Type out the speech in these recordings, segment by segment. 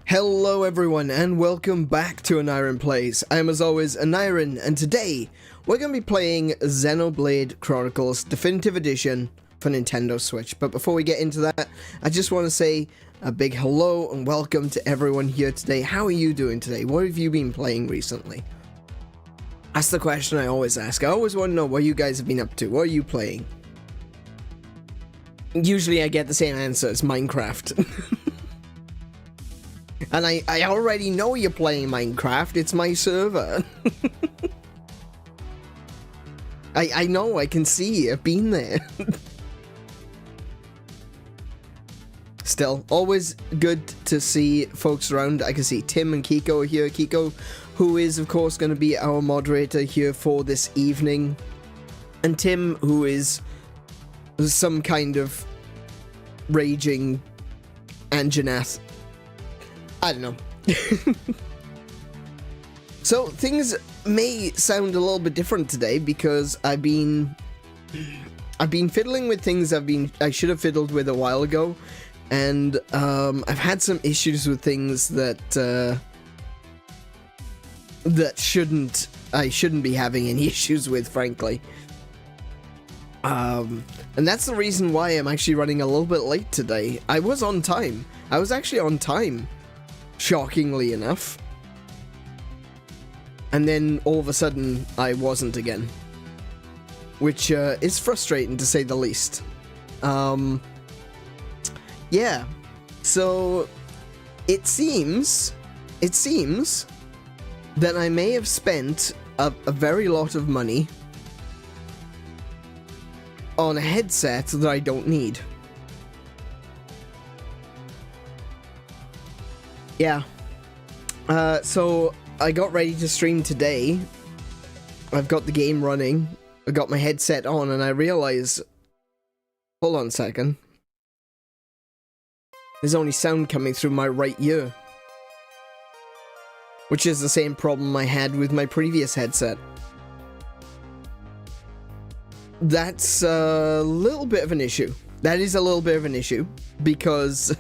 Hello everyone and welcome back to Aniron Plays. I am as always Aniron, and today we're going to be playing Xenoblade Chronicles Definitive Edition for Nintendo Switch. But before we get into that, I just want to say a big hello and welcome to everyone here today. How are you doing today? What have you been playing recently? That's the question I always ask. I always want to know what you guys have been up to. What are you playing? Usually I get the same answer as Minecraft. And I already know you're playing Minecraft, it's my server. I know, I can see, I've been there. Still, always good to see folks around. I can see Tim and Kiko are here. Kiko, who is of course going to be our moderator here for this evening. And Tim, who is some kind of raging Anjanath. I don't know. So things may sound a little bit different today because I've been fiddling with things I should have fiddled with a while ago, and I've had some issues with things that I shouldn't be having any issues with, frankly. And that's the reason why I'm actually running a little bit late today. I was on time. I was actually on time. Shockingly enough. And then all of a sudden I wasn't again, which is frustrating to say the least. Yeah, so it seems that I may have spent a very lot of money on a headset that I don't need. Yeah, so I got ready to stream today. I've got the game running, I got my headset on, and I realize, hold on a second, there's only sound coming through my right ear, which is the same problem I had with my previous headset. That's a little bit of an issue. That is a little bit of an issue, because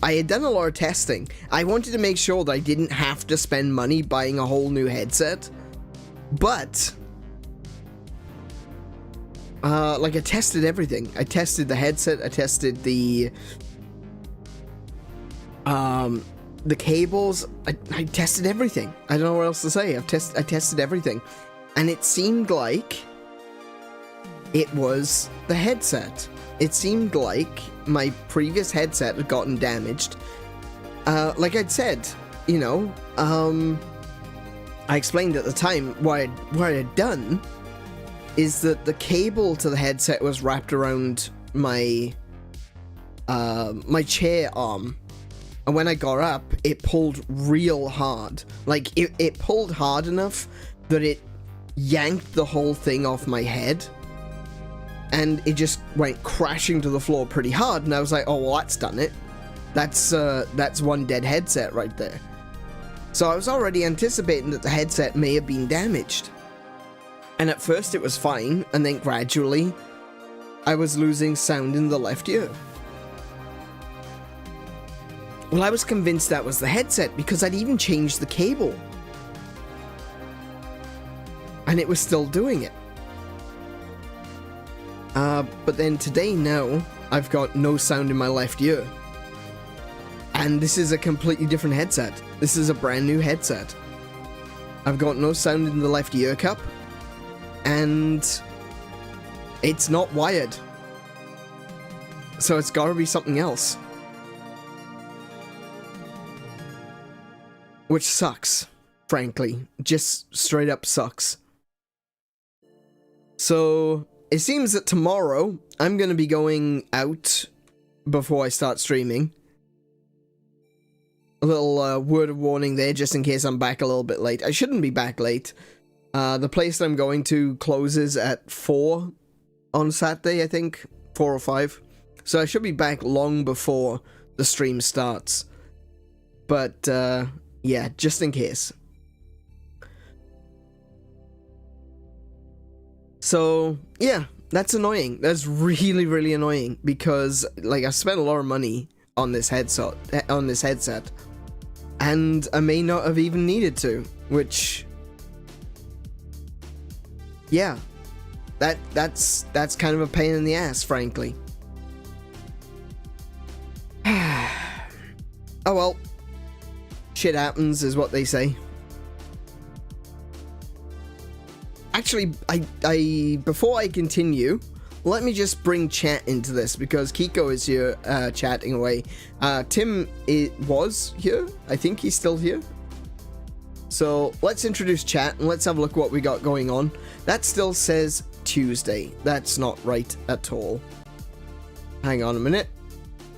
I had done a lot of testing. I wanted to make sure that I didn't have to spend money buying a whole new headset, but like, I tested everything. I tested the headset, I tested the cables, I tested everything. I don't know what else to say. I tested everything, and it seemed like it was the headset. It seemed like my previous headset had gotten damaged. Like I'd said, you know, I explained at the time what I had done is that the cable to the headset was wrapped around my my chair arm, and when I got up, it pulled real hard. Like, it pulled hard enough that it yanked the whole thing off my head. And it just went crashing to the floor pretty hard, and I was like, oh, well, that's done it. That's one dead headset right there. So I was already anticipating that the headset may have been damaged. And at first it was fine, and then gradually I was losing sound in the left ear. Well, I was convinced that was the headset because I'd even changed the cable. And it was still doing it. But then today now, I've got no sound in my left ear. And this is a completely different headset. This is a brand new headset. I've got no sound in the left ear cup. And it's not wired. So it's gotta be something else. Which sucks, frankly. Just straight up sucks. So it seems that tomorrow I'm going to be going out before I start streaming. A little word of warning there, just in case I'm back a little bit late. I shouldn't be back late. The place that I'm going to closes at 4 on Saturday, I think. 4 or 5. So I should be back long before the stream starts. But, yeah, just in case. So, yeah, that's annoying. That's really, really annoying because, like, I spent a lot of money on this headset. And I may not have even needed to, which... yeah. That's kind of a pain in the ass, frankly. Oh well. Shit happens, is what they say. Actually, I before I continue, let me just bring chat into this, because Kiko is here chatting away. Tim was here. I think he's still here. So let's introduce chat and let's have a look what we got going on. That still says Tuesday. That's not right at all. Hang on a minute.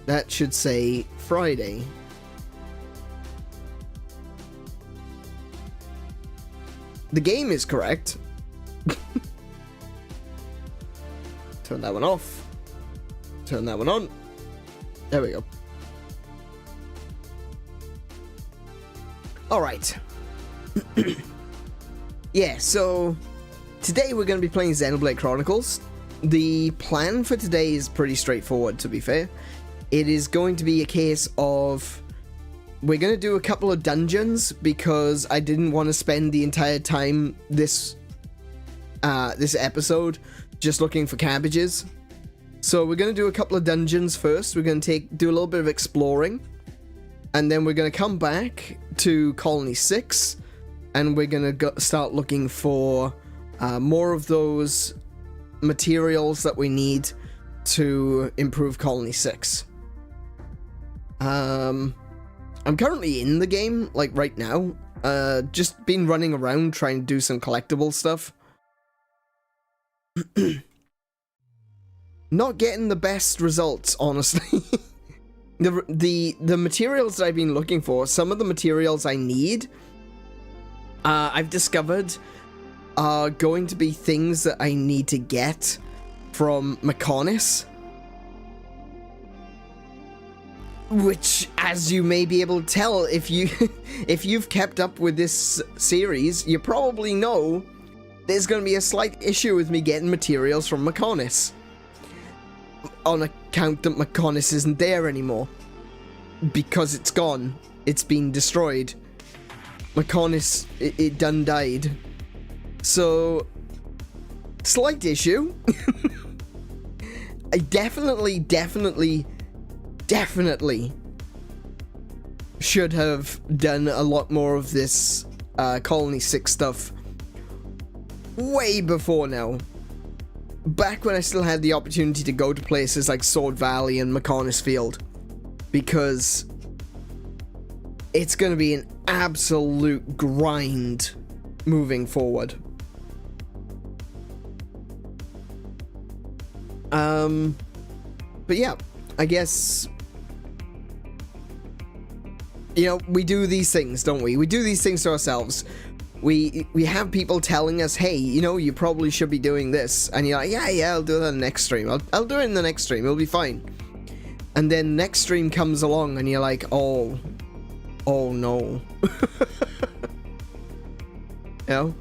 That should say Friday. The game is correct. Turn that one off. Turn that one on. There we go. Alright. Yeah, so today we're going to be playing Xenoblade Chronicles. The plan for today is pretty straightforward, to be fair. It is going to be a case of... we're going to do a couple of dungeons, because I didn't want to spend the entire time this episode just looking for cabbages. So we're going to do a couple of dungeons first. We're going to do a little bit of exploring. And then we're going to come back to Colony 6. And we're going to start looking for more of those materials that we need to improve Colony 6. I'm currently in the game, like right now. Just been running around trying to do some collectible stuff. Not getting the best results, honestly. The materials that I've been looking for, some of the materials I need, I've discovered are going to be things that I need to get from Mechonis. Which, as you may be able to tell, if you've kept up with this series, you probably know there's going to be a slight issue with me getting materials from Mechonis. On account that Mechonis isn't there anymore. Because it's gone. It's been destroyed. Mechonis, it done died. So, slight issue. I definitely should have done a lot more of this Colony 6 stuff way before now. Back when I still had the opportunity to go to places like Sword Valley and Mechonis Field. Because it's going to be an absolute grind moving forward. But yeah, I guess... you know, we do these things, don't we? We do these things to ourselves. We have people telling us, hey, you know, you probably should be doing this. And you're like, yeah, I'll do that in the next stream. I'll do it in the next stream. It'll be fine. And then next stream comes along and you're like, oh no. You know?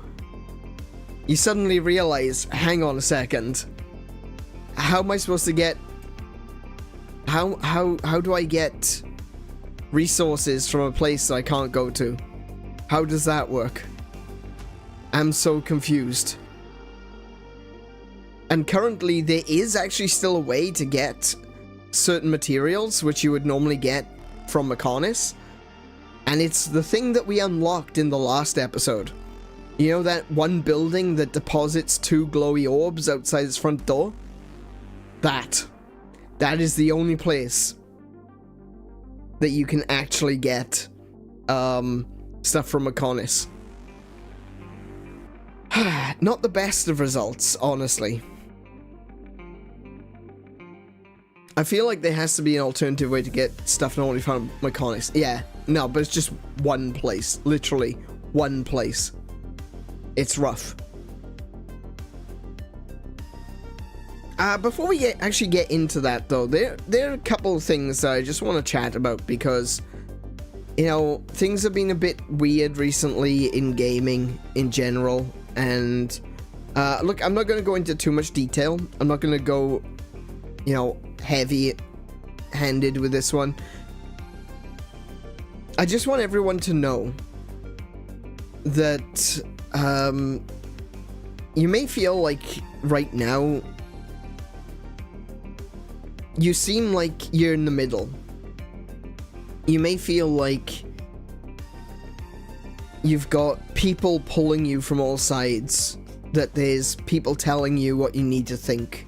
You suddenly realize, hang on a second. How am I supposed to get... How do I get resources from a place that I can't go to? How does that work? I'm so confused. And currently there is actually still a way to get certain materials which you would normally get from Mechonis. And it's the thing that we unlocked in the last episode. You know that one building that deposits 2 glowy orbs outside its front door? That is the only place that you can actually get stuff from Mechonis. Not the best of results, honestly. I feel like there has to be an alternative way to get stuff normally from Mechonis. Yeah, no, but it's just one place. Literally, one place. It's rough. Before we actually get into that, though, there are a couple of things that I just want to chat about because, you know, things have been a bit weird recently in gaming in general. And, look, I'm not going to go into too much detail. I'm not going to go, you know, heavy-handed with this one. I just want everyone to know that you may feel like right now you seem like you're in the middle. You may feel like you've got people pulling you from all sides, that there's people telling you what you need to think,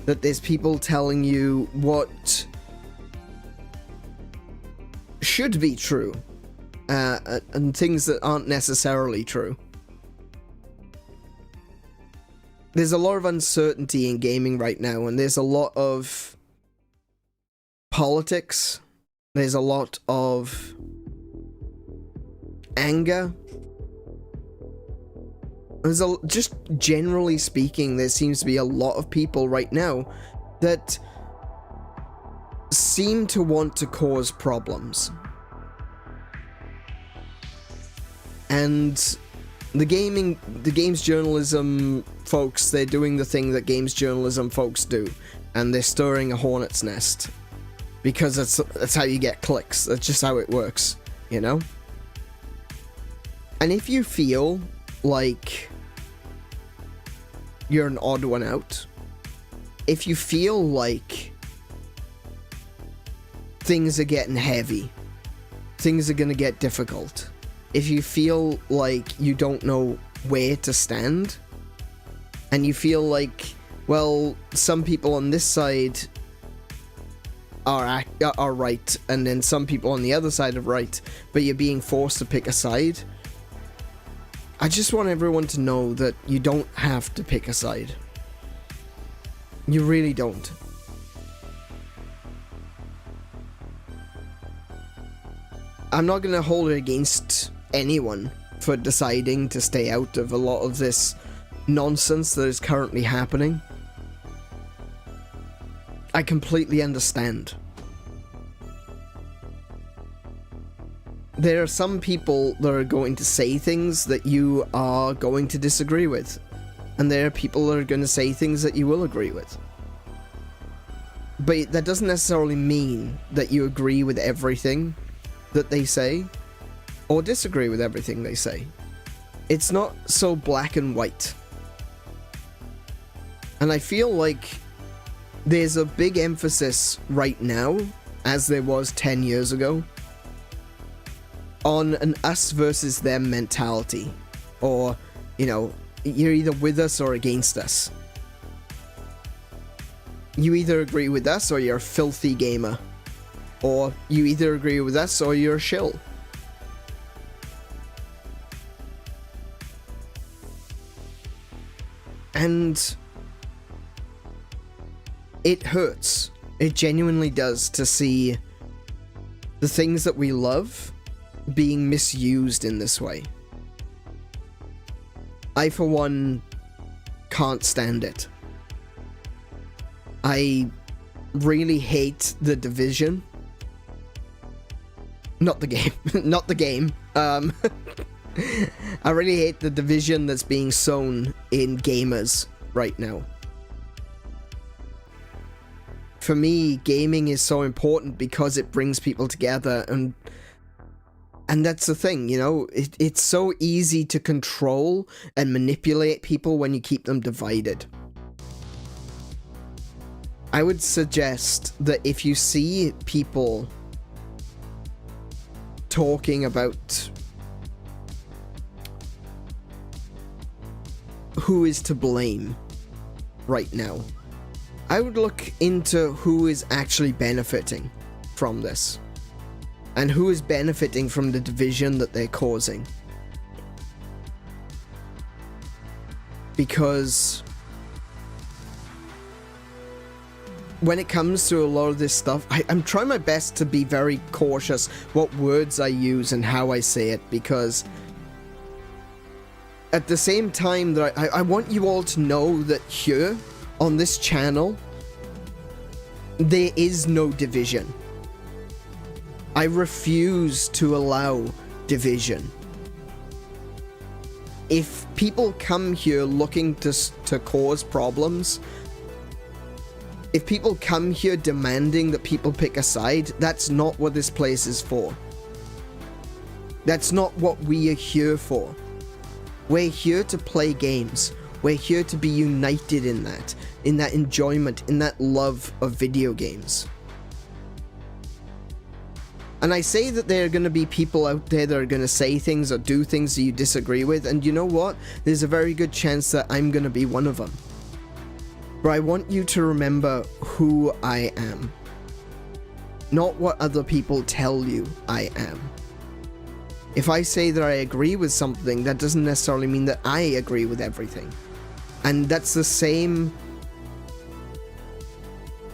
that there's people telling you what should be true, and things that aren't necessarily true. There's a lot of uncertainty in gaming right now, and there's a lot of politics, there's a lot of anger. Just generally speaking, there seems to be a lot of people right now that seem to want to cause problems. And the games journalism folks, they're doing the thing that games journalism folks do, and they're stirring a hornet's nest. Because that's how you get clicks. That's just how it works, you know? And if you feel like you're an odd one out, if you feel like things are getting heavy, things are gonna get difficult, if you feel like you don't know where to stand, and you feel like, well, some people on this side are right, and then some people on the other side are right, but you're being forced to pick a side, I just want everyone to know that you don't have to pick a side. You really don't. I'm not going to hold it against anyone for deciding to stay out of a lot of this nonsense that is currently happening. I completely understand. There are some people that are going to say things that you are going to disagree with. And there are people that are going to say things that you will agree with. But that doesn't necessarily mean that you agree with everything that they say, or disagree with everything they say. It's not so black and white. And I feel like there's a big emphasis right now, as there was 10 years ago, on an us versus them mentality. Or, you know, you're either with us or against us. You either agree with us or you're a filthy gamer. Or you either agree with us or you're a shill. And it hurts. It genuinely does to see the things that we love being misused in this way. I, for one, can't stand it. I really hate the division. Not the game. Not the game. I really hate the division that's being sown in gamers right now. For me, gaming is so important because it brings people together, and that's the thing, you know, it's so easy to control and manipulate people when you keep them divided. I would suggest that if you see people talking about who is to blame right now, I would look into who is actually benefiting from this. And who is benefiting from the division that they're causing. Because when it comes to a lot of this stuff, I'm trying my best to be very cautious what words I use and how I say it, because at the same time that I want you all to know that here on this channel, there is no division. I refuse to allow division. If people come here looking to cause problems, if people come here demanding that people pick a side, that's not what this place is for. That's not what we are here for. We're here to play games. We're here to be united in that enjoyment, in that love of video games. And I say that there are going to be people out there that are going to say things or do things that you disagree with, and you know what? There's a very good chance that I'm going to be one of them. But I want you to remember who I am. Not what other people tell you I am. If I say that I agree with something, that doesn't necessarily mean that I agree with everything. And that's the same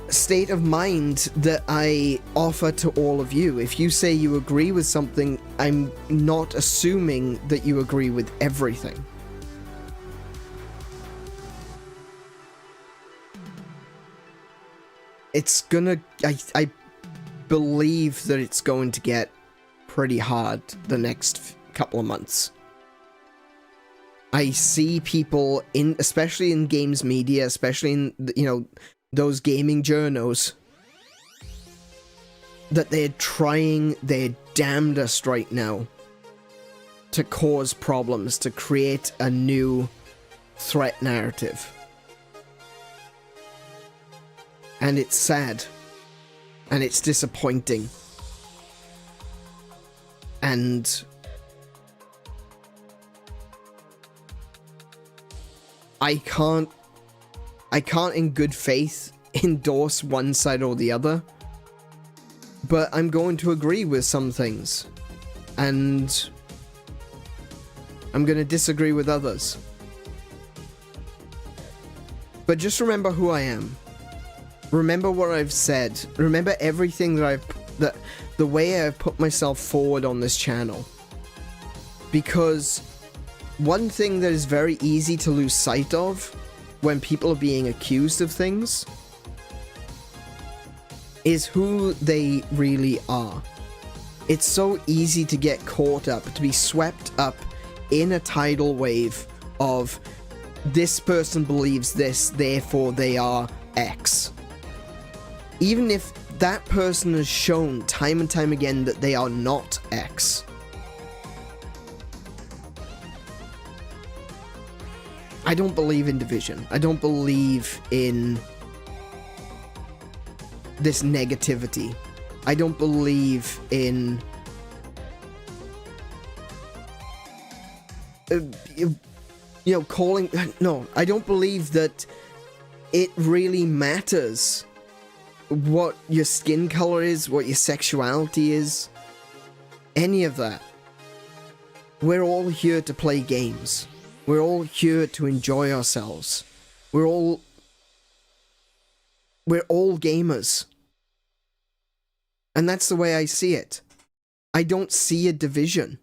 state of mind that I offer to all of you. If you say you agree with something, I'm not assuming that you agree with everything. It's gonna... I believe that it's going to get pretty hard the next couple of months. I see people especially in games media, especially in, you know, those gaming journos, that they're trying their damnedest right now to cause problems, to create a new threat narrative. And it's sad. And it's disappointing. And I can't in good faith endorse one side or the other, but I'm going to agree with some things, and I'm going to disagree with others. But just remember who I am. Remember what I've said. Remember everything that the way I've put myself forward on this channel. Because one thing that is very easy to lose sight of when people are being accused of things is who they really are. It's so easy to get caught up, to be swept up in a tidal wave of this person believes this, therefore they are X. Even if that person has shown time and time again that they are not X. I don't believe in division. I don't believe in this negativity. I don't believe in calling... No, I don't believe that it really matters what your skin color is, what your sexuality is, any of that. We're all here to play games. We're all here to enjoy ourselves. We're all gamers. And that's the way I see it. I don't see a division.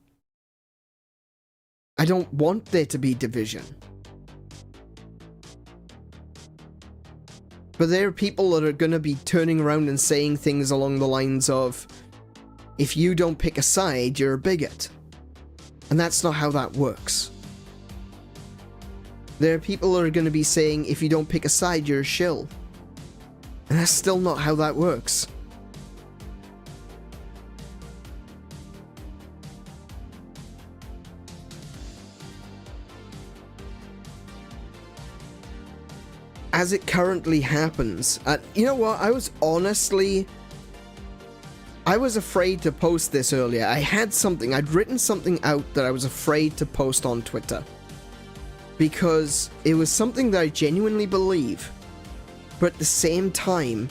I don't want there to be division. But there are people that are going to be turning around and saying things along the lines of, if you don't pick a side, you're a bigot. And that's not how that works. There are people that are going to be saying, if you don't pick a side, you're a shill. And that's still not how that works. As it currently happens, you know what, I was afraid to post this earlier. I'd written something out that I was afraid to post on Twitter. Because it was something that I genuinely believe, but at the same time,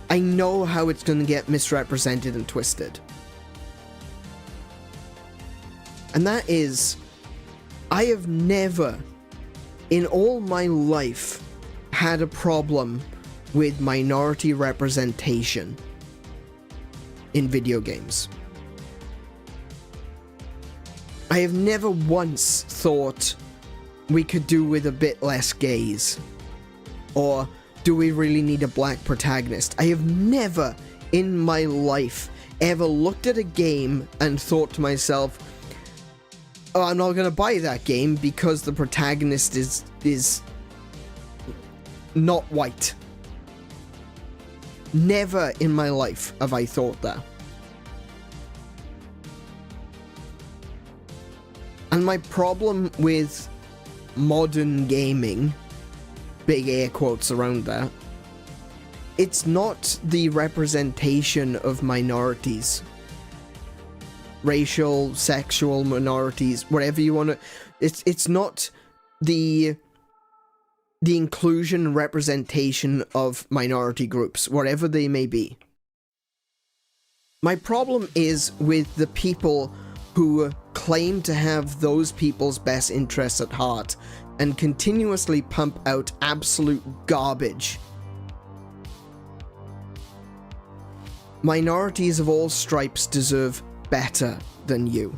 I know how it's going to get misrepresented and twisted. And that is, I have never, in all my life, had a problem with minority representation in video games. I have never once thought we could do with a bit less gays, or do we really need a black protagonist? I have never in my life ever looked at a game and thought to myself, oh, I'm not gonna buy that game because the protagonist is not white. Never in my life have I thought that. And my problem with modern gaming, big air quotes around that, it's not the representation of minorities. Racial, sexual minorities, whatever you want to... It's not the inclusion and representation of minority groups, whatever they may be. My problem is with the people who claim to have those people's best interests at heart and continuously pump out absolute garbage. Minorities of all stripes deserve better than you.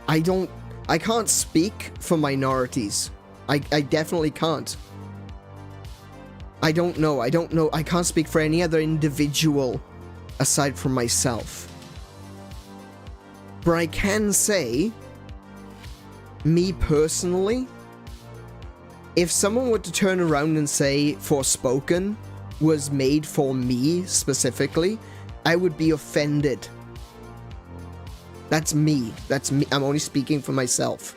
I can't speak for minorities. I definitely can't. I don't know. I can't speak for any other individual aside from myself. But I can say, me personally, if someone were to turn around and say Forspoken was made for me specifically, I would be offended. That's me. I'm only speaking for myself.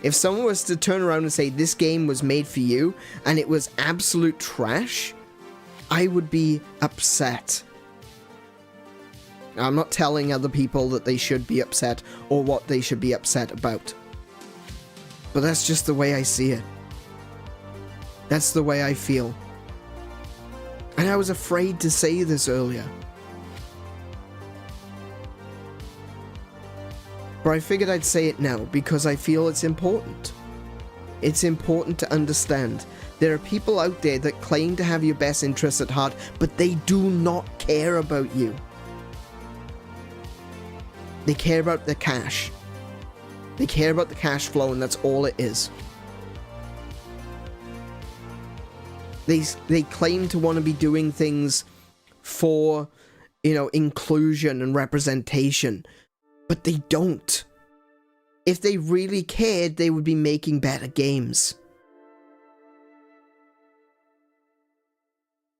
If someone was to turn around and say this game was made for you and it was absolute trash, I would be upset. Now, I'm not telling other people that they should be upset or what they should be upset about. But that's just the way I see it. That's the way I feel. And I was afraid to say this earlier. But I figured I'd say it now because I feel it's important. It's important to understand. There are people out there that claim to have your best interests at heart, but they do not care about you. They care about the cash. They care about the cash flow, and that's all it is. They claim to want to be doing things for, inclusion and representation. But they don't. If they really cared, they would be making better games.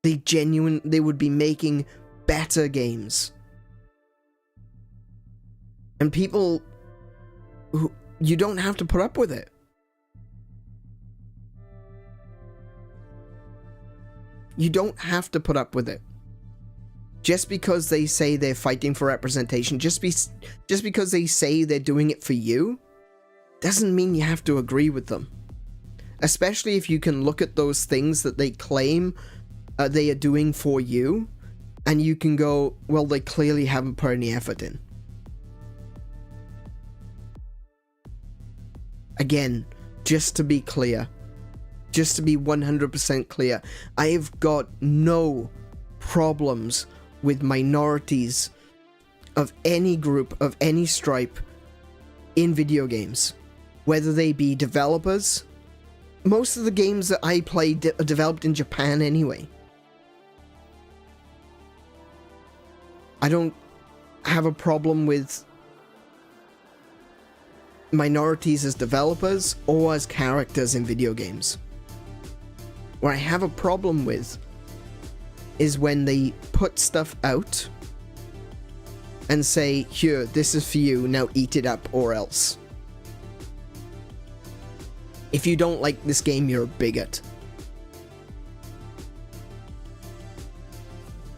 They would be making better games. And people who, you don't have to put up with it. You don't have to put up with it. Just because they say they're fighting for representation, just because they say they're doing it for you, doesn't mean you have to agree with them. Especially if you can look at those things that they claim they are doing for you, and you can go, well, they clearly haven't put any effort in. Again, just to be clear, just to be 100% clear, I have got no problems with minorities of any group, of any stripe, in video games. Whether they be developers. Most of the games that I play are developed in Japan anyway. I don't have a problem with minorities as developers or as characters in video games. What I have a problem with is when they put stuff out and say, here, this is for you, now eat it up or else. If you don't like this game, you're a bigot.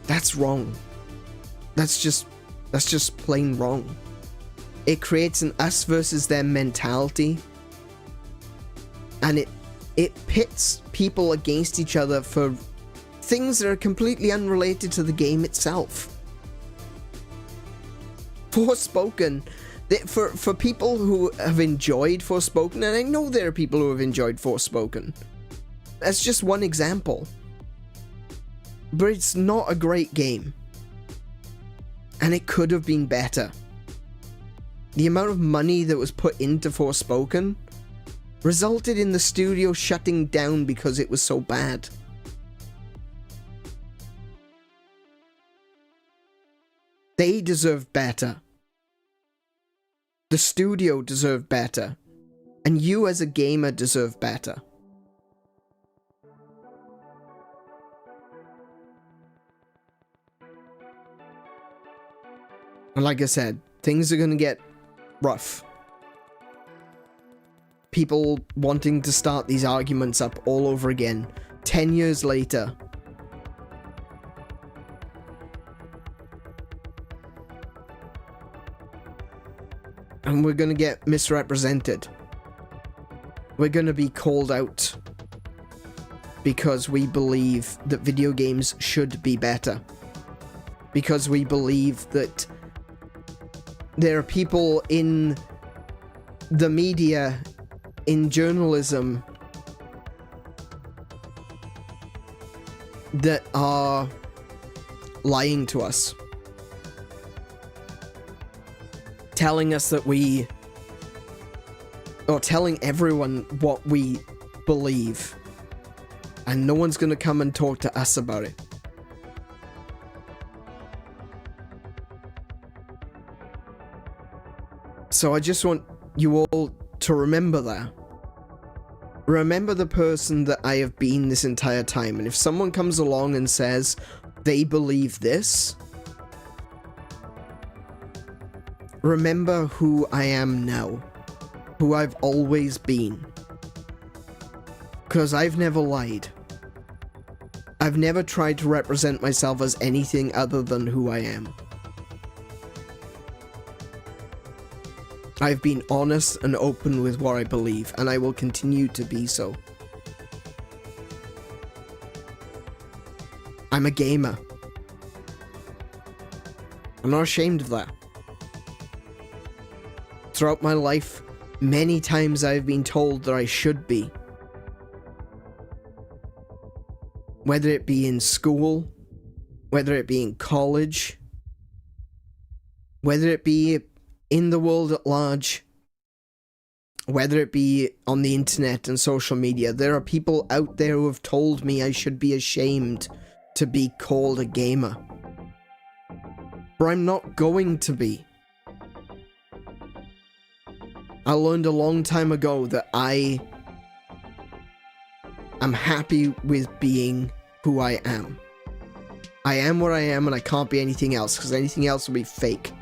That's wrong. That's just plain wrong. It creates an us versus them mentality, and it pits people against each other for things that are completely unrelated to the game itself. Forspoken, for people who have enjoyed Forspoken, and I know there are people who have enjoyed Forspoken, that's just one example. But it's not a great game. And it could have been better. The amount of money that was put into Forspoken resulted in the studio shutting down because it was so bad. They deserve better. The studio deserved better. And you as a gamer deserve better. And like I said, things are gonna get rough. People wanting to start these arguments up all over again, 10 years later. And we're gonna get misrepresented. We're gonna be called out because we believe that video games should be better. Because we believe that there are people in the media, in journalism, that are lying to us. Telling us that or telling everyone what we believe. And no one's gonna come and talk to us about it. So I just want you all to remember that. Remember the person that I have been this entire time. And if someone comes along and says they believe this, remember who I am now. Who I've always been. Because I've never lied. I've never tried to represent myself as anything other than who I am. I've been honest and open with what I believe, and I will continue to be so. I'm a gamer. I'm not ashamed of that. Throughout my life, many times I've been told that I should be. Whether it be in school, whether it be in college, whether it be in the world at large, whether it be on the internet and social media, there are people out there who have told me I should be ashamed to be called a gamer. But I'm not going to be. I learned a long time ago that I am happy with being who I am. I am what I am, and I can't be anything else, because anything else will be fake.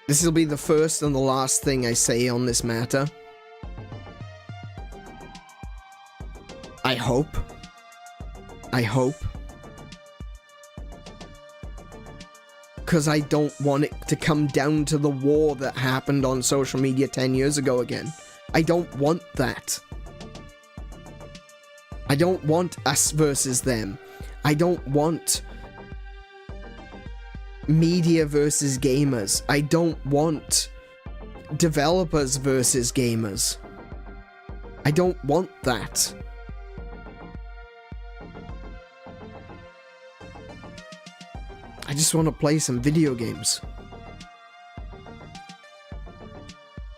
This will be the first and the last thing I say on this matter. I hope. I hope. Because I don't want it to come down to the war that happened on social media 10 years ago again. I don't want that. I don't want us versus them. I don't want media versus gamers. I don't want developers versus gamers. I don't want that. I just want to play some video games.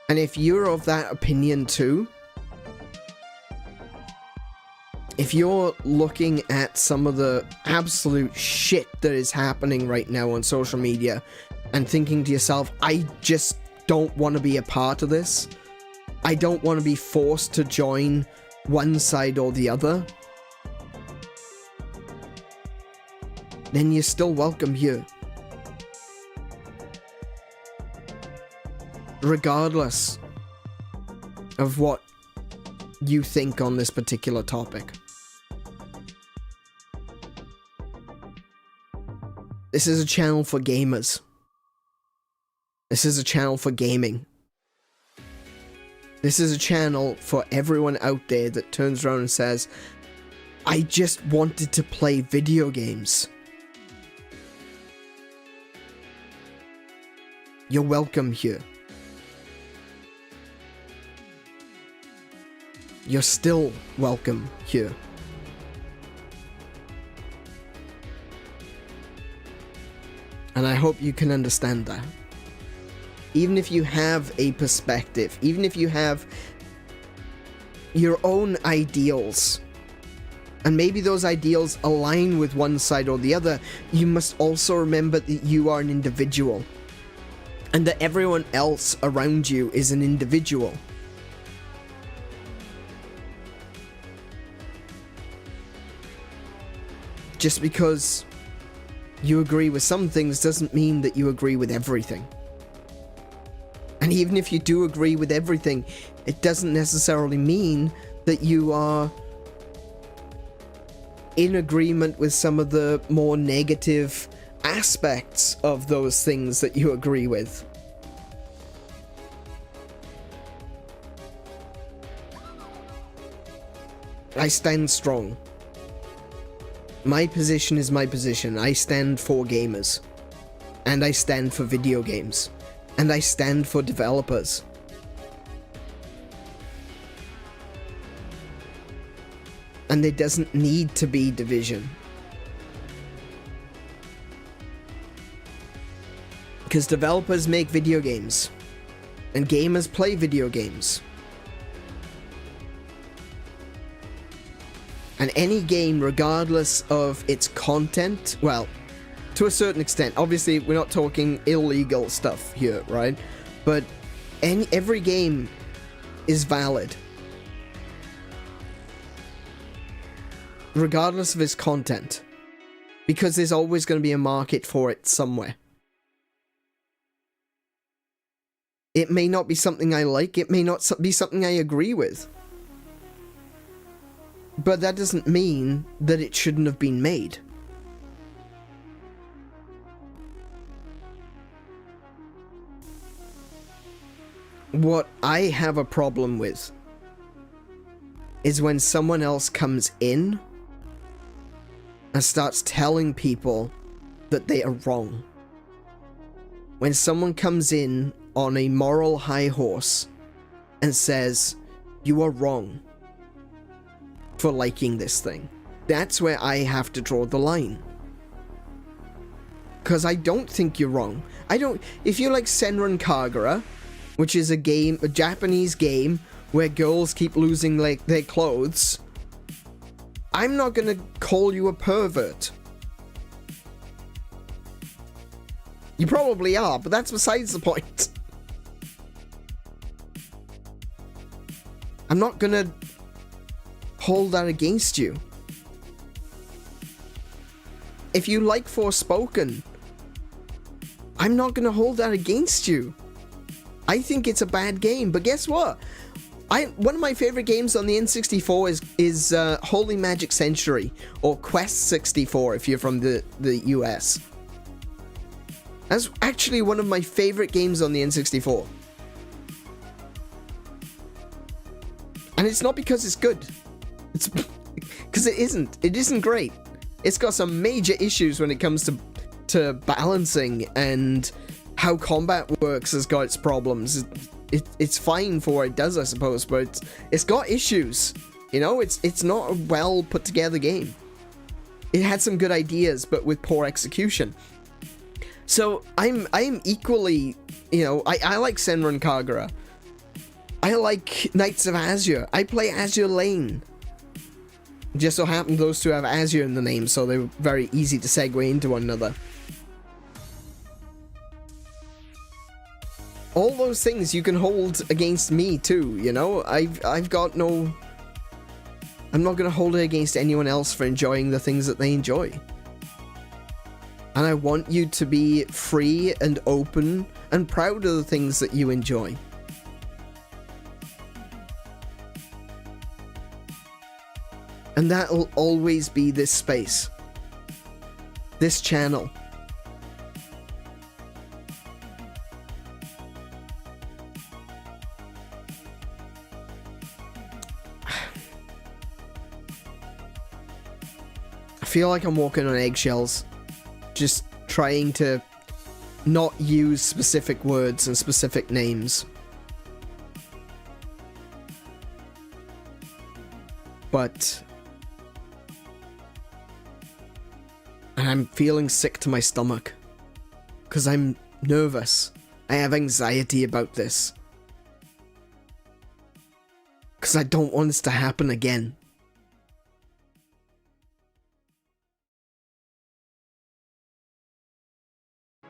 And if you're of that opinion too, if you're looking at some of the absolute shit that is happening right now on social media and thinking to yourself, I just don't want to be a part of this. I don't want to be forced to join one side or the other. Then you're still welcome here. Regardless of what you think on this particular topic. This is a channel for gamers. This is a channel for gaming. This is a channel for everyone out there that turns around and says, I just wanted to play video games. You're welcome here. You're still welcome here. And I hope you can understand that. Even if you have a perspective, even if you have your own ideals, and maybe those ideals align with one side or the other, you must also remember that you are an individual. And that everyone else around you is an individual. just because you agree with some things doesn't mean that you agree with everything. And even if you do agree with everything, it doesn't necessarily mean that you are in agreement with some of the more negative aspects of those things that you agree with. I stand strong. My position is my position. I stand for gamers. And I stand for video games. And I stand for developers. And there doesn't need to be division. Because developers make video games. And gamers play video games. And any game, regardless of its content, well, to a certain extent, obviously we're not talking illegal stuff here, right? But every game is valid. Regardless of its content. Because there's always going to be a market for it somewhere. It may not be something I like, it may not be something I agree with. But that doesn't mean that it shouldn't have been made. What I have a problem with is when someone else comes in and starts telling people that they are wrong. When someone comes in on a moral high horse and says, "You are wrong for liking this thing," that's where I have to draw the line. Because I don't think you're wrong. If you like Senran Kagura, which is a Japanese game where girls keep losing their clothes, I'm not gonna call you a pervert. You probably are, but that's besides the point. I'm not gonna hold that against you. If you like Forspoken, I'm not gonna hold that against you. I think it's a bad game, but guess what? One of my favorite games on the N64 is Holy Magic Century, or Quest 64 if you're from the US. That's actually one of my favorite games on the N64. And it's not because it's good. It's because it isn't. It isn't great. It's got some major issues when it comes to balancing, and how combat works has got its problems. It's fine for what it does, I suppose, but it's got issues. You know, it's not a well put together game. It had some good ideas, but with poor execution. So I'm equally, you know, I like Senran Kagura. I like Knights of Azure. I play Azure Lane. Just so happened those two have Azure in the name, so they were very easy to segue into one another. All those things you can hold against me too, you know? I've got no... I'm not gonna hold it against anyone else for enjoying the things that they enjoy. And I want you to be free and open and proud of the things that you enjoy. And that'll always be this space. This channel. I feel like I'm walking on eggshells. Just trying to not use specific words and specific names. But... and I'm feeling sick to my stomach. Because I'm nervous. I have anxiety about this. Because I don't want this to happen again.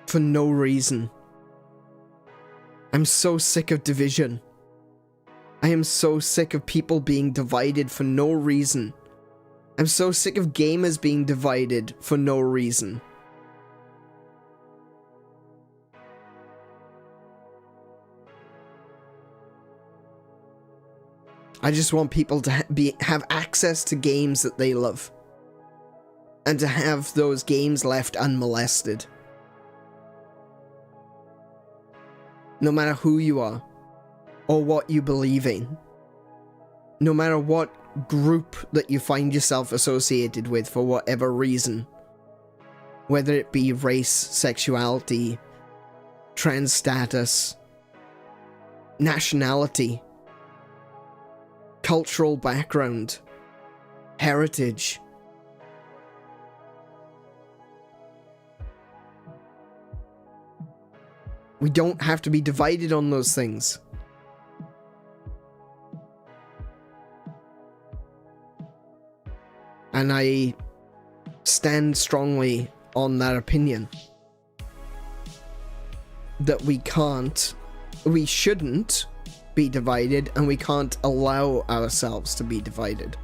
For no reason. I'm so sick of division. I am so sick of people being divided for no reason. I'm so sick of gamers being divided for no reason. I just want people to have access to games that they love. And to have those games left unmolested. No matter who you are. Or what you believe in. No matter what group that you find yourself associated with for whatever reason. Whether it be race, sexuality, trans status, nationality, cultural background, heritage. We don't have to be divided on those things. And I stand strongly on that opinion. That we shouldn't be divided, and we can't allow ourselves to be divided.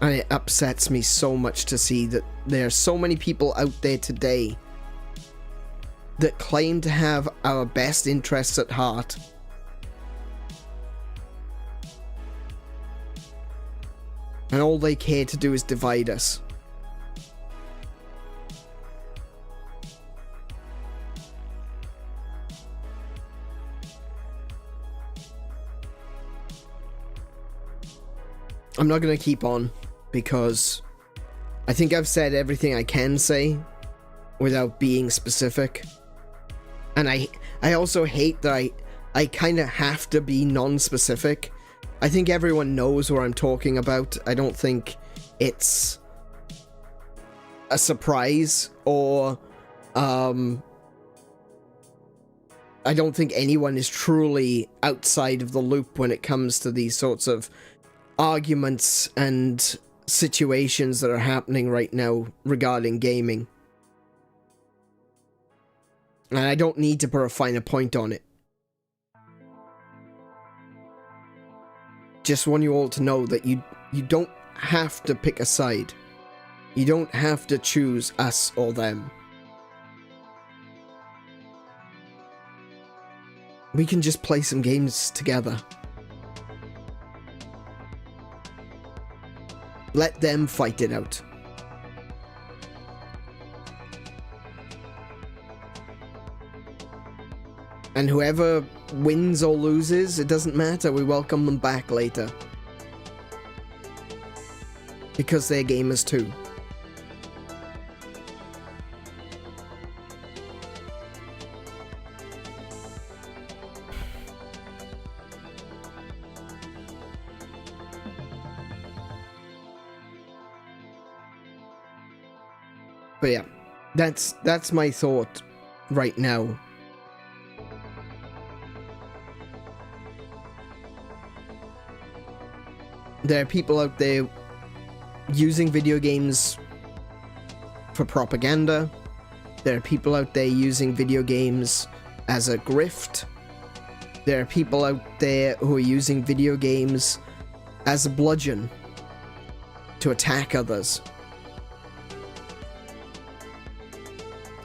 And it upsets me so much to see that there are so many people out there today that claim to have our best interests at heart. And all they care to do is divide us. I'm not going to keep on, because I think I've said everything I can say without being specific. And I also hate that I kind of have to be non-specific. I think everyone knows what I'm talking about. I don't think it's a surprise, or I don't think anyone is truly outside of the loop when it comes to these sorts of arguments and situations that are happening right now regarding gaming. And I don't need to put a finer point on it. Just want you all to know that you don't have to pick a side. You don't have to choose us or them. We can just play some games together. Let them fight it out. And whoever wins or loses, it doesn't matter. We welcome them back later. Because they're gamers too. But yeah, that's my thought right now. There are people out there using video games for propaganda. There are people out there using video games as a grift. There are people out there who are using video games as a bludgeon to attack others.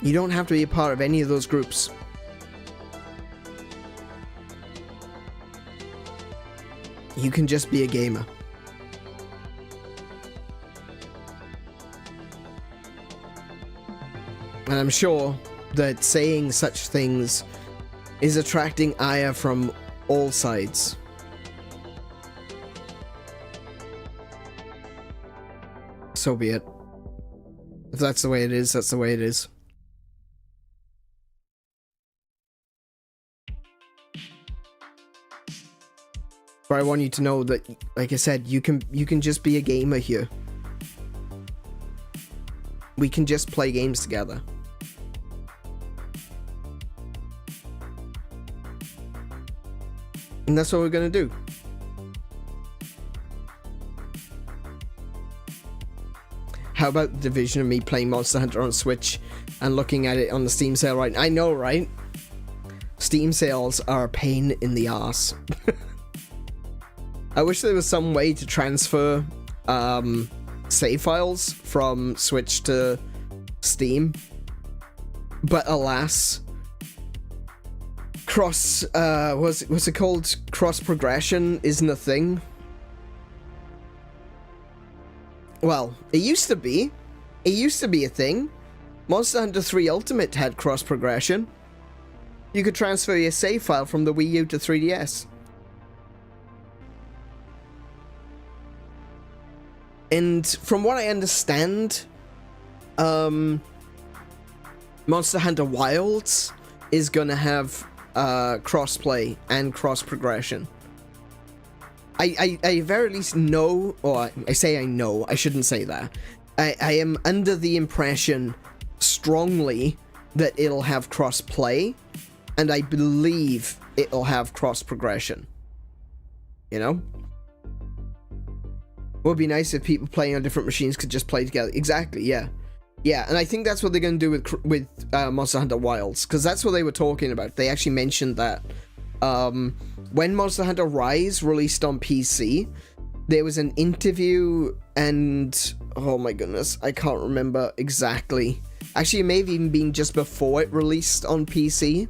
You don't have to be a part of any of those groups. You can just be a gamer. And I'm sure that saying such things is attracting ire from all sides. So be it. If that's the way it is, that's the way it is. But I want you to know that, like I said, you can just be a gamer here. We can just play games together. And that's what we're gonna do. How about the division of me playing Monster Hunter on Switch and looking at it on the Steam sale right now? I know, right? Steam sales are a pain in the ass. I wish there was some way to transfer save files from Switch to Steam, but alas, what's it called? Cross progression isn't a thing. Well, it used to be. It used to be a thing. Monster Hunter 3 Ultimate had cross progression. You could transfer your save file from the Wii U to 3DS. And from what I understand, Monster Hunter Wilds is gonna have crossplay and cross progression. I very least know, or I say I know, I shouldn't say that. I am under the impression strongly that it'll have cross-play, and I believe it'll have cross-progression. You know? It would be nice if people playing on different machines could just play together. Exactly, yeah. Yeah, and I think that's what they're going to do with Monster Hunter Wilds, because that's what they were talking about. They actually mentioned that when Monster Hunter Rise released on PC, there was an interview, and oh my goodness, I can't remember exactly. Actually, it may have even been just before it released on PC.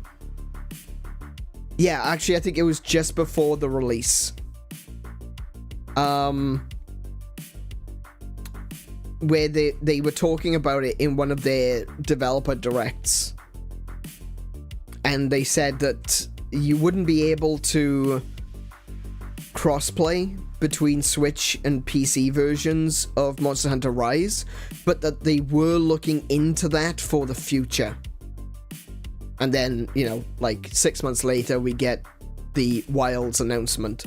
Yeah, actually, I think it was just before the release. Where they were talking about it in one of their developer directs. And they said that you wouldn't be able to crossplay between Switch and PC versions of Monster Hunter Rise, but that they were looking into that for the future. And then, you know, like 6 months later, we get the Wilds announcement.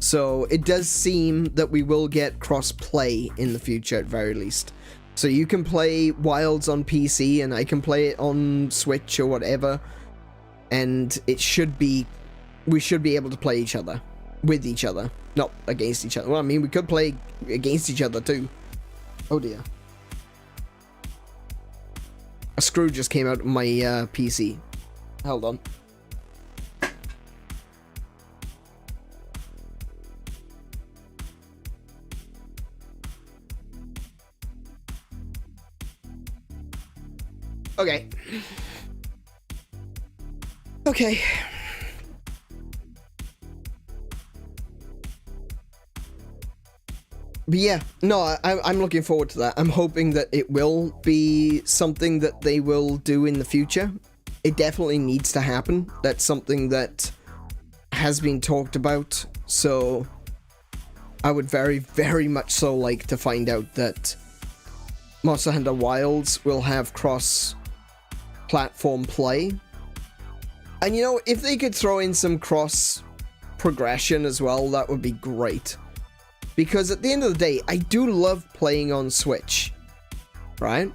So it does seem that we will get cross-play in the future at very least. So you can play Wilds on PC and I can play it on Switch or whatever. And it should be... we should be able to play each other. With each other. Not against each other. Well, I mean, we could play against each other too. Oh dear. A screw just came out of my PC. Hold on. Okay. Okay. But yeah, no, I'm looking forward to that. I'm hoping that it will be something that they will do in the future. It definitely needs to happen. That's something that has been talked about. So I would very, very much so like to find out that Monster Hunter Wilds will have cross-platform play. And you know, if they could throw in some cross-progression as well, that would be great. Because at the end of the day, I do love playing on Switch, right?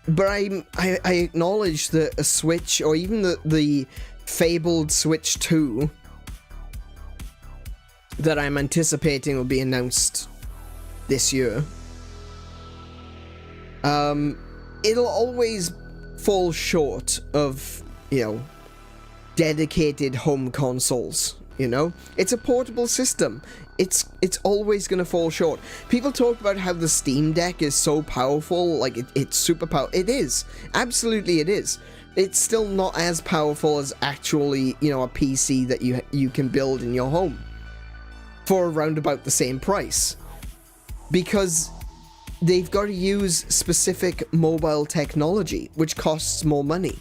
But I acknowledge that a Switch, or even the fabled Switch 2 that I'm anticipating will be announced this year, it'll always fall short of, you know, dedicated home consoles, you know? It's a portable system. It's always going to fall short. People talk about how the Steam Deck is so powerful, like it's super powerful. It is. Absolutely it is. It's still not as powerful as actually, you know, a PC that you can build in your home for around about the same price. Because they've got to use specific mobile technology, which costs more money.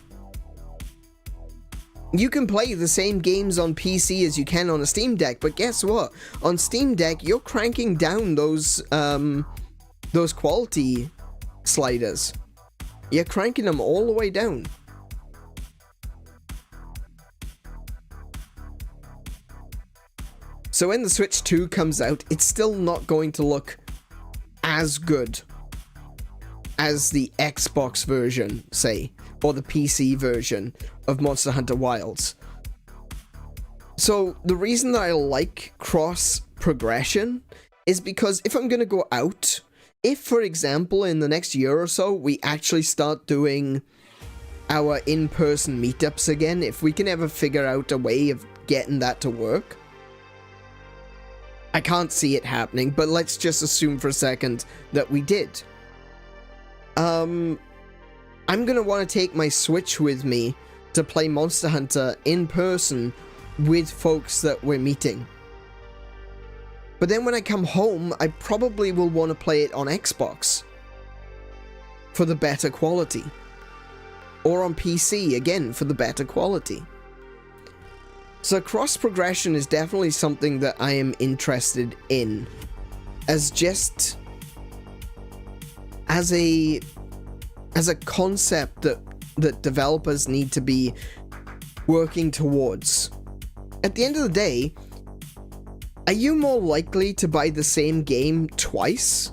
You can play the same games on PC as you can on a Steam Deck, but guess what? On Steam Deck, you're cranking down those quality sliders. You're cranking them all the way down. So when the Switch 2 comes out, it's still not going to look as good as the Xbox version, say, or the PC version of Monster Hunter Wilds. So the reason that I like cross progression is because if I'm going to go out, if for example in the next year or so we actually start doing our in-person meetups again, if we can ever figure out a way of getting that to work. I can't see it happening, but let's just assume for a second that we did. I'm gonna want to take my Switch with me to play Monster Hunter in person with folks that we're meeting. But then when I come home, I probably will want to play it on Xbox for the better quality. Or on PC, again, for the better quality. So cross-progression is definitely something that I am interested in. As a concept that developers need to be working towards. At the end of the day, are you more likely to buy the same game twice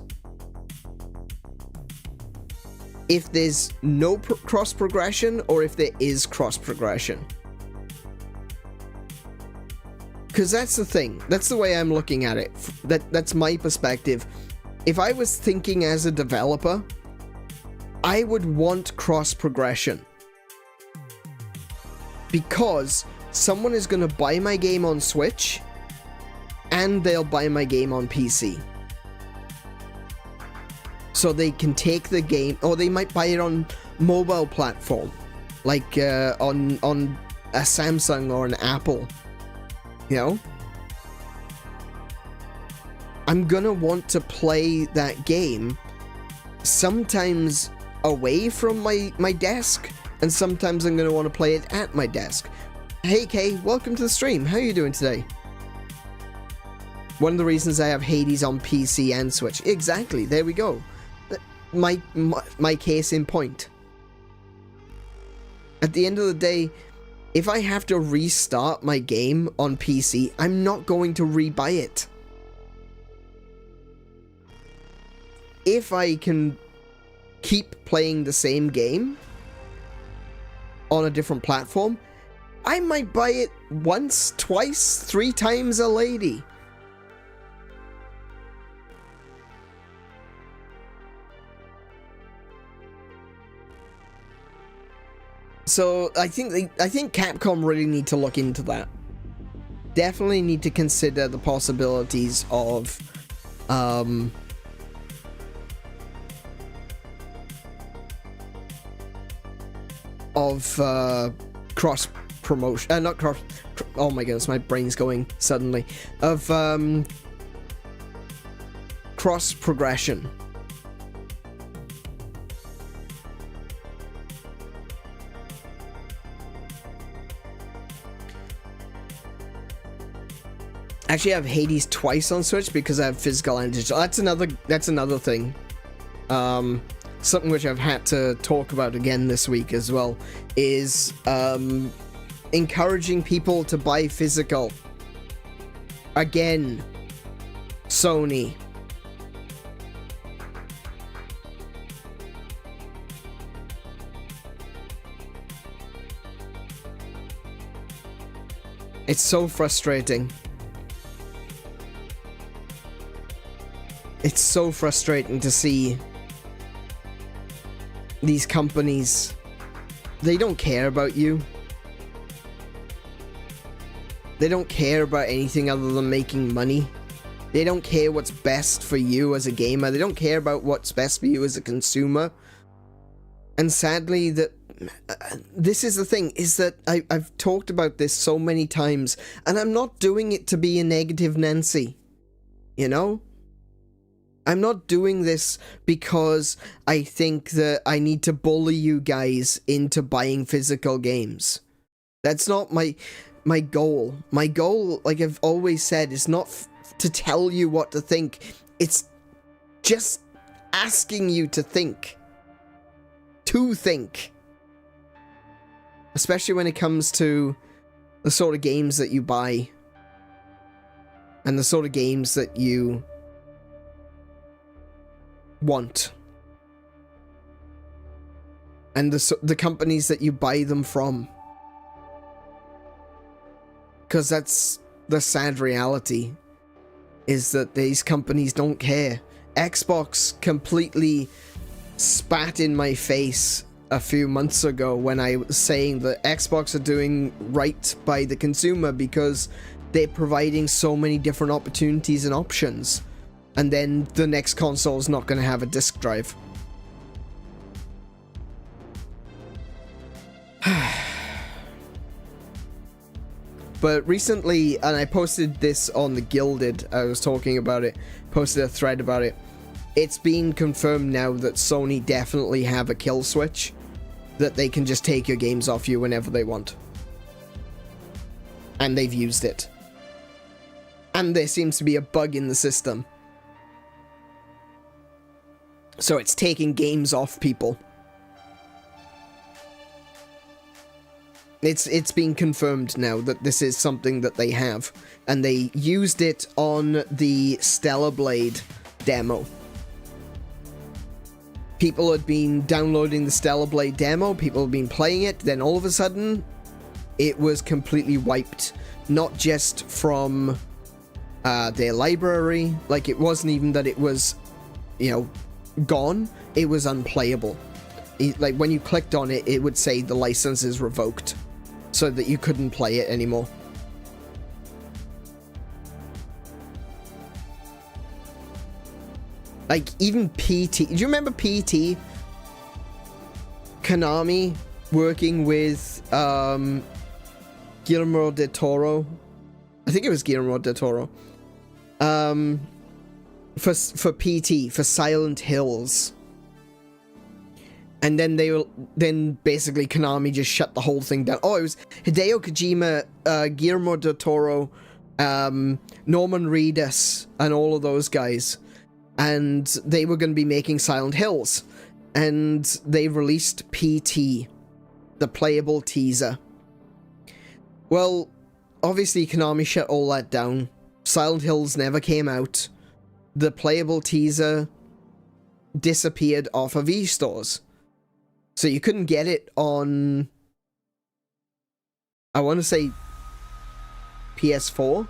if there's no cross-progression or if there is cross-progression? Because that's the thing. That's the way I'm looking at it. That's my perspective. If I was thinking as a developer, I would want cross-progression. Because someone is going to buy my game on Switch, and they'll buy my game on PC. So they can take the game, or they might buy it on mobile platform, like on a Samsung or an Apple. You know? I'm gonna want to play that game sometimes away from my desk, and sometimes I'm gonna want to play it at my desk. Hey Kay, welcome to the stream. How are you doing today? One of the reasons I have Hades on PC and Switch. Exactly, there we go. My case in point. At the end of the day, if I have to restart my game on PC, I'm not going to rebuy it. If I can keep playing the same game on a different platform, I might buy it once, twice, 3 times a lady. So I think Capcom really need to look into that. Definitely need to consider the possibilities of cross promotion, not cross. Oh my goodness, my brain's going suddenly. Of cross progression. Actually, I have Hades twice on Switch because I have physical and digital. That's another thing. Something which I've had to talk about again this week as well is encouraging people to buy physical. Again, Sony. It's so frustrating. It's so frustrating to see these companies. They don't care about you. They don't care about anything other than making money. They don't care what's best for you as a gamer. They don't care about what's best for you as a consumer. And sadly, this is the thing, is that I've talked about this so many times, and I'm not doing it to be a negative Nancy. You know? I'm not doing this because I think that I need to bully you guys into buying physical games. That's not my goal. My goal, like I've always said, is not to tell you what to think. It's just asking you to think. To think. Especially when it comes to the sort of games that you buy. And the sort of games that you want, and the companies that you buy them from, because that's the sad reality, is that these companies don't care. Xbox completely spat in my face a few months ago when I was saying that Xbox are doing right by the consumer because they're providing so many different opportunities and options, and then the next console is not going to have a disc drive. But recently, and I posted this on the Gilded, I was talking about it, posted a thread about it. It's been confirmed now that Sony definitely have a kill switch, that they can just take your games off you whenever they want. And they've used it. And there seems to be a bug in the system. So it's taking games off people. It's been confirmed now that this is something that they have. And they used it on the Xenoblade demo. People had been downloading the Xenoblade demo, people had been playing it, then all of a sudden, it was completely wiped. Not just from their library, like it wasn't even that it was, you know, gone, it was unplayable. Like when you clicked on it, it would say the license is revoked, so that you couldn't play it anymore. Like, even PT... Do you remember PT? Konami working with Guillermo del Toro. I think it was Guillermo del Toro. For PT, for Silent Hills. And then basically Konami just shut the whole thing down. Oh, it was Hideo Kojima, Guillermo del Toro, Norman Reedus, and all of those guys. And they were going to be making Silent Hills. And they released PT, the playable teaser. Well, obviously Konami shut all that down. Silent Hills never came out. The playable teaser disappeared off of eStores. So you couldn't get it on, I want to say, PS4?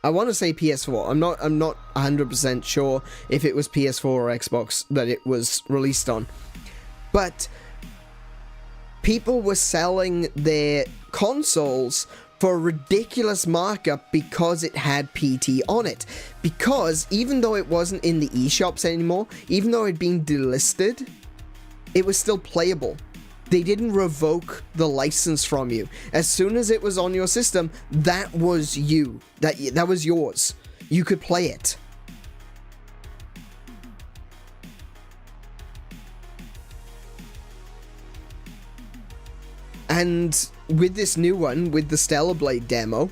I want to say PS4. I'm not 100% sure if it was PS4 or Xbox that it was released on. But people were selling their consoles for a ridiculous markup because it had PT on it. Because even though it wasn't in the eShops anymore, even though it had been delisted, it was still playable. They didn't revoke the license from you. As soon as it was on your system, that was you. That was yours. You could play it. And with this new one, with the Xenoblade demo,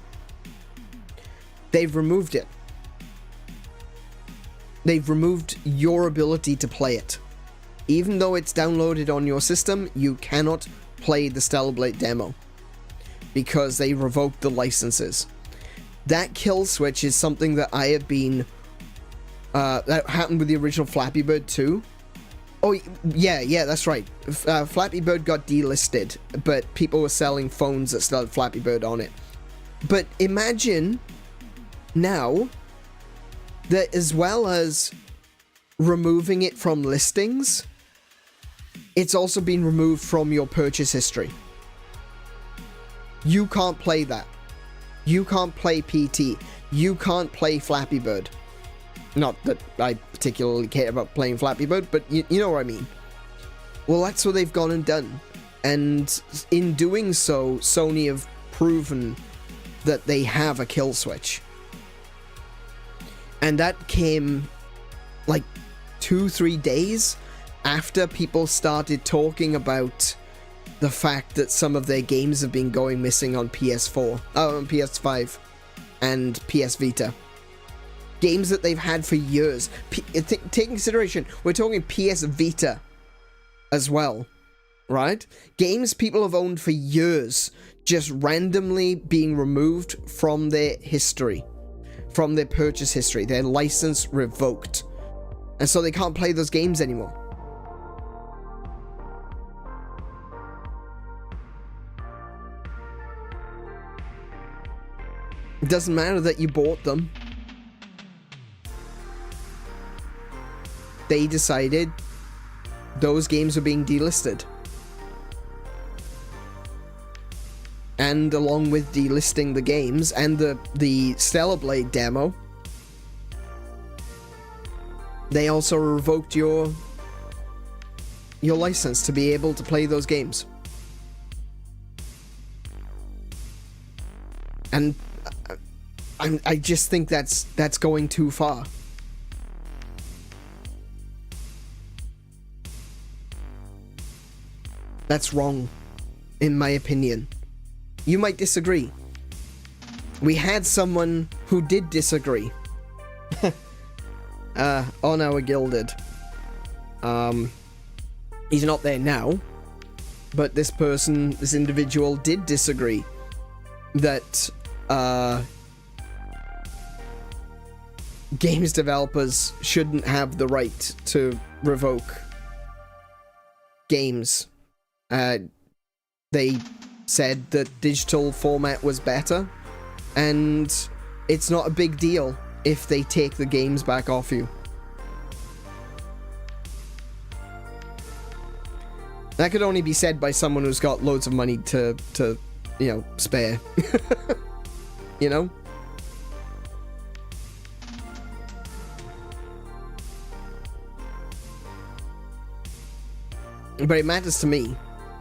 they've removed it. They've removed your ability to play it. Even though it's downloaded on your system, you cannot play the Xenoblade demo because they revoked the licenses. That kill switch is something that I have been... that happened with the original Flappy Bird 2. Oh, yeah, that's right. Flappy Bird got delisted, but people were selling phones that still had Flappy Bird on it. But imagine now that as well as removing it from listings, it's also been removed from your purchase history. You can't play that. You can't play PT. You can't play Flappy Bird. Not that I particularly care about playing Flappy Bird, but you know what I mean. Well, that's what they've gone and done. And in doing so, Sony have proven that they have a kill switch. And that came like 2-3 days after people started talking about the fact that some of their games have been going missing on PS4, on PS5 and PS Vita. Games that they've had for years. Take consideration, we're talking PS Vita as well, right? Games people have owned for years, just randomly being removed from their history, from their purchase history, their license revoked. And so they can't play those games anymore. It doesn't matter that you bought them. They decided those games were being delisted. And along with delisting the games and the Xenoblade demo, they also revoked your license to be able to play those games. And I just think that's going too far. That's wrong, in my opinion. You might disagree. We had someone who did disagree. On our Gilded. He's not there now, but this individual did disagree that games developers shouldn't have the right to revoke games. They said that digital format was better, and it's not a big deal if they take the games back off you. That could only be said by someone who's got loads of money to you know, spare. You know? But it matters to me.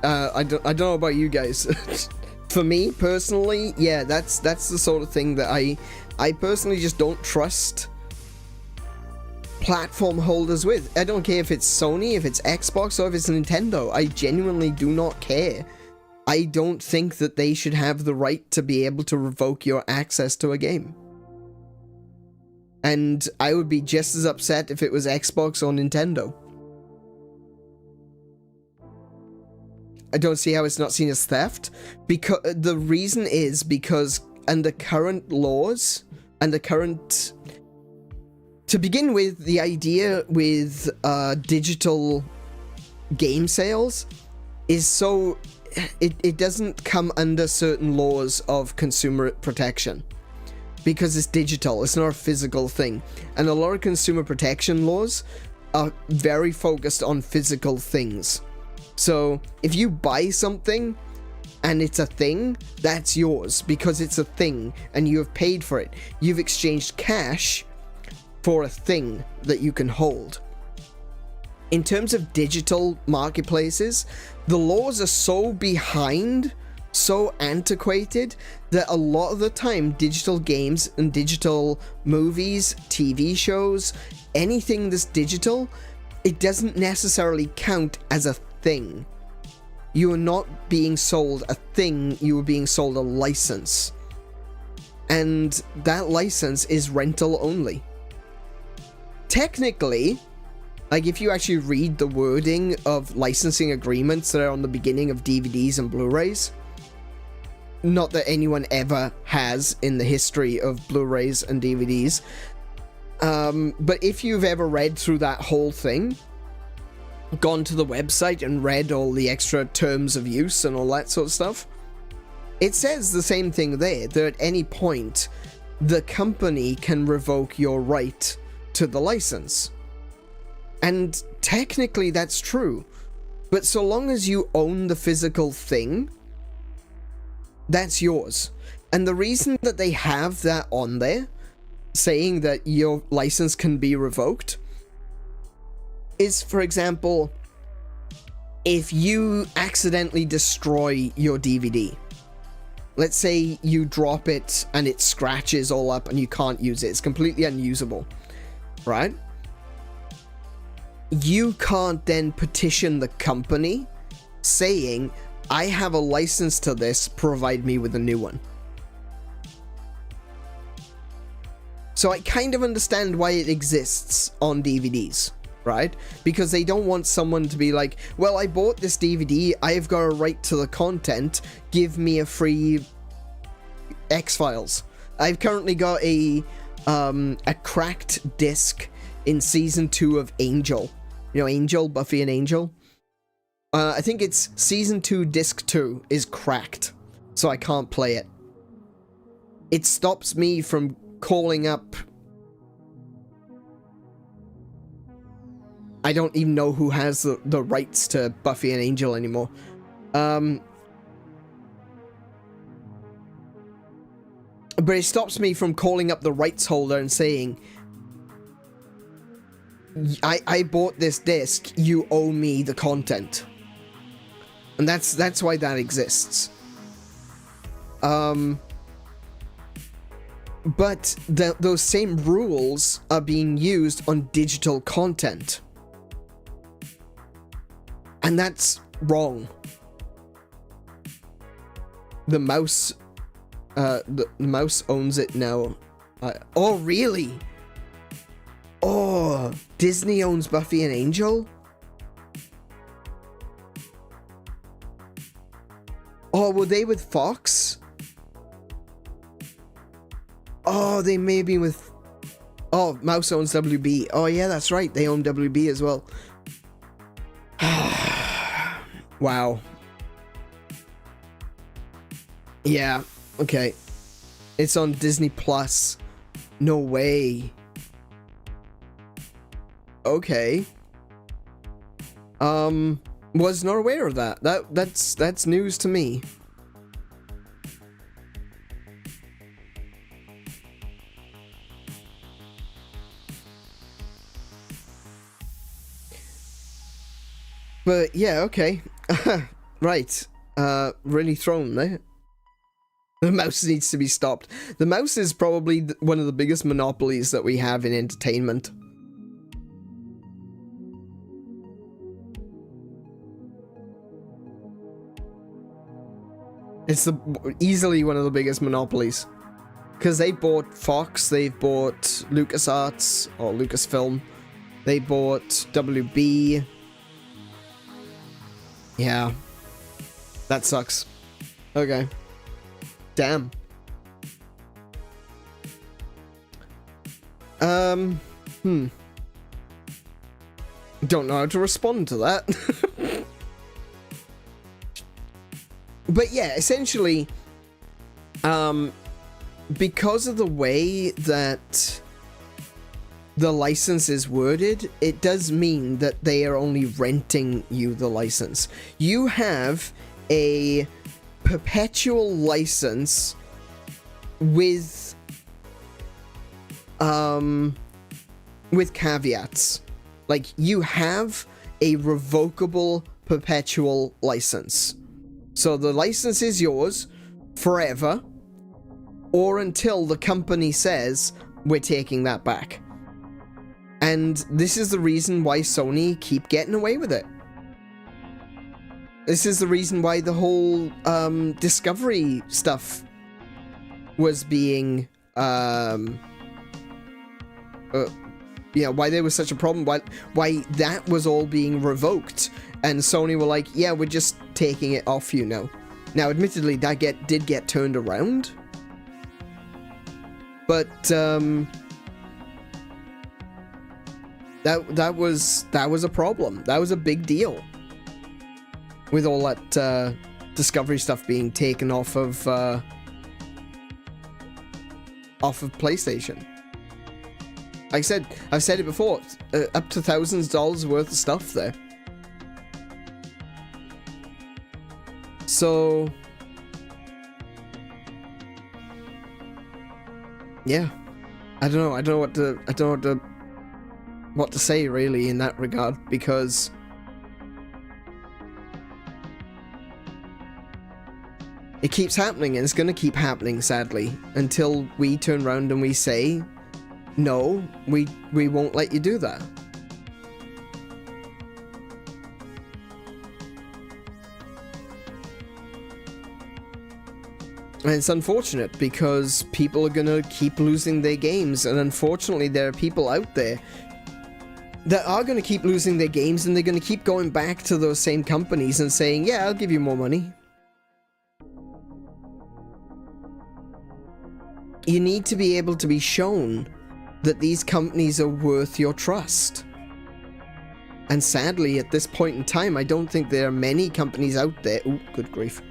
I don't know about you guys. For me, personally, yeah, that's the sort of thing that I personally just don't trust platform holders with. I don't care if it's Sony, if it's Xbox, or if it's Nintendo. I genuinely do not care. I don't think that they should have the right to be able to revoke your access to a game. And I would be just as upset if it was Xbox or Nintendo. I don't see how it's not seen as theft. Because the reason is because under current laws and the current... To begin with, the idea with digital game sales is so... It doesn't come under certain laws of consumer protection. Because it's digital, it's not a physical thing. And a lot of consumer protection laws are very focused on physical things. So, if you buy something and it's a thing, that's yours because it's a thing and you have paid for it. You've exchanged cash for a thing that you can hold. In terms of digital marketplaces, the laws are so behind, so antiquated, that a lot of the time digital games and digital movies, TV shows, anything that's digital, it doesn't necessarily count as a thing. You are not being sold a thing, you are being sold a license. And that license is rental only. Technically, like if you actually read the wording of licensing agreements that are on the beginning of DVDs and Blu-rays, not that anyone ever has in the history of Blu-rays and DVDs, but if you've ever read through that whole thing, gone to the website and read all the extra terms of use and all that sort of stuff, it says the same thing there, that at any point, the company can revoke your right to the license. And technically that's true, but so long as you own the physical thing, that's yours. And the reason that they have that on there, saying that your license can be revoked, is, for example, if you accidentally destroy your DVD. Let's say you drop it and it scratches all up and you can't use it. It's completely unusable, right? You can't then petition the company saying, I have a license to this, provide me with a new one. So I kind of understand why it exists on DVDs, right? Because they don't want someone to be like, well, I bought this DVD, I've got a right to the content, give me a free X-Files. I've currently got a cracked disc in Season 2 of Angel. You know Angel, Buffy and Angel? I think it's Season 2, Disc 2 is cracked, so I can't play it. It stops me from calling up I don't even know who has the rights to Buffy and Angel anymore. But it stops me from calling up the rights holder and saying, I bought this disc, you owe me the content. And that's why that exists. But those same rules are being used on digital content. And that's wrong. The mouse owns it now. Oh, really? Oh, Disney owns Buffy and Angel? Oh, were they with Fox? Oh, they may be with... Oh, Mouse owns WB. Oh, yeah, that's right. They own WB as well. Wow. Yeah, okay. It's on Disney Plus. No way. Okay. Was not aware of that. That's news to me. But yeah, okay. Right. Really thrown there. The mouse needs to be stopped. The mouse is probably one of the biggest monopolies that we have in entertainment. It's easily one of the biggest monopolies. Because they bought Fox, they've bought LucasArts, or Lucasfilm. They bought WB. Yeah. That sucks. Okay. Damn. Don't know how to respond to that. But yeah, essentially, because of the way that the license is worded, it does mean that they are only renting you the license. You have a perpetual license with caveats. Like, you have a revocable perpetual license. So the license is yours forever, or until the company says, we're taking that back. And this is the reason why Sony keep getting away with it. This is the reason why the whole Discovery stuff was being, why there was such a problem, why that was all being revoked, and Sony were like, yeah, we're just taking it off you now. Now, admittedly, that did get turned around, but that was a problem. That was a big deal with all that Discovery stuff being taken off of PlayStation. Like I've said it before, up to thousands of dollars worth of stuff there. So yeah, I don't know what to say really in that regard, because it keeps happening, and it's going to keep happening, sadly, until we turn around and we say, no, we won't let you do that. And it's unfortunate, because people are going to keep losing their games, and unfortunately there are people out there that are going to keep losing their games, and they're going to keep going back to those same companies and saying, yeah, I'll give you more money. You need to be able to be shown that these companies are worth your trust. And sadly, at this point in time, I don't think there are many companies out there... Ooh, good grief.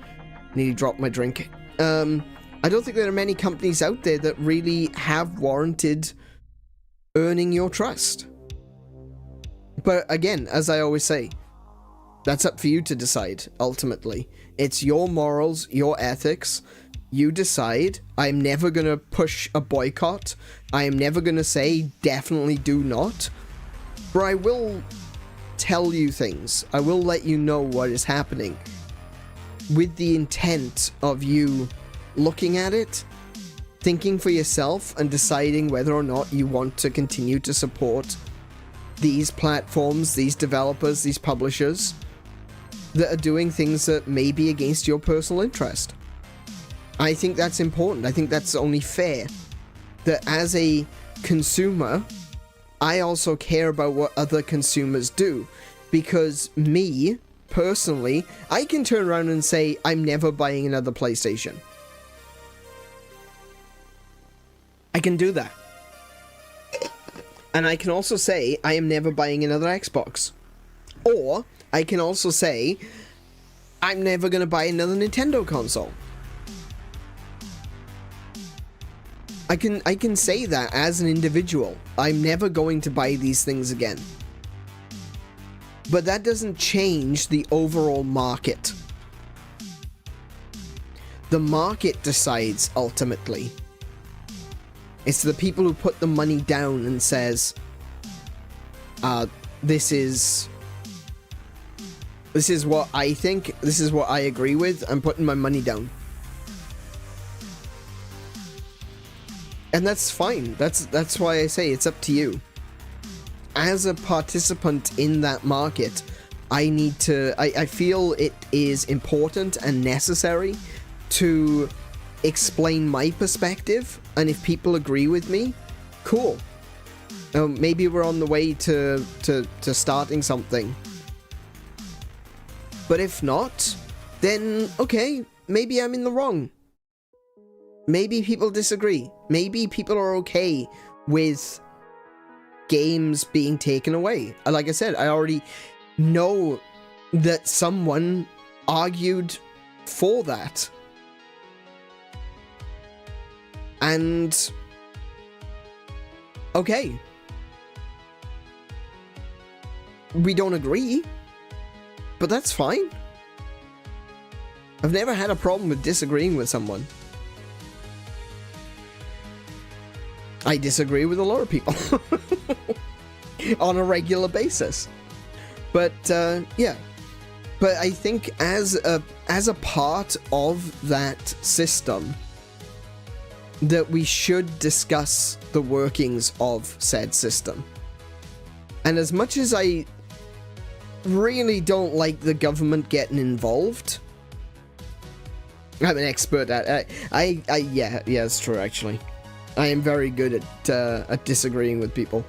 Nearly dropped my drink. I don't think there are many companies out there that really have warranted earning your trust. But again, as I always say, that's up for you to decide, ultimately. It's your morals, your ethics. You decide. I'm never going to push a boycott. I am never going to say, definitely do not. But I will tell you things. I will let you know what is happening, with the intent of you looking at it, thinking for yourself, and deciding whether or not you want to continue to support these platforms, these developers, these publishers that are doing things that may be against your personal interest. I think that's important. I think that's only fair. That as a consumer, I also care about what other consumers do. Because me, personally, I can turn around and say, I'm never buying another PlayStation. I can do that. And I can also say, I am never buying another Xbox. Or, I can also say, I'm never going to buy another Nintendo console. I can say that as an individual. I'm never going to buy these things again. But that doesn't change the overall market. The market decides, ultimately. It's the people who put the money down and says, this is what I think, this is what I agree with, I'm putting my money down. And that's fine. That's why I say it's up to you. As a participant in that market, I feel it is important and necessary to explain my perspective, and if people agree with me, cool. Maybe we're on the way to starting something. But if not, then okay, maybe I'm in the wrong. Maybe people disagree. Maybe people are okay with games being taken away. Like I said, I already know that someone argued for that. And okay, we don't agree, but that's fine. I've never had a problem with disagreeing with someone. I disagree with a lot of people on a regular basis. But yeah, but I think as a part of that system, that we should discuss the workings of said system. And as much as I really don't like the government getting involved, I'm an expert at yeah, it's true, actually. I am very good at disagreeing with people.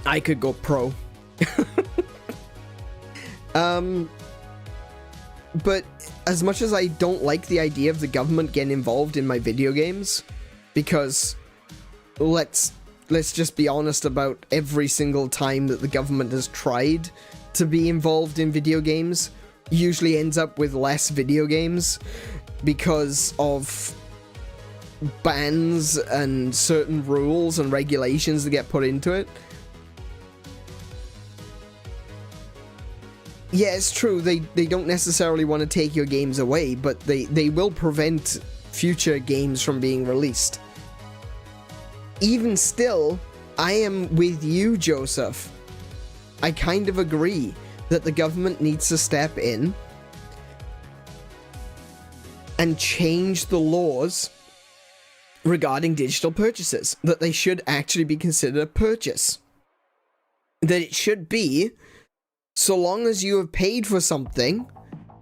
I could go pro. But as much as I don't like the idea of the government getting involved in my video games, because let's just be honest about every single time that the government has tried to be involved in video games, usually ends up with less video games because of bans and certain rules and regulations that get put into it. Yeah, it's true, they don't necessarily want to take your games away, but they will prevent future games from being released. Even still, I am with you, Joseph. I kind of agree that the government needs to step in and change the laws regarding digital purchases. That they should actually be considered a purchase. That it should be, so long as you have paid for something,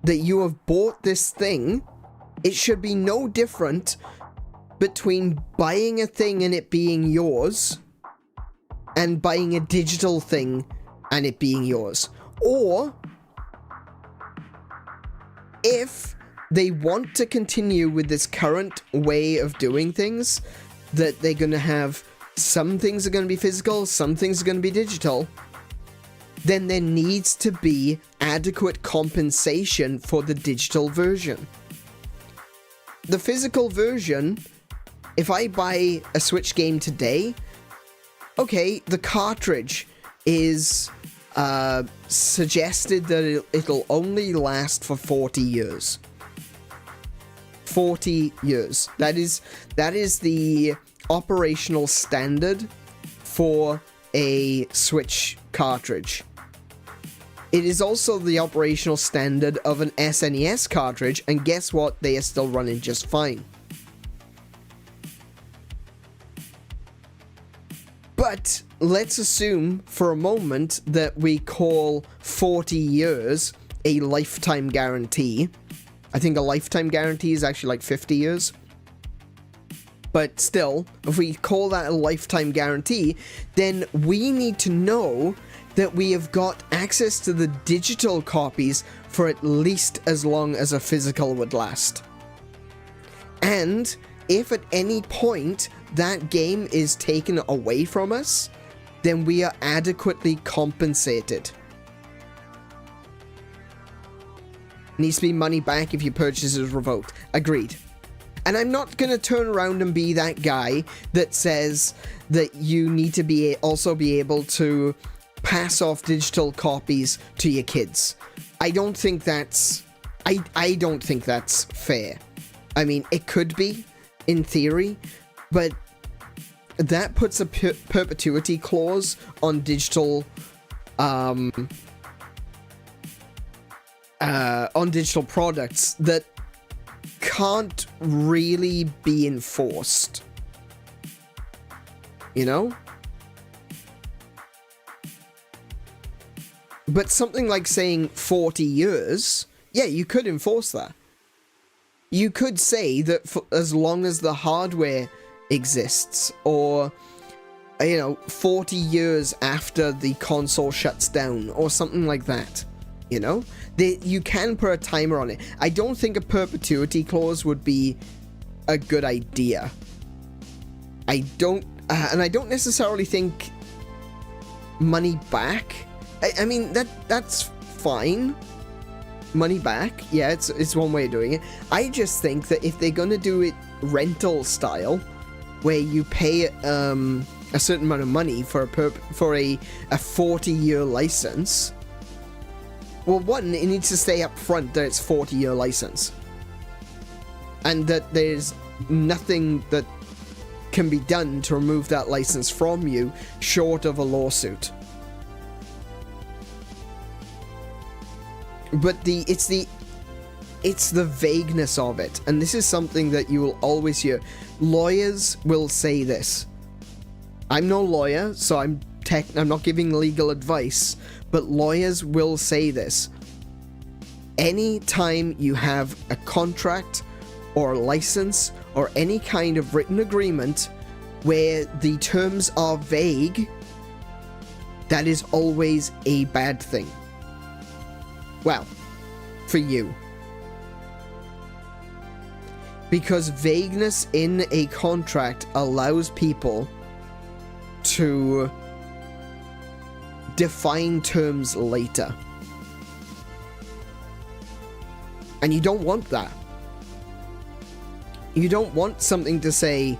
that you have bought this thing, it should be no different between buying a thing and it being yours and buying a digital thing and it being yours. Or, if they want to continue with this current way of doing things, that they're going to have some things are going to be physical, some things are going to be digital, then there needs to be adequate compensation for the digital version. The physical version, if I buy a Switch game today, okay, the cartridge is suggested that it'll only last for 40 years. 40 years. That is the operational standard for a Switch cartridge. It is also the operational standard of an SNES cartridge, and guess what? They are still running just fine. But let's assume for a moment that we call 40 years a lifetime guarantee. I think a lifetime guarantee is actually like 50 years. But still, if we call that a lifetime guarantee, then we need to know that we have got access to the digital copies for at least as long as a physical would last. And if at any point that game is taken away from us, then we are adequately compensated. Needs to be money back if your purchase is revoked. Agreed. And I'm not going to turn around and be that guy that says that you need to also be able to pass off digital copies to your kids. I don't think that's fair. I mean, it could be in theory, but that puts a perpetuity clause on digital products that can't really be enforced. You know? But something like saying 40 years, yeah, you could enforce that. You could say that for as long as the hardware exists, or, 40 years after the console shuts down, or something like that. You know? You can put a timer on it. I don't think a perpetuity clause would be a good idea. I don't necessarily think money back. I mean, that's fine. Money back, yeah, it's one way of doing it. I just think that if they're gonna do it rental style, where you pay a certain amount of money for a 40-year license, well, one, it needs to stay up front that it's 40-year license, and that there's nothing that can be done to remove that license from you short of a lawsuit. But it's the vagueness of it, and this is something that you will always hear. Lawyers will say this. I'm no lawyer, so I'm not giving legal advice, but lawyers will say this. Any time you have a contract or a license or any kind of written agreement where the terms are vague, that is always a bad thing. Well, for you. Because vagueness in a contract allows people to define terms later. And you don't want that. You don't want something to say,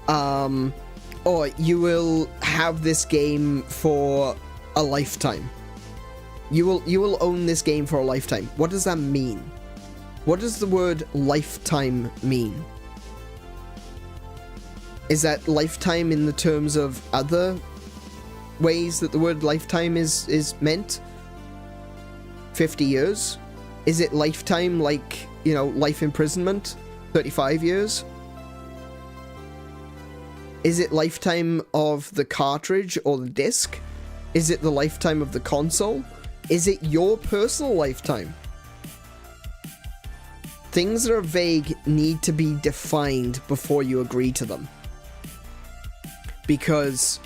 or you will have this game for a lifetime. You will own this game for a lifetime. What does that mean? What does the word lifetime mean? Is that lifetime in the terms of other ways that the word lifetime is meant? 50 years? Is it lifetime like, life imprisonment? 35 years? Is it lifetime of the cartridge or the disc? Is it the lifetime of the console? Is it your personal lifetime? Things that are vague need to be defined before you agree to them. Because,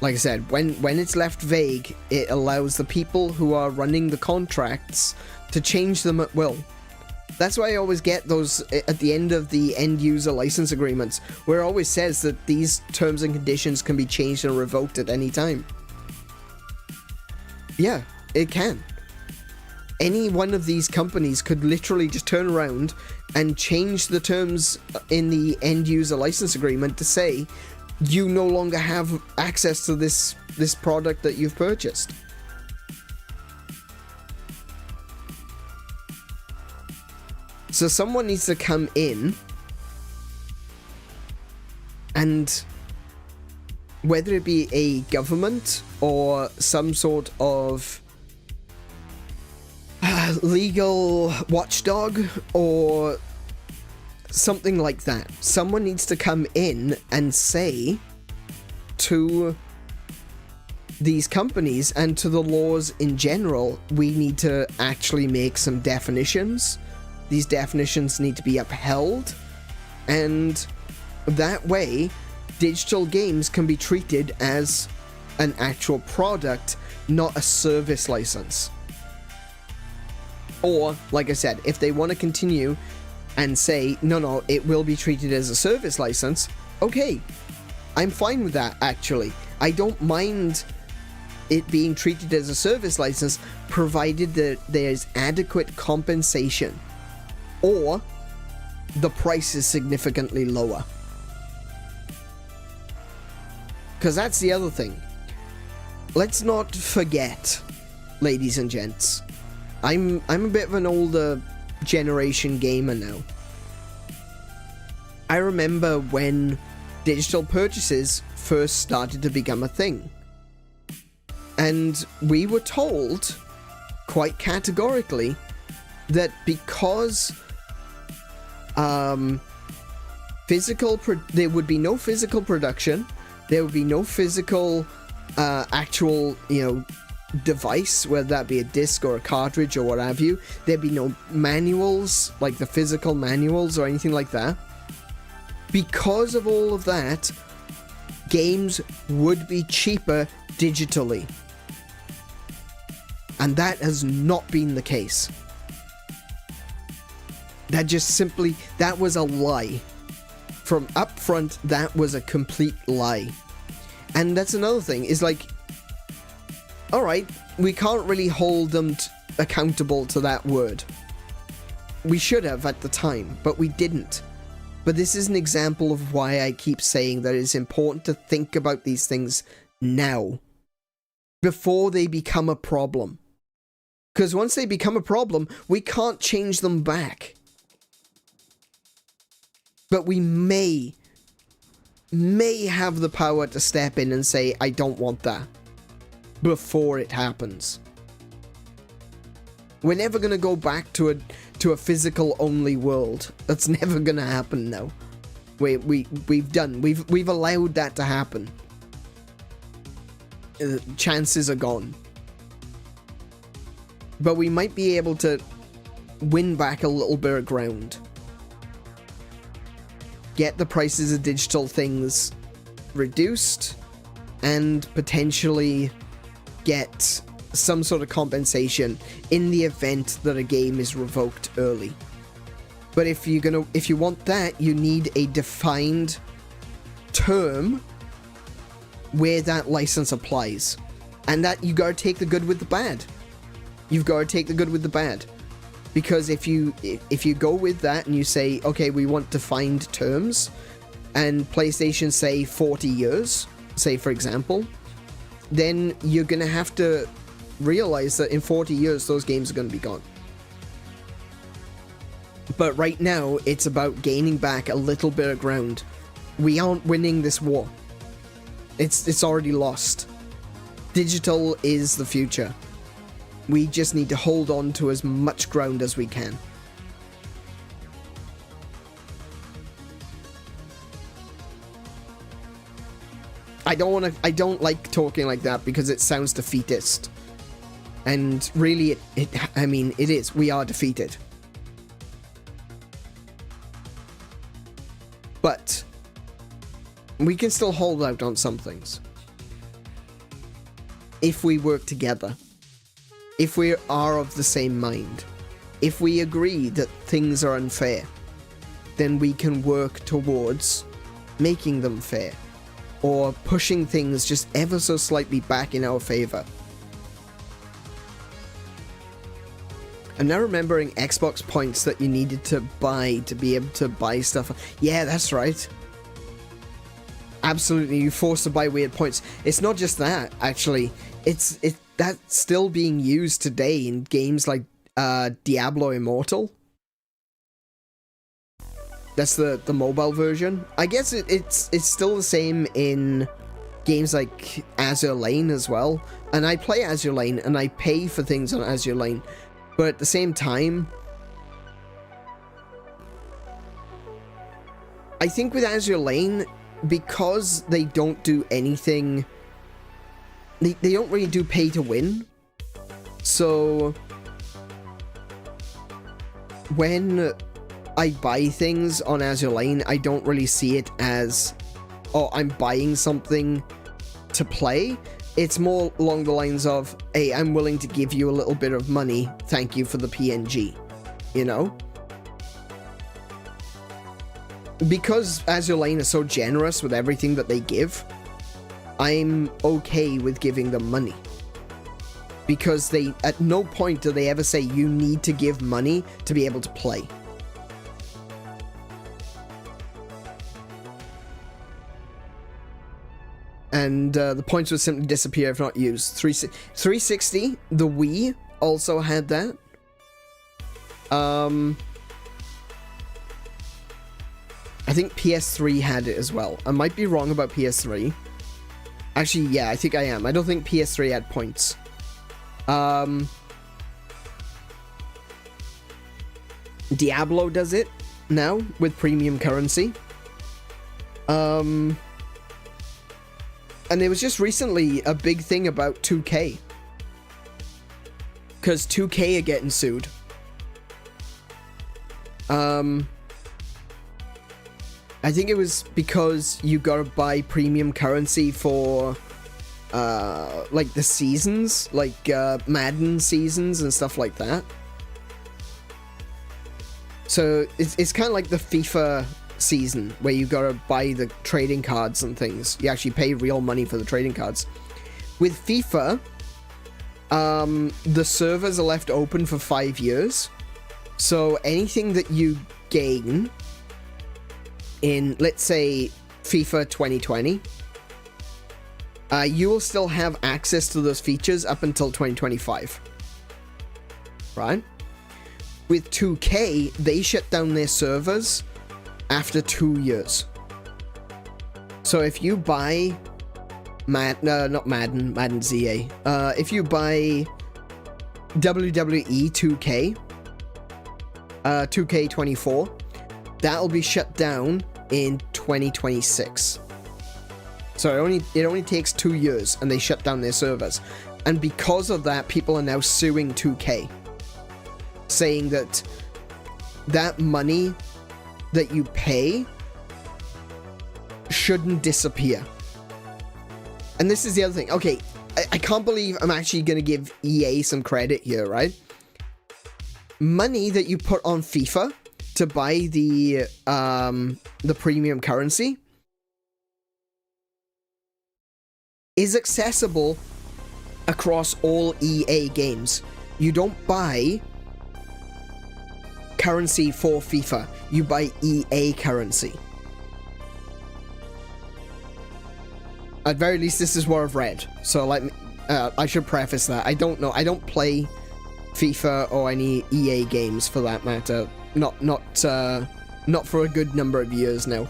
like I said, when it's left vague, it allows the people who are running the contracts to change them at will. That's why I always get those at the end of the end-user license agreements, where it always says that these terms and conditions can be changed and revoked at any time. Yeah, it can. Any one of these companies could literally just turn around and change the terms in the end-user license agreement to say, you no longer have access to this product that you've purchased. So someone needs to come in and, whether it be a government or some sort of legal watchdog or something like that, someone needs to come in and say to these companies and to the laws in general, we need to actually make some definitions. These definitions need to be upheld, and that way digital games can be treated as an actual product, not a service license. Or, like I said, if they want to continue and say, no, it will be treated as a service license, okay, I'm fine with that, actually. I don't mind it being treated as a service license, provided that there's adequate compensation, or the price is significantly lower. Because that's the other thing. Let's not forget, ladies and gents, I'm a bit of an older generation gamer now. I remember when digital purchases first started to become a thing. And we were told, quite categorically, that because there would be no physical production, there would be no physical actual, device, whether that be a disc or a cartridge or what have you. There'd be no manuals, like the physical manuals or anything like that. Because of all of that, games would be cheaper digitally. And that has not been the case. That was a lie. From up front, that was a complete lie. And that's another thing, is like, alright, we can't really hold them accountable to that word. We should have at the time, but we didn't. But this is an example of why I keep saying that it's important to think about these things now, before they become a problem. Because once they become a problem, we can't change them back. But we may have the power to step in and say, I don't want that, before it happens. We're never going to go back to a physical only world. That's never going to happen now. We've allowed that to happen. Chances are gone. But we might be able to win back a little bit of ground. Get the prices of digital things reduced, and potentially get some sort of compensation in the event that a game is revoked early. But if you want that, you need a defined term where that license applies. And that you gotta take the good with the bad. You've gotta take the good with the bad. Because if you go with that and you say, okay, we want defined terms, and PlayStation say 40 years, say for example, then you're gonna have to realize that in 40 years those games are gonna be gone. But right now, it's about gaining back a little bit of ground. We aren't winning this war. It's already lost. Digital is the future. We just need to hold on to as much ground as we can. I don't like talking like that because it sounds defeatist. And really, it is. We are defeated. But we can still hold out on some things. If we work together. If we are of the same mind. If we agree that things are unfair, then we can work towards making them fair. Or pushing things just ever so slightly back in our favor. I'm now remembering Xbox points that you needed to buy to be able to buy stuff. Yeah, that's right. absolutely, you forced to buy weird points. It's not just that, actually. That's still being used today in games like Diablo Immortal. That's the mobile version. I guess it's still the same in games like Azure Lane as well. And I play Azure Lane and I pay for things on Azure Lane. But at the same time, I think with Azure Lane, because they don't do anything, they don't really do pay to win. So when I buy things on Azure Lane, I don't really see it as, oh, I'm buying something to play. It's more along the lines of, hey, I'm willing to give you a little bit of money. Thank you for the PNG, you know? Because Azure Lane is so generous with everything that they give, I'm okay with giving them money. Because they, at no point do they ever say you need to give money to be able to play. And the points would simply disappear if not used. 360, the Wii also had that. I think PS3 had it as well. I might be wrong about PS3. Actually, yeah, I think I am. I don't think PS3 had points. Diablo does it now with premium currency. And there was just recently a big thing about 2K. Because 2K are getting sued. I think it was because you gotta buy premium currency for, like the seasons, like Madden seasons and stuff like that. So it's kind of like the FIFA season where you gotta buy the trading cards and things. You actually pay real money for the trading cards. With FIFA, the servers are left open for 5 years. So anything that you gain in, let's say, FIFA 2020, you will still have access to those features up until 2025. Right? With 2K, they shut down their servers after 2 years. So if you buy not Madden, Madden ZA. If you buy WWE 2K, 2K24, that'll be shut down in 2026. So it only takes 2 years, and they shut down their servers. And because of that, people are now suing 2K, saying that that money that you pay shouldn't disappear. And this is the other thing. Okay, I can't believe I'm actually going to give EA some credit here, right? Money that you put on FIFA to buy the premium currency is accessible across all EA games. You don't buy currency for FIFA. You buy EA currency. At very least, this is what I've read. So, like, I should preface that. I don't know. I don't play FIFA or any EA games for that matter. Not for a good number of years now.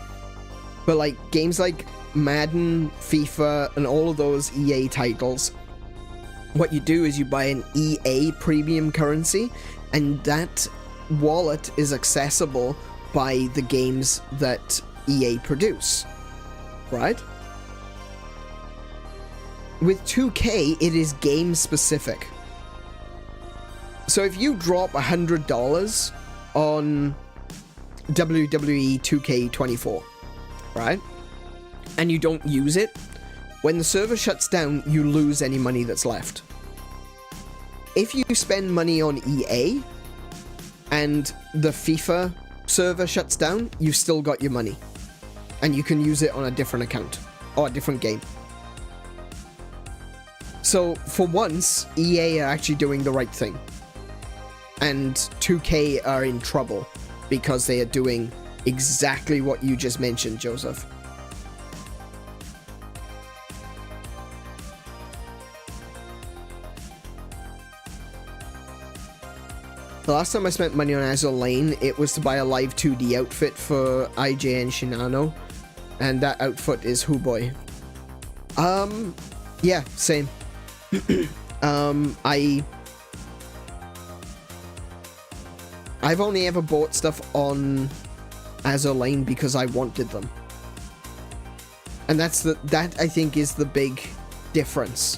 But, like, games like Madden, FIFA, and all of those EA titles, what you do is you buy an EA premium currency, and that wallet is accessible by the games that EA produce. Right? With 2K, it is game specific. So if you drop $100 on WWE 2K24, right? And you don't use it, when the server shuts down, you lose any money that's left. If you spend money on EA and the FIFA server shuts down, you've still got your money. And you can use it on a different account or a different game. So, for once, EA are actually doing the right thing. And 2K are in trouble because they are doing exactly what you just mentioned, Joseph. The last time I spent money on Azur Lane, it was to buy a live 2D outfit for IJ and Shinano. And that outfit is Huboy. Yeah, same. I've only ever bought stuff on Azur Lane because I wanted them. And that I think is the big difference.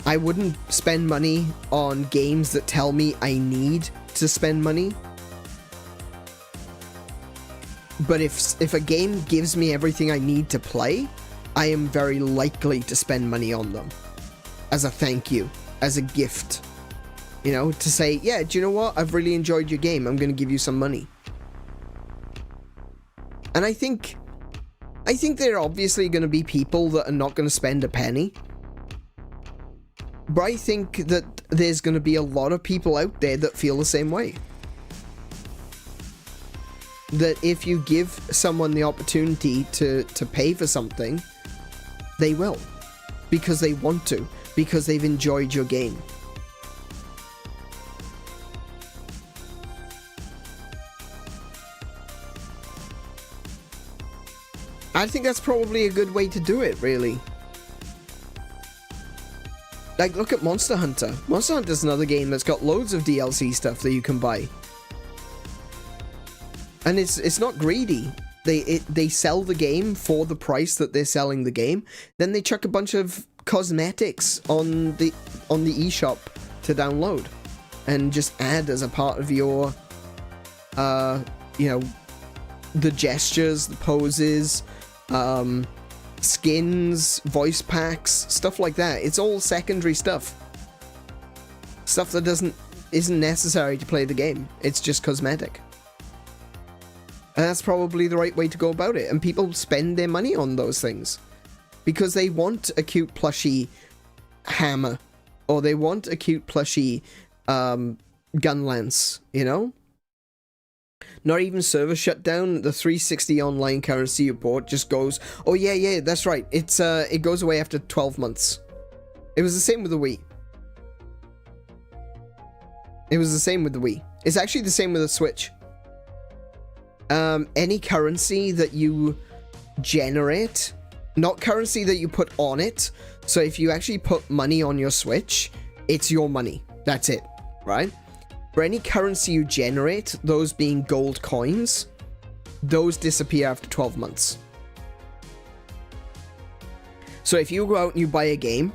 I wouldn't spend money on games that tell me I need to spend money. But if a game gives me everything I need to play, I am very likely to spend money on them. As a thank you, as a gift. You know, to say, yeah, do you know what? I've really enjoyed your game. I'm going to give you some money. And I think there are obviously going to be people that are not going to spend a penny. But I think that there's going to be a lot of people out there that feel the same way. That if you give someone the opportunity to pay for something, they will. Because they want to. Because they've enjoyed your game. I think that's probably a good way to do it, really. Like, look at Monster Hunter. Monster Hunter is another game that's got loads of DLC stuff that you can buy. And it's not greedy. They sell the game for the price that they're selling the game. Then they chuck a bunch of cosmetics on the eShop to download. And just add as a part of your, you know, the gestures, the poses, skins, voice packs, stuff like that. It's all secondary stuff. Stuff that isn't necessary to play the game. It's just cosmetic. And that's probably the right way to go about it. And people spend their money on those things. Because they want a cute plushy hammer. Or they want a cute plushy gun lance, you know? Not even server shutdown. The 360 online currency you bought just goes, oh yeah, that's right. It goes away after 12 months. It was the same with the Wii. It was the same with the Wii. It's actually the same with the Switch. Any currency that you generate, not currency that you put on it. So if you actually put money on your Switch, it's your money. That's it, right? For any currency you generate, those being gold coins, those disappear after 12 months. So if you go out and you buy a game,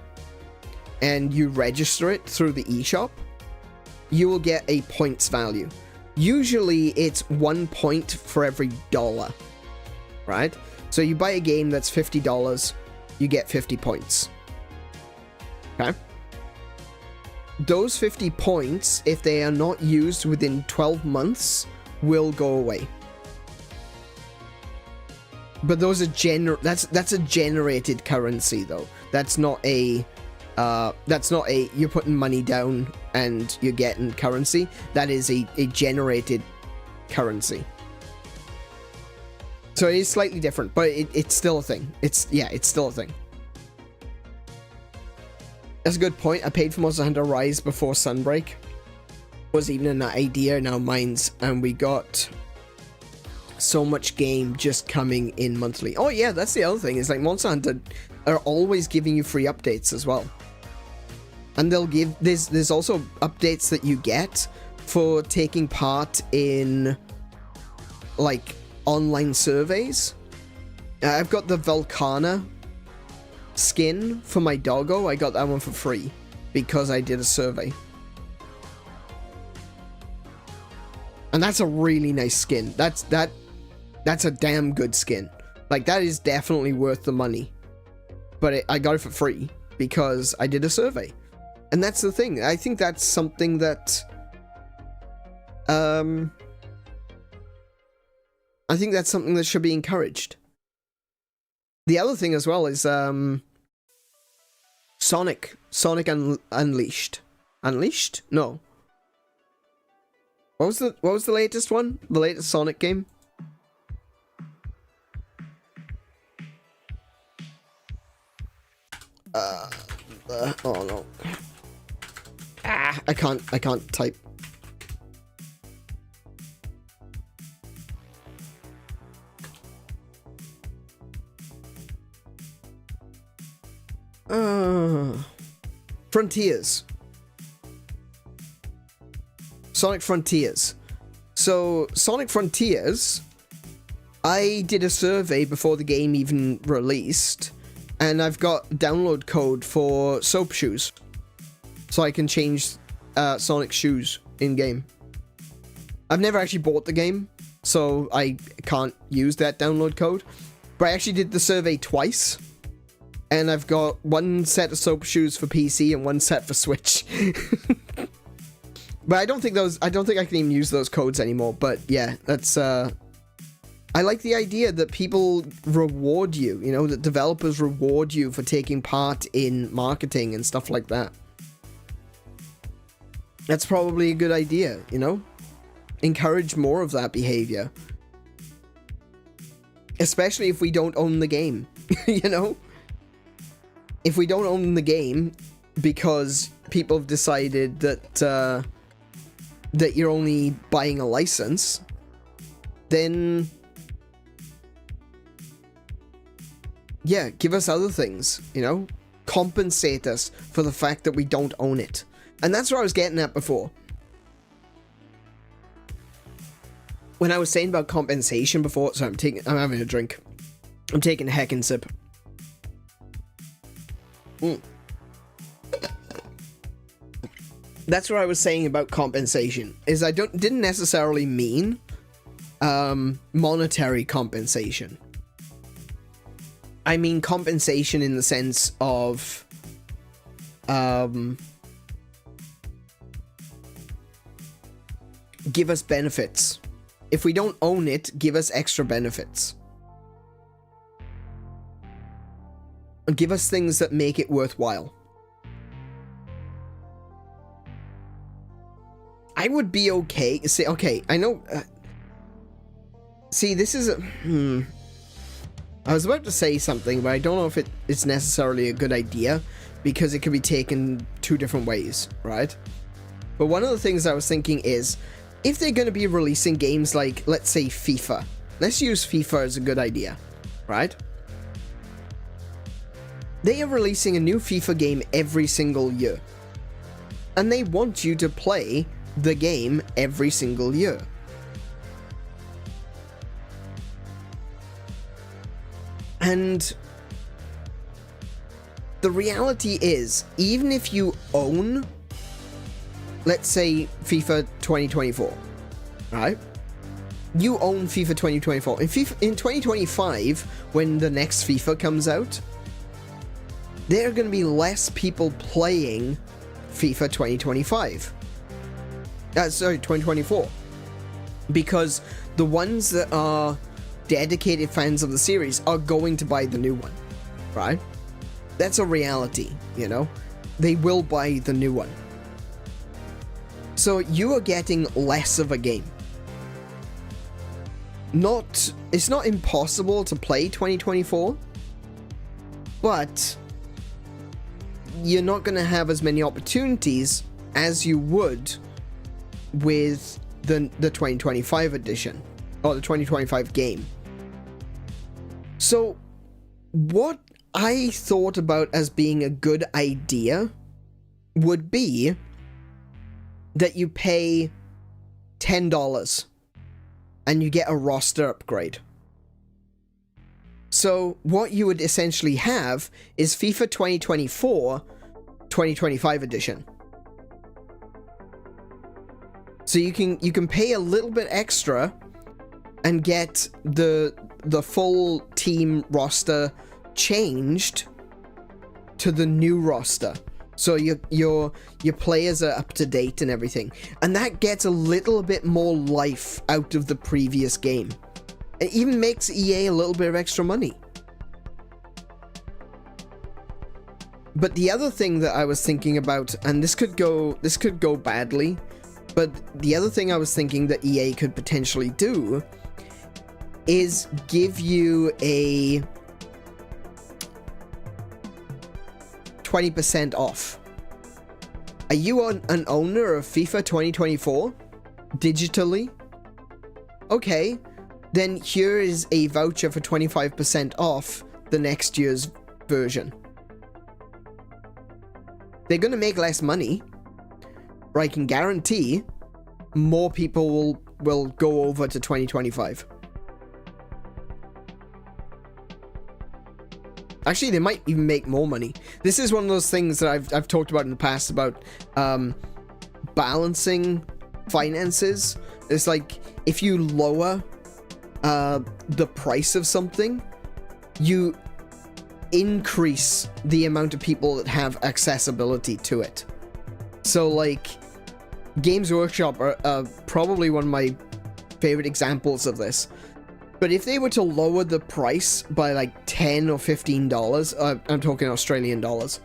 and you register it through the eShop, you will get a points value. Usually it's 1 point for every dollar, right? So you buy a game that's $50, you get 50 points. Okay? Those 50 points, if they are not used within 12 months, will go away. But those are that's a generated currency though. That's not a you're putting money down and you're getting currency. That is a generated currency. So it is slightly different, but it's still a thing. It's still a thing. That's a good point. I paid for Monster Hunter Rise before Sunbreak. Was even an idea in our minds, and we got so much game just coming in monthly. Oh yeah, that's the other thing. Is like Monster Hunter are always giving you free updates as well. And they'll give there's also updates that you get for taking part in like online surveys. I've got the Volcana skin for my doggo. I got that one for free because I did a survey. And that's a really nice skin. That's a damn good skin. Like, that is definitely worth the money. But I got it for free because I did a survey. And that's the thing. I think that's something that I think that's something that should be encouraged. The other thing as well is Sonic Unleashed. Unleashed? No. What was the latest one? The latest Sonic game? Oh no. I can't type. Frontiers. Sonic Frontiers. So, Sonic Frontiers, I did a survey before the game even released, and I've got download code for soap shoes. So I can change Sonic shoes in-game. I've never actually bought the game, so I can't use that download code. But I actually did the survey twice, and I've got one set of soap shoes for PC and one set for Switch. But I don't think I can even use those codes anymore. But yeah, that's I like the idea that people reward you, you know, that developers reward you for taking part in marketing and stuff like that. That's probably a good idea, you know? Encourage more of that behavior. Especially if we don't own the game, you know? If we don't own the game because people have decided that that you're only buying a license, then yeah, give us other things, you know? Compensate us for the fact that we don't own it. And that's what I was getting at before. When I was saying about compensation before, so I'm having a drink. I'm taking a heckin' sip. That's what I was saying about compensation, is I didn't necessarily mean monetary compensation. I mean compensation in the sense of give us benefits. If we don't own it, give us extra benefits. And give us things that make it worthwhile. I would be okay. See, okay, I know. See, this is a. I was about to say something, but I don't know if it's necessarily a good idea because it could be taken two different ways, right? But one of the things I was thinking is, if they're going to be releasing games like, let's say, FIFA. Let's use FIFA as a good idea, right? They are releasing a new FIFA game every single year. And they want you to play the game every single year. And the reality is, even if you own, let's say, FIFA 2024, right? You own FIFA 2024. In 2025, when the next FIFA comes out, there are going to be less people playing FIFA 2025. Sorry, 2024. Because the ones that are dedicated fans of the series are going to buy the new one, right? That's a reality, you know? They will buy the new one. So you are getting less of a game. It's not impossible to play 2024, but you're not going to have as many opportunities as you would with the 2025 edition, or the 2025 game. So, what I thought about as being a good idea would be that you pay $10 and you get a roster upgrade. So what you would essentially have is FIFA 2024 2025 edition. So you can pay a little bit extra and get the full team roster changed to the new roster. So your players are up to date and everything. And that gets a little bit more life out of the previous game. It even makes EA a little bit of extra money. But the other thing that I was thinking about, and this could go badly, but the other thing I was thinking that EA could potentially do is give you a 20% off. Are you an owner of FIFA 2024 digitally? Okay, then here is a voucher for 25% off the next year's version. they're going to make less money, but I can guarantee more people will go over to 2025. Actually, they might even make more money. This is one of those things that I've talked about in the past about balancing finances. It's like if you lower the price of something, you increase the amount of people that have accessibility to it. So like Games Workshop are probably one of my favorite examples of this. But if they were to lower the price by like $10 or $15, I'm talking Australian dollars.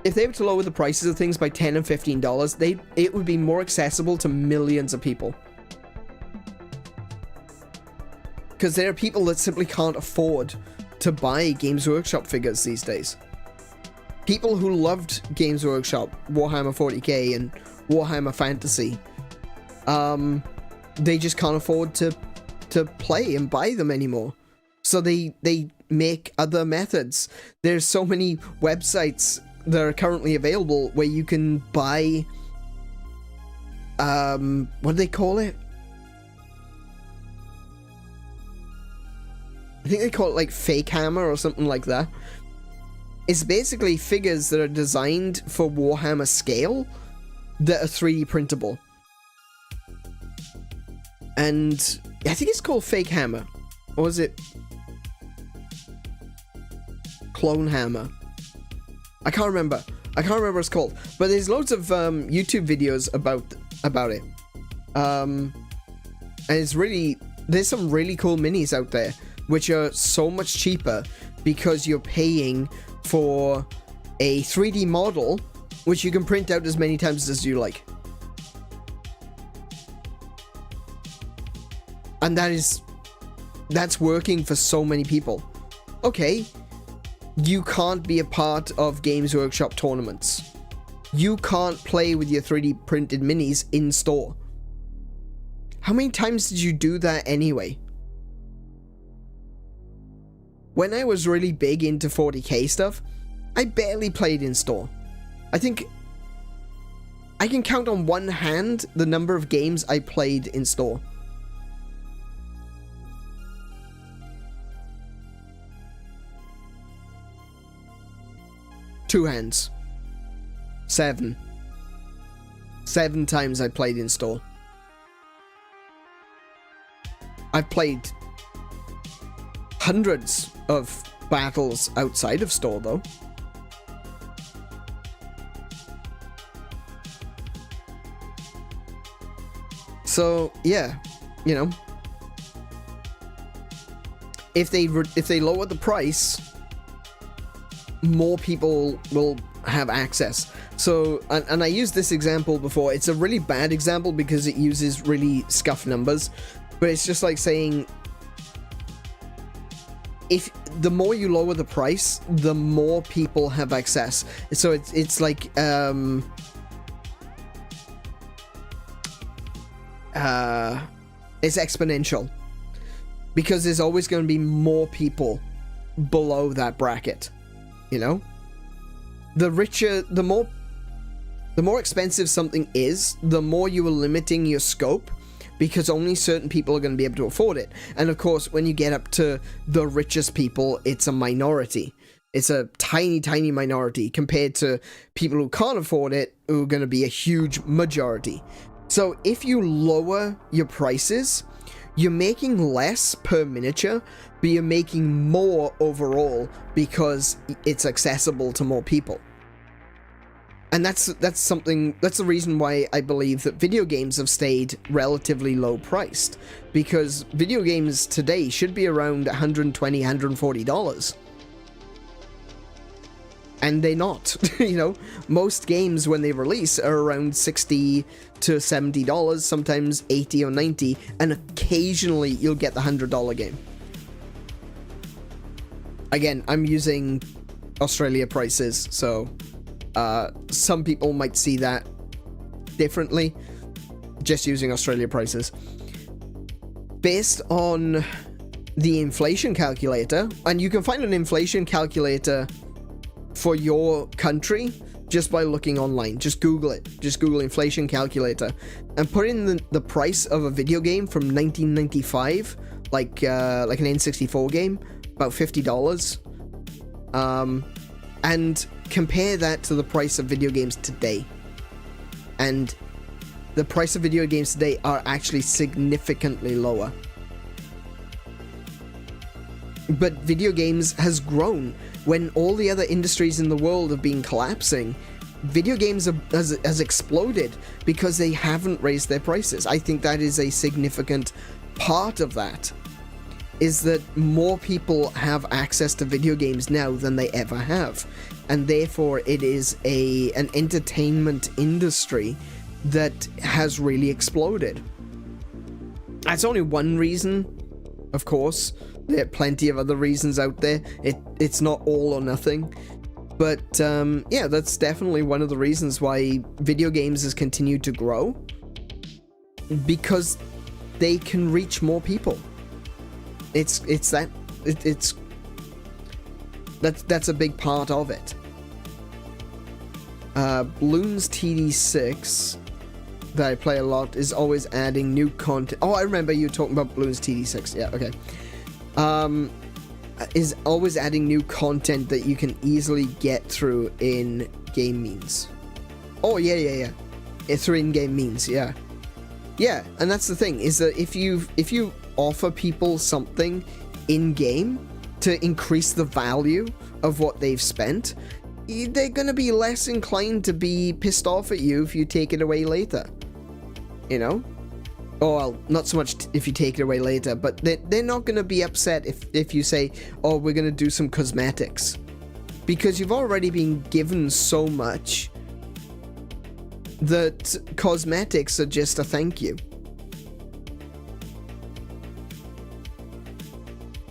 If they were to lower the prices of things by $10 and $15, it would be more accessible to millions of people. Because there are people that simply can't afford to buy Games Workshop figures these days. People who loved Games Workshop, Warhammer 40k and Warhammer Fantasy, they just can't afford to play and buy them anymore. So they make other methods. There's so many websites that are currently available where you can buy, what do they call it? I think they call it like Fake Hammer or something like that. It's basically figures that are designed for Warhammer scale that are 3D printable. And I think it's called Fake Hammer. Or is it Clone Hammer? I can't remember. I can't remember what it's called. But there's loads of YouTube videos about it. And it's really... There's some really cool minis out there, which are so much cheaper because you're paying for a 3D model, which you can print out as many times as you like. And that's working for so many people. Okay, you can't be a part of Games Workshop tournaments. You can't play with your 3D printed minis in store. How many times did you do that anyway? When I was really big into 40k stuff, I barely played in store. I think I can count on one hand the number of games I played in store. Two hands. 7 times I played in store. I've played hundreds of battles outside of store, though. So, yeah, you know, if they lower the price, more people will have access. So, and I used this example before. It's a really bad example because it uses really scuffed numbers, but it's just like saying, if the more you lower the price, the more people have access. So it's like it's exponential, because there's always going to be more people below that bracket. You know, the richer, the more expensive something is, the more you are limiting your scope, because only certain people are going to be able to afford it. And of course, when you get up to the richest people, it's a minority. It's a tiny, tiny minority compared to people who can't afford it, who are going to be a huge majority. So if you lower your prices, you're making less per miniature, but you're making more overall because it's accessible to more people. And that's the reason why I believe that video games have stayed relatively low priced, because video games today should be around $120, $140. And they're not. You know, most games when they release are around $60 to $70, sometimes $80 or $90, and occasionally you'll get the $100 game. Again, I'm using Australia prices, so some people might see that differently, just using Australia prices. Based on the inflation calculator, and you can find an inflation calculator for your country just by looking online. Just Google it. Just Google inflation calculator and put in the price of a video game from 1995, like an N64 game, about $50. And compare that to the price of video games today. And the price of video games today are actually significantly lower. But video games has grown. When all the other industries in the world have been collapsing, video games has exploded because they haven't raised their prices. I think that is a significant part of that, is that more people have access to video games now than they ever have. And therefore it is an entertainment industry that has really exploded. That's only one reason, of course. There are plenty of other reasons out there. It's not all or nothing. But yeah, that's definitely one of the reasons why video games has continued to grow. Because they can reach more people. That's a big part of it. Bloons TD6 that I play a lot is always adding new content. Oh, I remember you talking about Bloons TD6. Yeah, okay. Is always adding new content that you can easily get through in game means. Oh yeah. Through in-game means, yeah. Yeah, and that's the thing, is that if you offer people something in-game to increase the value of what they've spent, they're gonna be less inclined to be pissed off at you if you take it away later. You know? Oh, well, not so much if you take it away later, but they're not going to be upset if you say, oh, we're going to do some cosmetics. Because you've already been given so much that cosmetics are just a thank you.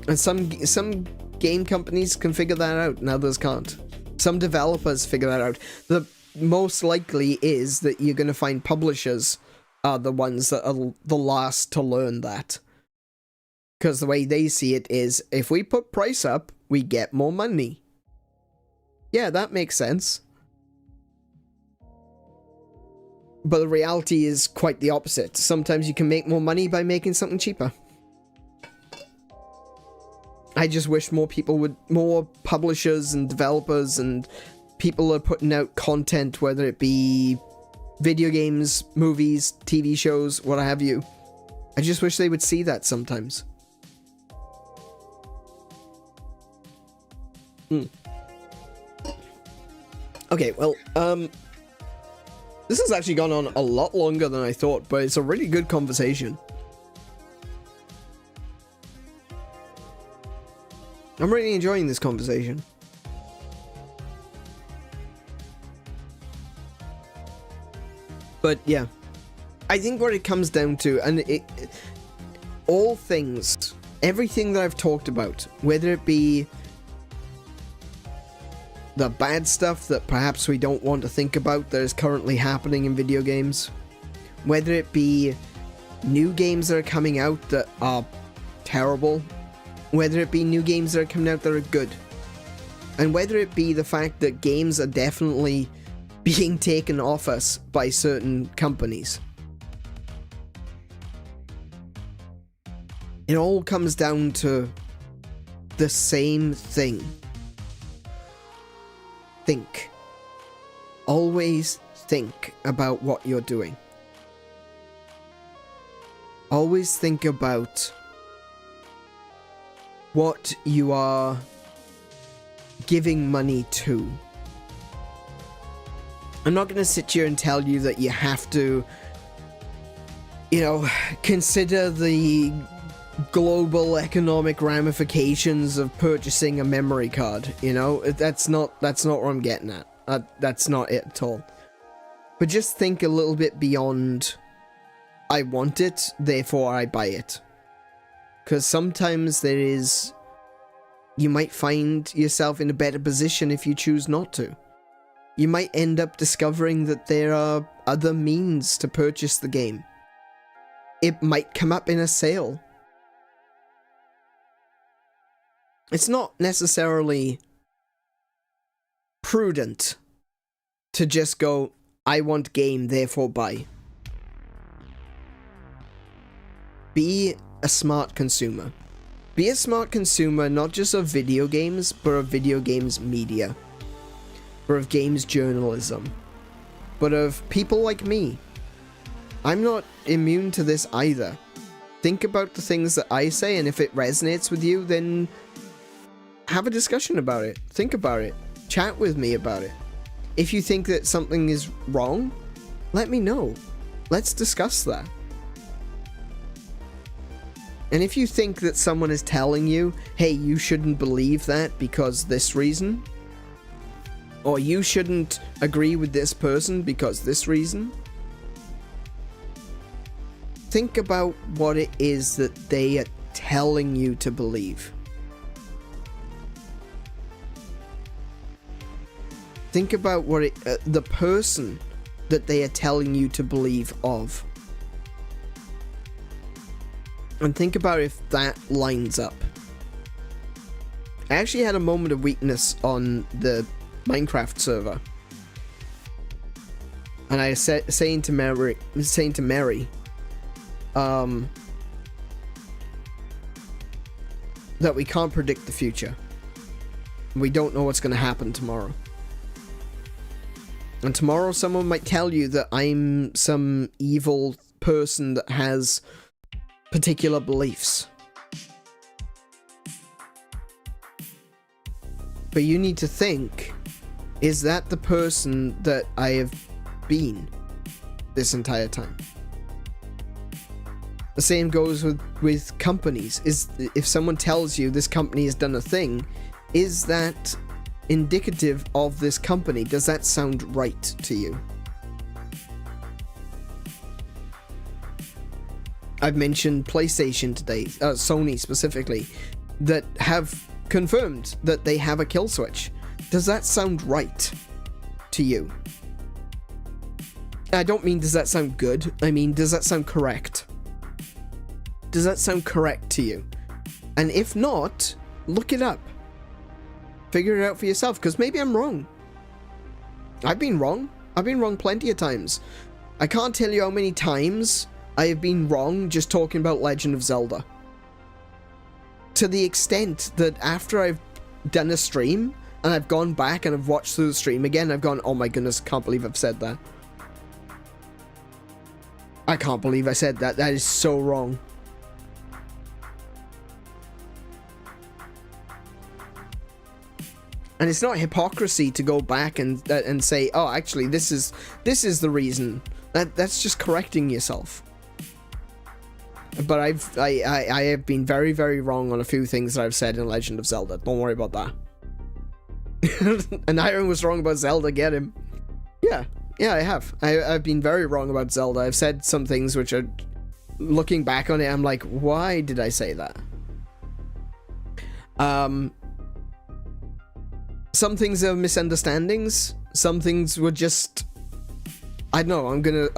And some game companies can figure that out and others can't. Some developers figure that out. The most likely is that you're going to find publishers are the ones that are the last to learn that. Because the way they see it is, if we put price up, we get more money. Yeah, that makes sense. But the reality is quite the opposite. Sometimes you can make more money by making something cheaper. I just wish more publishers and developers and people are putting out content, whether it be video games, movies, TV shows, what have you. I just wish they would see that sometimes. Okay, well, this has actually gone on a lot longer than I thought, but it's a really good conversation. I'm really enjoying this conversation. But yeah, I think what it comes down to, and all things, everything that I've talked about, whether it be the bad stuff that perhaps we don't want to think about that is currently happening in video games, whether it be new games that are coming out that are terrible, whether it be new games that are coming out that are good, and whether it be the fact that games are definitely being taken off us by certain companies. It all comes down to the same thing. Think. Always think about what you're doing. Always think about what you are giving money to. I'm not going to sit here and tell you that you have to, consider the global economic ramifications of purchasing a memory card. That's not what I'm getting at. That's not it at all. But just think a little bit beyond, I want it, therefore I buy it. Because sometimes you might find yourself in a better position if you choose not to. You might end up discovering that there are other means to purchase the game. It might come up in a sale. It's not necessarily prudent to just go, I want game, therefore buy. Be a smart consumer. Be a smart consumer, not just of video games, but of video games media. Or of games journalism. But of people like me. I'm not immune to this either. Think about the things that I say, and if it resonates with you, then have a discussion about it. Think about it. Chat with me about it. If you think that something is wrong, let me know. Let's discuss that. And if you think that someone is telling you, hey, you shouldn't believe that because this reason, or you shouldn't agree with this person because this reason, think about what it is that they are telling you to believe. Think about what the person that they are telling you to believe of. And think about if that lines up. I actually had a moment of weakness on the Minecraft server. And I said, saying to Mary, that we can't predict the future. We don't know what's going to happen tomorrow. And tomorrow someone might tell you that I'm some evil person that has particular beliefs. But you need to think, is that the person that I have been this entire time? The same goes with companies. If someone tells you this company has done a thing, is that indicative of this company? Does that sound right to you? I've mentioned PlayStation today, Sony specifically, that have confirmed that they have a kill switch. Does that sound right to you? I don't mean does that sound good, I mean does that sound correct? Does that sound correct to you? And if not, look it up. Figure it out for yourself, because maybe I'm wrong. I've been wrong. I've been wrong plenty of times. I can't tell you how many times I have been wrong just talking about Legend of Zelda. To the extent that after I've done a stream, and I've gone back and I've watched through the stream again, I've gone, oh my goodness, can't believe I've said that. I can't believe I said that. That is so wrong. And it's not hypocrisy to go back and say, oh, actually, this is the reason. That's just correcting yourself. But I have been very, very wrong on a few things that I've said in Legend of Zelda. Don't worry about that. And Iron was wrong about Zelda, get him. Yeah, I have. I've been very wrong about Zelda. I've said some things which are, looking back on it, I'm like, why did I say that? Some things are misunderstandings. Some things were just, I don't know, I'm gonna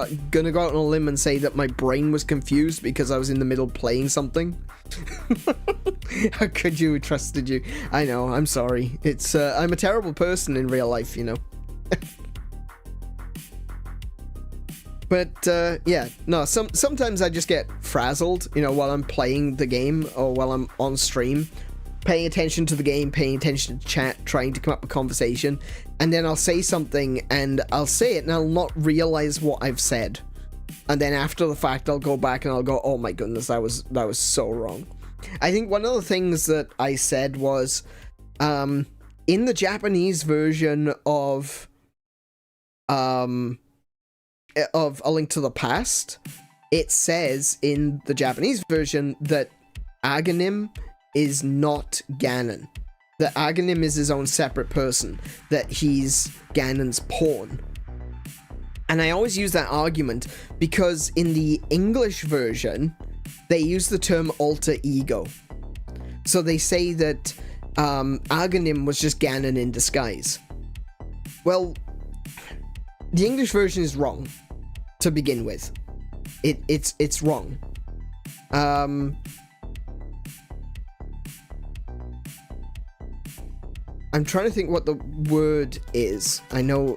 go out on a limb and say that my brain was confused because I was in the middle playing something. How could you have trusted you? I know, I'm sorry. It's, I'm a terrible person in real life, you know. But, yeah, no, sometimes I just get frazzled, you know, while I'm playing the game or while I'm on stream, paying attention to the game, paying attention to chat, trying to come up with conversation, and then I'll say something, and I'll say it, and I'll not realize what I've said. And then after the fact, I'll go back and I'll go, oh my goodness, that was so wrong. I think one of the things that I said was, in the Japanese version of A Link to the Past, it says in the Japanese version that Aghanim is not Ganon. That Aghanim is his own separate person. That he's Ganon's pawn. And I always use that argument because in the English version, they use the term alter ego. So they say that Aghanim was just Ganon in disguise. Well, the English version is wrong to begin with. It's wrong. I'm trying to think what the word is. I know,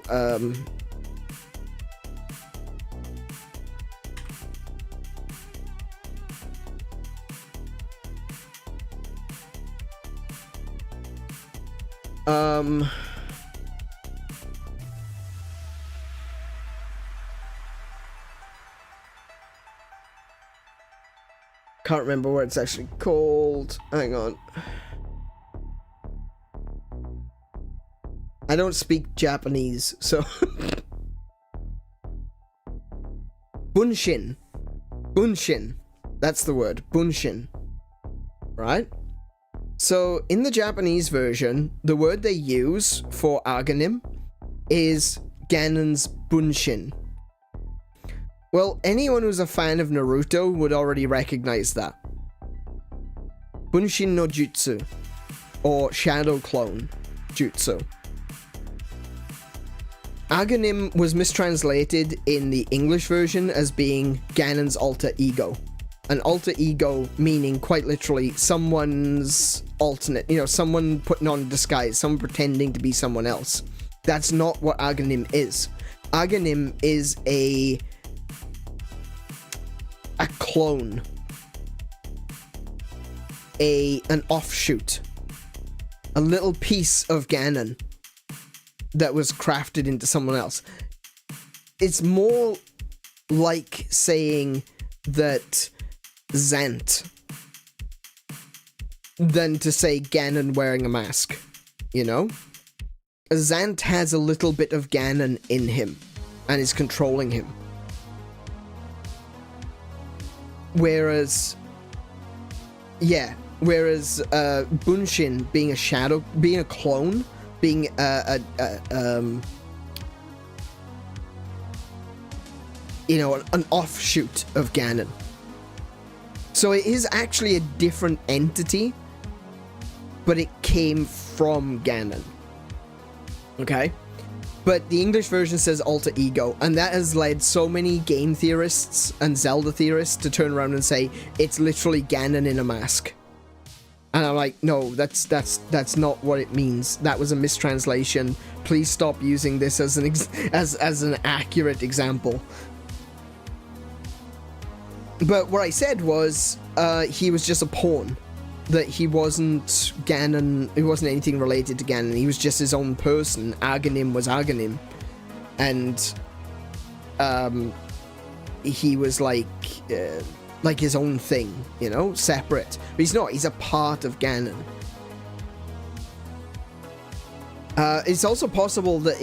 can't remember what it's actually called. Hang on. I don't speak Japanese, so... Bunshin. Bunshin. That's the word. Bunshin. Right? So, in the Japanese version, the word they use for Aghanim is Ganon's Bunshin. Well, anyone who's a fan of Naruto would already recognize that. Bunshin no Jutsu, or Shadow Clone Jutsu. Aghanim was mistranslated in the English version as being Ganon's alter ego. An alter ego meaning, quite literally, someone's alternate, someone putting on a disguise, someone pretending to be someone else. That's not what Aghanim is. Aghanim is a clone, an offshoot, a little piece of Ganon that was crafted into someone else. It's more like saying that Zant than to say Ganon wearing a mask, Zant has a little bit of Ganon in him and is controlling him. Whereas Bunshin being a shadow, being a clone, being an offshoot of Ganon. So it is actually a different entity, but it came from Ganon. Okay? But the English version says alter ego, and that has led so many game theorists and Zelda theorists to turn around and say it's literally Ganon in a mask. And I'm like, no, that's not what it means. That was a mistranslation. Please stop using this as an accurate example. But what I said was, he was just a pawn. That he wasn't Ganon, he wasn't anything related to Ganon, he was just his own person. Aghanim was Aghanim. And, he was like his own thing, separate. But he's not, he's a part of Ganon. It's also possible that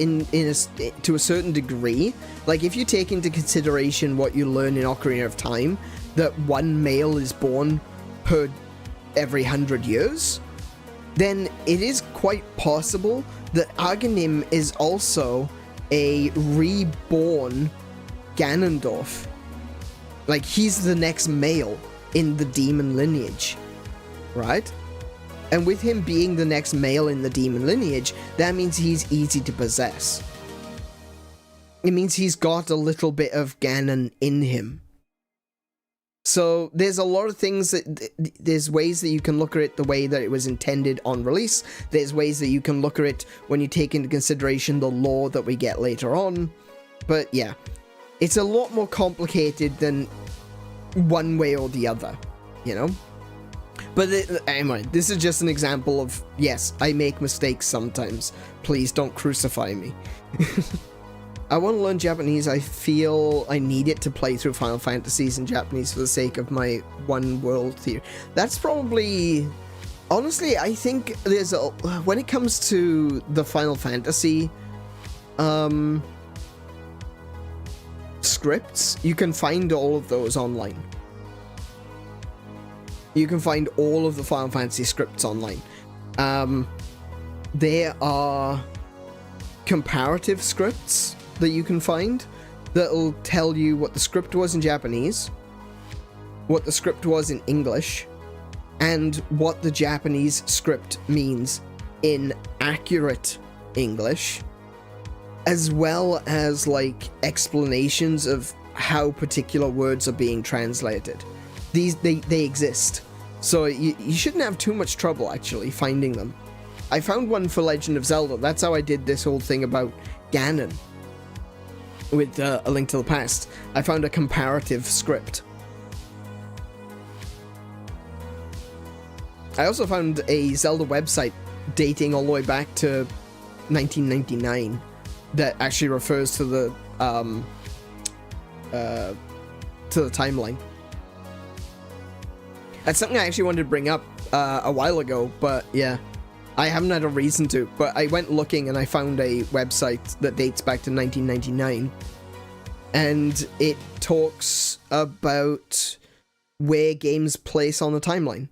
to a certain degree, like if you take into consideration what you learn in Ocarina of Time, that one male is born per every 100 years, then it is quite possible that Aghanim is also a reborn Ganondorf. Like, he's the next male in the demon lineage, right? And with him being the next male in the demon lineage, that means he's easy to possess. It means he's got a little bit of Ganon in him. So there's a lot of things there's ways that you can look at it the way that it was intended on release. There's ways that you can look at it when you take into consideration the lore that we get later on. But yeah, it's a lot more complicated than one way or the other, But anyway, this is just an example of, yes, I make mistakes sometimes. Please don't crucify me. I want to learn Japanese. I feel I need it to play through Final Fantasies in Japanese for the sake of my one world theory. That's probably... Honestly, I think there's a... When it comes to the Final Fantasy scripts, you can find all of those online. You can find all of the Final Fantasy scripts online. There are comparative scripts that you can find that'll tell you what the script was in Japanese, what the script was in English, and what the Japanese script means in accurate English, as well as like explanations of how particular words are being translated. They exist, so you shouldn't have too much trouble actually finding them. I found one for Legend of Zelda. That's how I did this whole thing about Ganon with A Link to the Past. I found a comparative script. I also found a Zelda website dating all the way back to 1999 that actually refers to the timeline. That's something I actually wanted to bring up a while ago, but yeah, I haven't had a reason to. But I went looking and I found a website that dates back to 1999, and it talks about where games place on the timeline.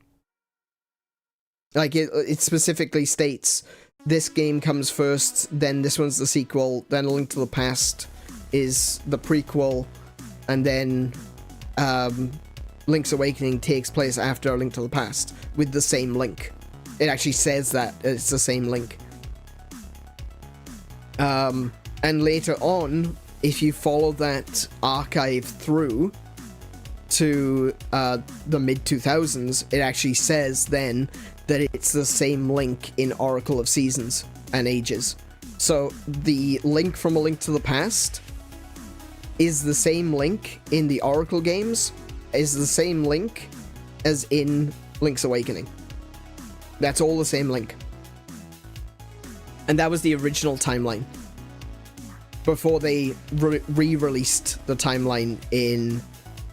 Like, it specifically states, this game comes first, then this one's the sequel, then A Link to the Past is the prequel, and then Link's Awakening takes place after A Link to the Past, with the same link. It actually says that it's the same link. And later on, if you follow that archive through to the mid-2000s, it actually says then that it's the same link in Oracle of Seasons and Ages. So the link from A Link to the Past is the same link in the Oracle games, is the same link as in Link's Awakening. That's all the same link. And that was the original timeline, before they re-released the timeline in,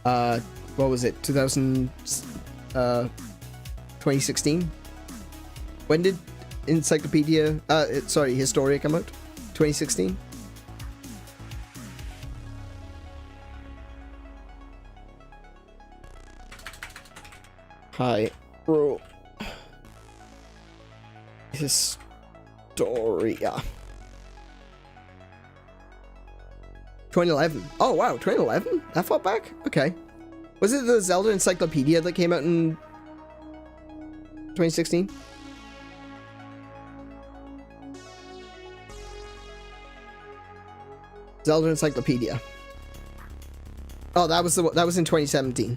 what was it, 2016? When did Historia come out? 2016? Hyrule Historia. 2011. Oh wow, 2011? That far back? Okay. Was it the Zelda Encyclopedia that came out in 2016? Zelda Encyclopedia. Oh, that was in 2017.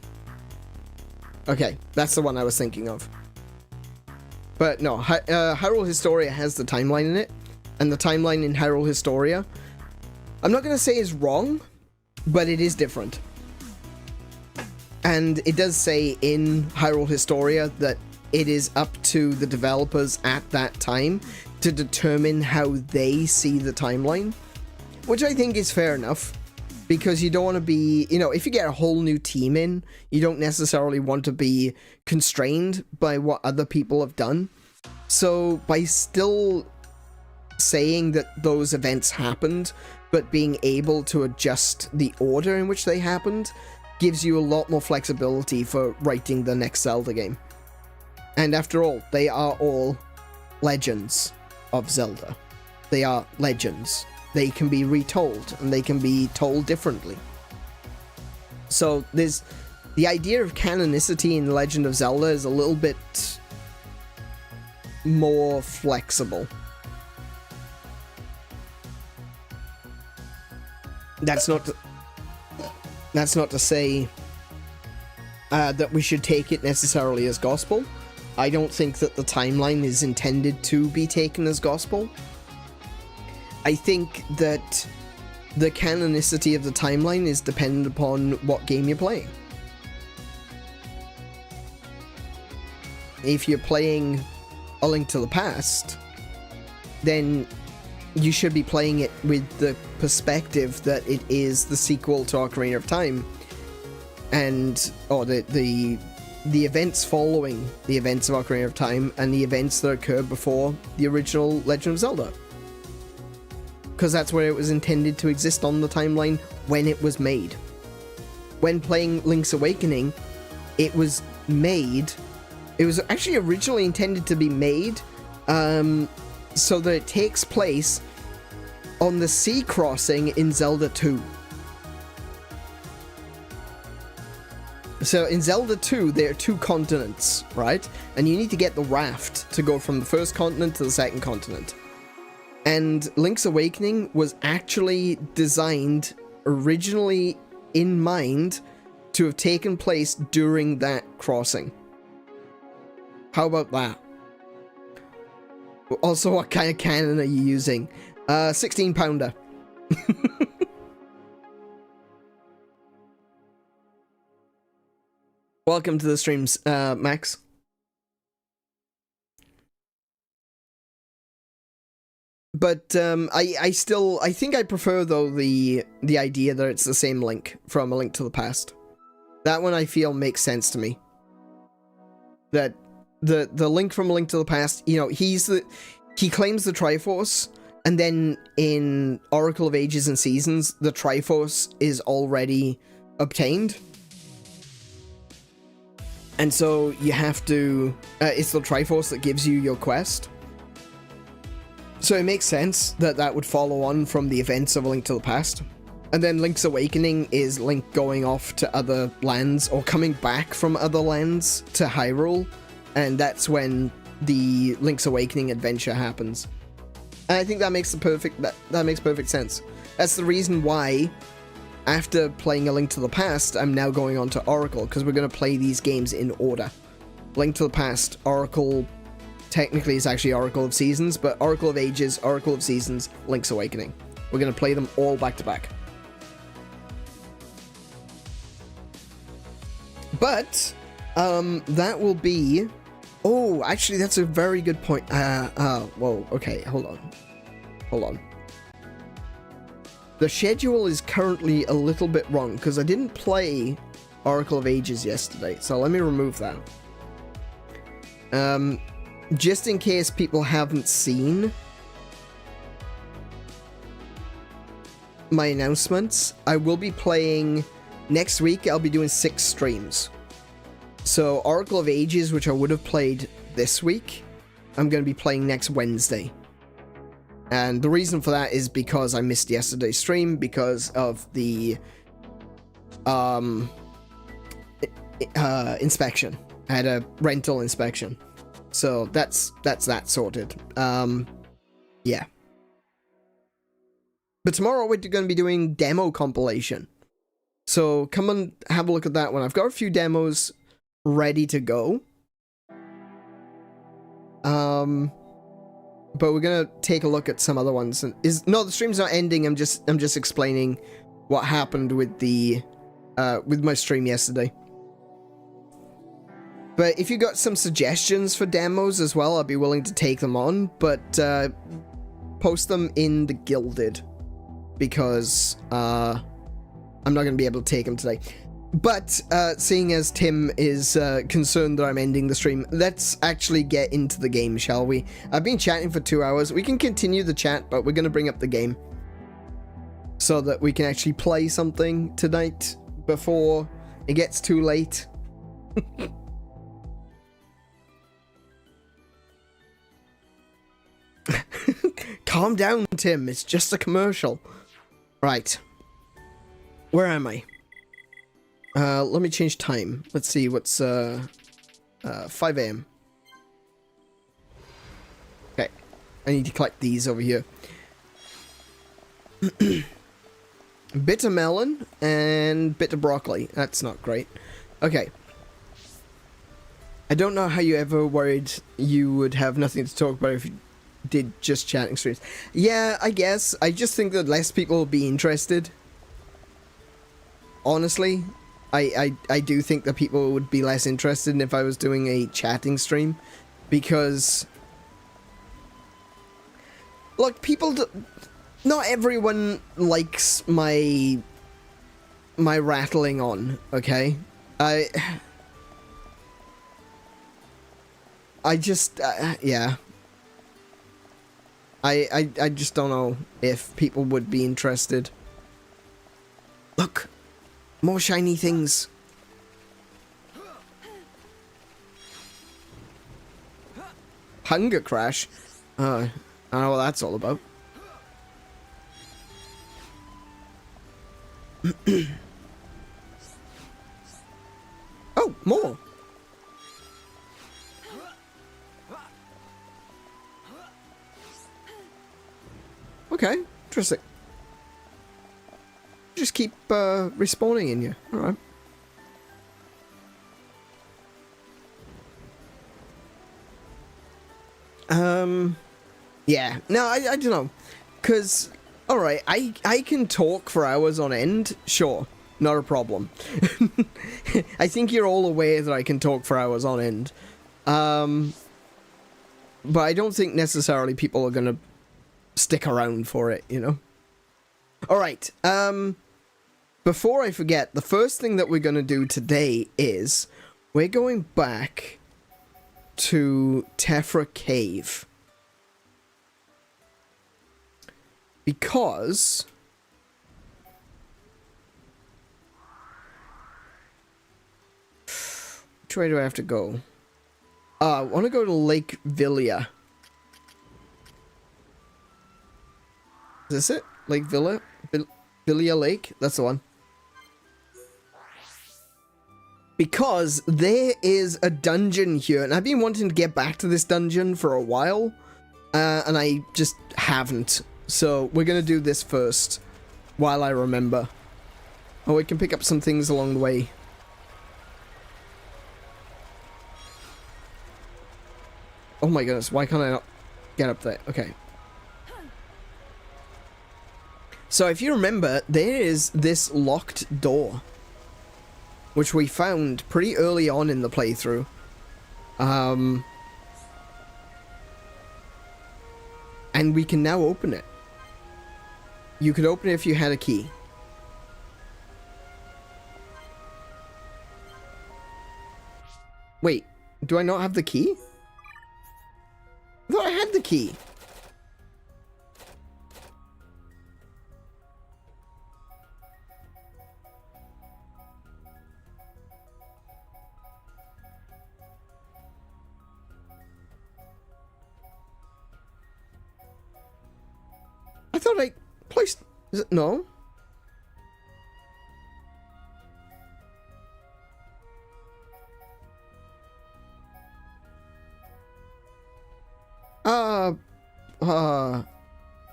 Okay, that's the one I was thinking of. But no, Hyrule Historia has the timeline in it, and the timeline in Hyrule Historia, I'm not going to say is wrong, but it is different. And it does say in Hyrule Historia that it is up to the developers at that time to determine how they see the timeline, which I think is fair enough, because you don't want to be, if you get a whole new team in, you don't necessarily want to be constrained by what other people have done. So by still saying that those events happened, but being able to adjust the order in which they happened, gives you a lot more flexibility for writing the next Zelda game. And after all, they are all legends of Zelda. They are legends. They can be retold, and they can be told differently. So there's the idea of canonicity in The Legend of Zelda is a little bit more flexible. That's not to say that we should take it necessarily as gospel. I don't think that the timeline is intended to be taken as gospel. I think that the canonicity of the timeline is dependent upon what game you're playing. If you're playing A Link to the Past, then you should be playing it with the perspective that it is the sequel to Ocarina of Time, or the events following the events of Ocarina of Time and the events that occurred before the original Legend of Zelda. Because that's where it was intended to exist on the timeline when it was made. When playing Link's Awakening, it was actually originally intended to be made so that it takes place on the sea crossing in Zelda 2. So in Zelda 2, there are two continents, right? And you need to get the raft to go from the first continent to the second continent. And Link's Awakening was actually designed originally in mind to have taken place during that crossing. How about that? Also, what kind of cannon are you using? 16 pounder. Welcome to the streams, Max. But I think I prefer though the idea that it's the same Link from A Link to the Past. That one I feel makes sense to me. That the Link from A Link to the Past, you know, he claims the Triforce, and then in Oracle of Ages and Seasons, the Triforce is already obtained. And so you have to, it's the Triforce that gives you your quest. So it makes sense that that would follow on from the events of A Link to the Past. And then Link's Awakening is Link going off to other lands, or coming back from other lands to Hyrule. And that's when the Link's Awakening adventure happens. And I think that makes that makes perfect sense. That's the reason why, after playing A Link to the Past, I'm now going on to Oracle, because we're going to play these games in order. Link to the Past, Oracle, technically it's actually Oracle of Seasons, but Oracle of Ages, Oracle of Seasons, Link's Awakening. We're going to play them all back to back. But, that will be... Oh, actually, that's a very good point. Whoa, okay, hold on. The schedule is currently a little bit wrong, because I didn't play Oracle of Ages yesterday, so let me remove that. Just in case people haven't seen my announcements, I will be playing... Next week, I'll be doing 6 streams. So, Oracle of Ages, which I would have played this week, I'm going to be playing next Wednesday. And the reason for that is because I missed yesterday's stream because of the inspection. I had a rental inspection. So, that's that sorted. Yeah. But tomorrow we're going to be doing demo compilation. So, come and have a look at that one. I've got a few demos ready to go. But we're gonna take a look at some other ones. And no, the stream's not ending. I'm just explaining what happened with the with my stream yesterday. But if you got some suggestions for demos as well, I'd be willing to take them on. But post them in the Gilded, because I'm not going to be able to take them today. But, seeing as Tim is concerned that I'm ending the stream, let's actually get into the game, shall we? I've been chatting for 2 hours. We can continue the chat, but we're going to bring up the game, so that we can actually play something tonight before it gets too late. Calm down, Tim. It's just a commercial. Right. Where am I? Let me change time. Let's see, what's, 5 AM. Okay. I need to collect these over here. Bitter melon and bitter broccoli. That's not great. Okay. I don't know how you ever worried you would have nothing to talk about if you did just chatting streams. Yeah, I guess. I just think that less people will be interested. Honestly, I do think that people would be less interested if I was doing a chatting stream, because look, not everyone likes my rattling on, okay? I just yeah. I just don't know if people would be interested. Look. More shiny things. Hunger Crash? I don't know what that's all about. Oh, more! Okay, interesting. Just keep respawning in you. Alright. Yeah, no, I don't know. Because, alright, I can talk for hours on end, sure, not a problem. I think you're all aware that I can talk for hours on end. But I don't think necessarily people are gonna stick around for it, you know? Alright, before I forget, the first thing that we're gonna do today is we're going back to Tephra Cave. Because which way do I have to go? I want to go to Lake Villia. Is this it? Lake Villa? Villia Lake? That's the one. Because there is a dungeon here, and I've been wanting to get back to this dungeon for a while, and I just haven't. So we're gonna do this first, while I remember. Oh, we can pick up some things along the way. Oh my goodness, why can't I not get up there? Okay. So if you remember, there is this locked door, which we found pretty early on in the playthrough. And we can now open it. You could open it if you had a key. Wait, do I not have the key? I thought I had the key. I thought I placed... Is it? No?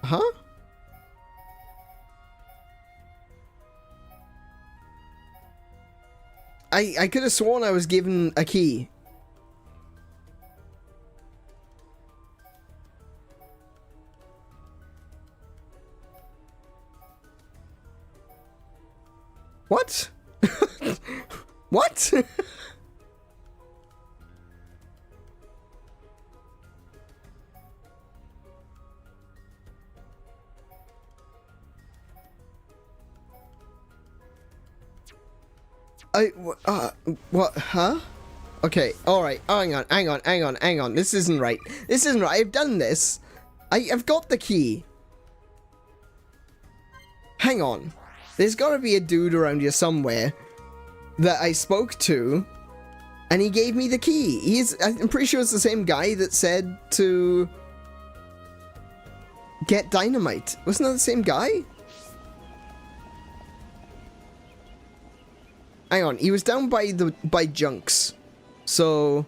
Huh? I could have sworn I was given a key. What? What? What? Huh? Okay, alright, hang on. This isn't right. This isn't right. I've done this. I've got the key. Hang on. There's gotta be a dude around here somewhere that I spoke to, and he gave me the key. I'm pretty sure it's the same guy that said to get dynamite. Wasn't that the same guy? Hang on, he was down by Junks. So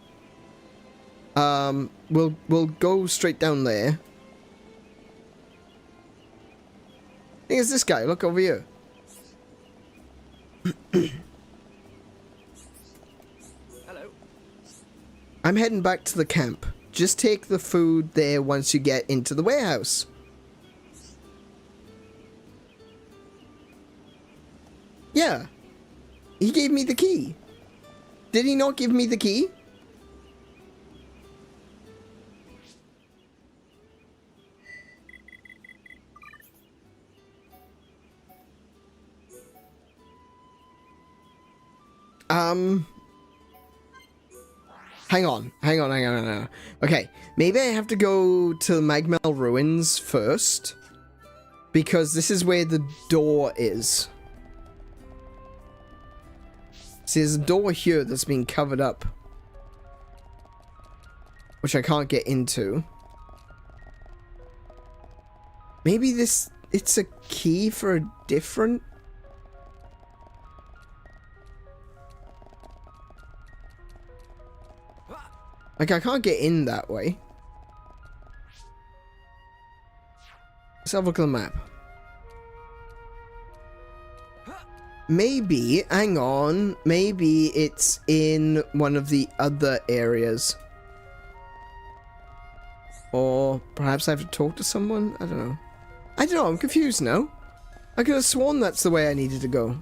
we'll go straight down there. I think it's this guy. Look over here. Hello. I'm heading back to the camp. Just take the food there once you get into the warehouse. Yeah. He gave me the key. Did he not give me the key? Hang on. Okay, maybe I have to go to the Magmel Ruins first, because this is where the door is. See, there's a door here that's been covered up, which I can't get into. Maybe it's a key for a different... Like, I can't get in that way. Let's have a look at the map. Maybe, hang on, maybe it's in one of the other areas. Or perhaps I have to talk to someone? I don't know. I don't know, I'm confused now. I could have sworn that's the way I needed to go.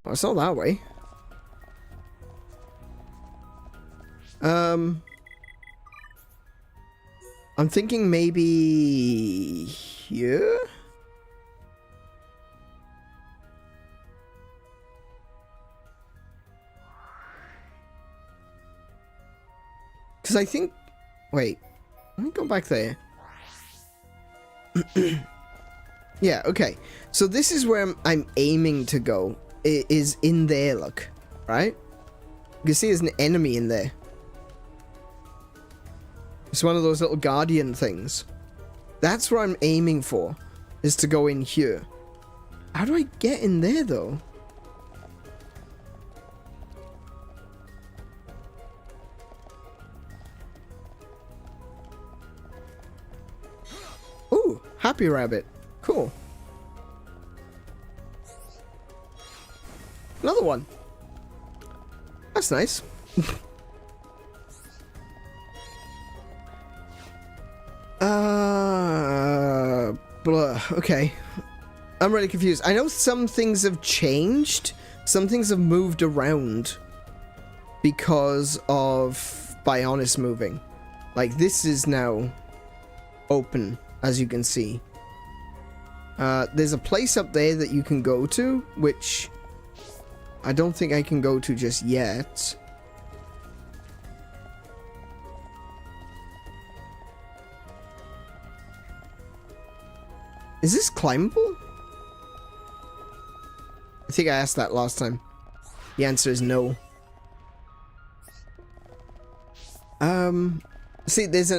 Oh, it's not that way. I'm thinking maybe here? Because I think... Wait. Let me go back there. Yeah, okay. So this is where I'm aiming to go. It is in there, look. Right? You can see there's an enemy in there. It's one of those little guardian things. That's what I'm aiming for. Is to go in here. How do I get in there, though? Ooh, happy rabbit. Cool. Another one. That's nice. Blah. Okay. I'm really confused. I know some things have changed. Some things have moved around because of Bionis moving. Like, this is now open, as you can see. There's a place up there that you can go to, which I don't think I can go to just yet. Is this climbable? I think I asked that last time. The answer is no. See, there's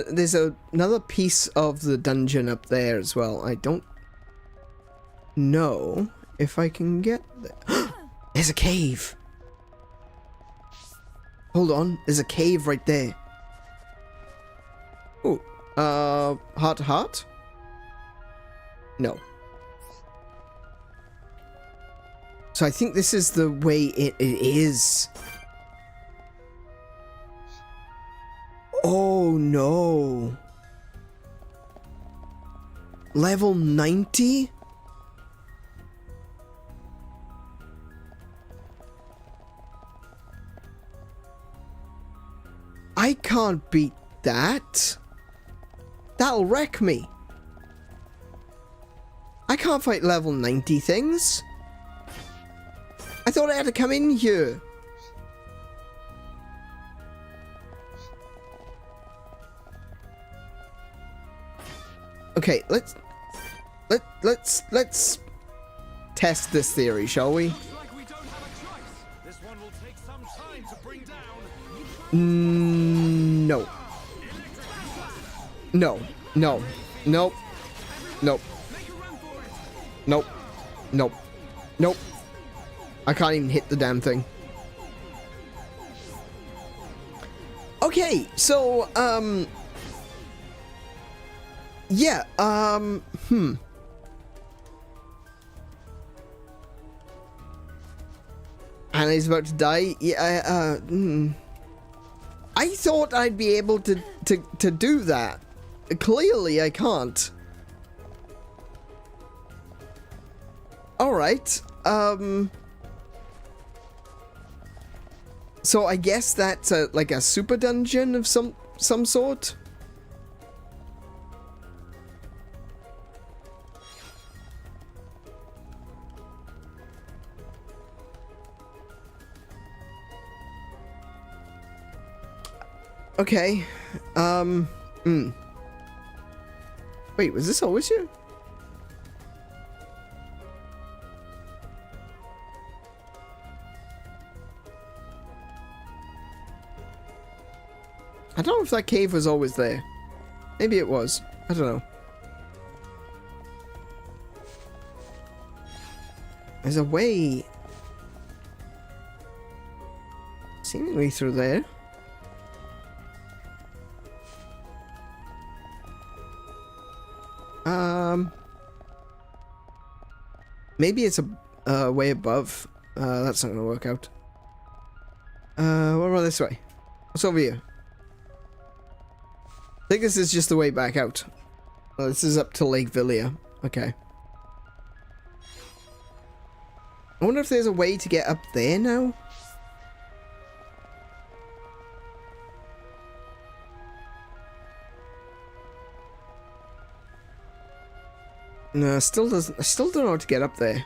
another piece of the dungeon up there as well. I don't know if I can get there. There's a cave. Hold on, there's a cave right there. Oh, heart to heart? No. So I think this is the way it is. Oh no. Level 90? I can't beat that. That'll wreck me. I can't fight level 90 things. I thought I had to come in here. Okay, let's test this theory, shall we? No. No. No. Nope. Nope. Nope. Nope. Nope. I can't even hit the damn thing. Okay, so, yeah, Anna's about to die. Yeah, I thought I'd be able to do that. Clearly, I can't. Alright, so I guess that's like a super dungeon of some sort? Okay, Wait, was this always here? I don't know if that cave was always there. Maybe it was. I don't know. There's a way seemingly through there. Maybe it's a way above. That's not gonna work out. What about this way? What's over here? I think this is just the way back out. Oh, this is up to Lake Villia. Okay. I wonder if there's a way to get up there now? No, I still don't know how to get up there.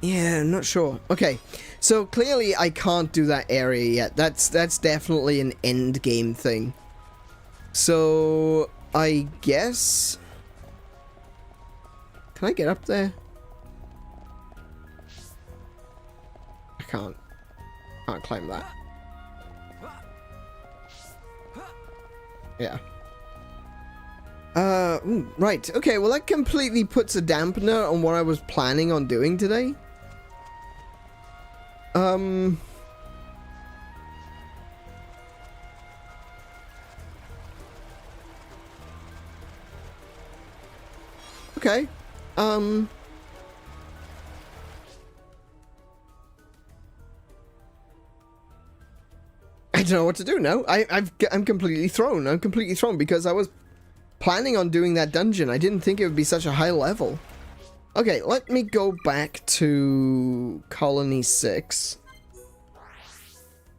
Yeah, I'm not sure. Okay, so clearly I can't do that area yet. That's definitely an end game thing. So I guess, can I get up there? I can't climb that. Yeah. Ooh, right. Okay, well that completely puts a dampener on what I was planning on doing today. Okay. I don't know what to do now. I'm completely thrown. I'm completely thrown because I was planning on doing that dungeon. I didn't think it would be such a high level. Okay, let me go back to Colony 6.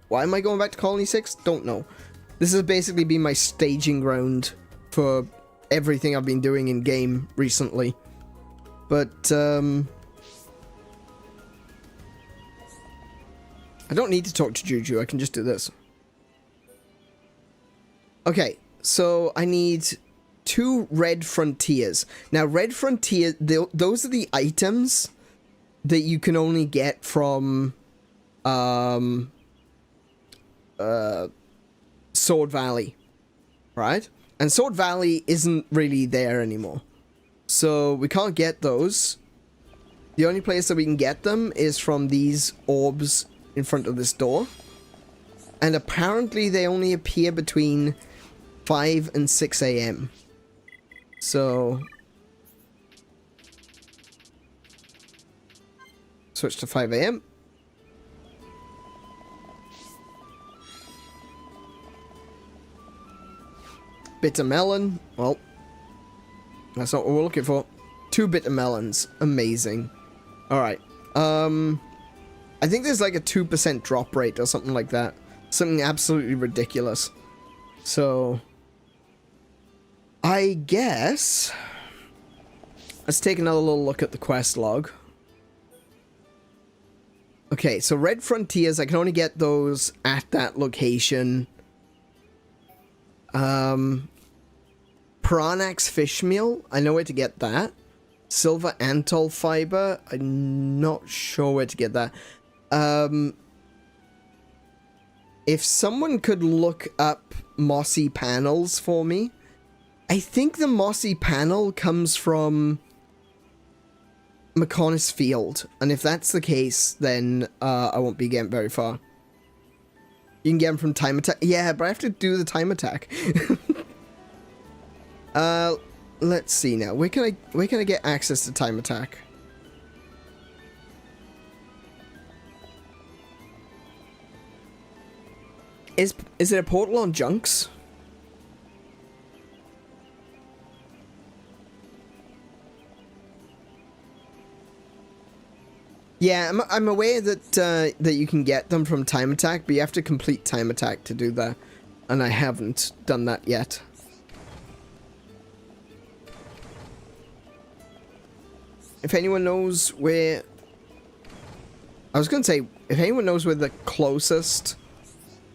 Why am I going back to Colony 6? Don't know. This has basically been my staging ground for everything I've been doing in game recently. But, I don't need to talk to Juju. I can just do this. Okay, so I need 2 red frontiers. Now, red frontier, those are the items that you can only get from Sword Valley, right? And Sword Valley isn't really there anymore, so we can't get those. The only place that we can get them is from these orbs in front of this door, and apparently they only appear between 5 and 6 a.m. So switch to 5 a.m. Bitter melon. Well, that's not what we're looking for. 2 bitter melons. Amazing. Alright. I think there's like a 2% drop rate or something like that. Something absolutely ridiculous. So I guess let's take another little look at the quest log. Okay, so red frontiers, I can only get those at that location. Pranax fish meal, I know where to get that. Silver antol fiber, I'm not sure where to get that. If someone could look up mossy panels for me. I think the mossy panel comes from Mechonis field, and if that's the case, then I won't be getting very far. You can get them from time attack. Yeah, but I have to do the time attack. Let's see now. Where can I get access to time attack? Is it a portal on Junks? Yeah, I'm aware that that you can get them from time attack, but you have to complete time attack to do that, and I haven't done that yet. If anyone knows where... I was going to say, if anyone knows where the closest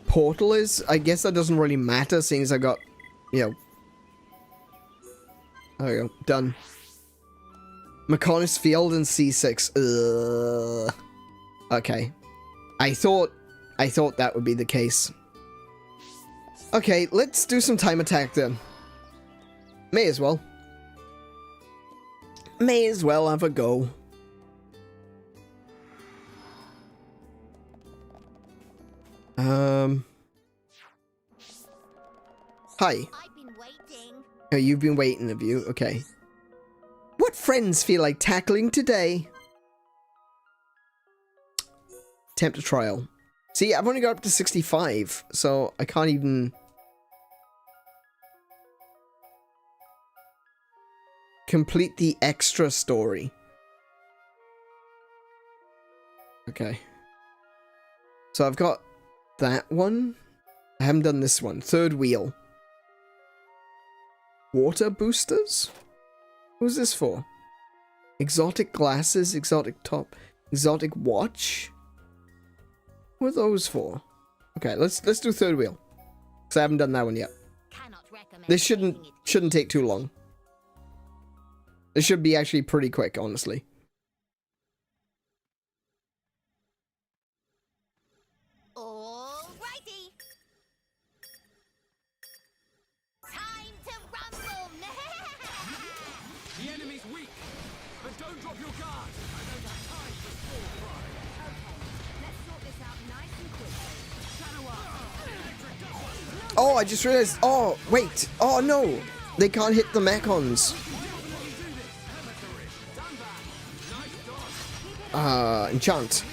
portal is, I guess that doesn't really matter, seeing as I got, you know... There we go, done. Mechonis Field and C6. Ugh. Okay. I thought that would be the case. Okay, let's do some time attack then. May as well. May as well have a go. Hi. I've been waiting. Oh, you've been waiting, have you? Okay. What friends feel like tackling today? Attempt a trial. See, I've only got up to 65, so I can't even complete the extra story. Okay. So I've got that one. I haven't done this one. Third wheel. Water boosters? Who's this for? Exotic glasses, exotic top, exotic watch? What are those for? Okay, let's do third wheel. Because I haven't done that one yet. This shouldn't take too long. This should be actually pretty quick, honestly. Alrighty. Time to rumble. The enemy's weak, but don't drop your guard. I don't have time for small fry. Okay, let's sort this out nice and quick. Oh, I just realized. Oh, wait. Oh, no. They can't hit the Mechons. Enchant.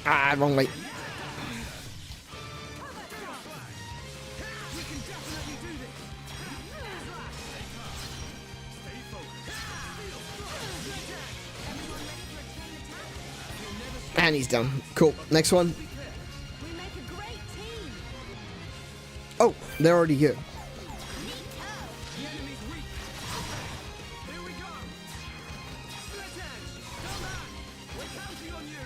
Ah, wrong way. And he's done. Cool. Next one. We make a great team. Oh, they're already here. The enemy's weak. Here we go. Split edge. Come on. We're counting on you.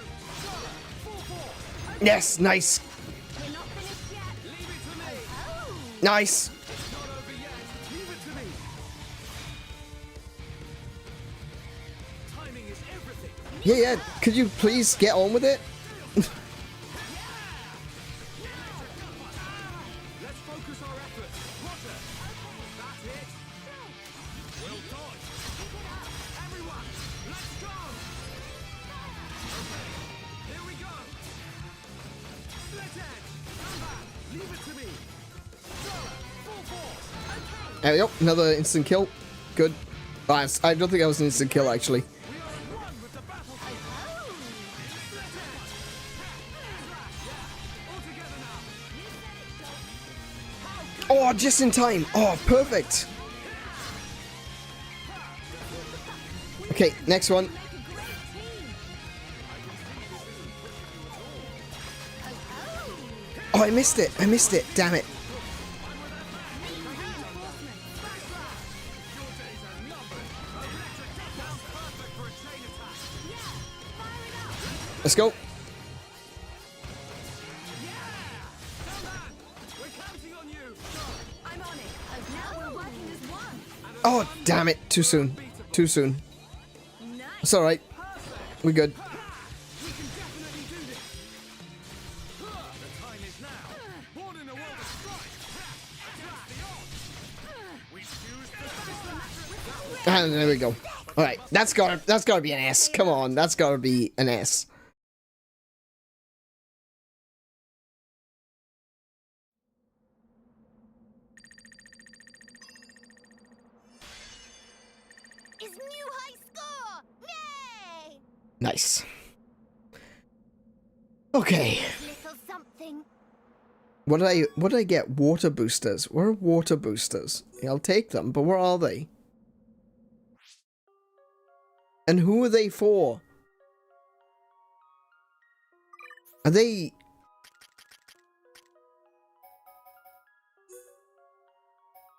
4-4. Yes, nice. We're not finished yet. Leave it to me. Oh. Nice. It's not over yet. Leave it to me. Timing is everything. Yeah. Could you please get on with it? Let's focus our efforts. Roger. That's it. We'll dodge. Everyone, let's go. Okay, here we go. Split edge. Come back. Leave it to me. Thrower. 4-4. There we go. Another instant kill. Good. I don't think that was an instant kill, actually. We are on one with the battle. Split edge. All together now. Oh, just in time. Oh, perfect. Okay, next one. Oh, I missed it. I missed it. Damn it. Let's go. We're counting on you. I'm on it. Now we're working as one. Oh, damn it. Too soon. Too soon. Nice. It's alright. We're good. We can definitely do this. The time is now. Born in a world of strife. Against the odds. We choose the And there we go. Alright, that's gotta be an S. Come on, that's gotta be an S. Is new high score. Yay! Nice. Okay. Little something. What did I get? Water boosters. Where are water boosters? Yeah, I'll take them, but where are they? And who are they for? Are they...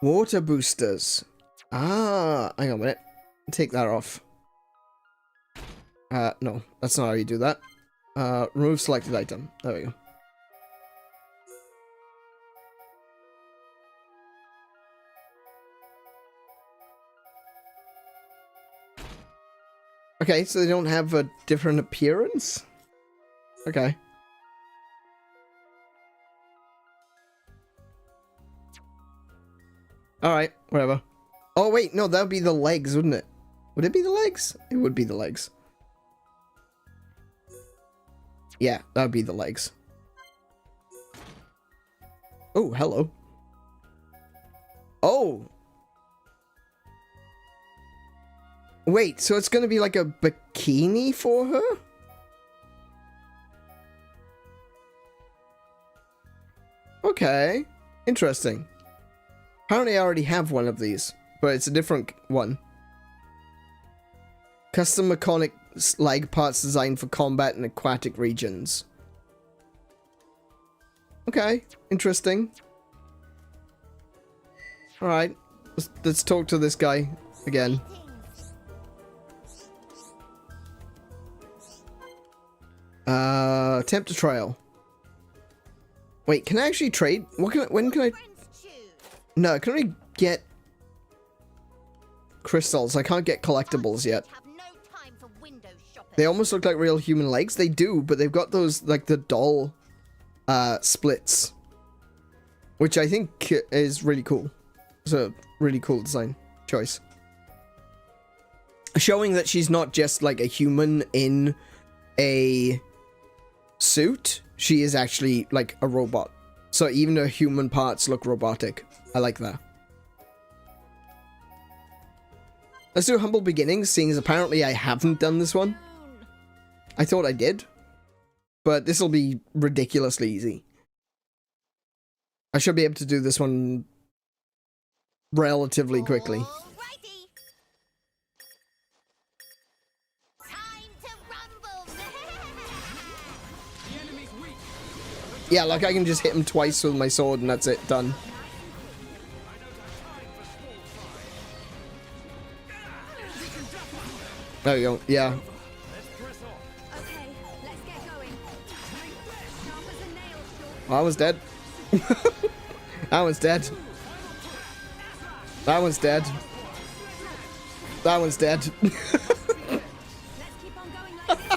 Water boosters. Ah, hang on a minute. Take that off. No, that's not how you do that. Remove selected item. There we go. Okay, so they don't have a different appearance? Okay. Alright, whatever. Oh, wait, no, that would be the legs, wouldn't it? Would it be the legs? It would be the legs. Yeah, that would be the legs. Oh, hello. Oh! Wait, so it's gonna be like a bikini for her? Okay, interesting. Apparently I already have one of these, but it's a different one. Custom mechanic leg parts designed for combat in aquatic regions. Okay, interesting. Alright, let's talk to this guy again. Attempt a trial. Wait, can I actually trade? When can I? No, can I get crystals? I can't get collectibles yet. They almost look like real human legs. They do, but they've got those, like, the doll splits, which I think is really cool. It's a really cool design choice. Showing that she's not just, like, a human in a suit. She is actually, like, a robot. So even her human parts look robotic. I like that. Let's do Humble Beginnings, seeing as apparently I haven't done this one. I thought I did, but this will be ridiculously easy. I should be able to do this one relatively quickly. Alrighty. Time to rumble. The enemy's weak. Yeah, like I can just hit him twice with my sword and that's it, done. There we go, yeah. Okay, let's get going. Sharp as a nail, Short. I was dead. That one's dead. That one's dead. That one's dead. Let's keep on going like this,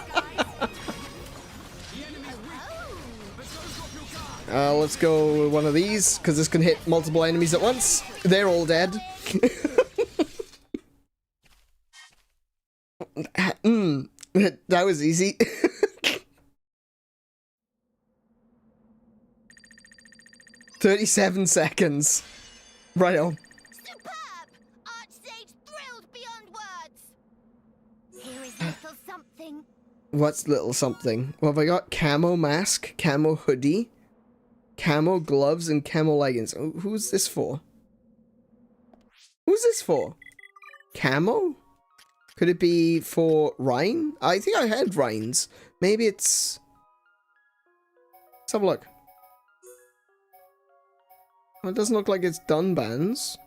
guys. Let's go with one of these, because this can hit multiple enemies at once. They're all dead. That was easy. $37 seconds. Right on. Superb! Archsage thrilled beyond words. Here is little something. What's little something? What have I got? Camo mask, camo hoodie, camo gloves, and camo leggings. Oh, who's this for? Who's this for? Camo? Could it be for Rhine? I think I had Rhines. Maybe it's... Let's have a look. Well, it doesn't look like it's Dunban's.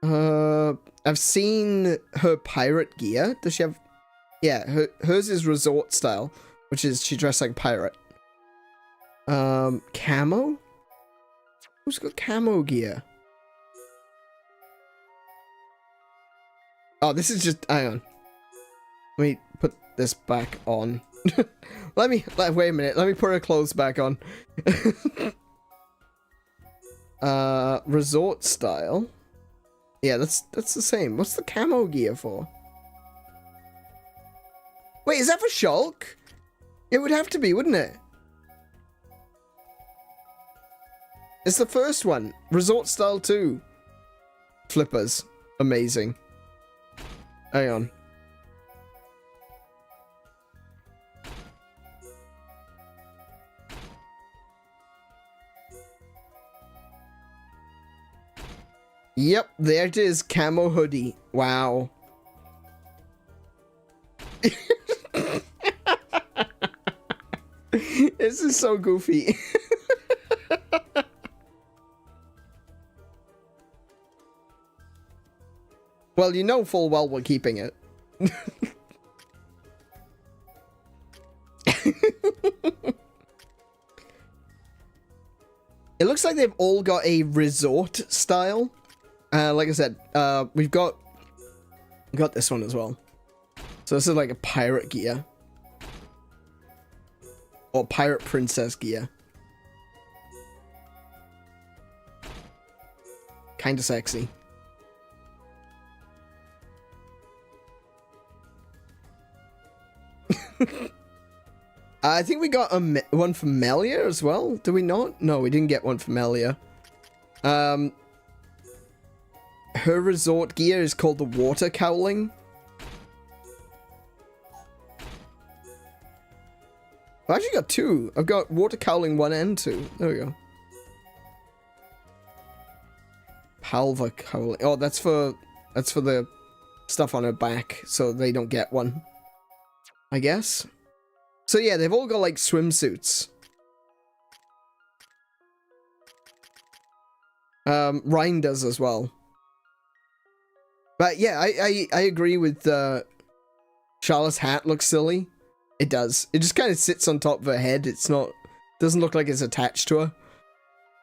I've seen her pirate gear. Does she have... Yeah, hers is resort style, which is she dressed like a pirate. Camo? Who's got camo gear? Oh, this is just... Hang on. Let me put this back on. wait a minute. Let me put her clothes back on. Resort style. Yeah, that's the same. What's the camo gear for? Wait, is that for Shulk? It would have to be, wouldn't it? It's the first one. Resort style 2. Flippers. Amazing. Hang on. Yep, there it is. Camo hoodie. Wow. This is so goofy. Well, you know full well we're keeping it. It looks like they've all got a resort style. Like I said, we've got this one as well. So this is like a pirate gear. Or pirate princess gear. Kinda sexy. I think we got one from Melia as well. Did we not? No, we didn't get one from Melia. Her resort gear is called the Water Cowling. I've actually got two. I've got Water Cowling 1 and 2. There we go. Palva Cowling. Oh, that's for the stuff on her back, so they don't get one, I guess. So yeah, they've all got like swimsuits. Ryan does as well. But yeah, I agree with Charlotte's hat looks silly. It does. It just kind of sits on top of her head. It's not, doesn't look like it's attached to her.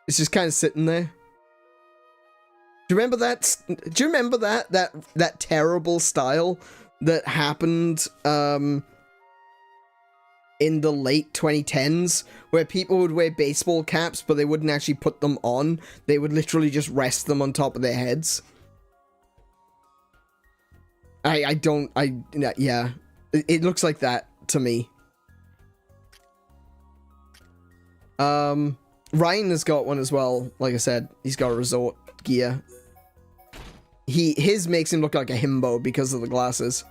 It's just kind of sitting there. Do you remember that? Do you remember that terrible style that happened in the late 2010s, where people would wear baseball caps, but they wouldn't actually put them on. They would literally just rest them on top of their heads. Yeah. It looks like that to me. Ryan has got one as well. Like I said, he's got a resort gear. His makes him look like a himbo because of the glasses.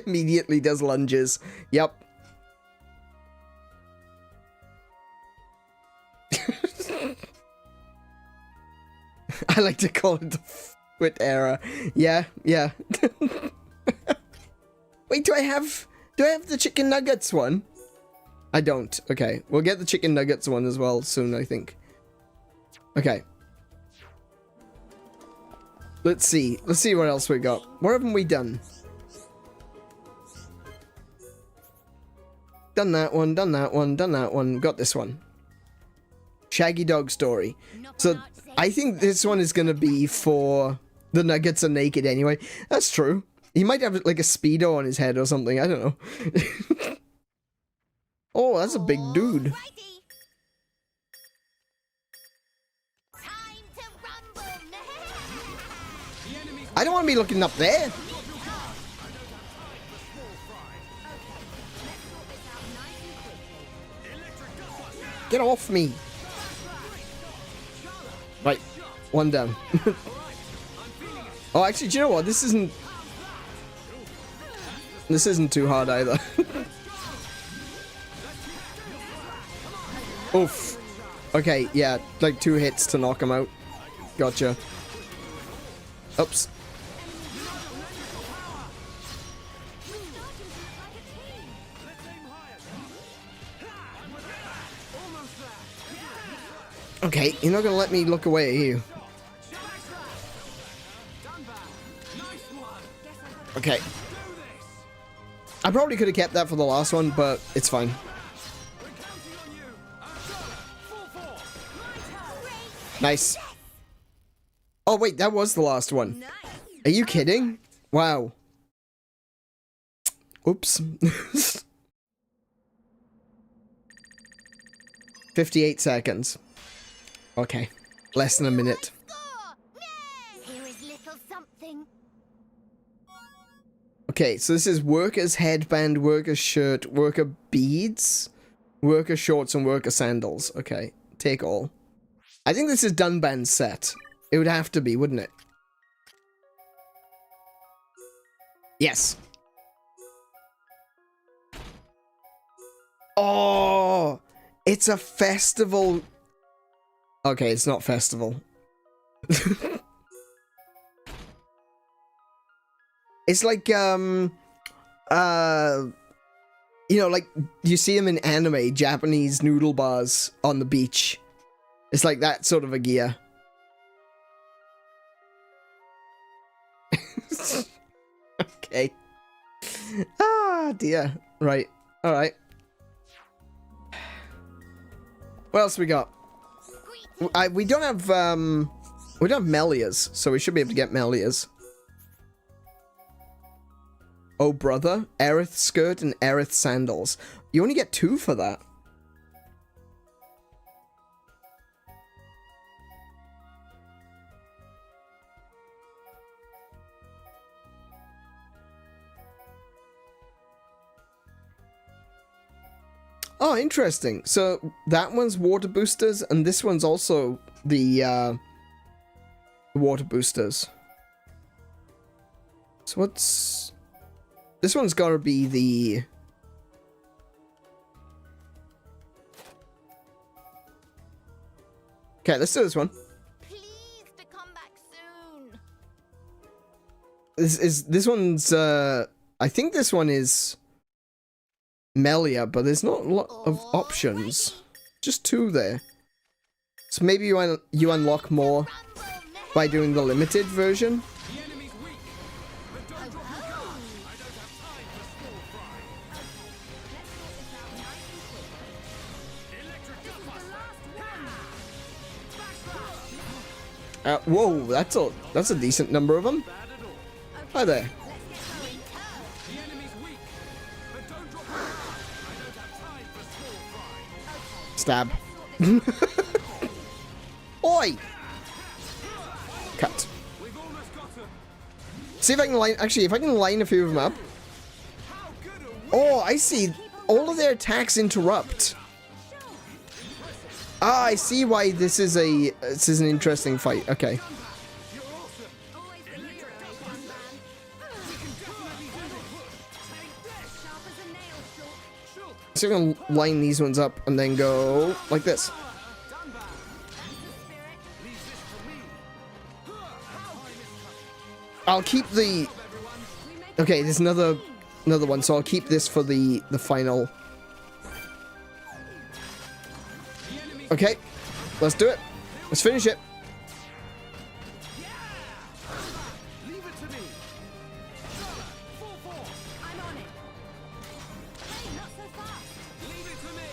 Immediately does lunges. Yep. I like to call it the foot era. Yeah, yeah. Wait, do I have the chicken nuggets one? I don't. Okay, we'll get the chicken nuggets one as well soon, I think. Okay. Let's see. Let's see what else we got. What haven't we done? Done that one, done that one, done that one. Got this one. Shaggy Dog Story. So, I think this one is going to be for the Nuggets are naked anyway. That's true. He might have like a Speedo on his head or something. I don't know. Oh, that's a big dude. I don't want to be looking up there. Get off me. Right, one down. Oh, actually, do you know what? This isn't too hard either. Oof. Okay, yeah, like 2 hits to knock him out. Gotcha. Oops. Okay, you're not gonna let me look away at you. Okay. I probably could have kept that for the last one, but it's fine. Nice. Oh wait, that was the last one. Are you kidding? Wow. Oops. 58 seconds. Okay. Less than a minute. Okay, so this is worker's headband, worker's shirt, worker beads, worker shorts, and worker sandals. Okay, take all. I think this is Dunban's set. It would have to be, wouldn't it? Yes. Oh, it's a festival. Okay, it's not festival. It's like, you know, like, you see them in anime, Japanese noodle bars on the beach. It's like that sort of a gear. Okay. Ah, dear. Right. Alright. What else we got? We don't have Melias, so we should be able to get Melias. Oh brother, Aerith skirt and Aerith sandals. You only get 2 for that. Oh, interesting. So that one's water boosters, and this one's also the water boosters. So what's... This one's gotta be the... Okay, let's do this one. Please to come back soon. This one's I think this one is Melia, but there's not a lot of options. Just 2 there. So maybe you unlock more by doing the limited version. The enemy's weak. But don't drop your guard. I don't have time for small fry. Electric gutbuster. Whoa, that's a decent number of them. Bad at all. Hi there. The enemy's weak. But don't drop your guard. I don't have time for small fry. Stab. Oi! Cut. We've almost got him. See if I can line... Actually, if I can line a few of them up. How good are we? Oh, I see. All of their attacks interrupt. Ah, I see why this is an interesting fight. Okay. You're awesome. Always the hero, one man. We can definitely do it. Take this. Sharp as a nail, short. Shook. So we're gonna line these ones up and then go like this. Done that. That's the spirit. Leave this to me. Our time is coming. I'll keep the... Okay, there's another one, so I'll keep this for the final. Okay, let's do it. Let's finish it. Leave it to me. Full force. I'm on it. Hey, not so fast. Leave it to me.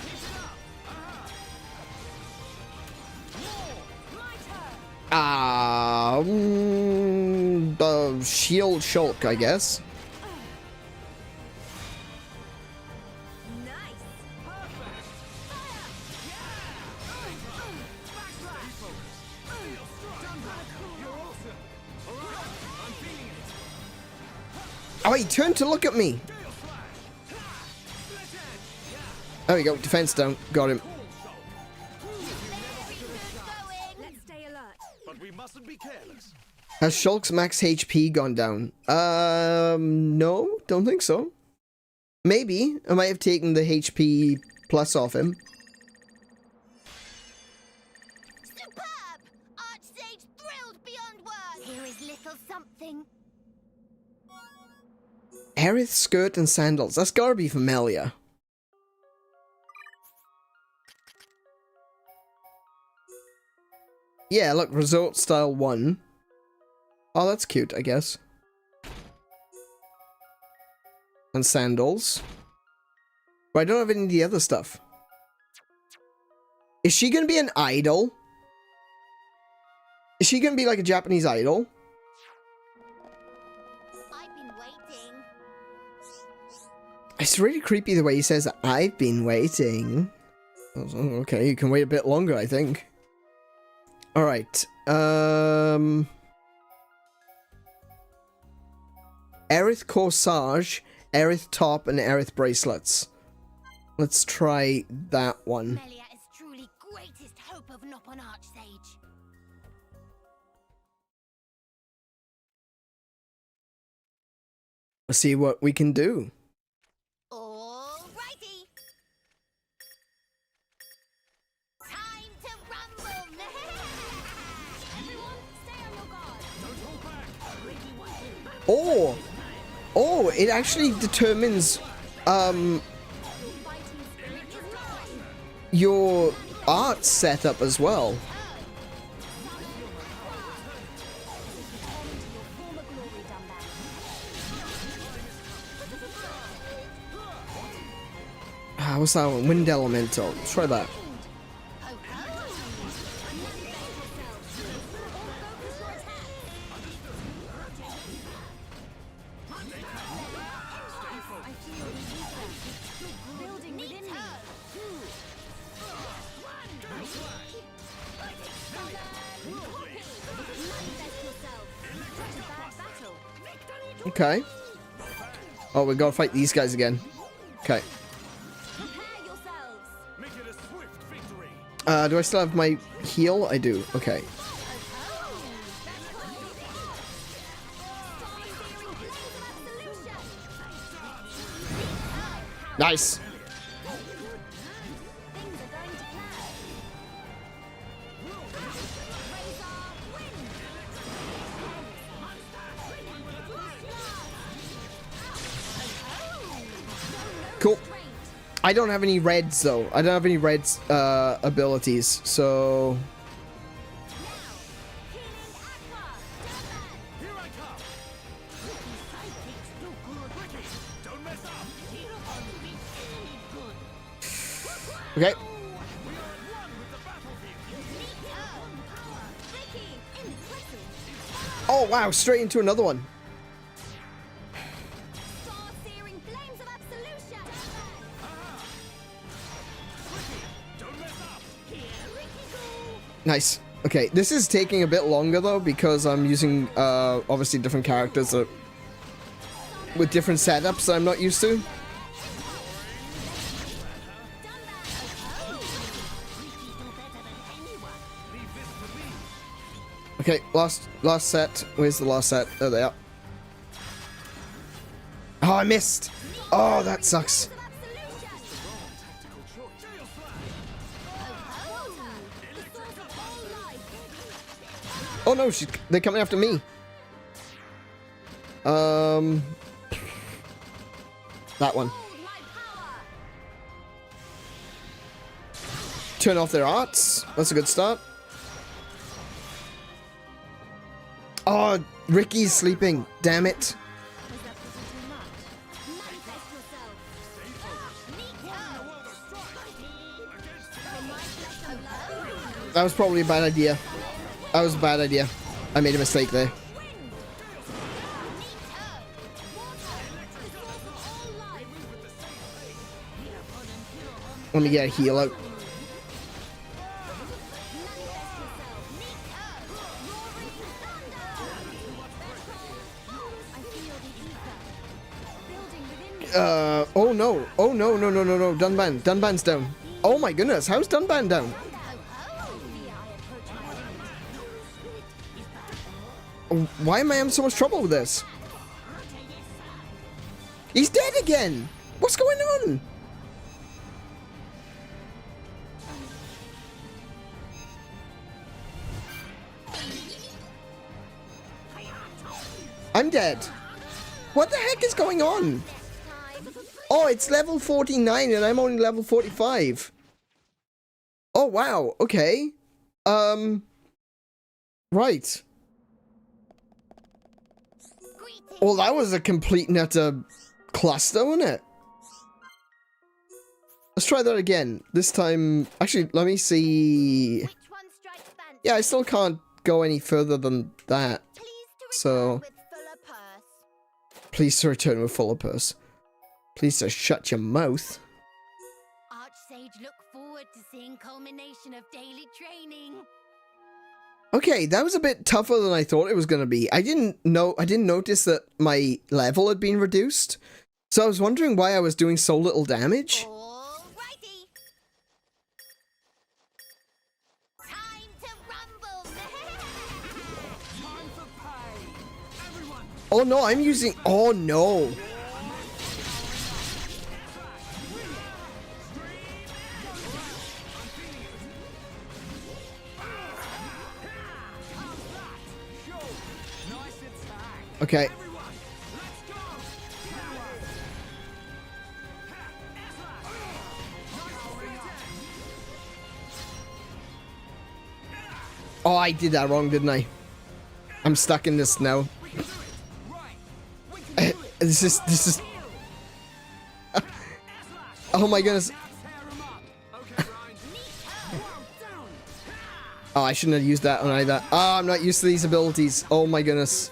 Keep it up. More. My turn. The shield shulk, I guess. Nice. Perfect. Backslash. Steel strike. Done that. You're awesome. All right. I'm feeling it. Oh, he turned to look at me. Gale slash. Split edge. There we go. Defense down. Got him. Let's stay alert. But we mustn't be careless. Has Shulk's max HP gone down? No, don't think so. Maybe. I might have taken the HP plus off him. Superb! Archsage thrilled beyond words. Here is little something. Aerith skirt and sandals. That's gotta be from Melia. Yeah, look, resort style 1. Oh, that's cute, I guess. And sandals. But I don't have any of the other stuff. Is she gonna be an idol? Is she gonna be like a Japanese idol? I've been waiting. It's really creepy the way he says, I've been waiting. Oh, okay, you can wait a bit longer, I think. Alright, Aerith corsage, Aerith top, and Aerith bracelets. Let's try that one. Melia is truly greatest hope of Nopon Archsage. Let's see what we can do. Alrighty. Time to rumble. Everyone, stay on your guard. Oh! Oh, it actually determines, Fighting spirit is mine. your art setup as well. Former glory, Dumbbell. Ah, what's that one? Wind Elemental. Let's try that. Building within me. Manifest yourself. Bad battle. Okay. Oh, we gotta fight these guys again. Okay. Prepare Do I still have my heal? I do. Okay. Nice. Cool. I don't have any reds though. I don't have any reds abilities, so okay. Oh wow, straight into another one. Nice. Okay, this is taking a bit longer though because I'm using obviously different characters with different setups that I'm not used to. Okay, last set. Where's the last set? There they are. Oh, I missed. Oh, that sucks. Oh no, they're coming after me. That one. Turn off their arts. That's a good start. Oh, Ricky's sleeping. Damn it. That was probably a bad idea. That was a bad idea. I made a mistake there. Let me get a heal out. Oh no. Oh no, no, no, no, no. Dunban. Dunban's down. Oh my goodness. How's Dunban down? Why am I having so much trouble with this? He's dead again! What's going on? I'm dead. What the heck is going on? Oh, it's level 49 and I'm only level 45. Oh, wow. Okay. Right. Well, that was a complete and utter cluster, wasn't it? Let's try that again. This time... Actually, let me see... Yeah, I still can't go any further than that. So... Please to return with fuller purse. Please to shut your mouth. Archsage, look forward to seeing culmination of daily training. Okay, that was a bit tougher than I thought it was going to be. I didn't notice that my level had been reduced. So I was wondering why I was doing so little damage. Alrighty. Time to rumble. Time for pay. Everyone, Oh no, I'm using... Oh no. Okay. Oh, I did that wrong, didn't I? I'm stuck in this now. This is... Oh my goodness. Oh, I shouldn't have used that on either. Oh, I'm not used to these abilities. Oh my goodness.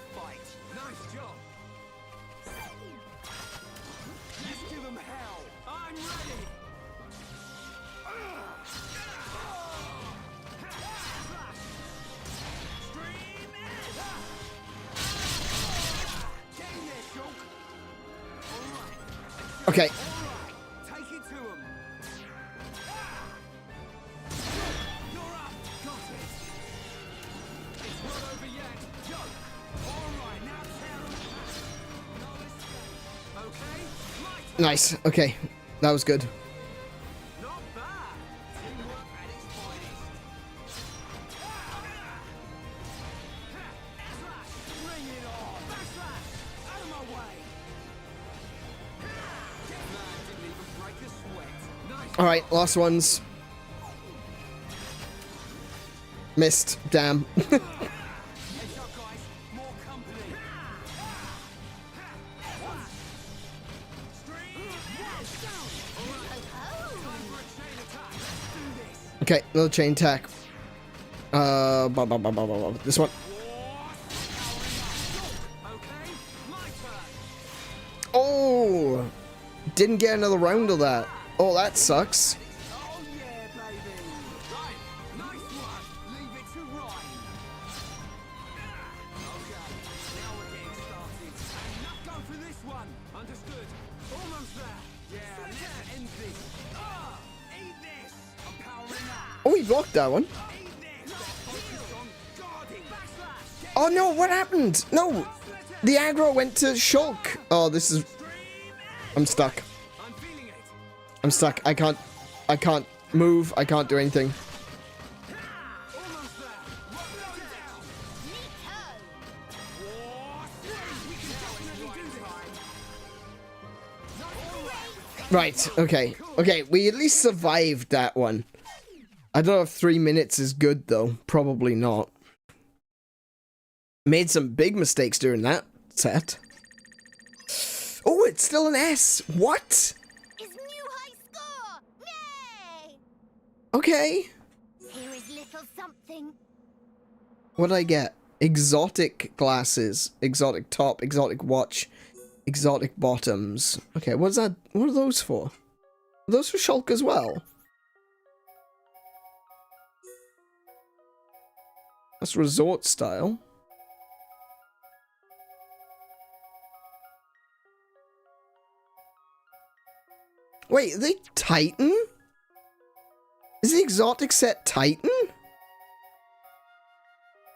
Okay. Nice. Okay. That was good. Not bad. Teamwork at its finest. Bring it on. Backslash. Out of my way. Man didn't even break a sweat. Nice. Alright, last ones. Missed. Damn. Heads up, guys. More company. Okay, another chain attack. This one. Okay, my turn. Oh! Didn't get another round of that. Oh, that sucks. Oh yeah, baby. Right, nice one. Leave it to Ryan. Okay, now we're getting started. And not go for this one. Understood. Almost there. Yeah, let's end this. Eat this. I'm powering up. Oh, he blocked that one. Eat this. Focus on guarding. Backslash. Oh no, what happened? No! The aggro went to Shulk. Oh, this is... I'm stuck. I'm feeling it. I'm stuck. I can't move. I can't do anything. Almost there. Blow it down. We can definitely do this. Right, okay. Okay, we at least survived that one. I don't know if 3 minutes is good, though. Probably not. Made some big mistakes during that set. Oh, it's still an S. What? Is new high score! Yay! Okay. Here is little something. What did I get? Exotic glasses. Exotic top. Exotic watch. Exotic bottoms. Okay, what's that? What are those for? Are those for Shulk as well? That's resort style. Wait, are they Titan? Is the exotic set Titan?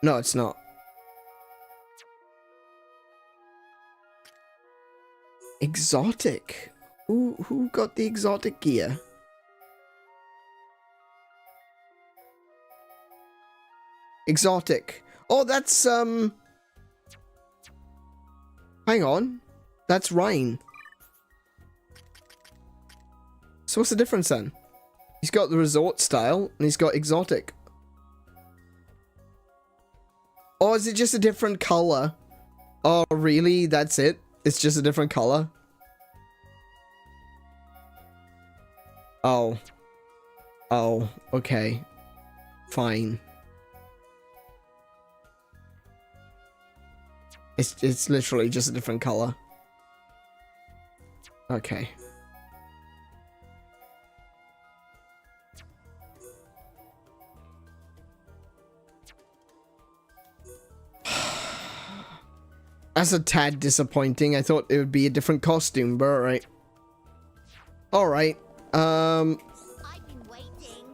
No, it's not. Exotic? Who got the exotic gear? Exotic. Oh, that's, hang on. That's Ryan. So what's the difference then? He's got the resort style, and he's got exotic. Oh, is it just a different color? Oh, really? That's it? It's just a different color? Oh. Oh, okay. Fine. It's literally just a different color. Okay. That's a tad disappointing. I thought it would be a different costume, but alright. Alright. I've been waiting.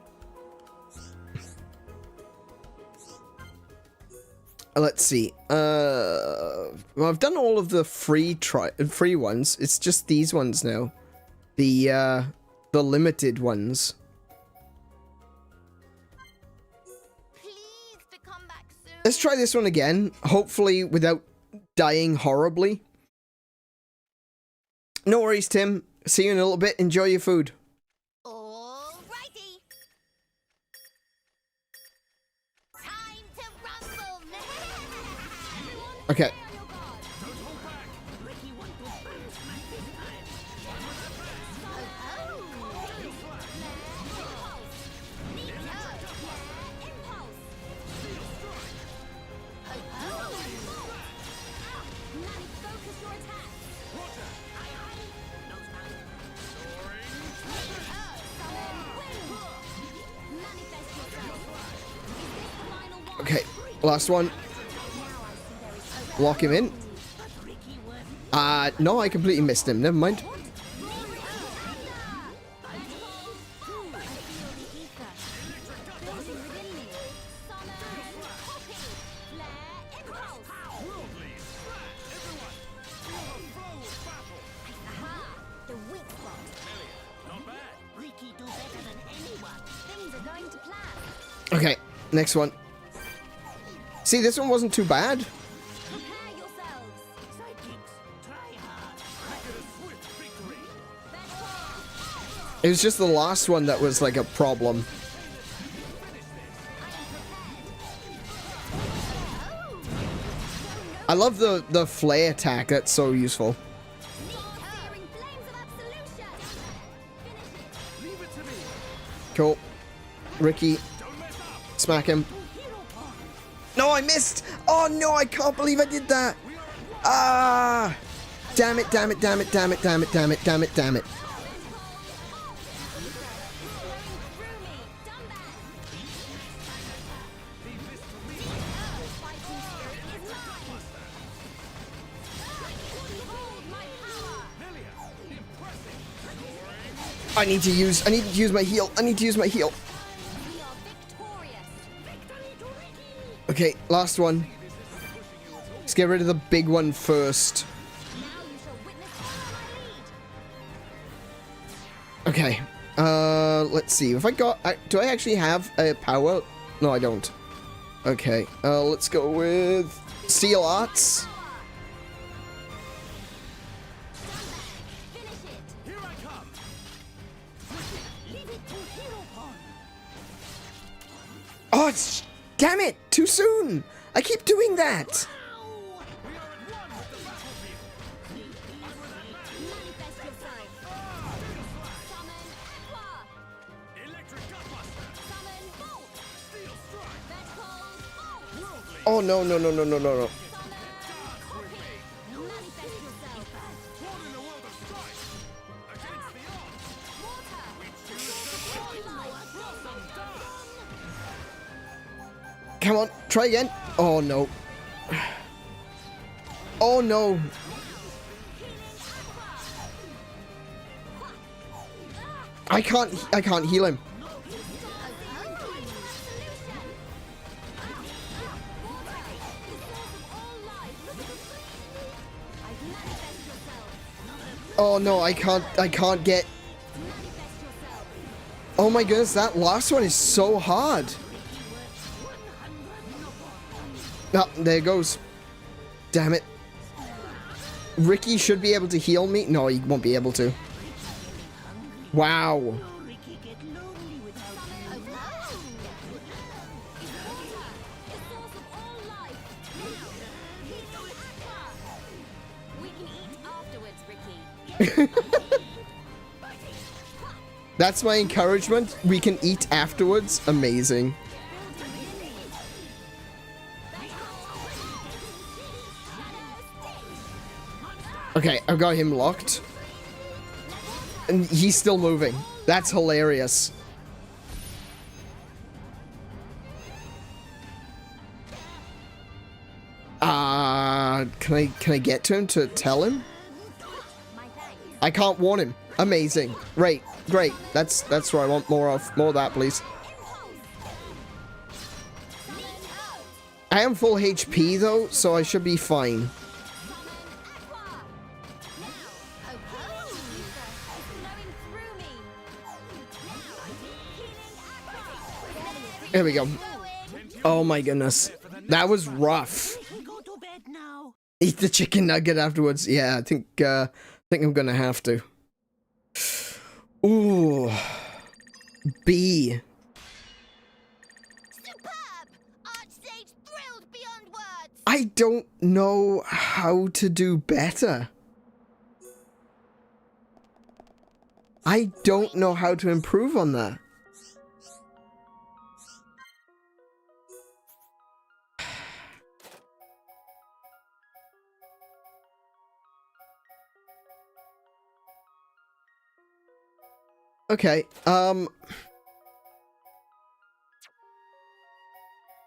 Let's see. Well, I've done all of the free ones. It's just these ones now. The limited ones. Please to come back soon. Let's try this one again. Hopefully without dying horribly. No worries, Tim. See you in a little bit. Enjoy your food. Alrighty. Time to rumble. Everyone, Okay. stay on your guard. Don't hold back. Ricky wants to bounce back this time. Focus your attack. Roger. Aye, aye. Nose down. Manifest yourself. Is this the final one? Okay. Last one. Now I see there is hope. Lock him in. But Ricky worth No, I completely missed him. Never mind. Worldly splash. Everyone, feel the flow of battle. The weak Okay, next one. See, this one wasn't too bad. Prepare yourselves. Sidekicks, try hard. Make it a swift victory. It was just the last one that was like a problem. I love the flare attack. That's so useful. Searing flames of absolution. Finish it. Leave it to me. Cool. Ricky, Don't mess up. smack him. No, I missed. Oh no, I can't believe I did that. Ah! Damn it, damn it, damn it, damn it, damn it, damn it, damn it, damn it. I need to use my heal. I need to use my heal. We are victorious. Victory to Ricky. Okay, last one. Let's get rid of the big one first. Now you shall witness my lead. Okay. Let's see. If I got... do I actually have a power? No, I don't. Okay. Let's go with... Steel Arts. Finish it. Here I come. Leave it to Hero Pond. Oh, it's... Damn it! Too soon! I keep doing that! We are at one with the battlefield. Manifest yourself. Summon Aqua. Electric Gutbuster. Summon Bolt. Steel Strike. Vengeful Bolt. Worldly. Oh, no, no, no, no, no, no, no. Summon Copy. Manifest yourself. Born in a world of strife. Against the odds. Water. We choose the All life. blossom dance. Come on, try again. Oh, no. Oh, no. I can't heal him. Oh, no, I can't get... Oh, my goodness, that last one is so hard. Oh, there it goes. Damn it. Ricky should be able to heal me. No, he won't be able to. Wow. That's my encouragement. We can eat afterwards. Amazing. Okay, I've got him locked. And he's still moving. That's hilarious. Can I get to him to tell him? I can't warn him. Amazing. Great. Great. That's what I want more of. More of that, please. I am full HP though, so I should be fine. There we go. Oh my goodness. That was rough. Go to bed now. Eat the chicken nugget afterwards. Yeah, I think I'm gonna have to. Ooh. B. Superb! Archsage thrilled beyond words! I don't know how to do better. I don't know how to improve on that. Okay,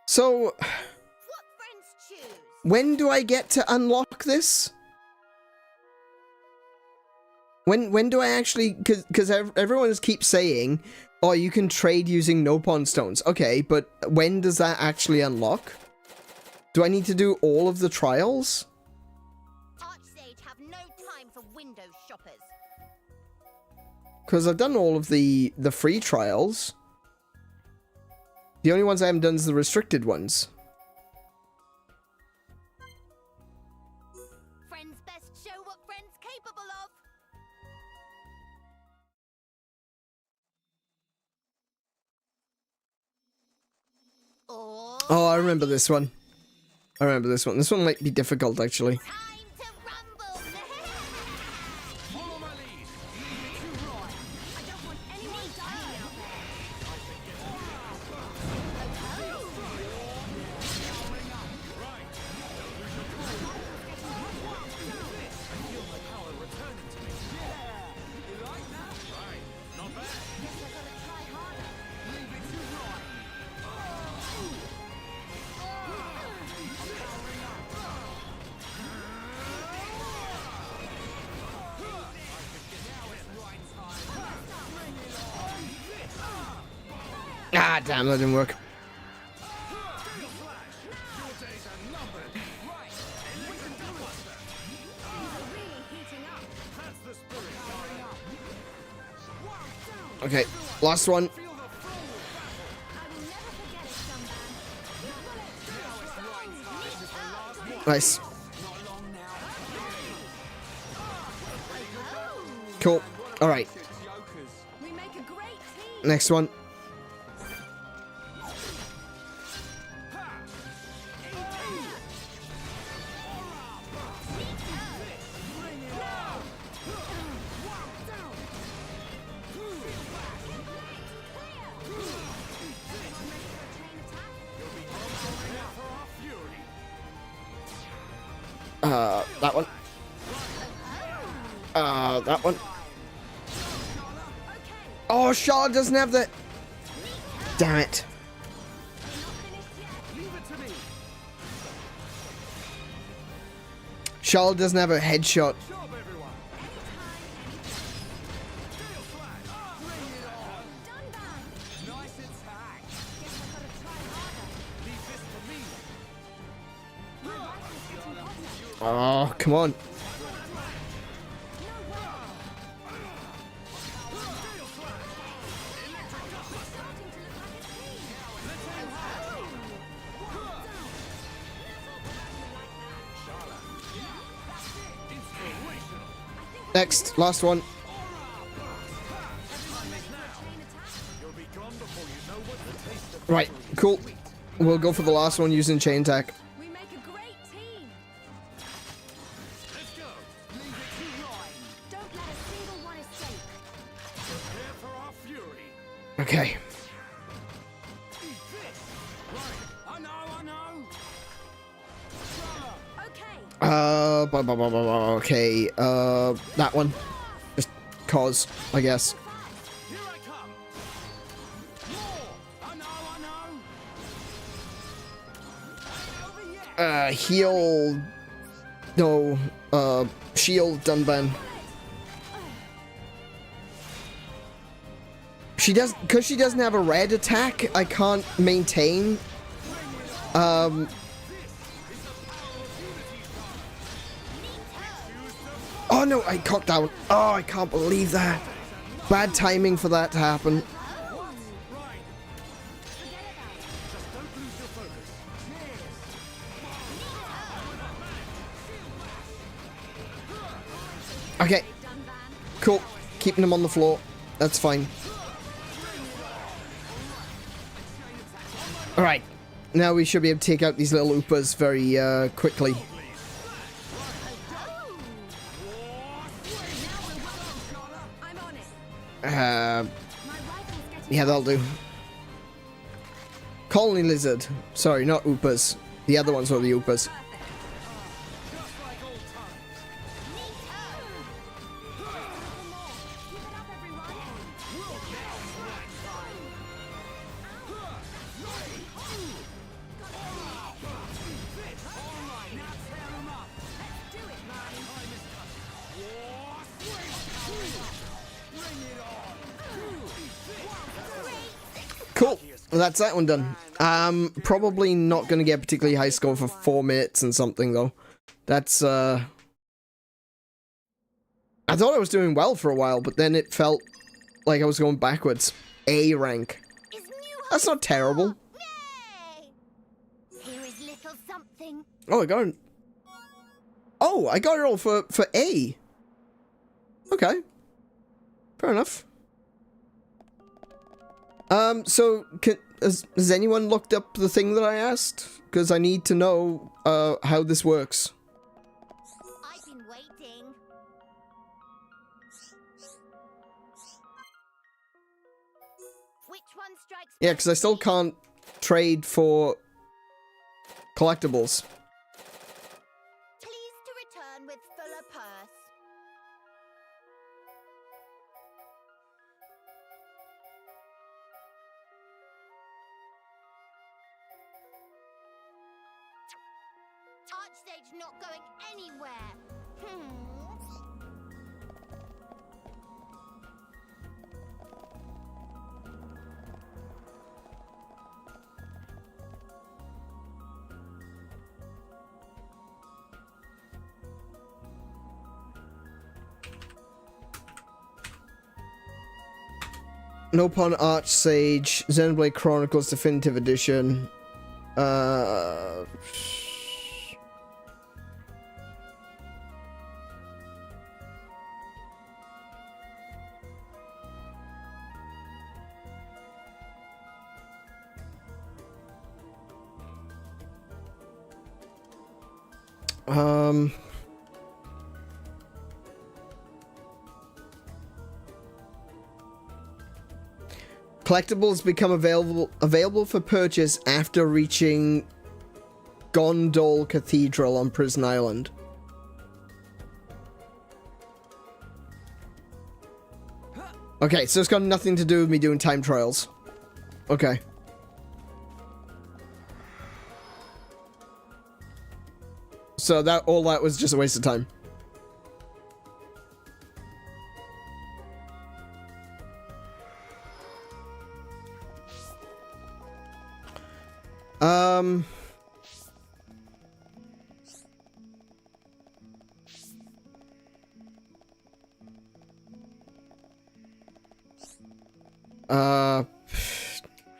so, What friends choose? when do I get to unlock this? When do I actually, because everyone keeps saying, oh, you can trade using no pawn stones. Okay, but when does that actually unlock? Do I need to do all of the trials? Archsage have no time for window shoppers. Because I've done all of the free trials. The only ones I haven't done is the restricted ones. Friends best show what friends capable of. Oh, I remember this one. I remember this one. This one might be difficult, actually. Time to rumble. Follow my lead. I don't want anyone dying out there. Not bad. Guess I gotta try harder. Ah, damn, that didn't work. Really heating up. That's the spirit. Okay, last one. I will never forget it, Scumbag. Nice. Cool. Alright, We make a great team. next one. That one. That one. Oh, Charlotte doesn't have the... Damn it. Charlotte doesn't have a headshot. Oh, come on. Next, last one. Right, cool. We'll go for the last one using chain attack. We make a great team. Let's go. Leave it to Ryan. Don't let a single one escape. Prepare for our fury. Okay. Eat this. Right. I know. Charlotte. Okay, that one. Just cause, I guess. Here I come. More. I know. Over here. Heal... No, shield Dunban. She does... Because she doesn't have a red attack, I can't maintain... Oh no, I cocked out. Oh, I can't believe that. Bad timing for that to happen. Okay, cool. Keeping them on the floor. That's fine. Alright. Now we should be able to take out these little Oopas very quickly. I'm on it. Yeah, My rifle's getting that'll do. Colony Lizard. Sorry, not Oopas. The other ones were the Oopas. Just like old times. Keep it up, everyone. Do it, Marty. Cool. Well, that's that one done. Probably not going to get a particularly high score for 4 minutes and something, though. That's, I thought I was doing well for a while, but then it felt like I was going backwards. A rank. Is new That's not terrible. something? Oh, I got it. Oh, I got it all for A. Okay. Fair enough. So, has anyone looked up the thing that I asked? Because I need to know, how this works. I've been waiting. Which one strikes? Yeah, because I still can't trade for collectibles. Please to return with fuller purse. Archstage not going anywhere. Nopon Archsage, Xenoblade Chronicles Definitive Edition. Collectibles become available for purchase after reaching Gondol Cathedral on Prison Island. Okay, so it's got nothing to do with me doing time trials. Okay. So all that was just a waste of time.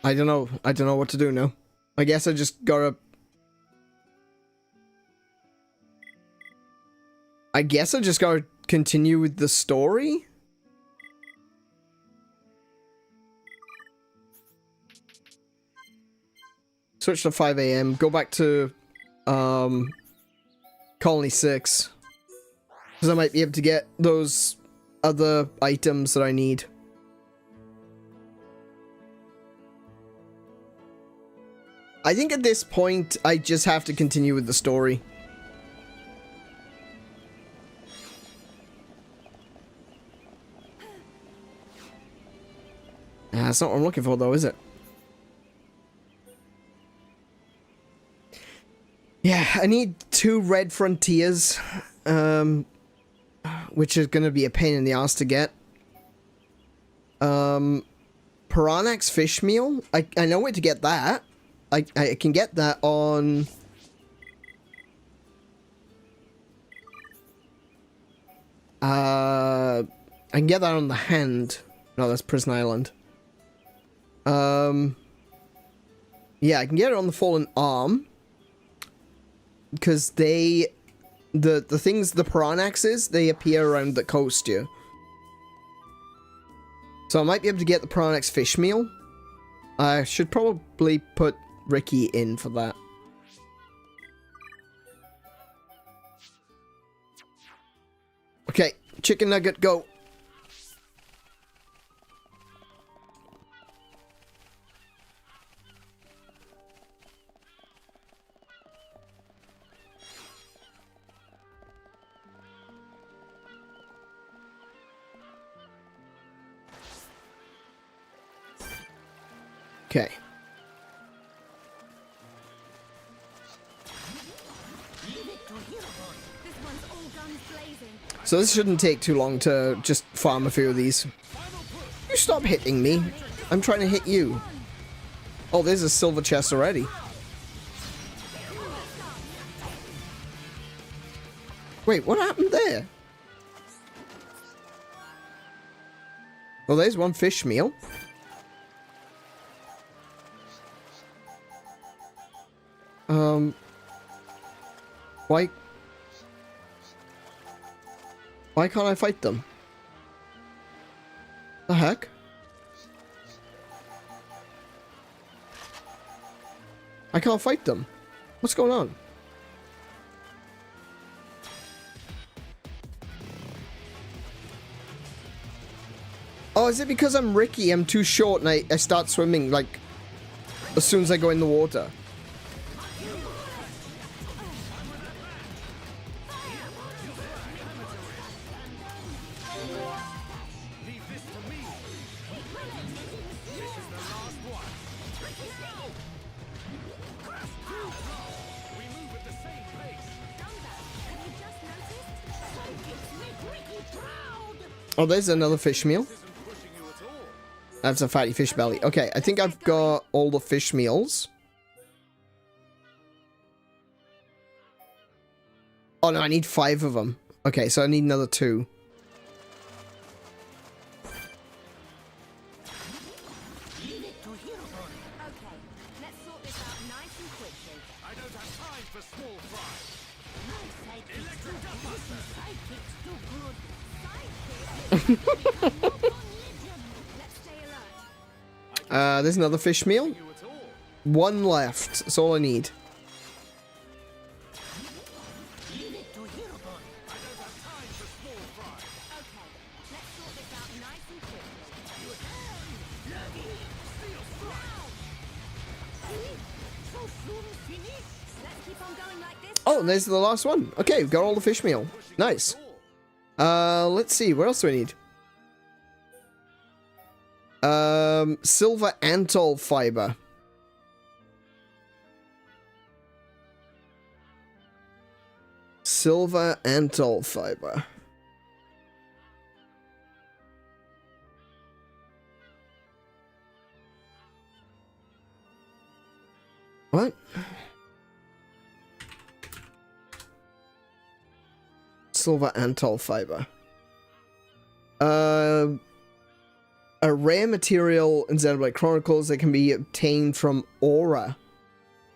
I don't know. I don't know what to do now. I guess I just gotta... continue with the story? Switch to 5 AM. Go back to, Colony 6. Because I might be able to get those other items that I need. I think at this point, I just have to continue with the story. That's not what I'm looking for, though, is it? Yeah, I need 2 red frontiers, which is going to be a pain in the ass to get. Piranax fish meal? I know where to get that. I can get that on... I can get that on the hand. No, that's Prison Island. Yeah, I can get it on the Fallen Arm. Because the things, the Piranaxes, they appear around the coast here. So I might be able to get the Piranax fish meal. I should probably put Ricky in for that. Okay, chicken nugget, go. Okay. So this shouldn't take too long to just farm a few of these. You stop hitting me. I'm trying to hit you. Oh, there's a silver chest already. Wait, what happened there? Well, there's one fish meal. Why? Why can't I fight them? The heck? I can't fight them. What's going on? Oh, is it because I'm Ricky? I'm too short and I start swimming like as soon as I go in the water. Leave this to me. This is the last one. We move at the same pace. Have you just noticed? Oh, there's another fish meal. This isn't pushing you at all. That's a fatty fish belly. Okay, I think I've got all the fish meals. Oh no, I need 5 of them. Okay, so I need another 2. Okay, let's sort this out nice and quickly. I don't have time for small fry. Electric Gunbuster. Let's stay alert. There's another fish meal. You at all. 1 left. That's all I need. I don't have time for small fry. Okay, let's sort this out nice and quickly. Let's keep on going like this. Oh, there's the last one. Okay, we've got all the fish meal. Nice. Let's see. What else do I need? Silver antol fiber. Silver antol fiber. What? Silver antol fiber. A rare material in Xenoblade Chronicles that can be obtained from aura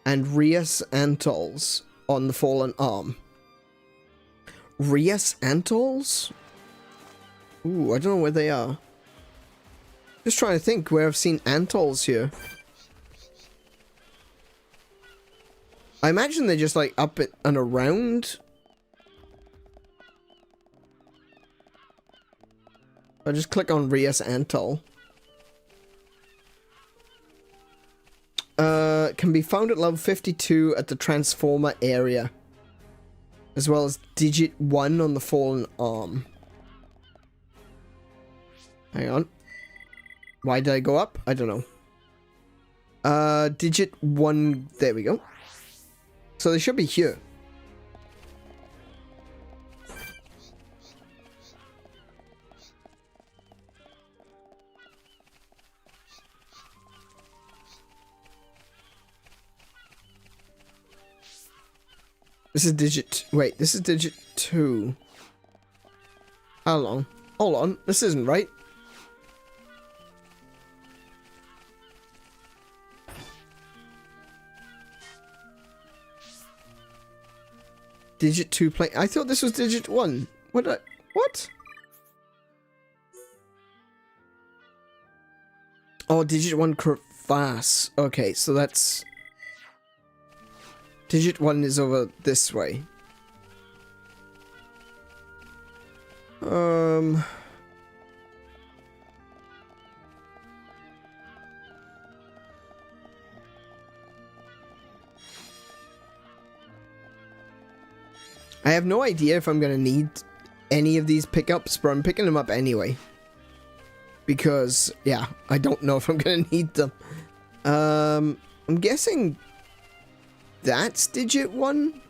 and Rias antols on the fallen arm. Rias antols? Ooh, I don't know where they are. Just trying to think where I've seen antols here. I imagine they're just like up and around. I'll just click on Rias Antol. Can be found at level 52 at the Transformer area. As well as Digit 1 on the Fallen Arm. Hang on. Why did I go up? I don't know. Digit 1... There we go. So they should be here. This is digit... Wait, this is digit 2. How long? Hold on, this isn't right. Digit 2 play... I thought this was digit 1. What? Oh, digit 1 crevasse. Okay, so that's... Digit 1 is over this way. I have no idea if I'm going to need any of these pickups, but I'm picking them up anyway. Because, yeah, I don't know if I'm going to need them. I'm guessing that's digit 1?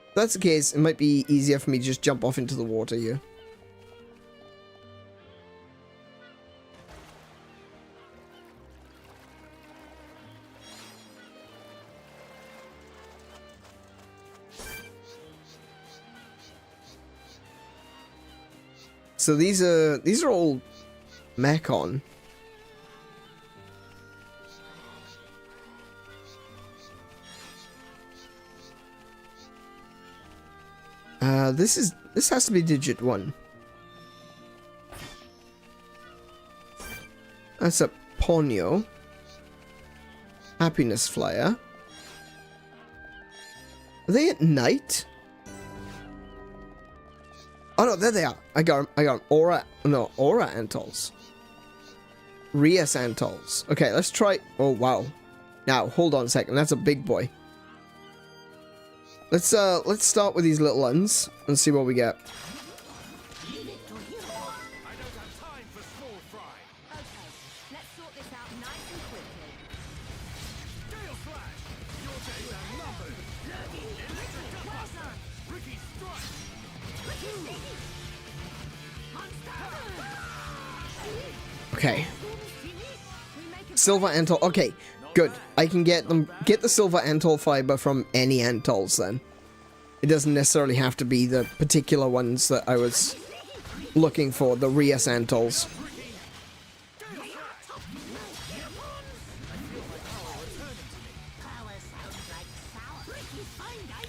If that's the case, it might be easier for me to just jump off into the water here. So these are all Mechon. This has to be digit 1. That's a Ponyo. Happiness Flyer. Are they at night? Oh no, there they are. I got 'em. Aura Antols. Rias Antols. Okay, let's try. Oh wow. Now hold on a second. That's a big boy. Let's start with these little ones and see what we get. I don't have time for small fry. Okay, let's sort this out nice and quickly. Gale Slash! Your days are numbered! Electric Gutbuster! Ricky Strike! Okay. We make a Silver Antol. Okay, good. I can get the silver Antol fiber from any Antols then. It doesn't necessarily have to be the particular ones that I was looking for, the Rias Antols.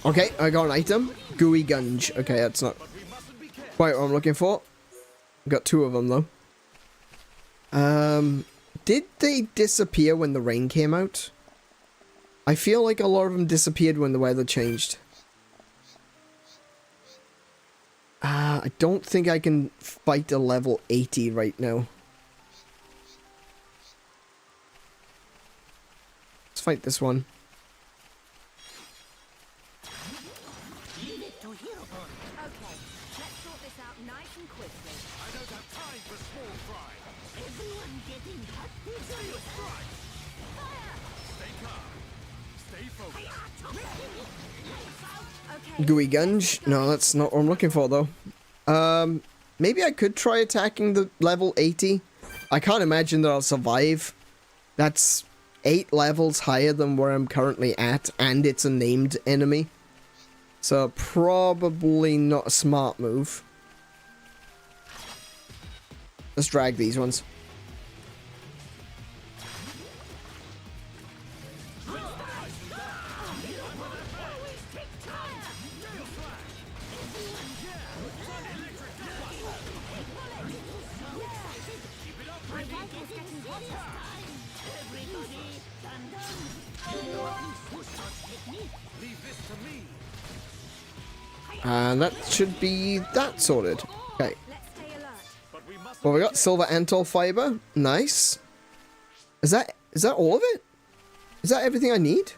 Okay, I got an item. Gooey Gunge. Okay, that's not quite what I'm looking for. Got 2 of them though. Did they disappear when the rain came out? I feel like a lot of them disappeared when the weather changed. I don't think I can fight a level 80 right now. Let's fight this one. Okay, let's sort this out nice and quickly. I don't have time for small fry. Everyone getting hot? Gale Strike! Stay calm. Stay focused. Okay. Gooey Gunge? No, that's not what I'm looking for though. Maybe I could try attacking the level 80. I can't imagine that I'll survive. That's 8 levels higher than where I'm currently at, and it's a named enemy. So probably not a smart move. Let's drag these ones. Leave this to me. And that should be that sorted. Okay. Let's stay alert. But we must Well, we got silver Antol fiber. Nice. Is that all of it? Is that everything I need?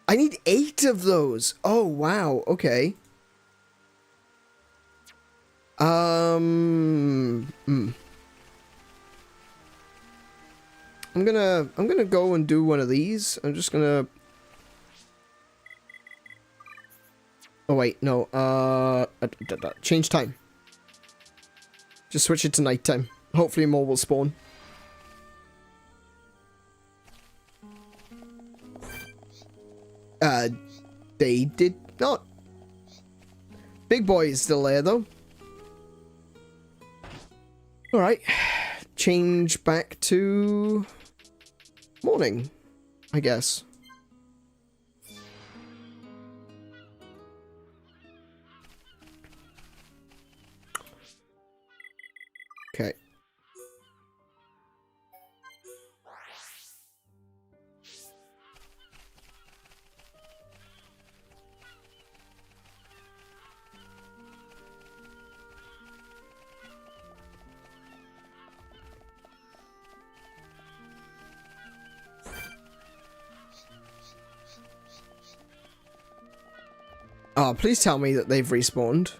I need 8 of those. Oh wow. Okay. I'm gonna go and do one of these. I'm just gonna. Oh wait, no. Change time. Just switch it to nighttime. Hopefully more will spawn. They did not. Big boy is still there though. All right, change back to morning, I guess. Okay. Oh, please tell me that they've respawned.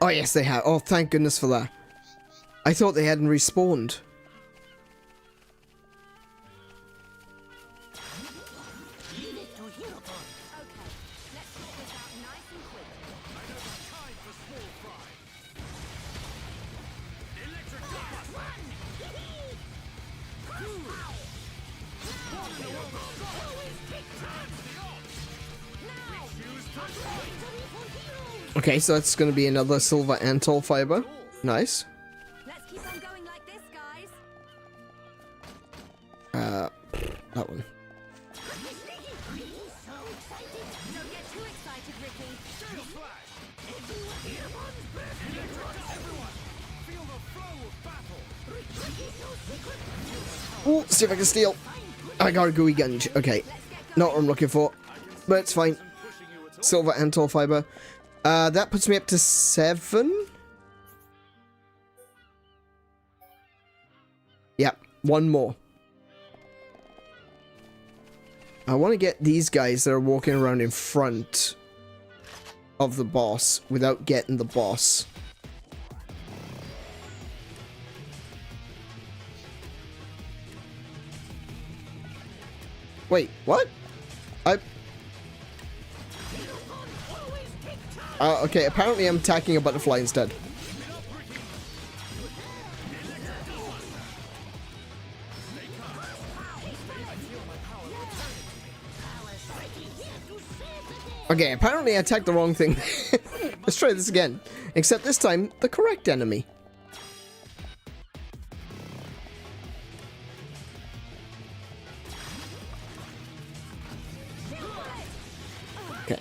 Oh, yes, they have. Oh, thank goodness for that. I thought they hadn't respawned. Okay, so that's going to be another silver Antol fiber. Nice. Let's keep on going like this, guys. that one. Don't get too excited, Ricky. Gale Flash! Everyone, feel the flow of battle! Ooh, see if I can steal. I got a gooey gunge. Okay, not what I'm looking for, but it's fine. Pushing you at all. Silver and tall fiber. That puts me up to 7. Yep, one more. I want to get these guys that are walking around in front of the boss without getting the boss. Wait, what? Okay, apparently I'm attacking a butterfly instead. Okay, apparently I attacked the wrong thing. Let's try this again. Except this time, the correct enemy. Okay.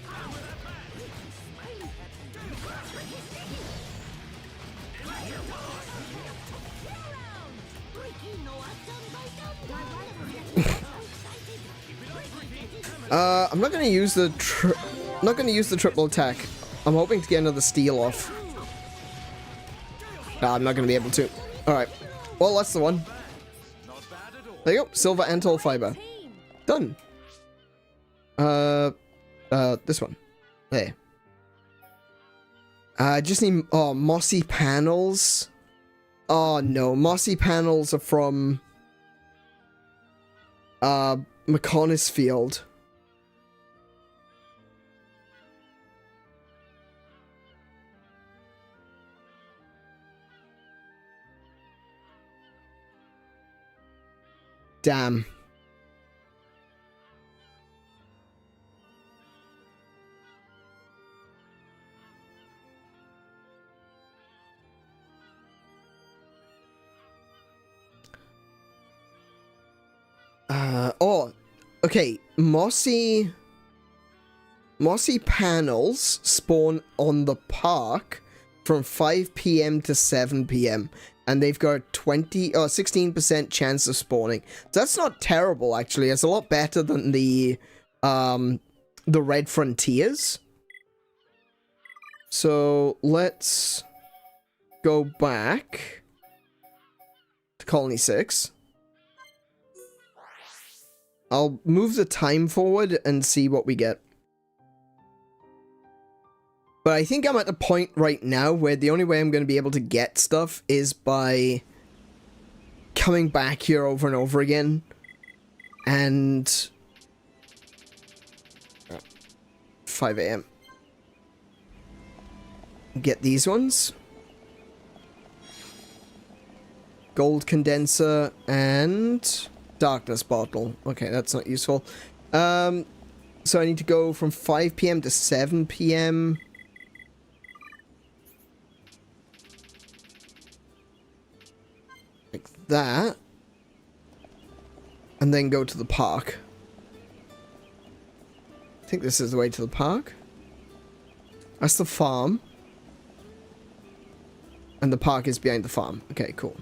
I'm not gonna use the triple attack. I'm hoping to get another steal off. Nah, I'm not gonna be able to. Alright. Well, that's the one. There you go. Silver and tall fiber. Done. This one. There. Just need, mossy panels. Oh, no. Mossy panels are from, Mechonis field. Damn. Okay. Mossy panels spawn on the park from 5 p.m. to 7 p.m. and they've got a 16% chance of spawning. So that's not terrible, actually. It's a lot better than the Red Frontiers. So let's go back to Colony 6. I'll move the time forward and see what we get. But I think I'm at the point right now where the only way I'm going to be able to get stuff is by coming back here over and over again. And 5 a.m. Get these ones. Gold condenser and darkness bottle. Okay, that's not useful. So I need to go from 5 p.m. to 7 p.m. Like that. And then go to the park. I think this is the way to the park. That's the farm. And the park is behind the farm. Okay, cool.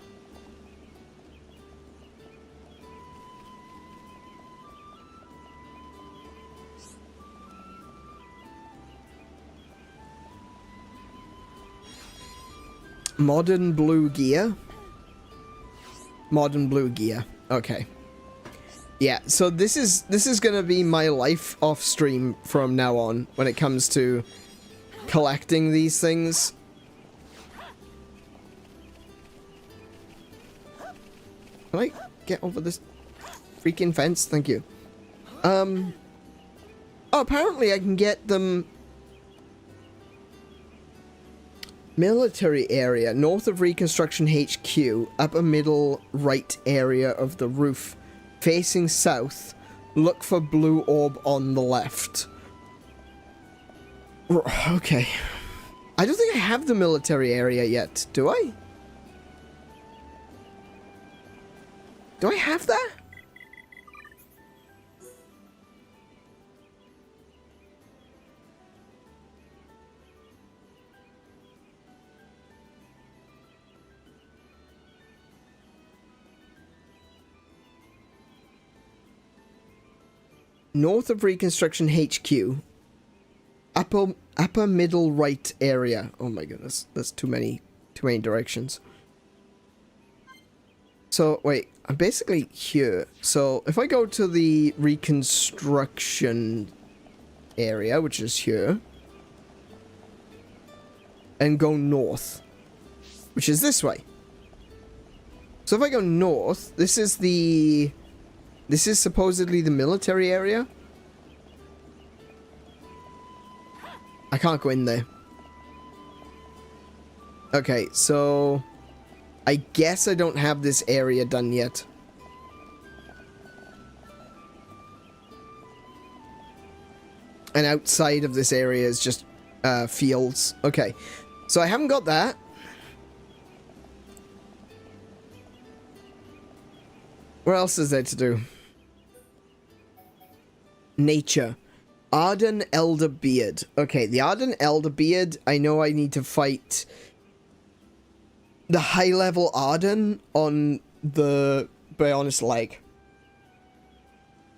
Modern blue gear. Modern blue gear. Okay. Yeah, so this is gonna be my life off stream from now on when it comes to collecting these things. Can I get over this freaking fence? Thank you. Oh, apparently I can get them. Military area, north of Reconstruction HQ, upper middle right area of the roof, facing south, look for blue orb on the left. Okay. I don't think I have the military area yet, do I? Do I have that? North of Reconstruction HQ. Upper middle right area. Oh my goodness, that's too many directions. So wait, I'm basically here. So if I go to the Reconstruction area, which is here, and go north, which is this way. So if I go north, this is supposedly the military area. I can't go in there. Okay, so I guess I don't have this area done yet. And outside of this area is just fields. Okay, so I haven't got that. What else is there to do? Nature. Arden Elder Beard. Okay, the Arden Elder Beard, I know I need to fight the high-level Arden on the Bionis leg.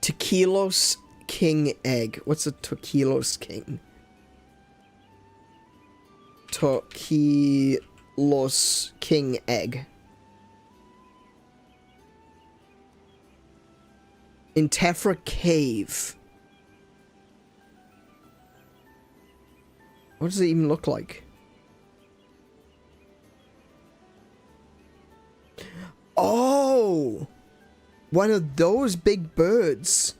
Tequilos King Egg. What's a Tequilos King? Tequilos King Egg. In Tefra Cave. What does it even look like? Oh! One of those big birds.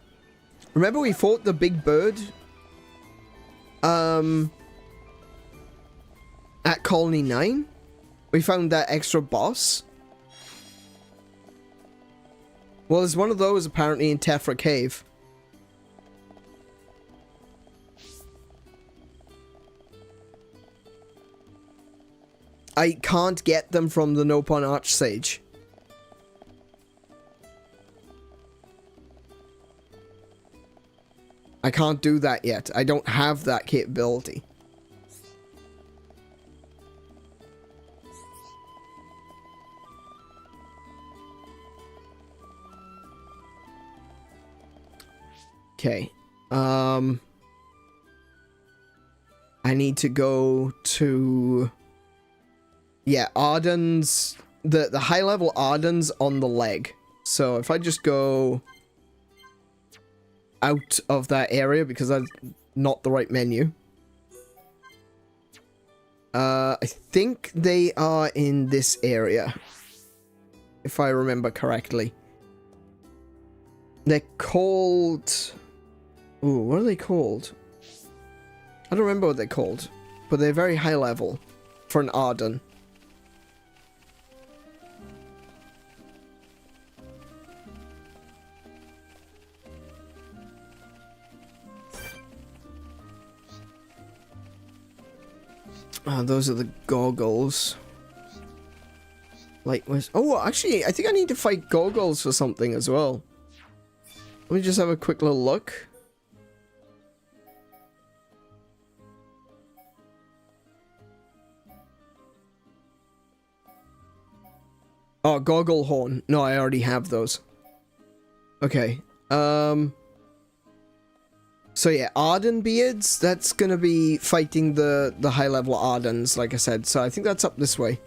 Remember we fought the big bird? At Colony 9? We found that extra boss. Well, there's one of those apparently in Tefra Cave. I can't get them from the Nopon Archsage. I can't do that yet. I don't have that capability. Okay. I need to go to... Yeah, Arden's... The high-level Arden's on the leg. So if I just go out of that area, because that's not the right menu. I think they are in this area. If I remember correctly. They're called... Ooh, what are they called? I don't remember what they're called. But they're very high level for an Arden. Those are the goggles. Like, oh, actually, I think I need to fight goggles for something as well. Let me just have a quick little look. Oh, goggle horn. No, I already have those. Okay. So yeah, Arden Beards, that's gonna be fighting the high level Ardens, like I said. So I think that's up this way.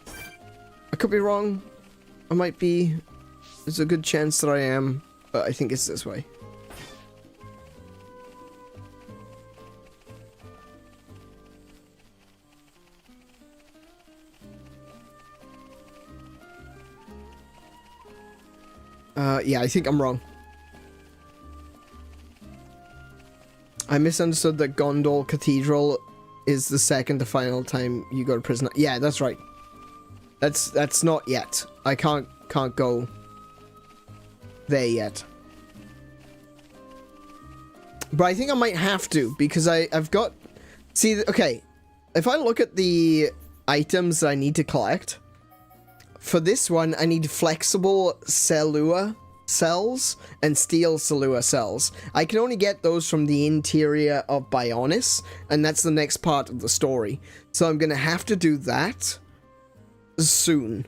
I could be wrong. I might be. There's a good chance that I am, but I think it's this way. Yeah, I think I'm wrong. I misunderstood that Gondol Cathedral is the second to final time you go to prison. Yeah, that's right. That's not yet. I can't go there yet. But I think I might have to, because I've got... See, okay, if I look at the items that I need to collect, for this one, I need flexible Cellua cells and steel Cellua cells. I can only get those from the interior of Bionis, and that's the next part of the story. So I'm going to have to do that soon.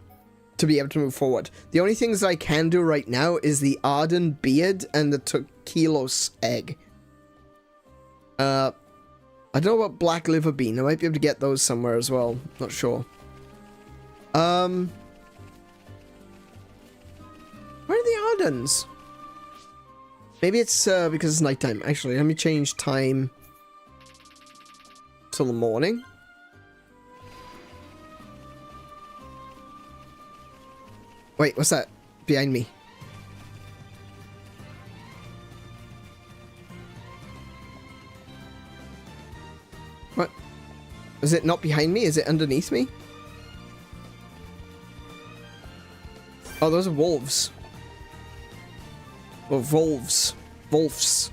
to be able to move forward. The only things I can do right now is the Arden Beard and the Tequilos Egg. I don't know about Black Liver Bean. I might be able to get those somewhere as well. Not sure. Where are the Ardens? Maybe it's because it's nighttime. Actually, let me change time till the morning. Wait, what's that behind me? What? Is it not behind me? Is it underneath me? Oh, those are wolves. Or wolves. Wolves.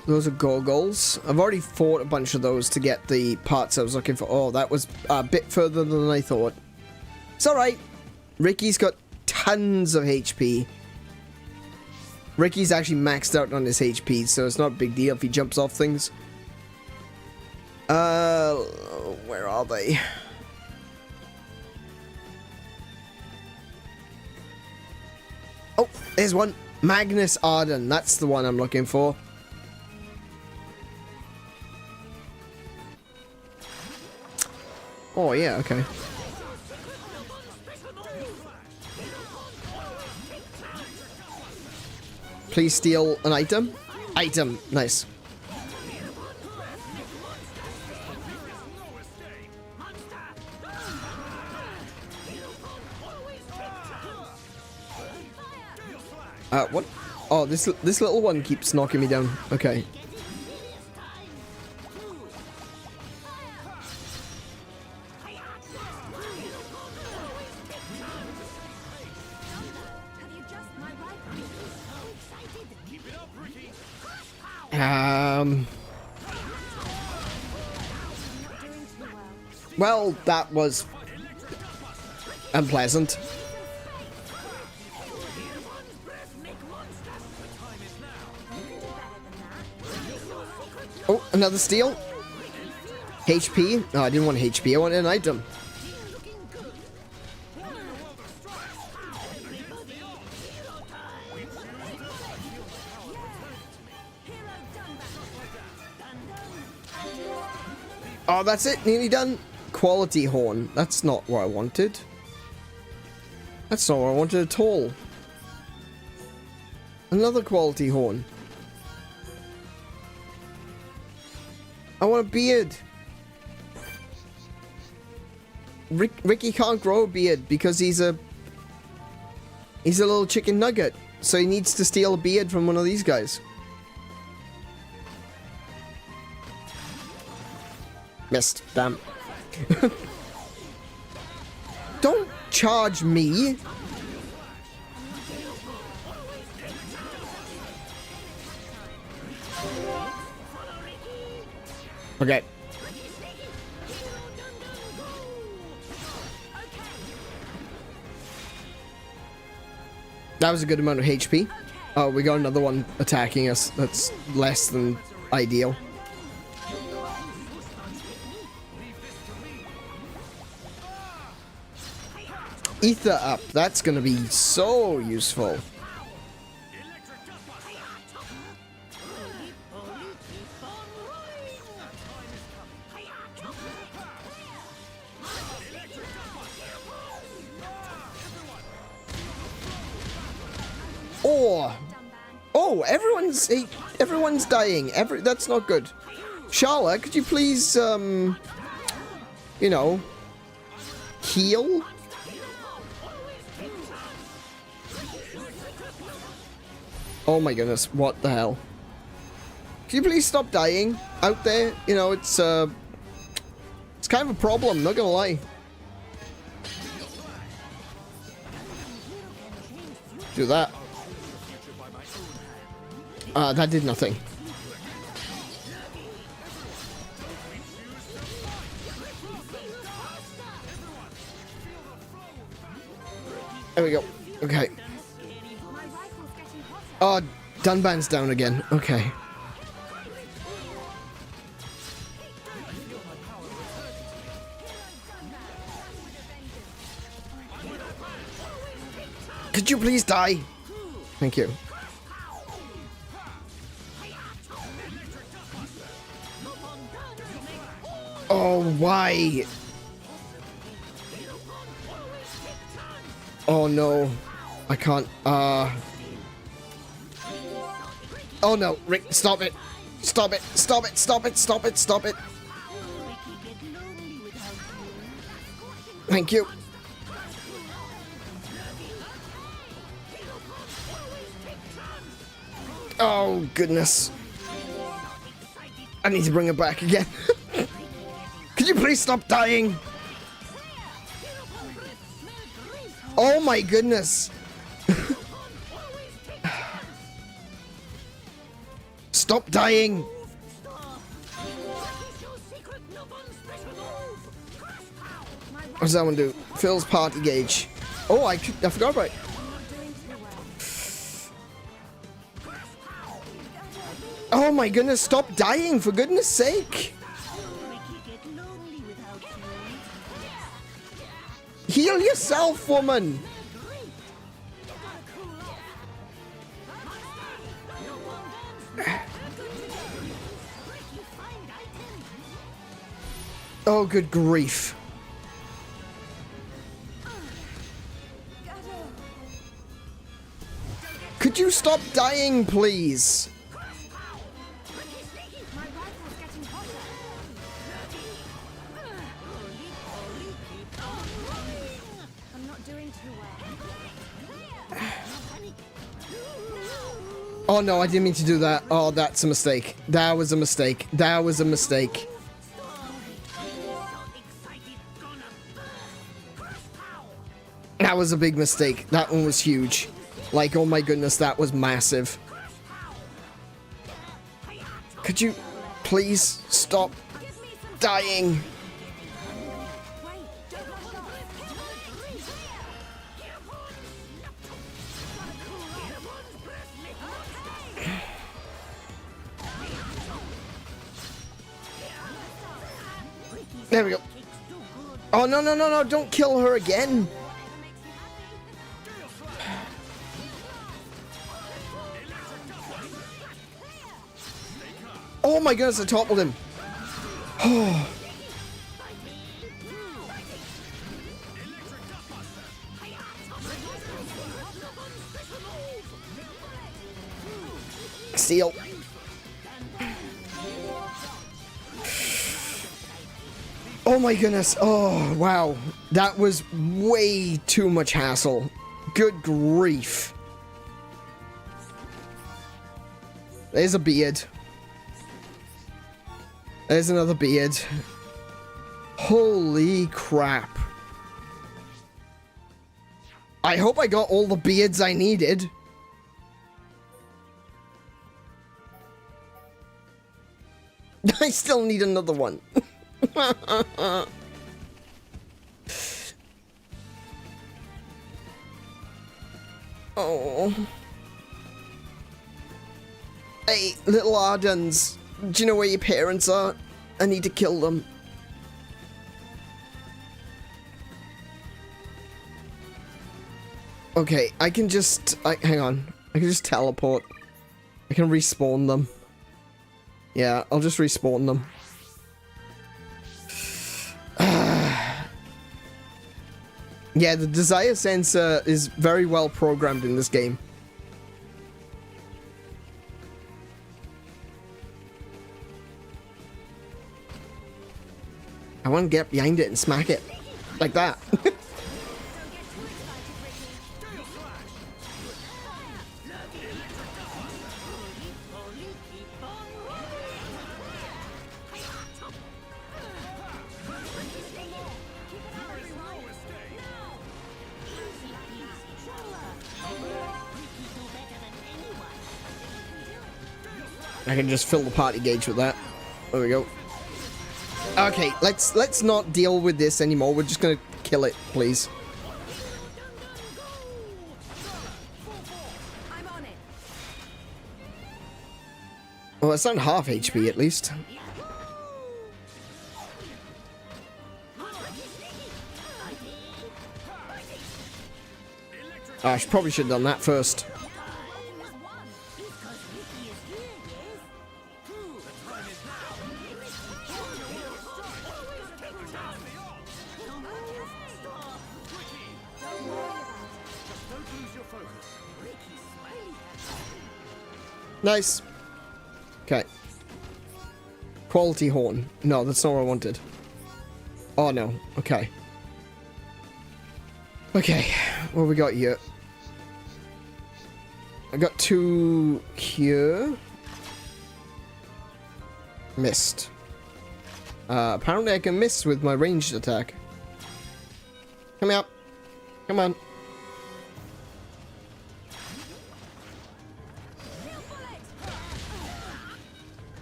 Those are Gorgles. I've already fought a bunch of those to get the parts I was looking for. Oh, that was a bit further than I thought. It's alright. Ricky's got tons of HP. Ricky's actually maxed out on his HP, so it's not a big deal if he jumps off things. Where are they? Oh, there's one. Magnus Arden. That's the one I'm looking for. Oh, yeah, okay. Please steal an item. Item. Nice. What? Oh, this little one keeps knocking me down. Okay. Well, that was unpleasant. Oh, another steal. HP. Oh, I didn't want HP. I wanted an item. Oh, that's it. Nearly done. Quality horn. That's not what I wanted. That's not what I wanted at all. Another quality horn. I want a beard. Ricky can't grow a beard because he's a little chicken nugget. So he needs to steal a beard from one of these guys. Missed. Damn. Don't charge me. Okay. That was a good amount of HP. Oh, we got another one attacking us. That's less than ideal. Ether up. That's going to be so useful. Oh, everyone's dying. That's not good. Charlotte, could you please, you know, heal? Oh my goodness, what the hell? Can you please stop dying out there? You know, it's kind of a problem, not gonna lie. Do that. That did nothing. There we go. Okay. My rifle's getting hotter. Oh, Dunban's down again. Okay. Could you please die? Thank you. Oh, why? Oh no. I can't, Oh no, Rick, stop it. Stop it, stop it, stop it, stop it, stop it. Thank you. Oh, goodness. I need to bring it back again. Could you please stop dying? Oh my goodness. Stop dying. What does that one do? Phil's party gauge. Oh, I forgot about it. Oh my goodness, stop dying, for goodness sake. Heal yourself, woman. Oh, good grief. Could you stop dying, please? My rifle's getting hotter. I'm not doing too well. Oh no, I didn't mean to do that. Oh, that's a mistake. That was a mistake. That was a mistake. That was a big mistake. That one was huge. Like, oh my goodness, that was massive. Could you please stop dying? There we go. Oh, no, no, no, no, don't kill her again. Oh my goodness, I toppled him. Oh. Seal. Oh my goodness. Oh, wow. That was way too much hassle. Good grief. There's a beard. There's another beard. Holy crap. I hope I got all the beards I needed. I still need another one. Oh. Hey, little Ardens. Do you know where your parents are? I need to kill them. Okay, I can just... hang on. I can just teleport. I can respawn them. Yeah, I'll just respawn them. Yeah, the desire sensor is very well programmed in this game. I want to get behind it and smack it. Like that. I can just fill the party gauge with that. There we go. Okay, let's not deal with this anymore. We're just gonna kill it, please. Well, it's not half HP at least. I probably should have done that first. Nice. Okay. Quality horn. No, that's not what I wanted. Oh, no. Okay. Okay. What we got here? I got 2 cure. Missed. Apparently I can miss with my ranged attack. Come out. Come on.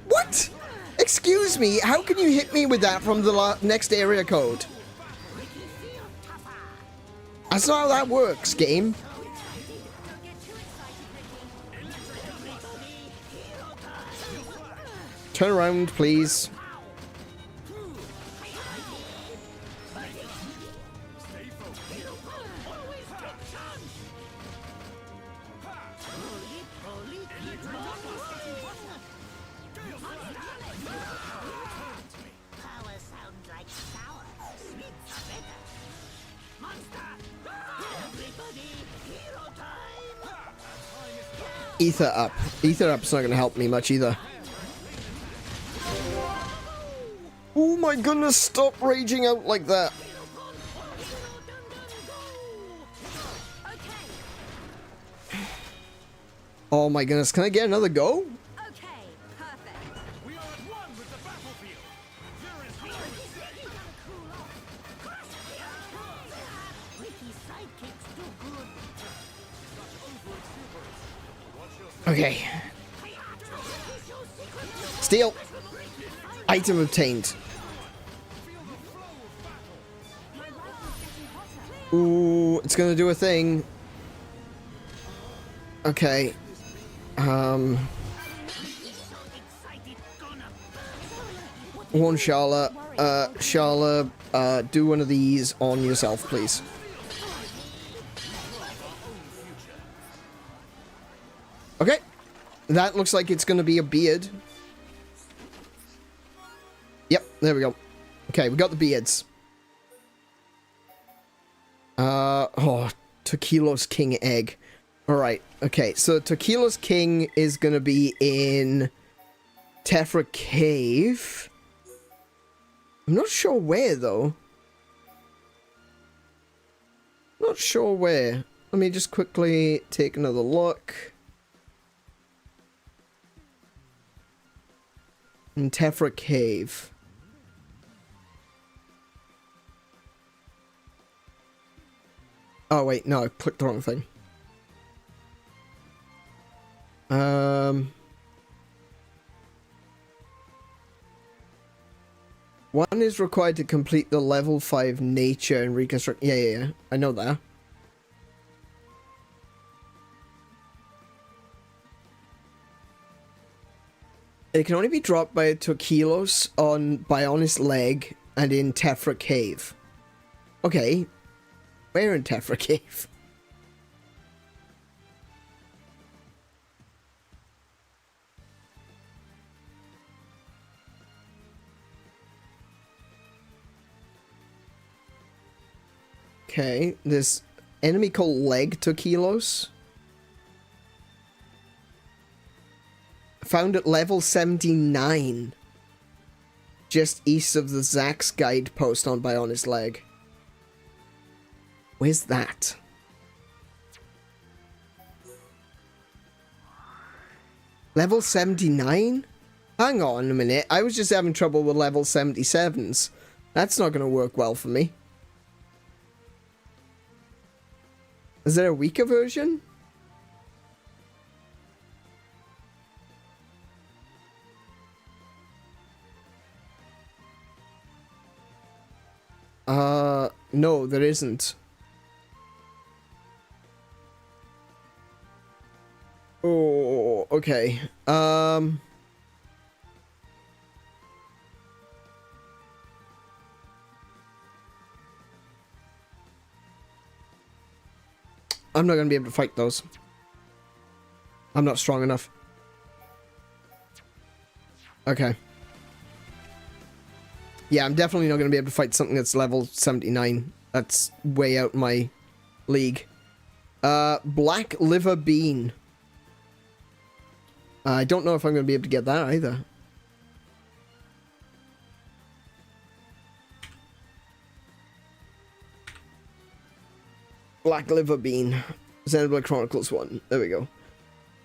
What? Excuse me, how can you hit me with that from the next area code? That's not how that works, game. Turn around, please. Ether up. Ether up's not gonna help me much either. Oh my goodness, stop raging out like that. Oh my goodness, can I get another go? Okay, perfect. We are at one with the battlefield. Okay. Steal. Item obtained. Ooh, it's gonna do a thing. Okay. One Sharla. Sharla, do one of these on yourself, please. Okay. That looks like it's gonna be a beard. Yep, there we go. Okay, we got the beards. Oh, Tequila's King egg. Alright, okay, so Tequila's King is gonna be in Tephra Cave. I'm not sure where, though. Not sure where. Let me just quickly take another look. In Tephra Cave. Oh, wait, no, I clicked the wrong thing. One is required to complete the level 5 nature and reconstruct. Yeah. I know that. It can only be dropped by a Tokilos on Bionis leg and in Tephra Cave. Okay. Where in Tephra Cave? Okay, this enemy called Leg Tokilos. Found at level 79. Just east of the Zax guide post on Bionis leg. Where's that? Level 79? Hang on a minute. I was just having trouble with level 77s. That's not going to work well for me. Is there a weaker version? No, there isn't. Oh, okay. I'm not going to be able to fight those. I'm not strong enough. Okay. Yeah, I'm definitely not going to be able to fight something that's level 79. That's way out my league. Black liver bean. I don't know if I'm going to be able to get that either. Black liver bean. Xenoblade Chronicles 1. There we go.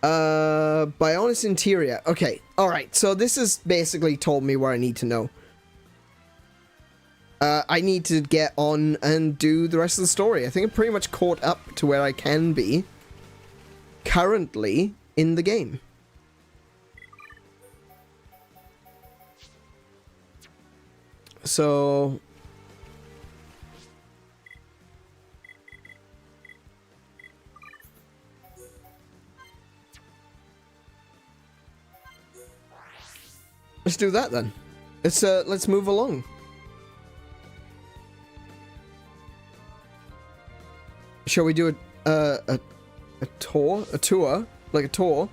Bionis interior. Okay, alright. So this has basically told me where I need to know. I need to get on and do the rest of the story. I think I'm pretty much caught up to where I can be currently in the game. So... let's do that then. Let's move along. Shall we do a tour? A tour? Like a tour?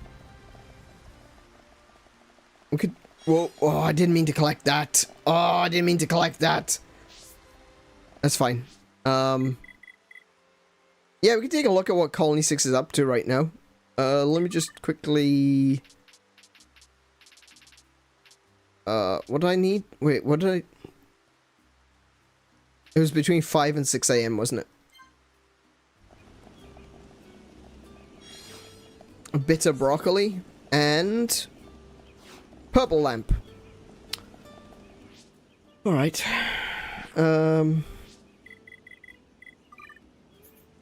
We could... Whoa, oh, I didn't mean to collect that. Oh, I didn't mean to collect that. That's fine. Yeah, we can take a look at what Colony 6 is up to right now. Let me just quickly... what do I need? Wait, what did I... It was between 5 and 6 a.m., wasn't it? Bitter broccoli and purple lamp. All right. And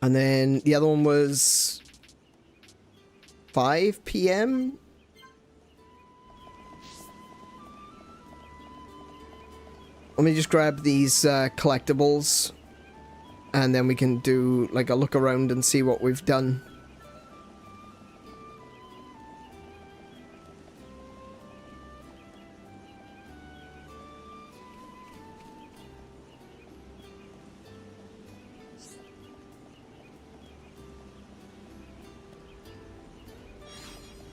then the other one was 5 p.m. Let me just grab these collectibles, and then we can do like a look around and see what we've done.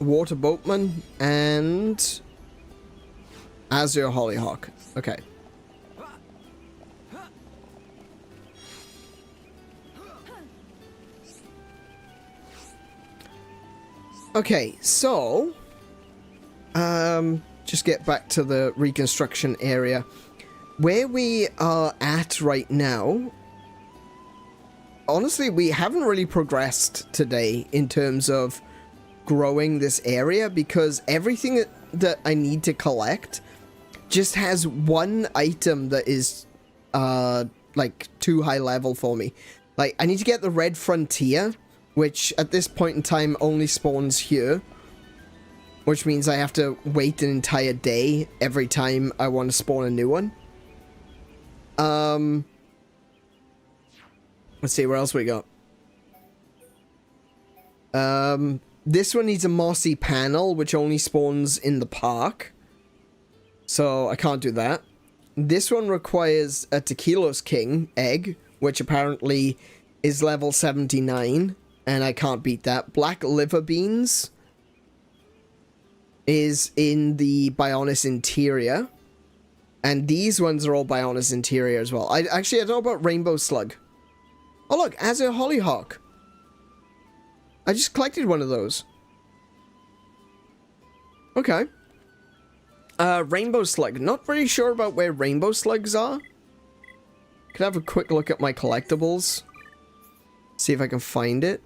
Water Boatman and Azure Hollyhock. Okay. Okay, so just get back to the reconstruction area. Where we are at right now, honestly, we haven't really progressed today in terms of growing this area, because everything that I need to collect just has one item that is like too high level for me. Like, I need to get the Red Frontier, which at this point in time only spawns here, which means I have to wait an entire day every time I want to spawn a new one. Let's see, where else we got? This one needs a mossy panel, which only spawns in the park, so I can't do that. This one requires a Tequilos King egg, which apparently is level 79, and I can't beat that. Black liver beans is in the Bionis interior, and these ones are all Bionis interior as well. I don't know about Rainbow Slug. Oh look, Azure Hollyhock. I just collected one of those. Okay. Rainbow Slug. Not very sure about where Rainbow Slugs are. Can I have a quick look at my collectibles? See if I can find it.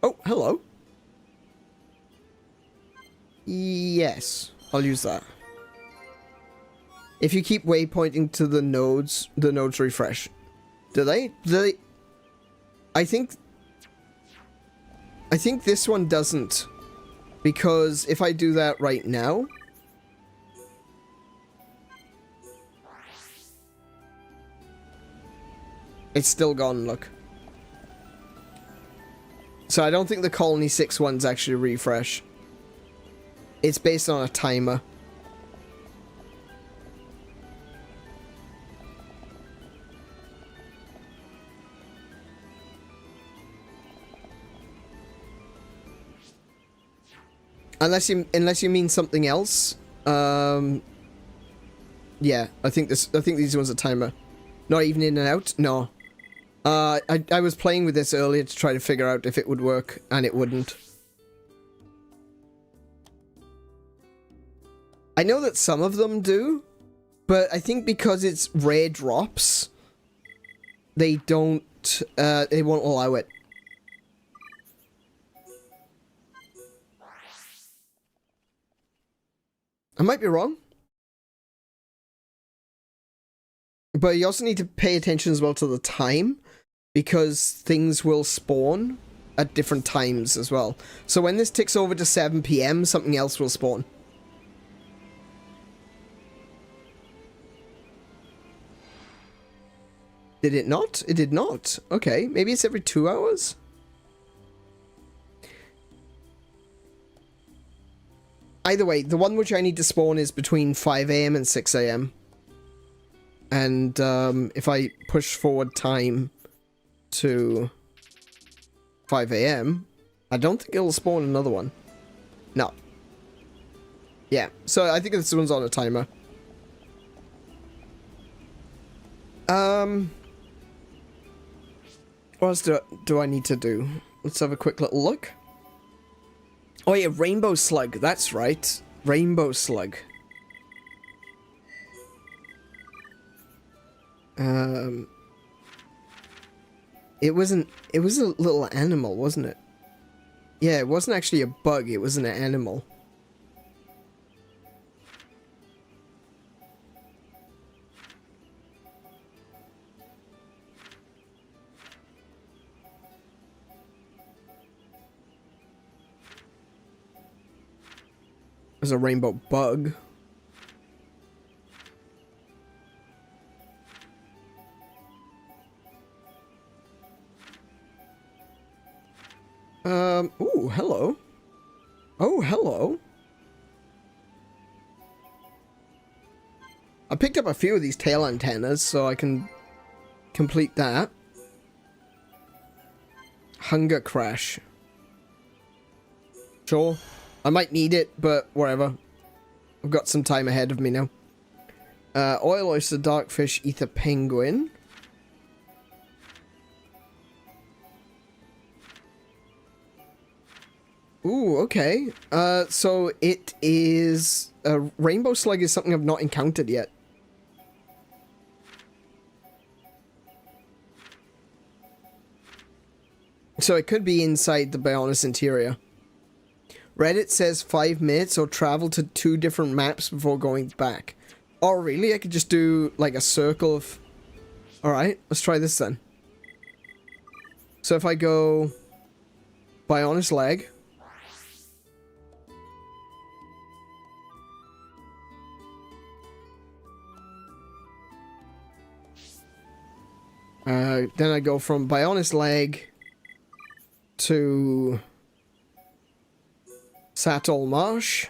Oh, hello. Yes, I'll use that. If you keep waypointing to the nodes refresh. Do they? I think this one doesn't. Because if I do that right now... it's still gone, look. So I don't think the Colony 6 ones actually refresh. It's based on a timer. Unless you mean something else. Yeah, I think these ones are timer. Not even in and out? No. I was playing with this earlier to try to figure out if it would work, and it wouldn't. I know that some of them do, but I think because it's rare drops, they won't allow it. I might be wrong. But you also need to pay attention as well to the time, because things will spawn at different times as well. So when this ticks over to 7 PM, something else will spawn. Did it not? It did not. Okay, maybe it's every 2 hours? Either way, the one which I need to spawn is between 5 AM and 6 AM. And if I push forward time to 5 AM, I don't think it'll spawn another one. No. Yeah, so I think this one's on a timer. What else do I need to do? Let's have a quick little look. Oh yeah, Rainbow Slug, that's right. Rainbow Slug. It was a little animal, wasn't it? Yeah, it wasn't actually a bug, it was an animal. It was a rainbow bug. Ooh, hello. Oh, hello. I picked up a few of these tail antennas, so I can complete that. Hunger Crash. Sure. I might need it, but whatever. I've got some time ahead of me now. Oil Oyster, Darkfish, Ether Penguin. Ooh, okay. So it is... Rainbow Slug is something I've not encountered yet. So it could be inside the Bionis interior. Reddit says 5 minutes or travel to 2 different maps before going back. Oh, really? I could just do, like, a circle of... Alright, let's try this then. So if I go... Bionis Leg... then I go from Bionis Leg to Satol Marsh.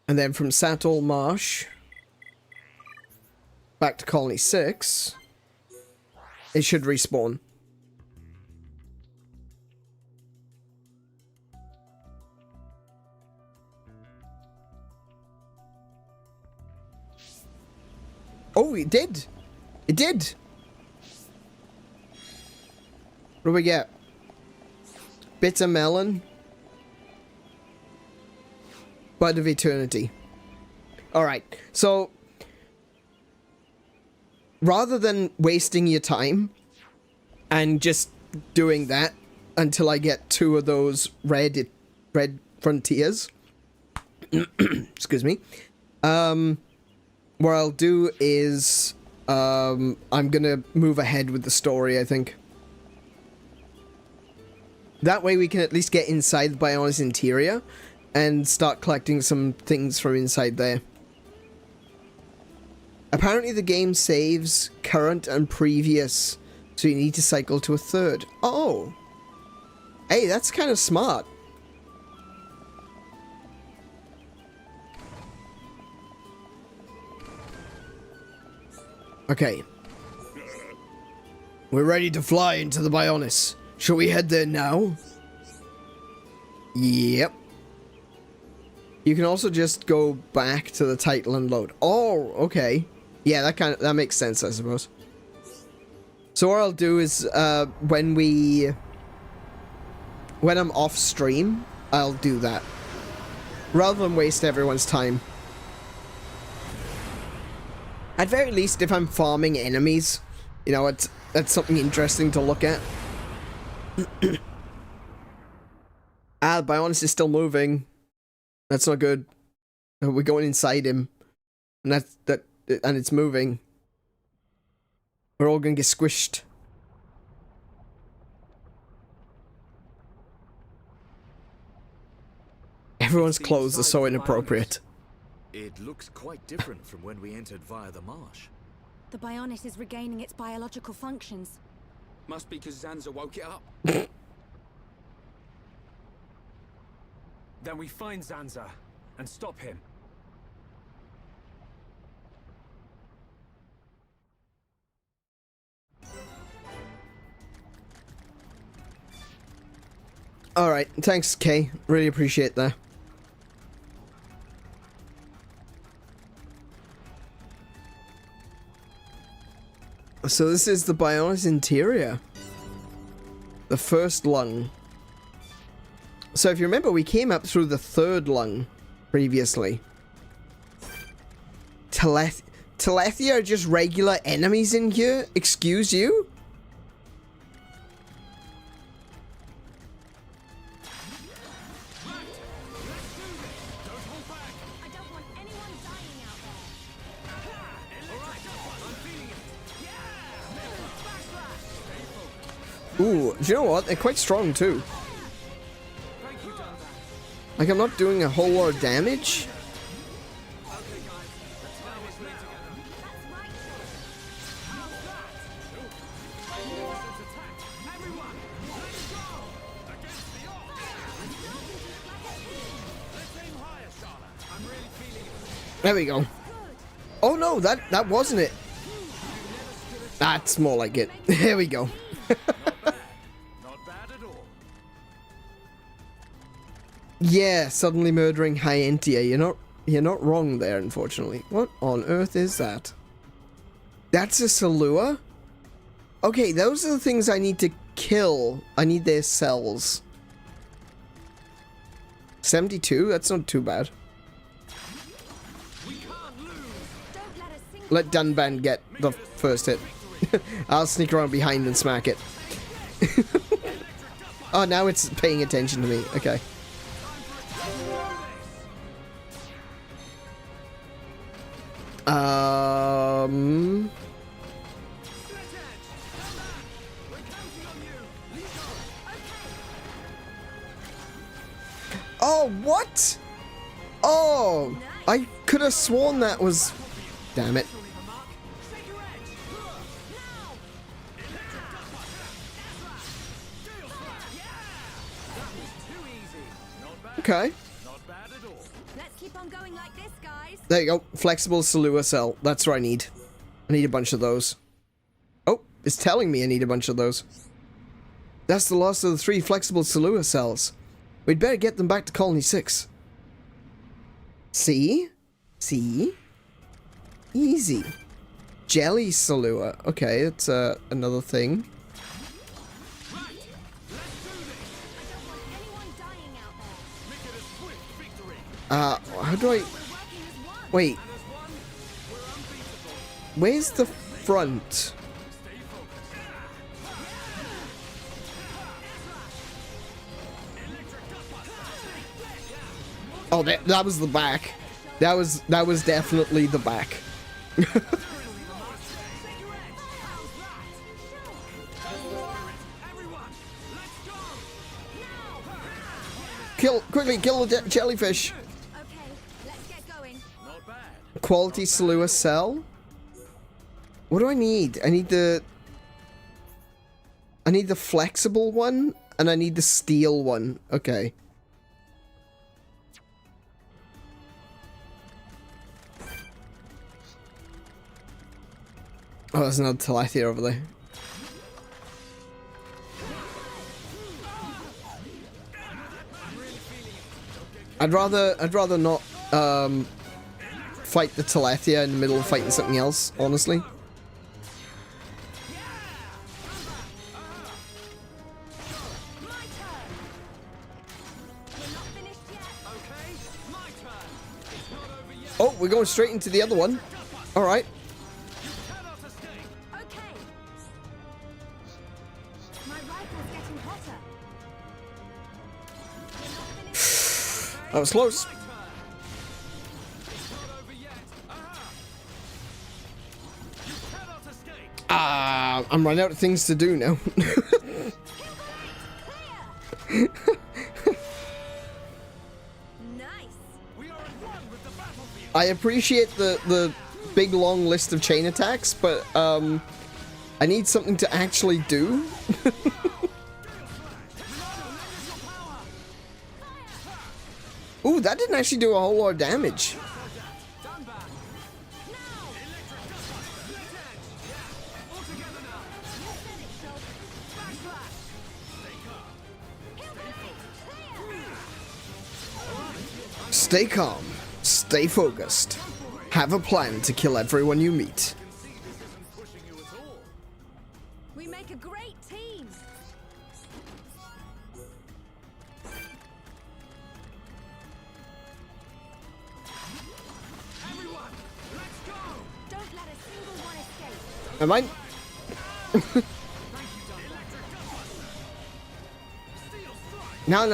And then from Satol Marsh back to Colony 6. It should respawn. Oh, it did! It did! What do we get? Bitter Melon. Bud of Eternity. Alright, so... rather than wasting your time and just doing that until I get 2 of those red frontiers... excuse me. What I'll do is, I'm gonna move ahead with the story, I think. That way we can at least get inside the Bionis interior and start collecting some things from inside there. Apparently the game saves current and previous So you need to cycle to a third. Oh! Hey, that's kind of smart. Okay. We're ready to fly into the Bionis. Shall we head there now? Yep. You can also just go back to the title and load. Oh, okay. Yeah, that makes sense, I suppose. So what I'll do is when I'm off stream, I'll do that. Rather than waste everyone's time. At very least, if I'm farming enemies, you know, that's something interesting to look at. Bionis is still moving. That's not good. We're going inside him, and and it's moving. We're all gonna get squished. Everyone's clothes are so inappropriate. It looks quite different from when we entered via the marsh. The Bionis is regaining its biological functions. Must be because Zanza woke it up. Then we find Zanza and stop him. Alright, thanks, Kay. Really appreciate that. So this is the Bionis interior. The first lung. So if you remember, we came up through the third lung previously. Telethia are just regular enemies in here? Excuse you? I don't want anyone dying out there. Ooh, do you know what? They're quite strong too. Like, I'm not doing a whole lot of damage. There we go. Oh no, that wasn't it. That's more like it. There we go. Yeah, suddenly murdering Hyentia. You're not wrong there, unfortunately. What on earth is that? That's a Salua? Okay, those are the things I need to kill. I need their cells. 72? That's not too bad. Let Dunban get the first hit. I'll sneak around behind and smack it. Oh, now it's paying attention to me. Okay. Oh, what? Oh, I could have sworn that was... Damn it. Okay. Let's keep on going like this, guys. There you go. Flexible Salua cell. That's what I need. I need a bunch of those. Oh, it's telling me I need a bunch of those. That's the last of the 3 flexible Salua cells. We'd better get them back to Colony 6. See? See? Easy. Jelly Salua. Okay, it's another thing. How do I... Wait. Where's the front? Oh, that was the back. That was definitely the back. Quickly kill the jellyfish. Okay, let's get going. Quality Salua cell. What do I need? I need the... I need the flexible one, and I need the steel one. Okay. Oh, there's another Telethi over there. I'd rather not fight the Telethia in the middle of fighting something else, honestly. Oh, we're going straight into the other one. All right. Okay. My rifle's getting hotter. That was close. I'm running out of things to do now. I appreciate the big long list of chain attacks, but I need something to actually do. Ooh, that didn't actually do a whole lot of damage. Stay calm. Stay focused. Have a plan to kill everyone you meet. We make a great team. Everyone, let's go! Don't let a single one escape. Am I? No.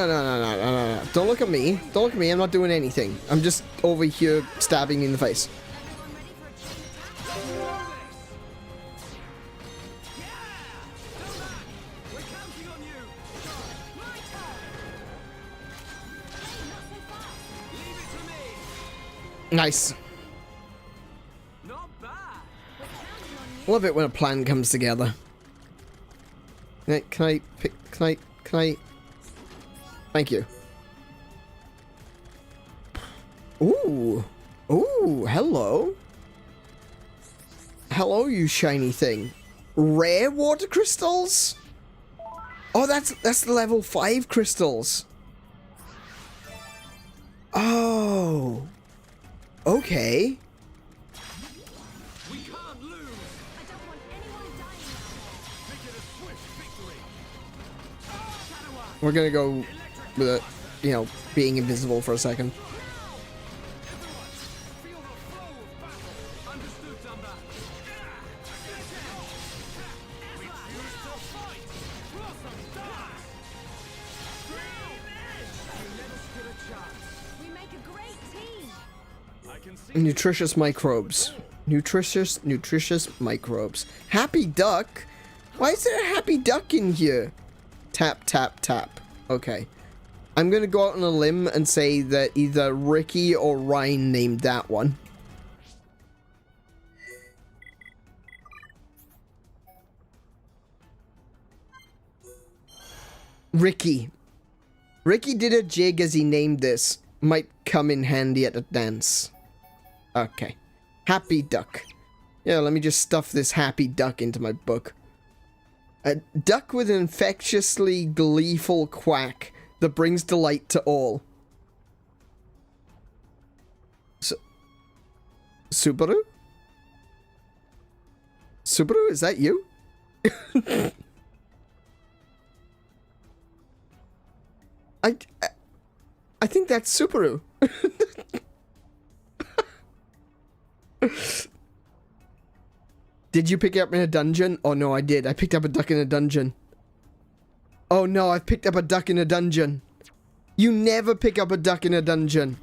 Don't look at me. Don't look at me. I'm not doing anything. I'm just over here stabbing you in the face. Everyone ready for a chain attack? We're counting on you! My turn. Hey, not so fast. Leave it to me! Nice. Not bad! We're counting on you. Love it when a plan comes together. Can I pick? Can I? Thank you. Ooh. Ooh, hello. Hello, you shiny thing. Rare water crystals? Oh, that's the level 5 crystals. Oh. Okay. We can't lose! I don't want anyone dying now. Make it a swift victory! We're gonna go with it, you know, being invisible for a second. Feel the flow of battle! Understood, Dumba! We choose to fight! Blossom, die! Stream in! You never stood a chance! We make a great team. I can see Nutritious microbes. Nutritious microbes. Happy duck? Why is there a happy duck in here? Tap, tap, tap. Okay. I'm gonna go out on a limb and say that either Ricky or Ryan named that one. Ricky. Ricky did a jig as he named this. Might come in handy at a dance. Okay. Happy duck. Yeah, let me just stuff this happy duck into my book. A duck with an infectiously gleeful quack that brings delight to all. Subaru? Subaru, is that you? I think that's Subaru. Did you pick it up in a dungeon? Oh no, I did. I picked up a duck in a dungeon. Oh no, I've picked up a duck in a dungeon. You never pick up a duck in a dungeon.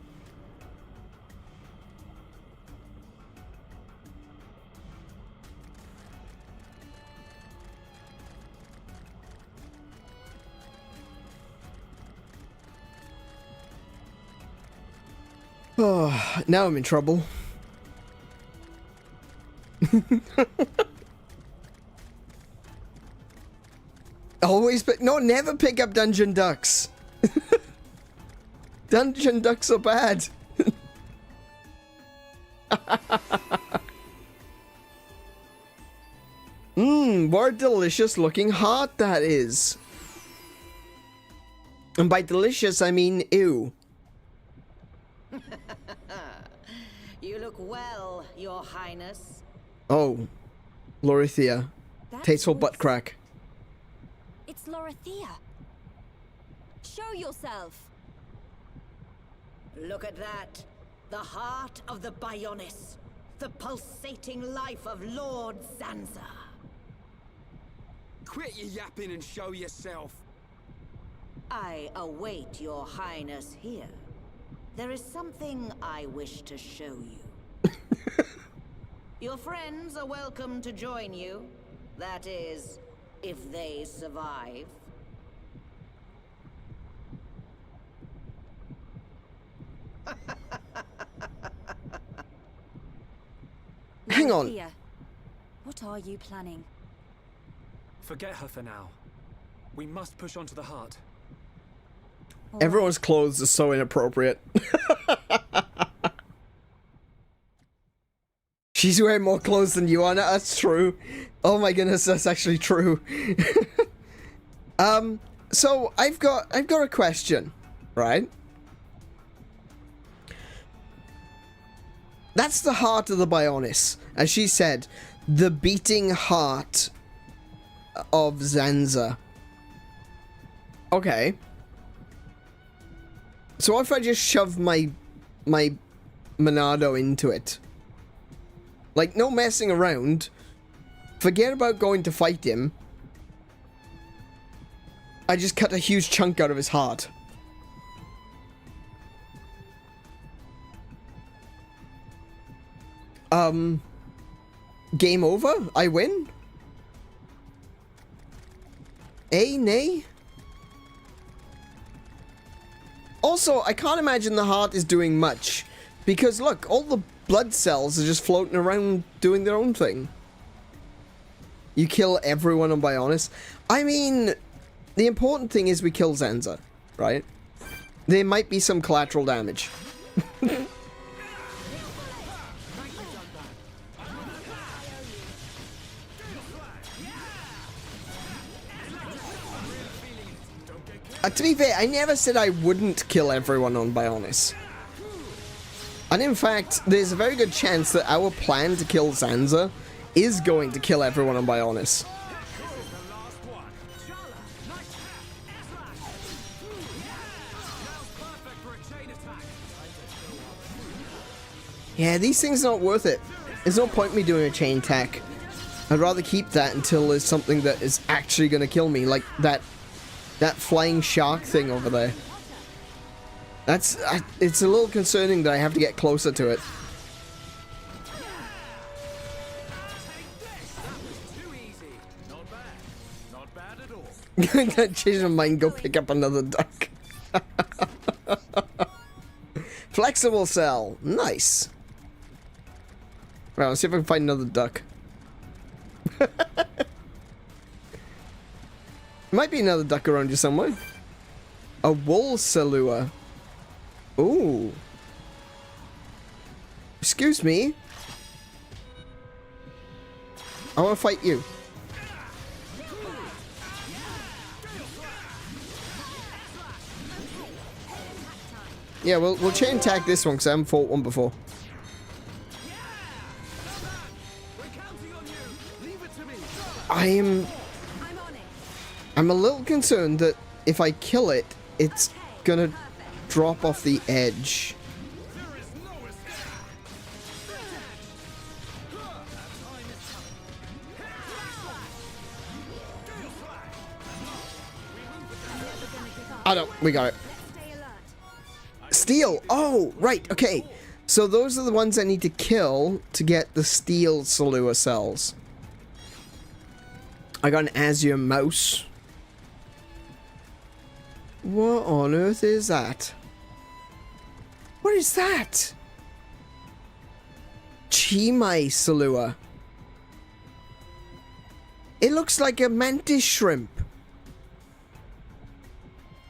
Oh, now I'm in trouble. Always, but no, never pick up dungeon ducks. Dungeon ducks are bad. What a delicious looking heart that is. And by delicious, I mean ew. You look well, Your Highness. Oh, Lorithia. That Tasteful voice. butt crack. It's Lorithia. Show yourself. Look at that. The heart of the Bionis. The pulsating life of Lord Zanza. Quit your yapping and show yourself. I await Your Highness here. There is something I wish to show you. Your friends are welcome to join you. That is, if they survive. Hang on. Lorithia, what are you planning? Forget her for now. We must push on to the heart. All Everyone's clothes are so inappropriate. She's wearing more clothes than you are. No, that's true. Oh my goodness, that's actually true. So I've got a question, right? That's the heart of the Bionis. As she said, the beating heart of Zanza. Okay. So what if I just shove my Monado into it? Like, no messing around. Forget about going to fight him. I just cut a huge chunk out of his heart. Game over? I win? Nay? Also, I can't imagine the heart is doing much. Because look, all the blood cells are just floating around doing their own thing. You kill everyone on Bionis. I mean, the important thing is we kill Zanza, right? There might be some collateral damage. To be fair, I never said I wouldn't kill everyone on Bionis. And in fact, there's a very good chance that our plan to kill Zanza is going to kill everyone on Bionis. Yeah, these things are not worth it. There's no point me doing a chain attack. I'd rather keep that until there's something that is actually going to kill me, like that flying shark thing over there. It's a little concerning that I have to get closer to it. Too easy. Not bad. Not bad at all. Change my mind, go pick up another duck. Flexible cell. Nice. Right, let's see if I can find another duck. Might be another duck around here somewhere. A wool salua. Ooh. Excuse me. I want to fight you. Yeah, we'll chain attack this one because I haven't fought one before. We're counting on you. Leave it to me. I'm on it. a little concerned that if I kill it, it's gonna drop off the edge. There is no escape. I don't. We got it. Stay alert. Steel. Oh, right. Okay. So those are the ones I need to kill to get the steel Salua cells. I got an azure mouse. What on earth is that? What is that? Chimay Salua. It looks like a mantis shrimp.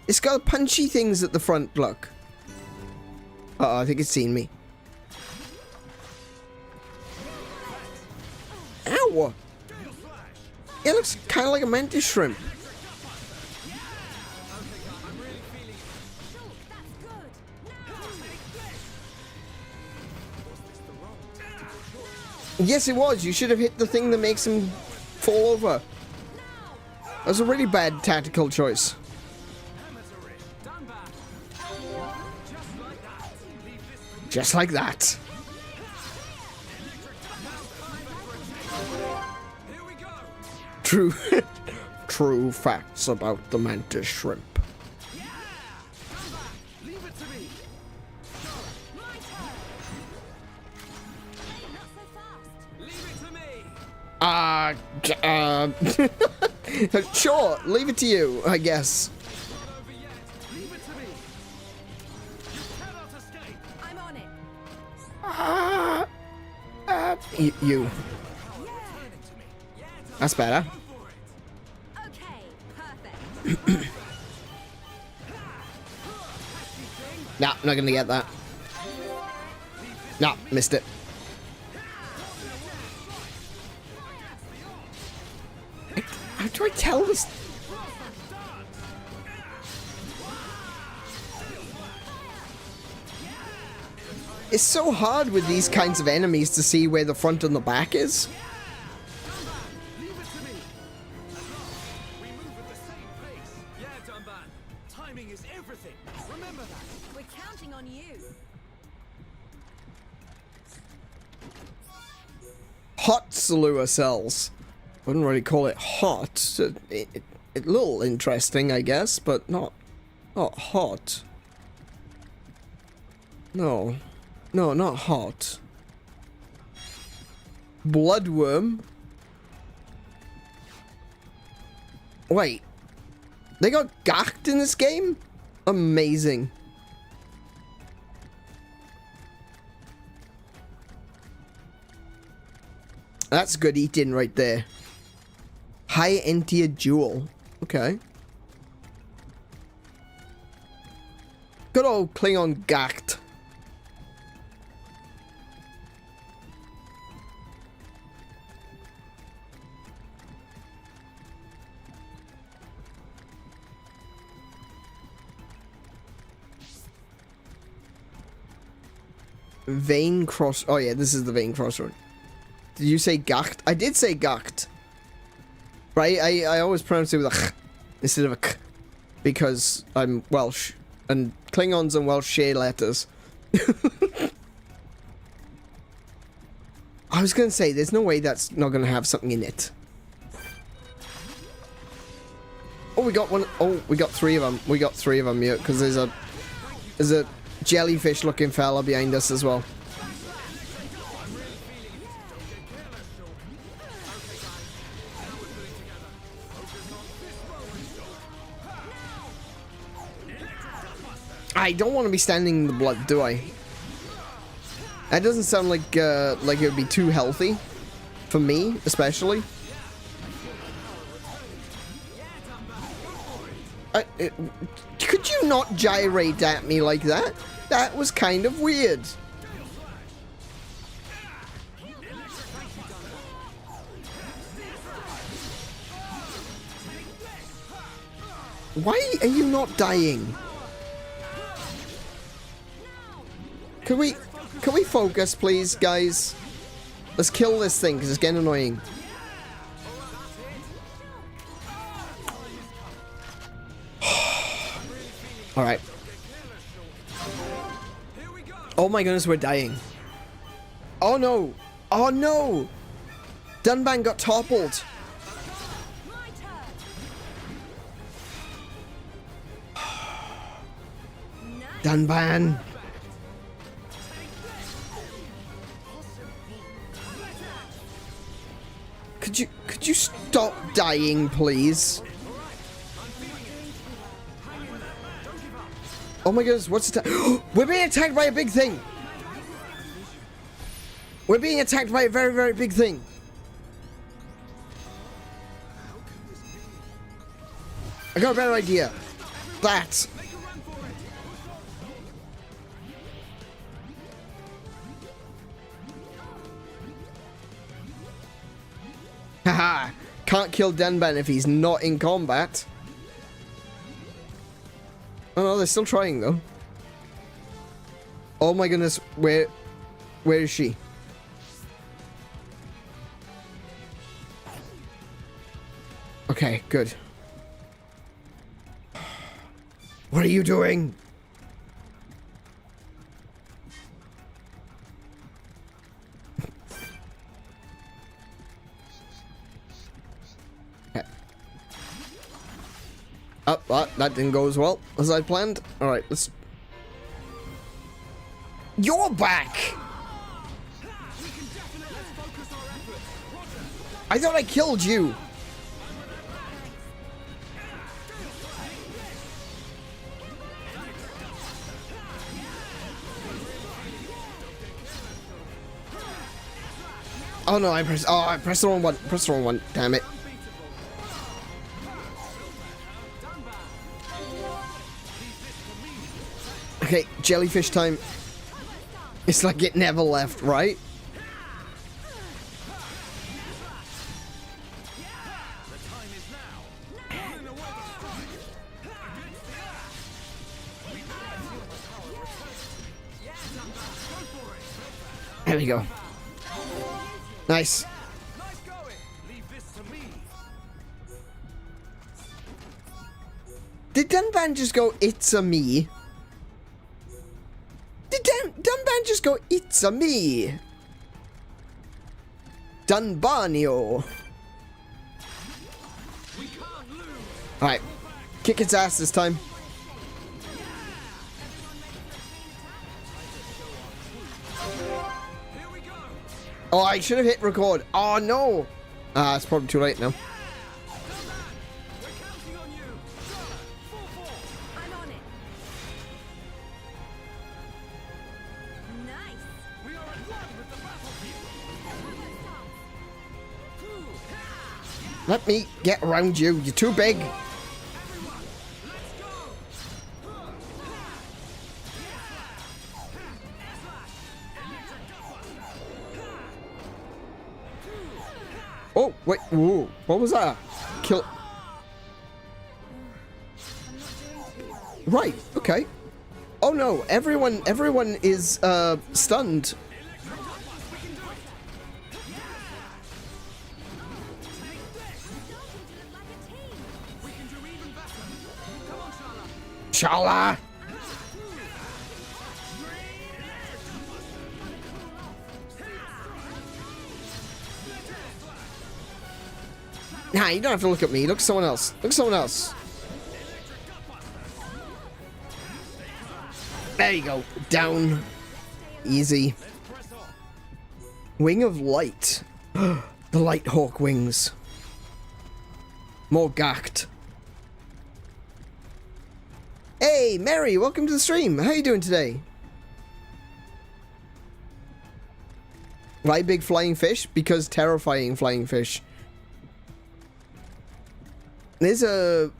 It's got punchy things at the front, look. Uh-oh, I think it's seen me. Ow! It looks kind of like a mantis shrimp. Yes, it was. You should have hit the thing that makes him fall over. That was a really bad tactical choice. Just like that. True, true facts about the mantis shrimp. Sure, leave it to you, I guess. I'm on it. You. That's better. Okay, perfect. Nah, not gonna get that. Nah, missed it. How do I tell this? It's so hard with these kinds of enemies to see where the front and the back is. We're counting on you. Hot Salua cells. Wouldn't really call it hot. It's a little interesting, I guess, but not hot. No, not hot. Bloodworm. Wait, they got gacked in this game? Amazing. That's good eating right there. High Entia Jewel. Okay. Good old Klingon gacked. Vein cross. Oh yeah, this is the vein crossroad. Did you say gacked? I did say gacked. Right? I always pronounce it with a ch instead of a k because I'm Welsh and Klingons and Welsh share letters. I was gonna say there's no way that's not gonna have something in it. Oh, we got one. Oh, we got three of them. We got three of them here because there's a jellyfish looking fella behind us as well. I don't want to be standing in the blood, do I? That doesn't sound like it would be too healthy for me, especially. Could you not gyrate at me like that? That was kind of weird. Why are you not dying? Can we focus, please, guys? Let's kill this thing, because it's getting annoying. Alright. Oh my goodness, we're dying. Oh no! Oh no! Dunban got toppled. Dunban! Could you stop dying, please? Oh my goodness, what's attack? We're being attacked by a big thing! We're being attacked by a very, very big thing. I got a better idea. that. Haha. Can't kill Denban if he's not in combat. Oh no, they're still trying though. Oh my goodness, where is she? Okay, good. What are you doing? Okay. Oh, that didn't go as well as I planned. Alright, let's... You're back! I thought I killed you! Oh no, I pressed the wrong one. Press the wrong one. Damn it. Okay, jellyfish time. It's like it never left, right? There we go. Nice. Did Dunban just go, it's a me? Did Dunban just go, it's a me? Dunbanio. Alright. Kick its ass this time. Oh, I should have hit record. Oh, no. It's probably too late now. I'm on it. Nice. We are at one with the battlefield. Let me get around you. You're too big. Oh, wait. Ooh, what was that? Kill. Right. Okay. Oh no. Everyone is stunned. Shala. Nah, you don't have to look at me. Look at someone else. Look at someone else. There you go. Down. Easy. Wing of Light. The Light Hawk wings. More gacked. Hey, Mary, welcome to the stream. How you doing today? Why big flying fish? Because terrifying flying fish. There's a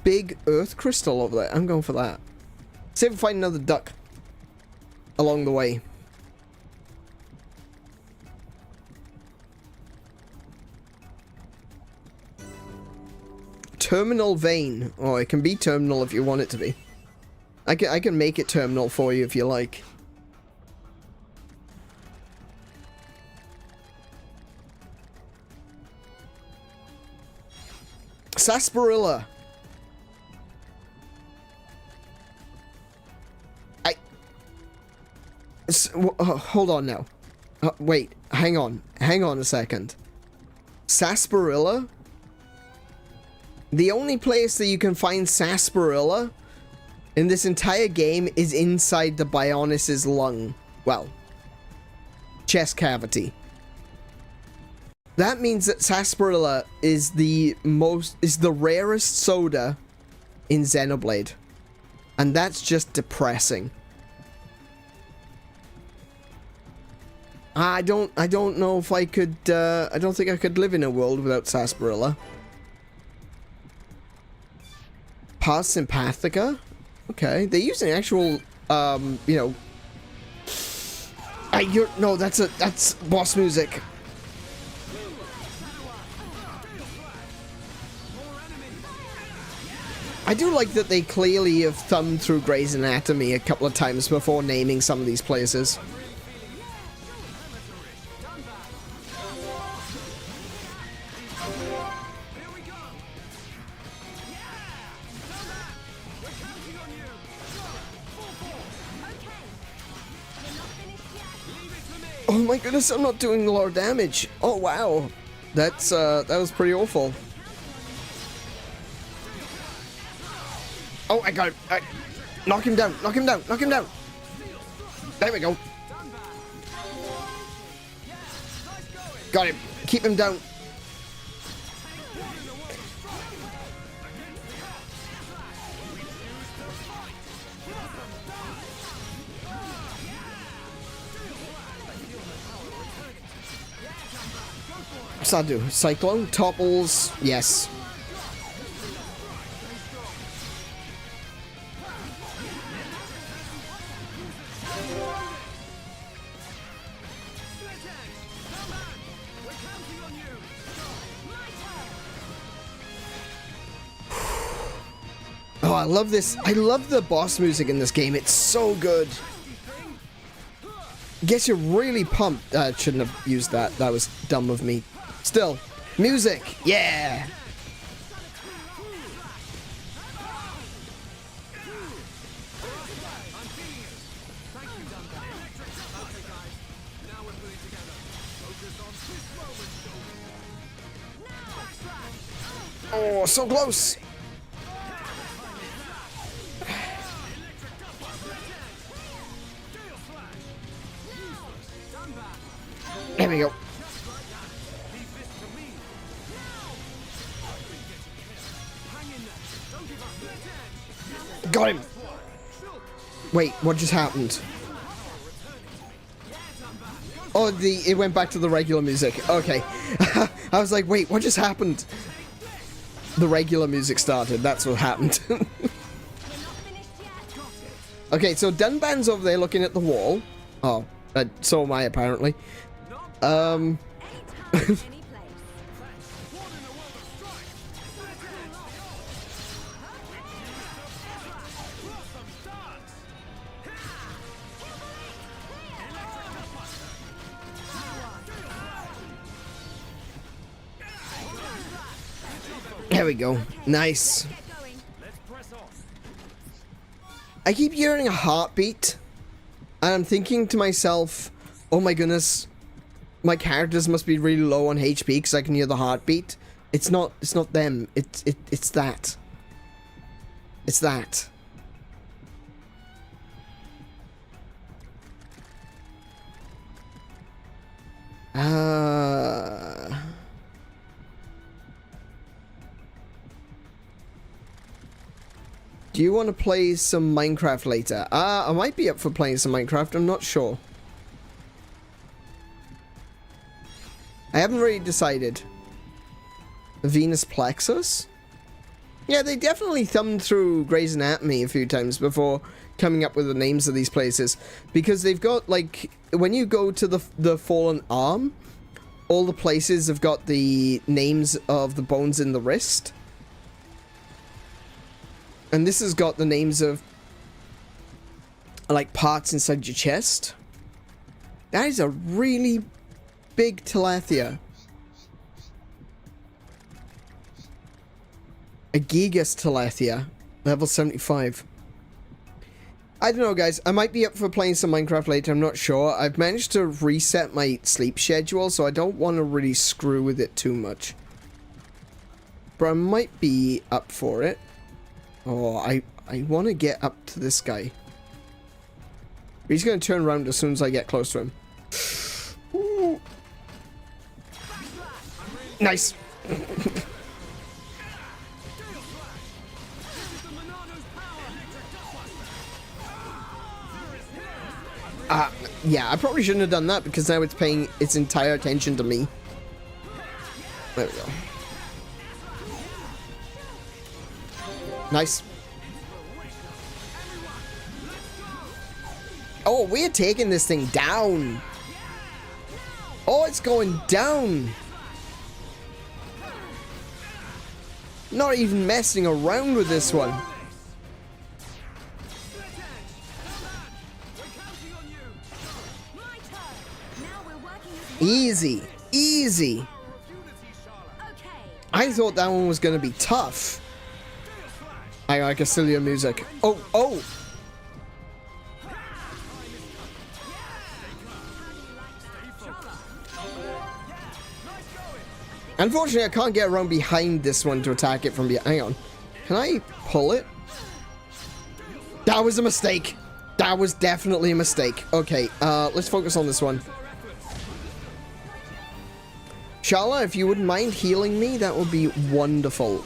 big earth crystal over there. I'm going for that. See if we find another duck along the way. Terminal vein. Oh, it can be terminal if you want it to be. I can make it terminal for you if you like. Sarsaparilla. Hold on now. Wait, hang on a second. Sarsaparilla? The only place that you can find sarsaparilla in this entire game is inside the Bionis' lung. Well, chest cavity. That means that sarsaparilla is the rarest soda in Xenoblade. And that's just depressing. I don't know if I could, I don't think I could live in a world without sarsaparilla. Pars Sympathica? Okay, they're using actual, you know... no, that's boss music. I do like that they clearly have thumbed through Grey's Anatomy a couple of times before naming some of these places. Oh my goodness, I'm not doing a lot of damage. Oh wow. That was pretty awful. Oh, I got him. Knock him down, knock him down, knock him down. There we go. Got him. Keep him down. What's that do? Cyclone? Topples? Yes. Oh, I love this. I love the boss music in this game. It's so good. Gets you really pumped. Shouldn't have used that. That was dumb of me. Still, music. Yeah. Oh, so close. There we go. Got him. Wait, what just happened? Oh, it went back to the regular music. Okay. I was like, wait, what just happened? The regular music started. That's what happened. Okay, so Dunban's over there looking at the wall. Oh, so am I apparently. There we go. Nice. I keep hearing a heartbeat, and I'm thinking to myself, oh my goodness, my characters must be really low on HP because I can hear the heartbeat. It's not them. It's that. It's that. Do you want to play some Minecraft later? I might be up for playing some Minecraft. I'm not sure. I haven't really decided. Venus Plexus? Yeah, they definitely thumbed through Grey's Anatomy a few times before coming up with the names of these places. Because they've got, like, when you go to the Fallen Arm, all the places have got the names of the bones in the wrist. And this has got the names of, like, parts inside your chest. That is a really big tilapia. A Gigas tilapia. Level 75. I don't know, guys. I might be up for playing some Minecraft later. I'm not sure. I've managed to reset my sleep schedule, so I don't want to really screw with it too much. But I might be up for it. Oh, I want to get up to this guy. He's going to turn around as soon as I get close to him. Ooh. Nice. Yeah, I probably shouldn't have done that because now it's paying its entire attention to me. There we go. Nice. Oh, we're taking this thing down. Oh, it's going down. Not even messing around with this one. My turn. Now we're working as Easy. Easy. okay. I thought that one was going to be tough. I like Cassilia music. Oh, oh. Unfortunately, I can't get around behind this one to attack it from behind. Hang on. Can I pull it? That was a mistake. That was definitely a mistake. Okay, let's focus on this one. Shala, if you wouldn't mind healing me, that would be wonderful.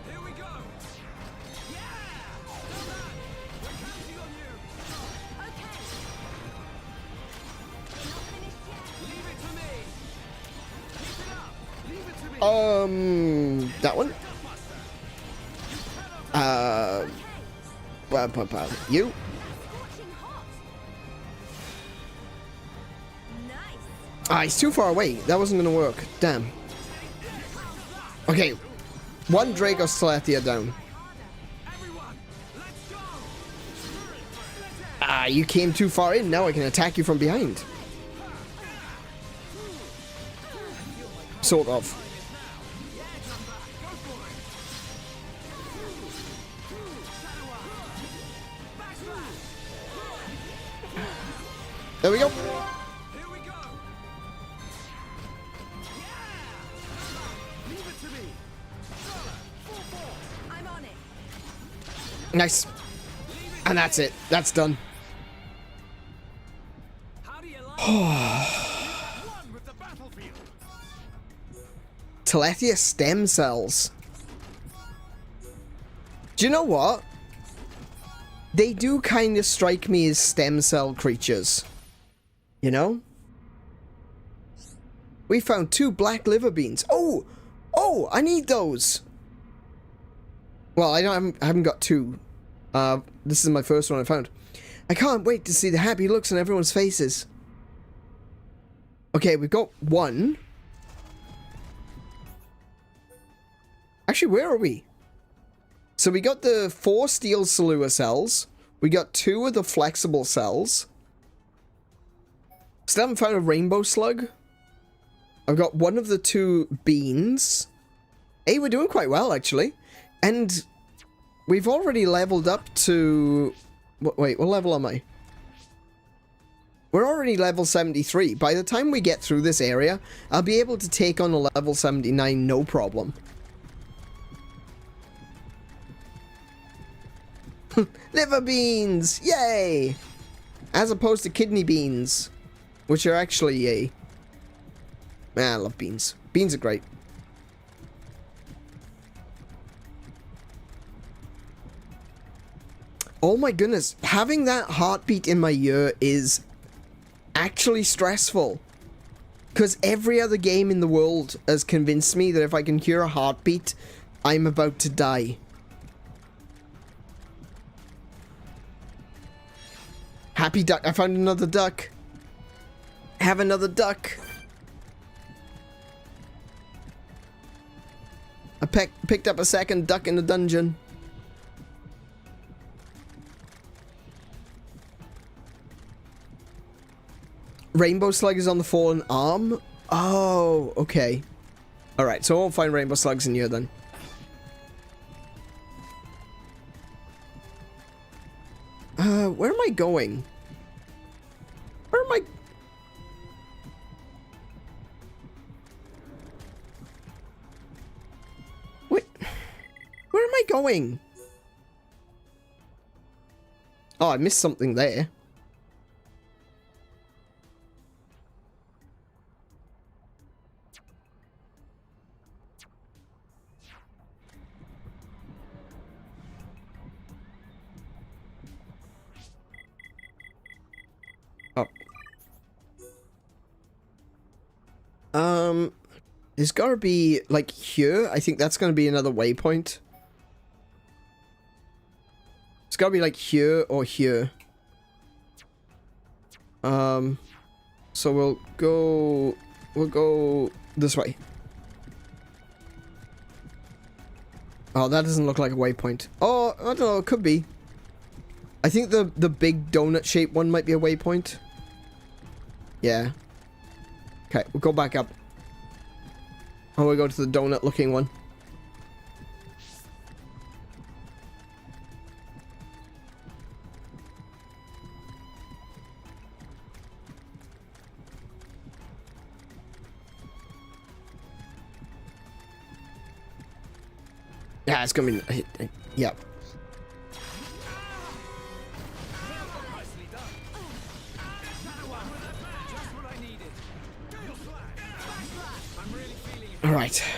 Here we go. Leave it to me. Keep it up. Leave it to me. That one? You? Scorching hot. Nice. Ah, he's too far away. That wasn't gonna work. Damn. Okay. One Draco Slathia down. Everyone, let's go. Ah, you came too far in. Now I can attack you from behind. Sort of. There we go. Here we go. Leave it to me. I'm on it. Nice. And that's it. That's done. How do you like one with the battlefield? Telethia stem cells. Do you know what? They do kind of strike me as stem cell creatures. You know? We found 2 black liver beans. Oh! Oh, I need those! Well, I haven't got 2. This is my first one I found. I can't wait to see the happy looks on everyone's faces. Okay, we've got 1. Actually, where are we? So we got the 4 steel Salua cells. We got 2 of the flexible cells. Still haven't found a rainbow slug. I've got 1 of the 2 beans. Hey, we're doing quite well, actually. And we've already leveled up to... Wait, what level am I? We're already level 73. By the time we get through this area, I'll be able to take on a level 79, no problem. Liver beans! Yay! As opposed to kidney beans, which are actually a... Man, I love beans. Beans are great. Oh my goodness, having that heartbeat in my ear is actually stressful. Because every other game in the world has convinced me that if I can hear a heartbeat, I'm about to die. Happy duck. I found another duck. Have another duck. I picked up a second duck in the dungeon. Rainbow slug is on the fallen arm? Oh, okay. Alright, so I won't find rainbow slugs in here then. Where am I going? Where am I? Wait. Where am I going? Oh, I missed something there. There's gotta be, like, here. I think that's gonna be another waypoint. It's gotta be like here or here. So we'll go this way. Oh, that doesn't look like a waypoint. Oh, I don't know, it could be. I think the big donut shaped one might be a waypoint. Yeah. Okay, we'll go back up. Oh, we'll go to the donut looking one. Yeah, it's gonna be. Yeah. Nicely done. Shadow One. Just what I needed. Gale Slash. I'm really feeling it. All right. Split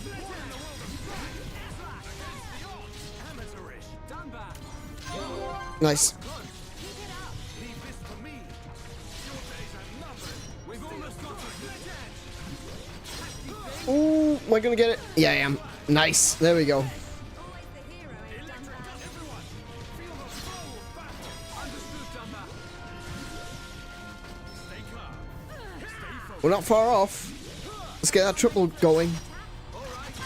in the world of strife. Against the odds. Amateurish. Done back. Nice. Leave this for me. Your days are numbered. We've almost got a split edge. Ooh, am I gonna get it? Yeah, I am. Nice. There we go. Always the hero in Dunbar. Everyone, feel the flow of battle. Understood, done that. Stay calm. Stay focused. We're not far off. Let's get that triple going. All right.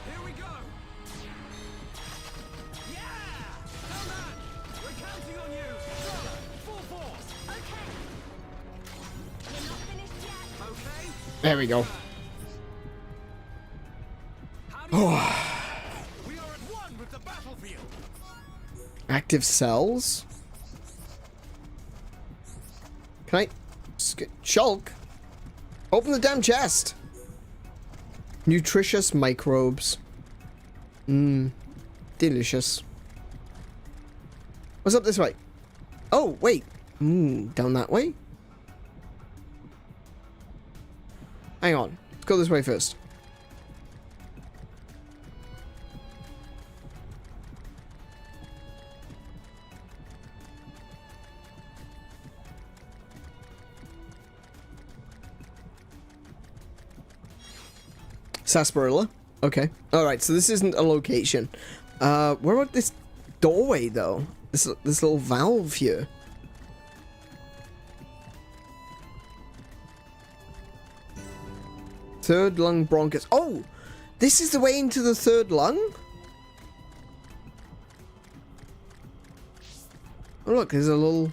Here we go. Yeah! Come on. We're counting on you. Full force. Okay. We're not finished yet. Okay? There we go. We are at one with the battlefield. Active cells. Can I? Shulk? Open the damn chest. Nutritious microbes. Mmm. Delicious. What's up this way? Oh, wait. Down that way? Hang on. Let's go this way first. Sarsaparilla. Okay. Alright, so this isn't a location. Where about this doorway, though? This little valve here. Third lung bronchus. Oh! This is the way into the third lung? Oh, look, there's a little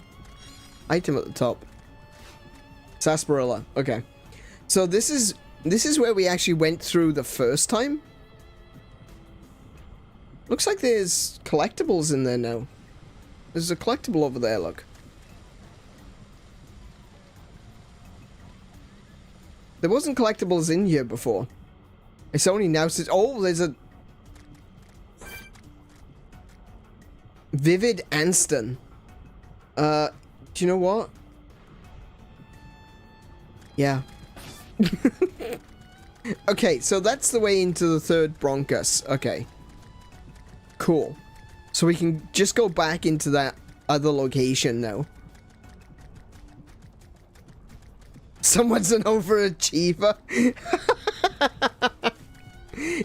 item at the top. Sarsaparilla. Okay. So this is where we actually went through the first time. Looks like there's collectibles in there now. There's a collectible over there, look. There wasn't collectibles in here before. It's only now since... Oh, there's a... Vivid Anston. Do you know what? Yeah. Okay, so that's the way into the third bronchus. Okay. Cool. So we can just go back into that other location now. Someone's an overachiever.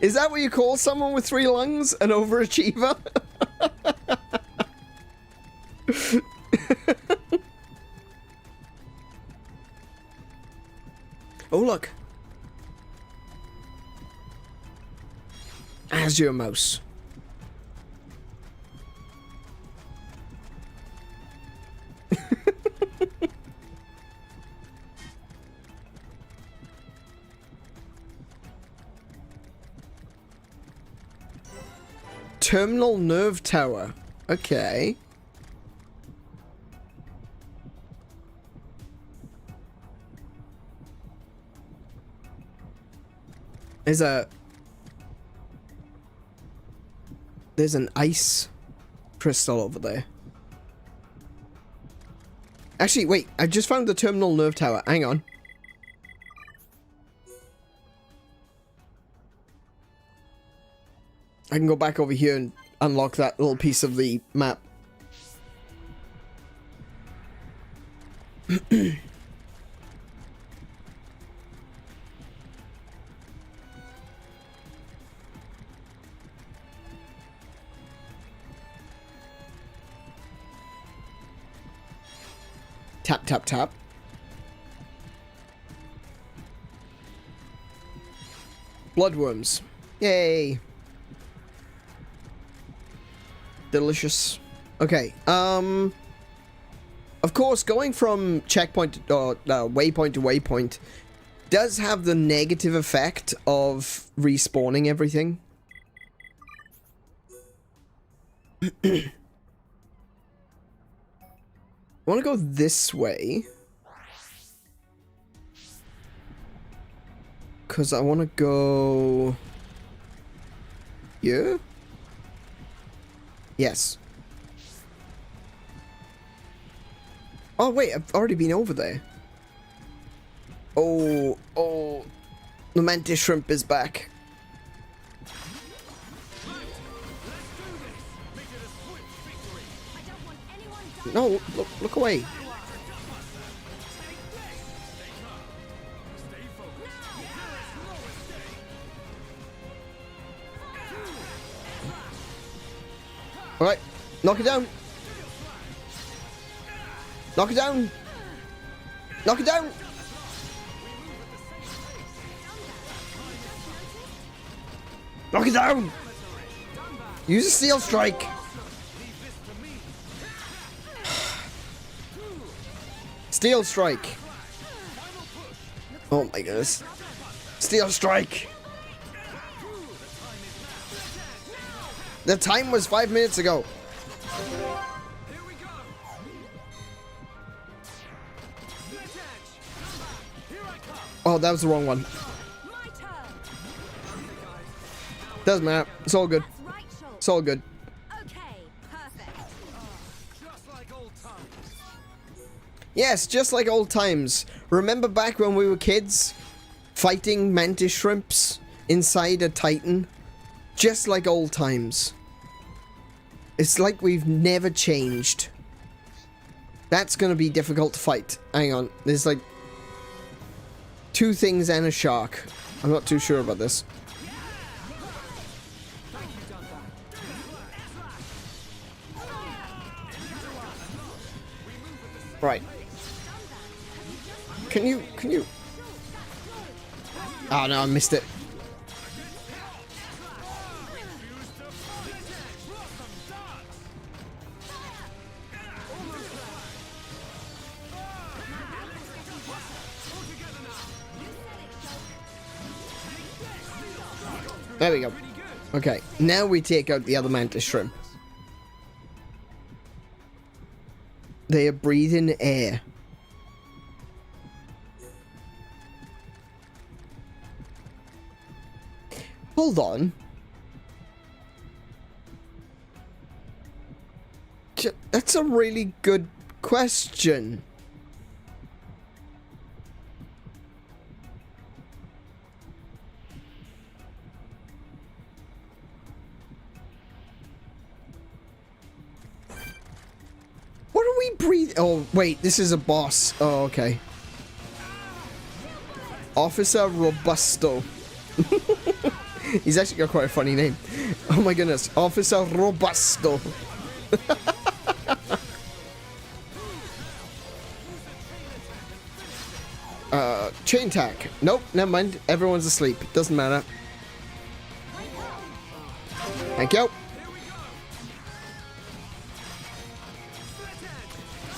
Is that what you call someone with 3 lungs? An overachiever? Oh, look. Azure mouse. Terminal nerve tower. Okay. There's an ice crystal over there. Actually, wait, I just found the terminal nerve tower. Hang on. I can go back over here and unlock that little piece of the map. Tap, tap, tap. Bloodworms. Yay. Delicious. Okay, of course, going from checkpoint or waypoint to waypoint does have the negative effect of respawning everything. I want to go this way. Because I want to go... here? Yes. Oh, wait, I've already been over there. Oh, oh. The mantis shrimp is back. No, look away. Alright, knock it down. Knock it down. Knock it down. Knock it down. Use a steel strike. Steel strike. Oh my goodness. Steel strike. The time was 5 minutes ago. Oh, that was the wrong one. Doesn't matter. It's all good. It's all good. Okay, perfect. Yes, just like old times. Remember back when we were kids? Fighting mantis shrimps inside a titan? Just like old times. It's like we've never changed. That's gonna be difficult to fight. Hang on. There's like 2 things and a shark. I'm not too sure about this. Right. Can you... Oh no, I missed it. There we go. Okay, now we take out the other mantis shrimp. They are breathing air. Hold on. That's a really good question. What are we breathing? Oh, wait, this is a boss. Oh, okay. Officer Robusto. He's actually got quite a funny name. Oh my goodness. Officer Robusto. Chain attack. Nope, never mind. Everyone's asleep. Doesn't matter. Thank you.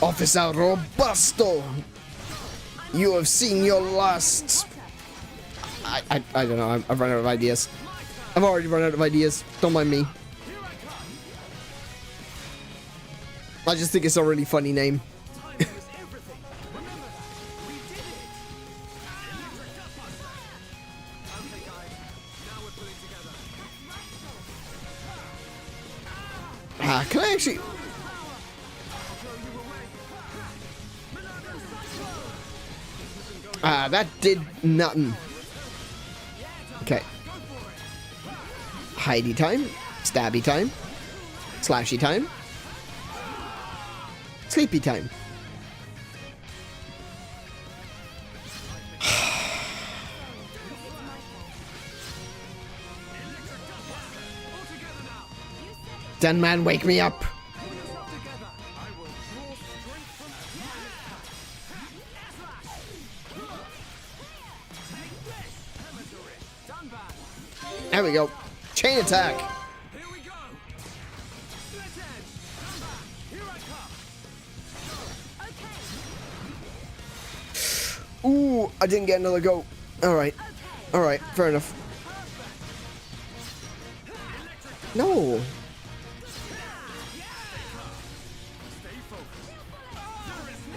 Officer Robusto. You have seen your last. I don't know. I've run out of ideas. I've already run out of ideas. Don't mind me. I just think it's a really funny name. Can I actually... that did nothing. Okay. Hidey time. Stabby time. Slashy time. Sleepy time. Den man, wake me up. There we go. Chain attack. Here we go. Split edge. Come back. Here I come. Ooh, I didn't get another go. Alright. Alright, fair enough. No.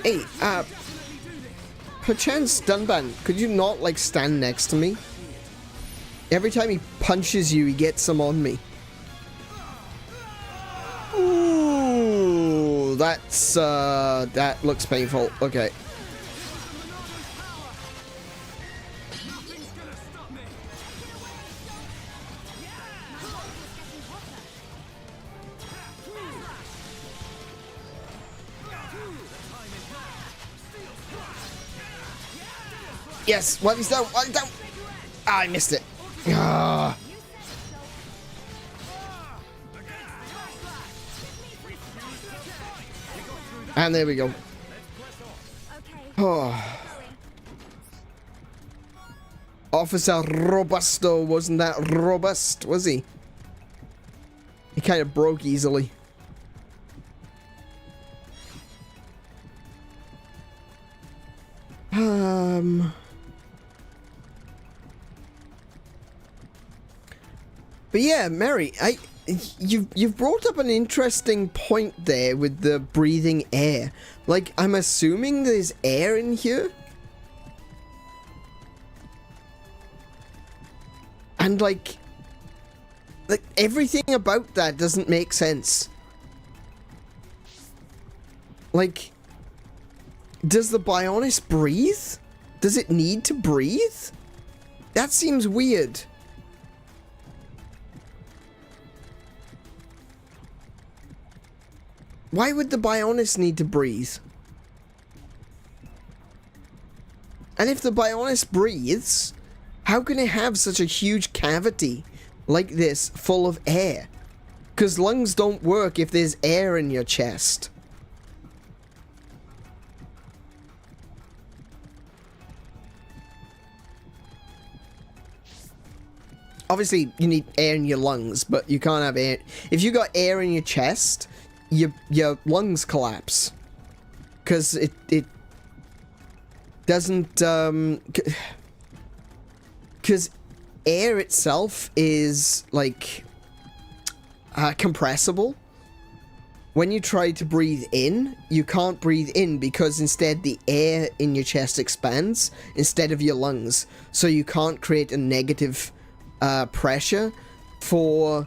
Hey, perchance, Dunban, could you not, like, stand next to me? Every time he punches you, he gets some on me. Ooh, that's, that looks painful. Okay. Yes, while he's down, while he's down. Ah, I missed it. Ah. And there we go. Oh. Officer Robusto wasn't that robust, was he? He kind of broke easily. But yeah, Mary, you've brought up an interesting point there with the breathing air. Like, I'm assuming there's air in here? And like everything about that doesn't make sense. Like, does the Bionis breathe? Does it need to breathe? That seems weird. Why would the Bionis need to breathe? And if the Bionis breathes, how can it have such a huge cavity like this full of air? Because lungs don't work if there's air in your chest. Obviously, you need air in your lungs, but you can't have air. If you got air in your chest, your lungs collapse. Because it doesn't, because air itself is, like, compressible. When you try to breathe in, you can't breathe in because instead the air in your chest expands instead of your lungs. So you can't create a negative pressure for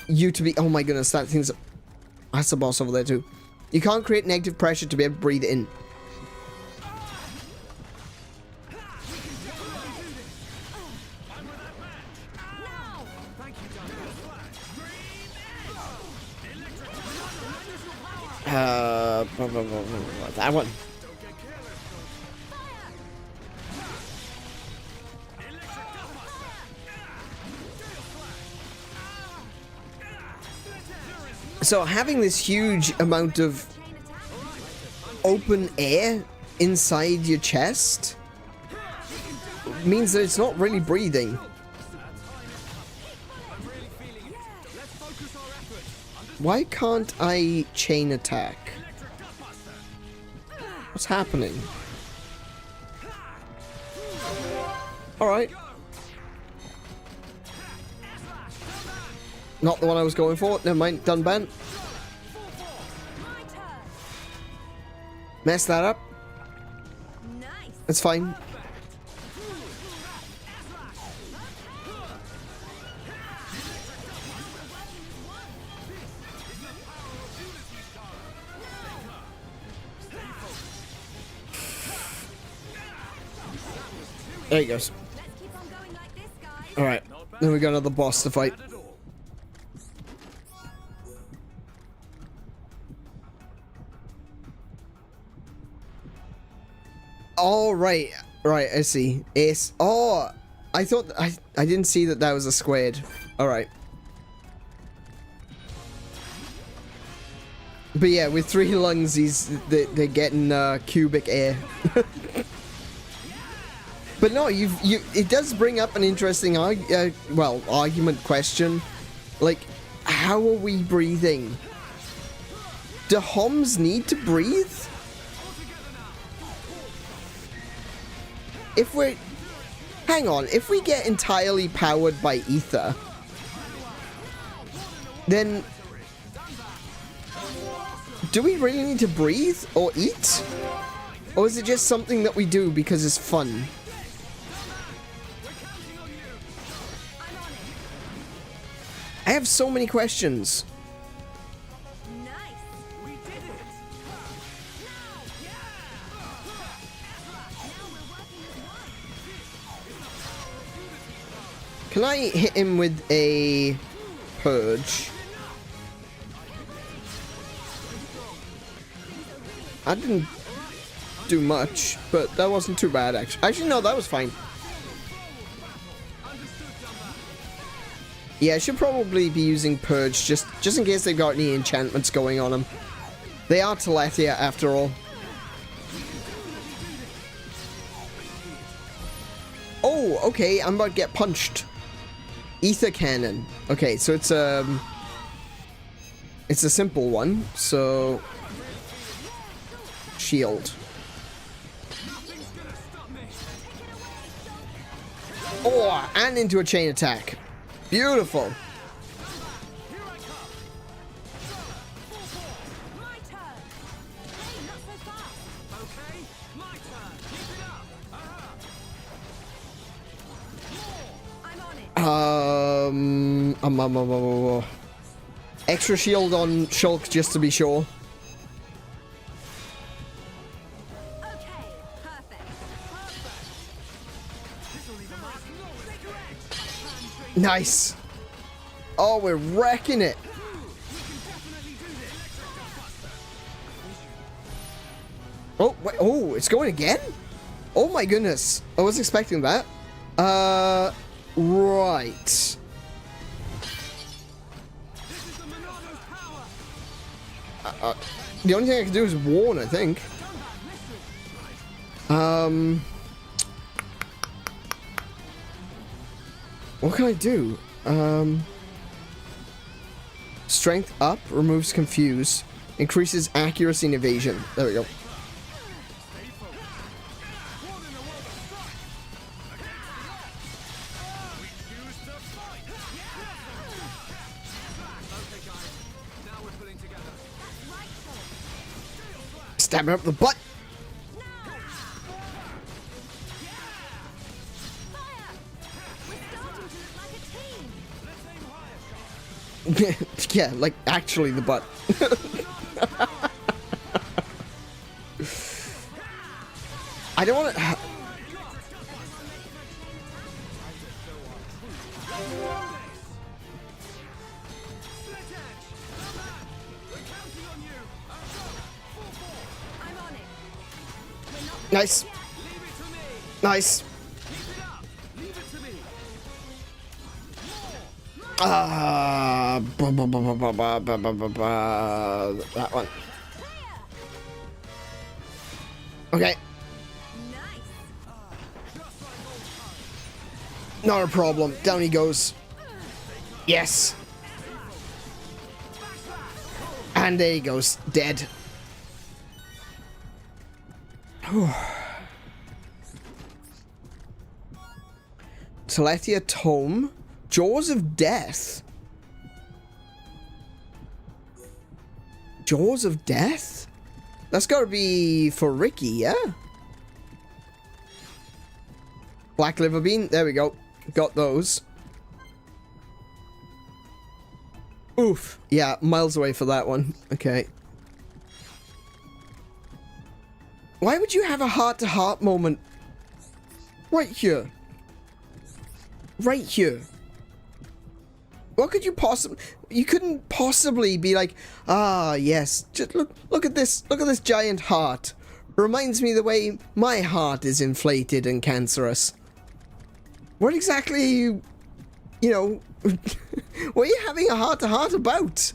you to be... Oh my goodness, that's the boss over there too. You can't create negative pressure to be able to breathe in. That one. So having this huge amount of open air inside your chest means that it's not really breathing. Why can't I chain attack? What's happening? Alright. Not the one I was going for. Never mind. Done, Ben. Mess that up. It's fine. There he goes. Alright. Then we got another boss to fight. Oh, right. Right, I see. Ace. Oh, I thought... I didn't see that that was a squared. Alright. But yeah, with 3 lungs, they're getting cubic air. But no, it does bring up an interesting argument question. Like, how are we breathing? Do Homs need to breathe? If we're... Hang on, if we get entirely powered by ether, then... Do we really need to breathe or eat? Or is it just something that we do because it's fun? I have so many questions. Nice. We did it! Can I hit him with a purge? I didn't do much, but that wasn't too bad, actually. Actually, no, that was fine. Yeah, I should probably be using purge just in case they've got any enchantments going on them. They are Teletia, after all. Oh, okay, I'm about to get punched. Ether cannon. Okay, so it's a simple one. So shield. Oh, and into a chain attack. Beautiful. My turn. Hey, not so fast. Okay, my turn. Keep it up. I'm on it. Extra shield on Shulk just to be sure. Okay, perfect. Nice. Oh, we're wrecking it. Oh, wait, oh, it's going again? Oh my goodness. I was expecting that. Right. This is the Monado's power. The only thing I can do is warn, I think. What can I do? Strength up, removes confuse, increases accuracy and evasion. There we go. Stab him up the butt. Yeah, like actually the butt. I don't want to. Nice. Nice. That one. Okay. Not a problem. Down he goes. Yes. And there he goes. Dead. Teletia Tome. Jaws of Death. Jaws of Death? That's gotta be for Ricky, yeah? Black Liver Bean. There we go. Got those. Oof. Yeah, miles away for that one. Okay. Why would you have a heart-to-heart moment right here? Right here. What could you possibly... You couldn't possibly be like, ah, yes, just look at this giant heart. Reminds me the way my heart is inflated and cancerous. What exactly, you know, what are you having a heart-to-heart about?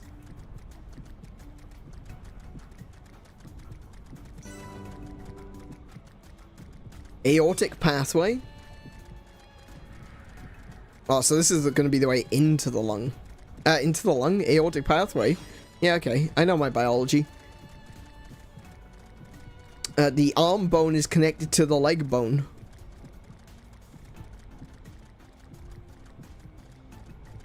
Aortic pathway. Oh, so this is going to be the way into the lung. Into the lung? Aortic pathway? Yeah, okay. I know my biology. The arm bone is connected to the leg bone.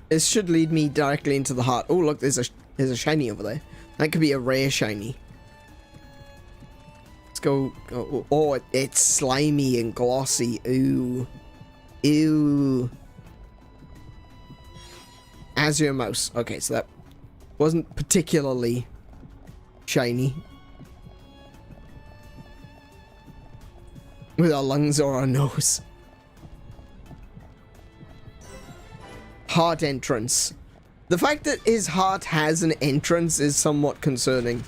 This should lead me directly into the heart. Oh, look, there's a shiny over there. That could be a rare shiny. Let's go. Oh, it's slimy and glossy. Ooh. Ew. Azure mouse. Okay, so that wasn't particularly shiny. With our lungs or our nose. Heart entrance. The fact that his heart has an entrance is somewhat concerning.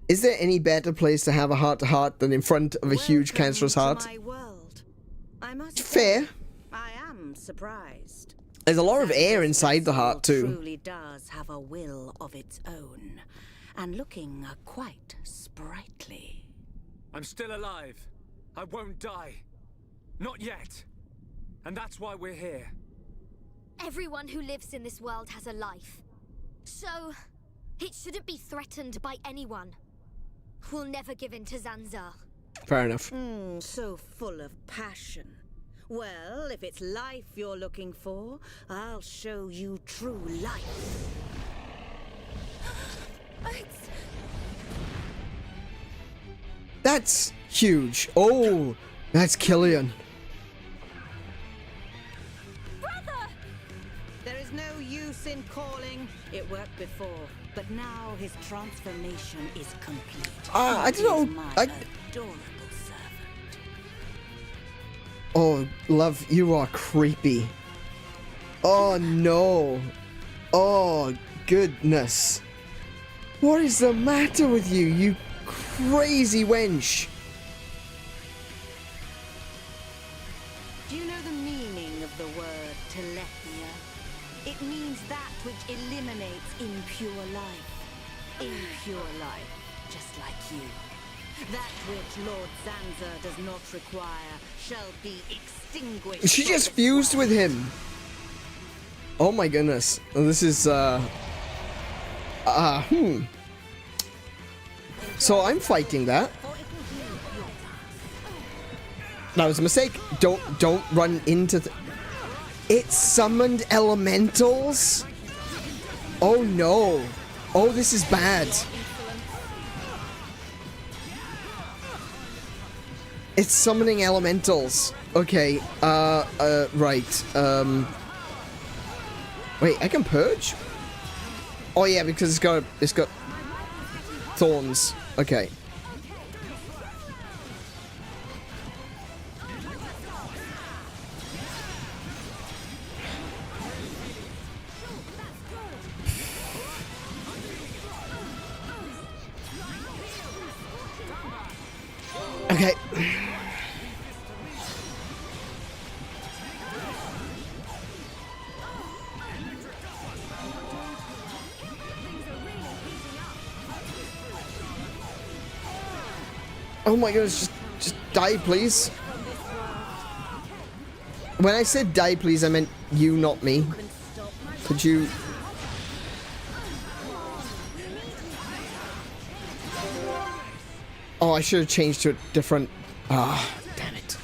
Is there any better place to have a heart-to-heart than in front of a huge cancerous heart? My world. I must Fair. say, I am surprised. There's a lot of air inside the heart too. Truly does have a will of its own, and looking quite sprightly. I'm still alive. I won't die. Not yet. And that's why we're here. Everyone who lives in this world has a life. So, it shouldn't be threatened by anyone. We'll never give in to Zanzar. Fair enough. So full of passion. Well, if it's life you're looking for, I'll show you true life. That's huge. Oh, that's Killian. There is no use in calling. It worked before, but now his transformation is complete. I don't know. He is my adorable servant. Oh, love, you are creepy. Oh, no. Oh, goodness. What is the matter with you, you crazy wench? Do you know the meaning of the word telephia? It means that which eliminates impure life. Impure life, just like you. That which Lord Zanzar does not require shall be extinguished. She just fused with him. Oh my goodness. This is, So I'm fighting that. That was a mistake. Don't run into it summoned elementals? Oh no. Oh, this is bad. It's summoning elementals. Okay, right. Wait, I can purge? Oh yeah, because it's got thorns. Okay. Okay. Oh my goodness, just die, please. When I said die, please, I meant you, not me. Could you... Oh, I should have changed to a different... Ah, damn it.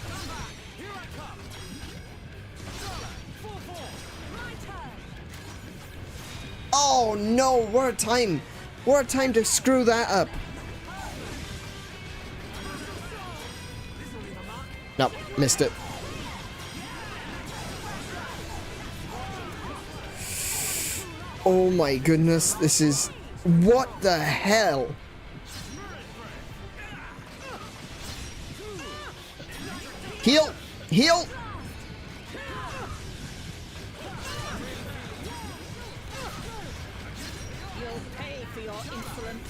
Oh no, what a time. What a time to screw that up. Nope, missed it. Oh my goodness, this is... What the hell? Heal! Heal! You'll pay for your insolence.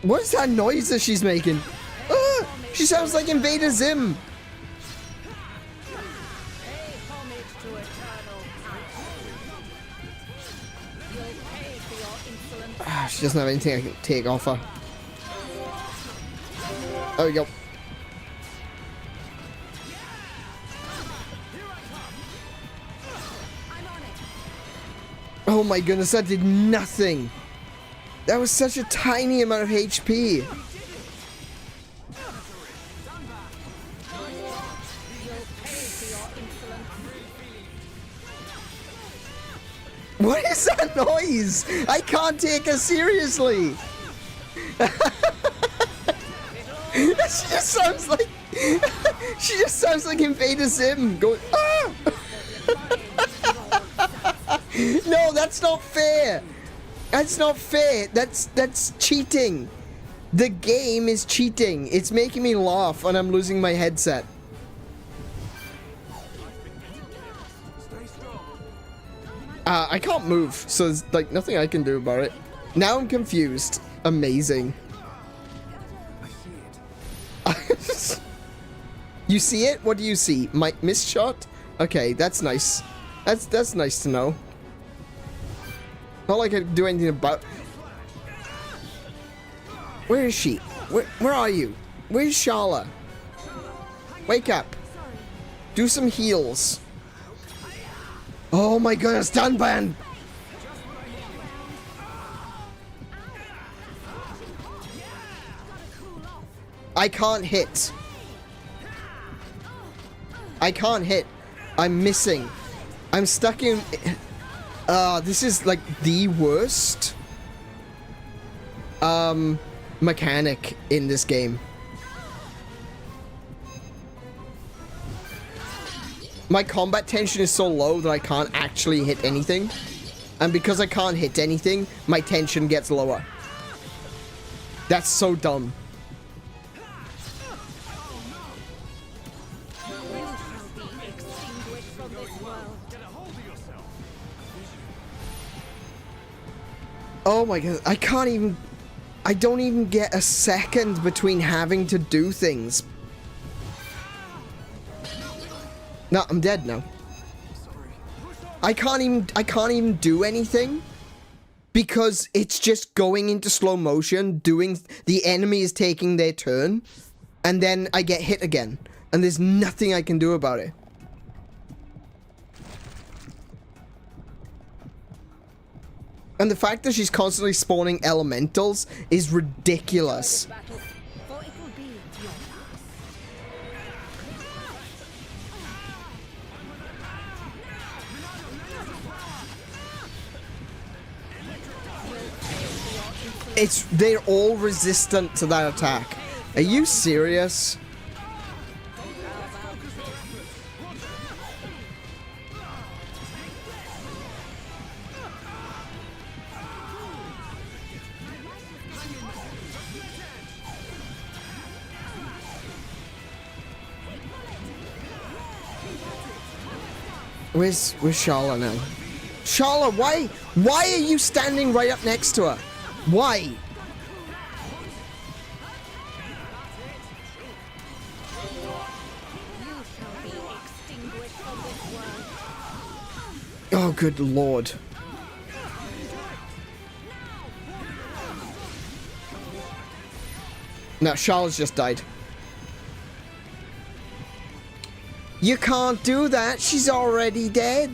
What is that noise that she's making? Ah, she sounds like Invader Zim. Pay homage to eternal power. You'll pay for your insolence. Ah, she doesn't have anything I can take off her. There we go. Oh my goodness, that did nothing. That was such a tiny amount of HP. What is that noise? I can't take her seriously. She just sounds like she just sounds like Invader Zim going, ah! No, that's not fair. That's not fair. That's cheating. The game is cheating. It's making me laugh and I'm losing my headset. I can't move, so there's like nothing I can do about it. Now I'm confused. Amazing. You see it? What do you see? My missed shot? Okay, that's nice. That's nice to know. Not like I can do anything about. Where is she? Where are you? Where's Shala? Wake up. Do some heals. Oh my goodness, Dunban! I can't hit. I can't hit. I'm missing. I'm stuck in... this is like the worst mechanic in this game. My combat tension is so low that I can't actually hit anything. And because I can't hit anything, my tension gets lower. That's so dumb. Oh my god, I can't even... I don't even get a second between having to do things. No, I'm dead now. I can't even do anything because it's just going into slow motion, doing... The enemy is taking their turn, and then I get hit again. And there's nothing I can do about it. And the fact that she's constantly spawning elementals is ridiculous. They're all resistant to that attack. Are you serious? Where's Shala now? Shala, why are you standing right up next to her? Why? Oh, good lord. No, Shala's just died. You can't do that. She's already dead.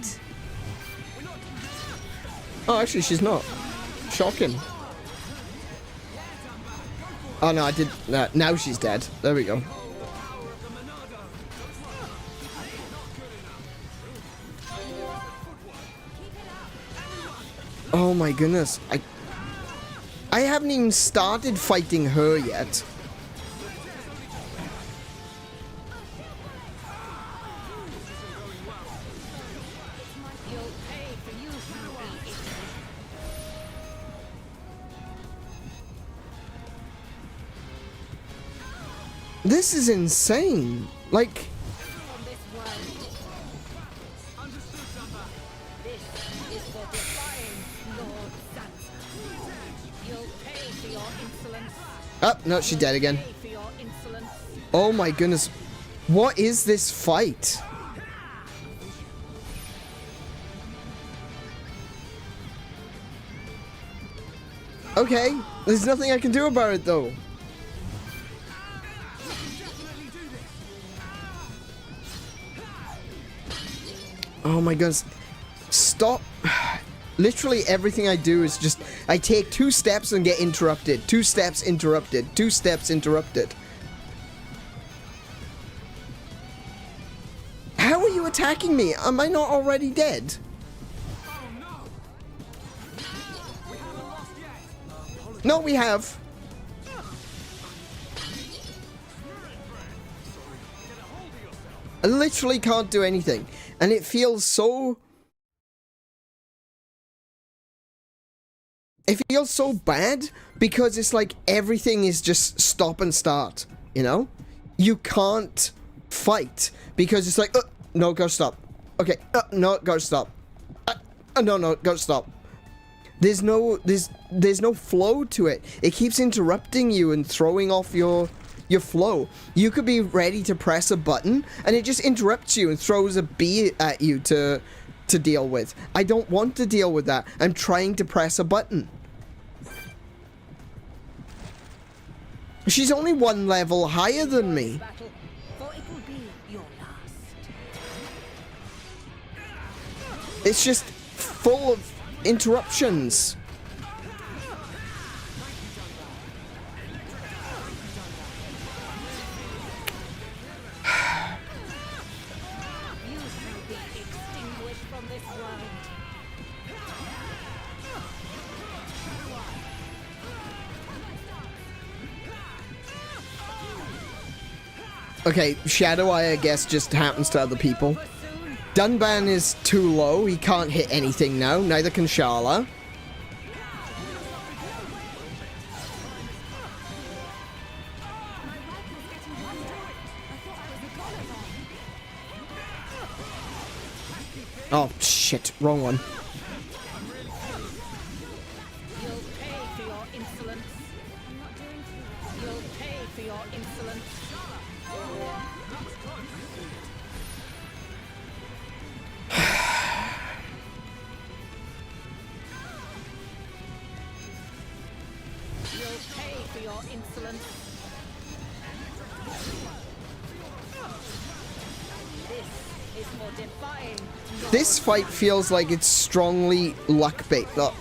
Oh, actually, she's not. Shocking. Oh, no, I did... now she's dead. There we go. Oh, my goodness. I haven't even started fighting her yet. This is insane. Like... Oh, no, she's dead again. Oh my goodness. What is this fight? Okay, there's nothing I can do about it though. Oh my goodness. Stop. Literally everything I do is just... I take 2 steps and get interrupted. 2 steps interrupted. 2 steps interrupted. How are you attacking me? Am I not already dead? No, we have. I literally can't do anything. And it feels so... It feels so bad because it's like everything is just stop and start, you know? You can't fight because it's like, no, go stop. Okay, no, go stop. No, go stop. There's no flow to it. It keeps interrupting you and throwing off your flow. You could be ready to press a button and it just interrupts you and throws a bee at you to deal with. I don't want to deal with that. I'm trying to press a button. She's only 1 level higher than me. It's just full of interruptions. Okay, Shadow Eye, I guess, just happens to other people. Dunban is too low. He can't hit anything now. Neither can Sharla. Oh, shit. Wrong one. You'll pay for your insolence. You'll pay for your insolence. You'll pay for your insolence. This is for defying. This fight feels like it's strongly luck-based. Oh.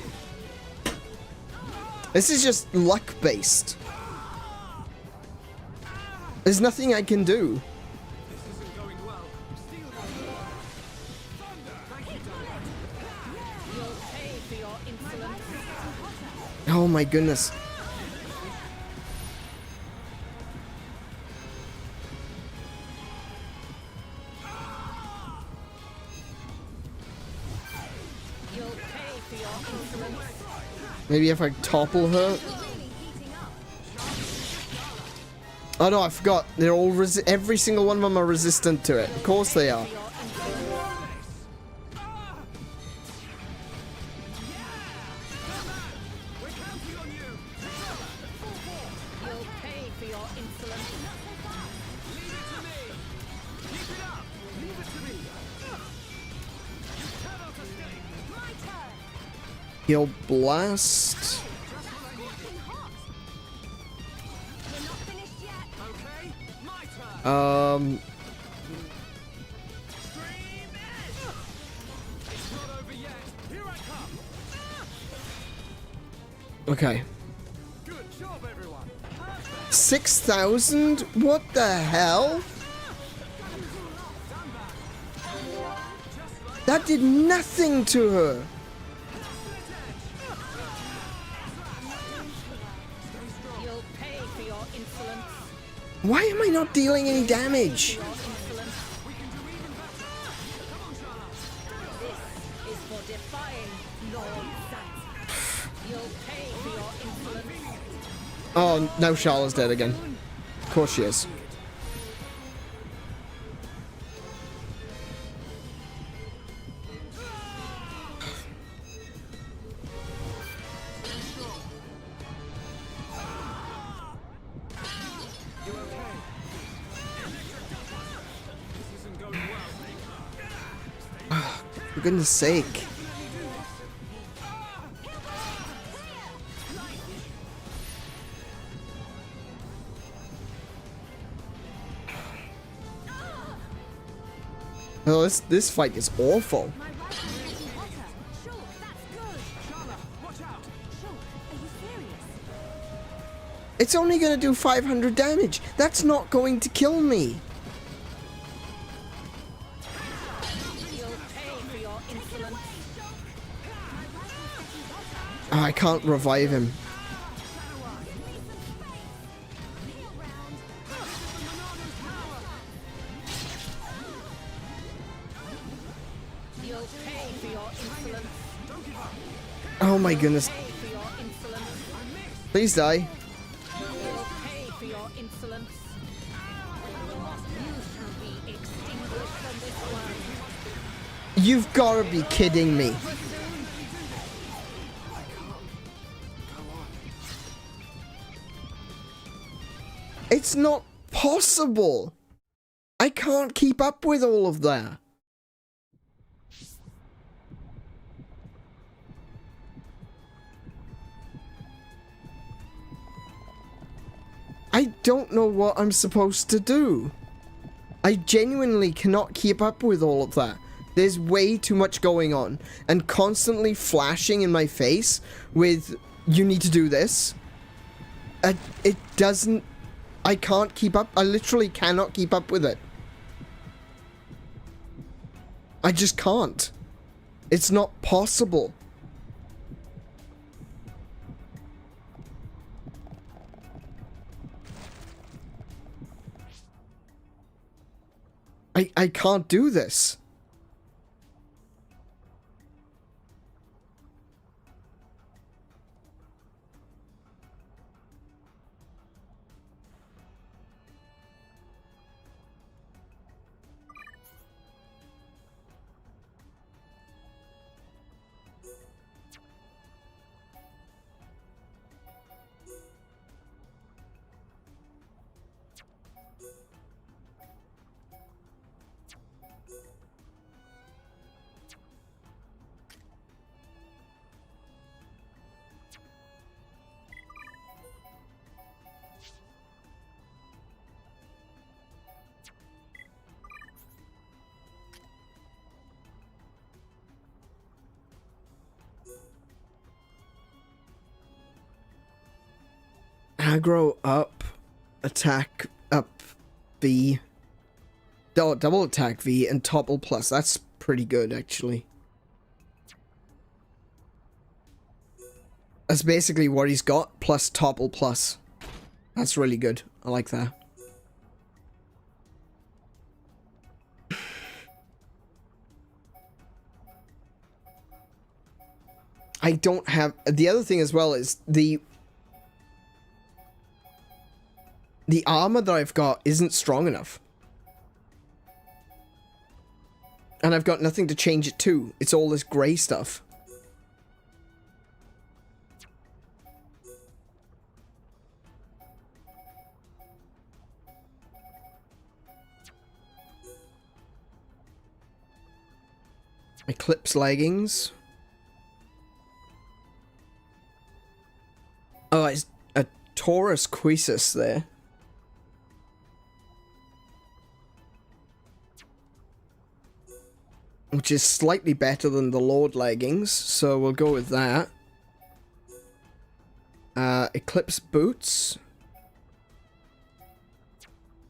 This is just luck-based. There's nothing I can do. Oh my goodness. Maybe if I topple her. Oh no, I forgot. They're all every single one of them are resistant to it. Of course they are. He'll blast. Okay. 6,000? What the hell? That did nothing to her. Why am I not dealing any damage? Oh, no, Charlotte's dead again. Of course she is. For goodness sake. Oh, this fight is awful. My rifle is getting hotter. Shulk, that's good. Shala, watch out! Shulk, are you serious? It's only going to do 500 damage. That's not going to kill me. You'll pay for your insolence. Oh, I can't revive him. You'll pay for your insolence. Oh my goodness. Pay for your insolence. Please die. You'll pay for your insolence. You shall be extinguished from this world. You've got to be kidding me. It's not possible. I can't keep up with all of that. I don't know what I'm supposed to do. I genuinely cannot keep up with all of that. There's way too much going on and constantly flashing in my face with, you need to do this. It doesn't, I can't keep up. I literally cannot keep up with it. I just can't. It's not possible. I can't do this. Aggro up, attack up V. Oh, double attack V and topple plus. That's pretty good, actually. That's basically what he's got, plus topple plus. That's really good. I like that. I don't have... The other thing as well is the armor that I've got isn't strong enough. And I've got nothing to change it to. It's all this grey stuff. Eclipse leggings. Oh, it's a Taurus Croesus there. Which is slightly better than the Lord leggings, so we'll go with that. Eclipse boots.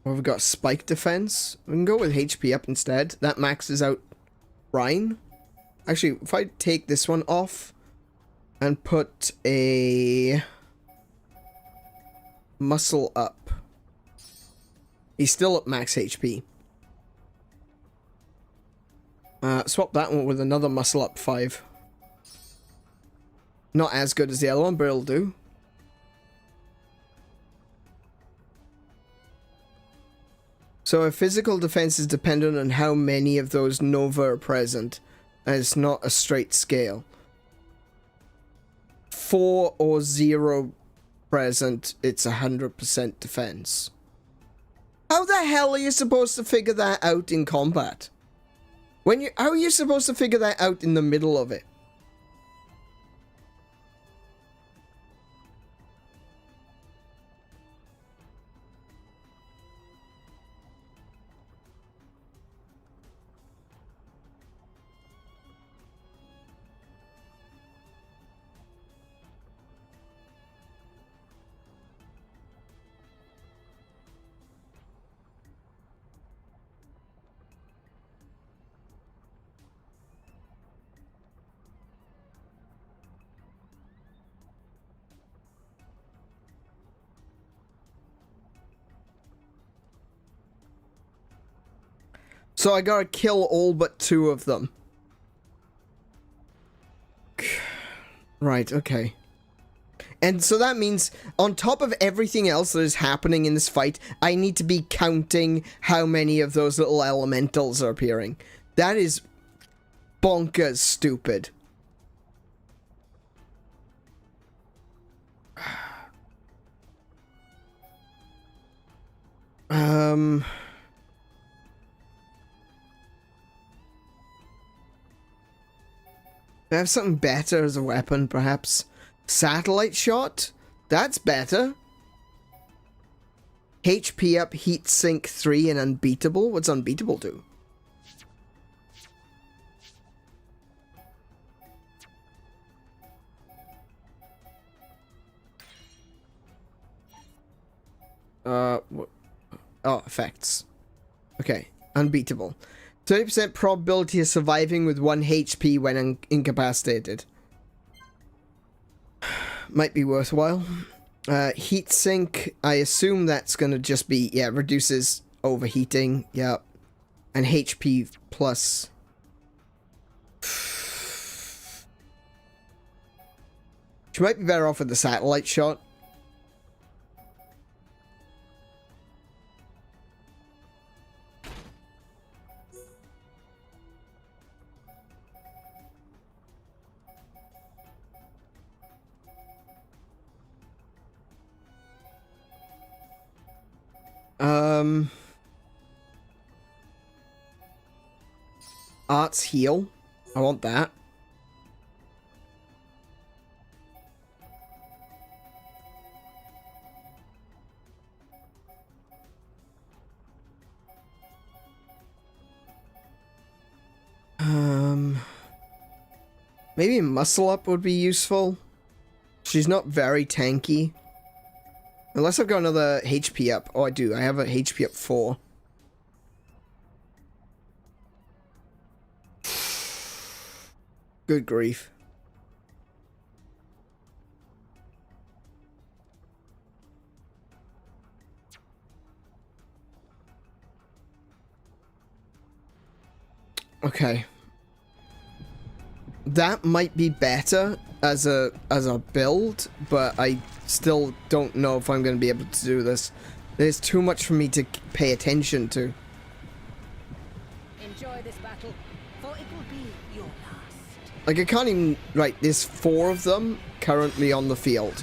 Or we've got spike defense. We can go with HP up instead. That maxes out Rhine. Actually, if I take this one off and put a muscle up. He's still at max HP. Swap that one with another muscle up 5. Not as good as the other one, but it'll do. So a physical defense is dependent on how many of those Nova are present, and it's not a straight scale. 4 or 0 present, it's 100% defense. How the hell are you supposed to figure that out in combat? How are you supposed to figure that out in the middle of it? So I gotta kill all but 2 of them. Right, okay. And so that means, on top of everything else that is happening in this fight, I need to be counting how many of those little elementals are appearing. That is bonkers stupid. I have something better as a weapon, perhaps. Satellite shot? That's better. HP up, heat sink 3, and unbeatable? What's unbeatable do? Oh, effects. Okay, unbeatable. 30% probability of surviving with 1 HP when incapacitated. Might be worthwhile. Heat sink, I assume that's gonna just be, yeah, reduces overheating, yeah. And HP plus. She might be better off with the satellite shot. Arts heal. I want that. Maybe muscle up would be useful. She's not very tanky. Unless I've got another HP up. Oh, I do. I have a HP up 4. Good grief. Okay. That might be better as a build, but I still don't know if I'm going to be able to do this. There's too much for me to pay attention to. Enjoy this battle, for it will be your last. Like, I can't even... Right, there's 4 of them currently on the field.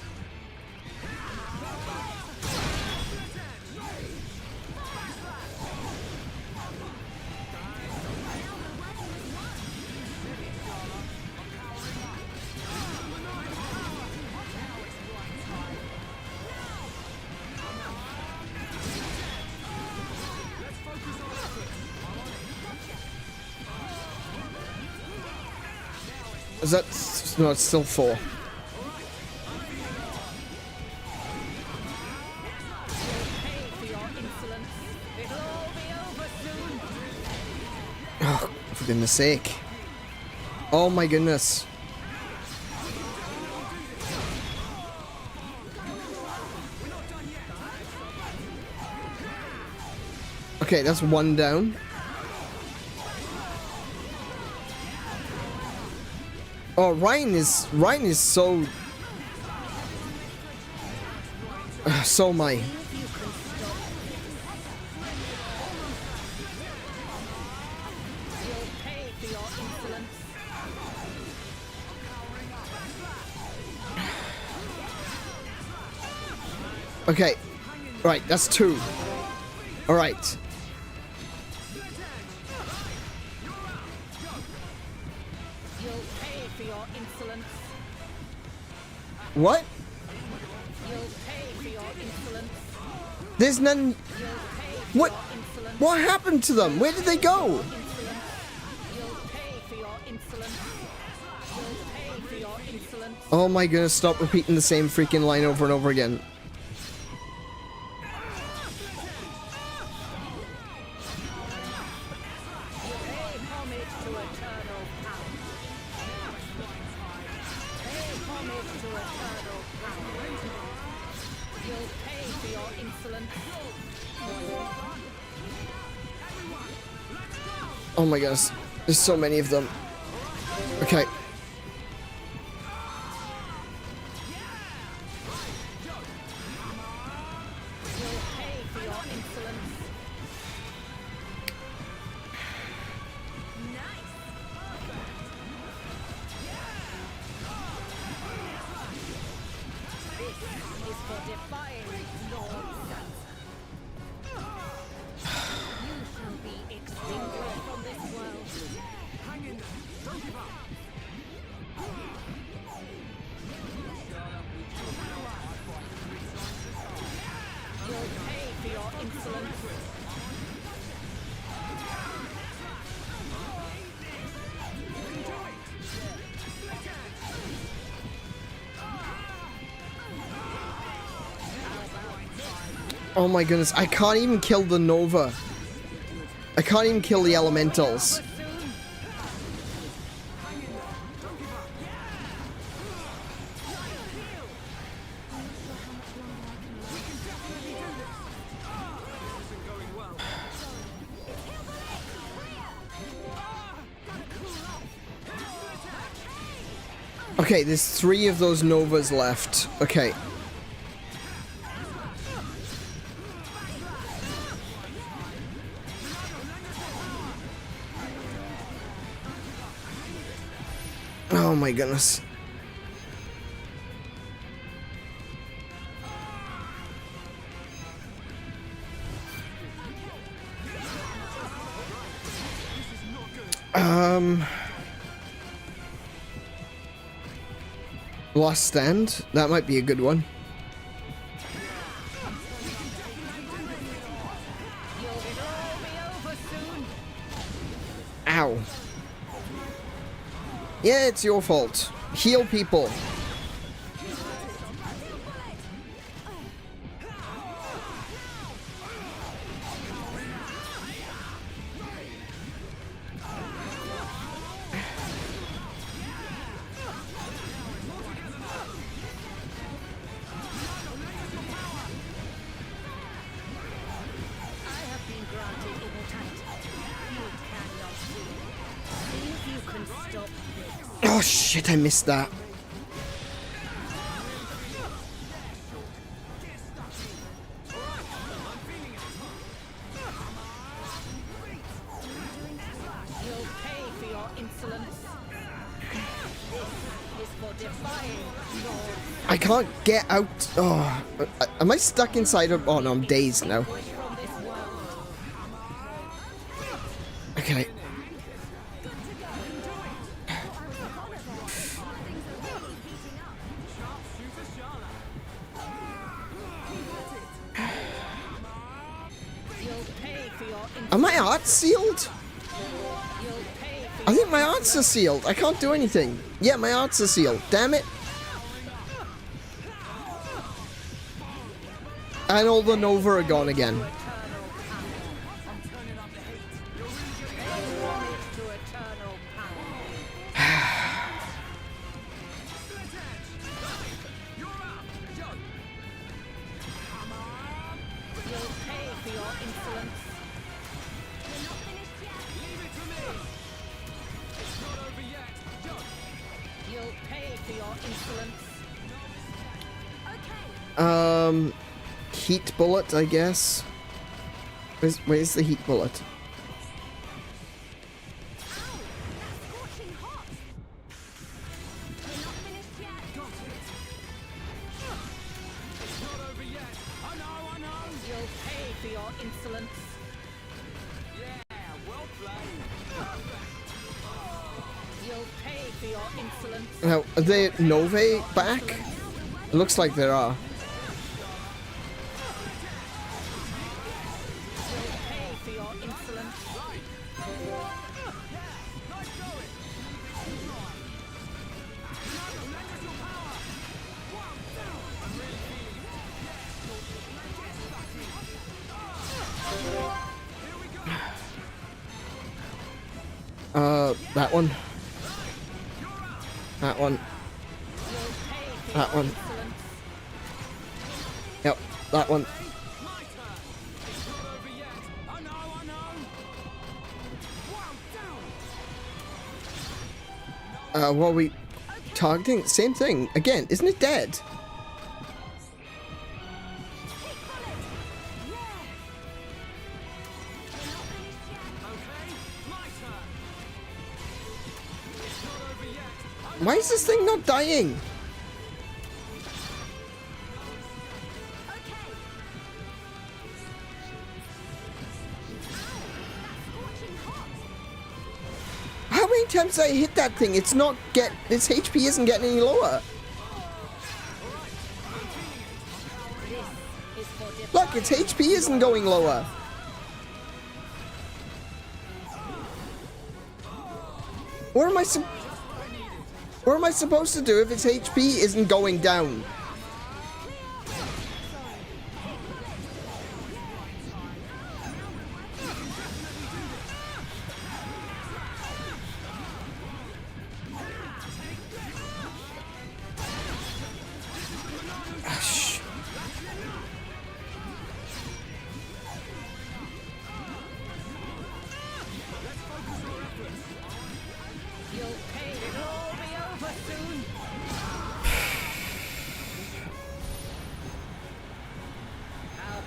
Is that... No, it's still 4. Oh, for goodness sake. Oh my goodness. Okay, that's 1 down. Oh, Ryan is so... so am I. Okay. Right, that's 2. Alright. What? There's none... What? What happened to them? Where did they go? Oh my goodness, stop repeating the same freaking line over and over again. Oh my gosh. There's so many of them. Okay. Oh my goodness, I can't even kill the Nova. I can't even kill the elementals. Okay, there's 3 of those Novas left. Okay. Oh my goodness. Last Stand? That might be a good one. Ow. Yeah, it's your fault. Heal people. Oh shit, I missed that. I can't get out. Oh, am I stuck inside of... Oh no, I'm dazed now. Okay. Are my arts sealed? I think my arts are sealed. I can't do anything. Yeah, my arts are sealed. Damn it. And all the Nova are gone again. Heat bullet, I guess. Where's the heat bullet? Now, are they Novae back? It looks like there are. That one. That one. That one. Yep, that one. What are we targeting? Same thing. Again, isn't it dead? Why is this thing not dying? How many times did I hit that thing? Its HP isn't getting any lower. Look, its HP isn't going lower. What am I supposed to do if its HP isn't going down?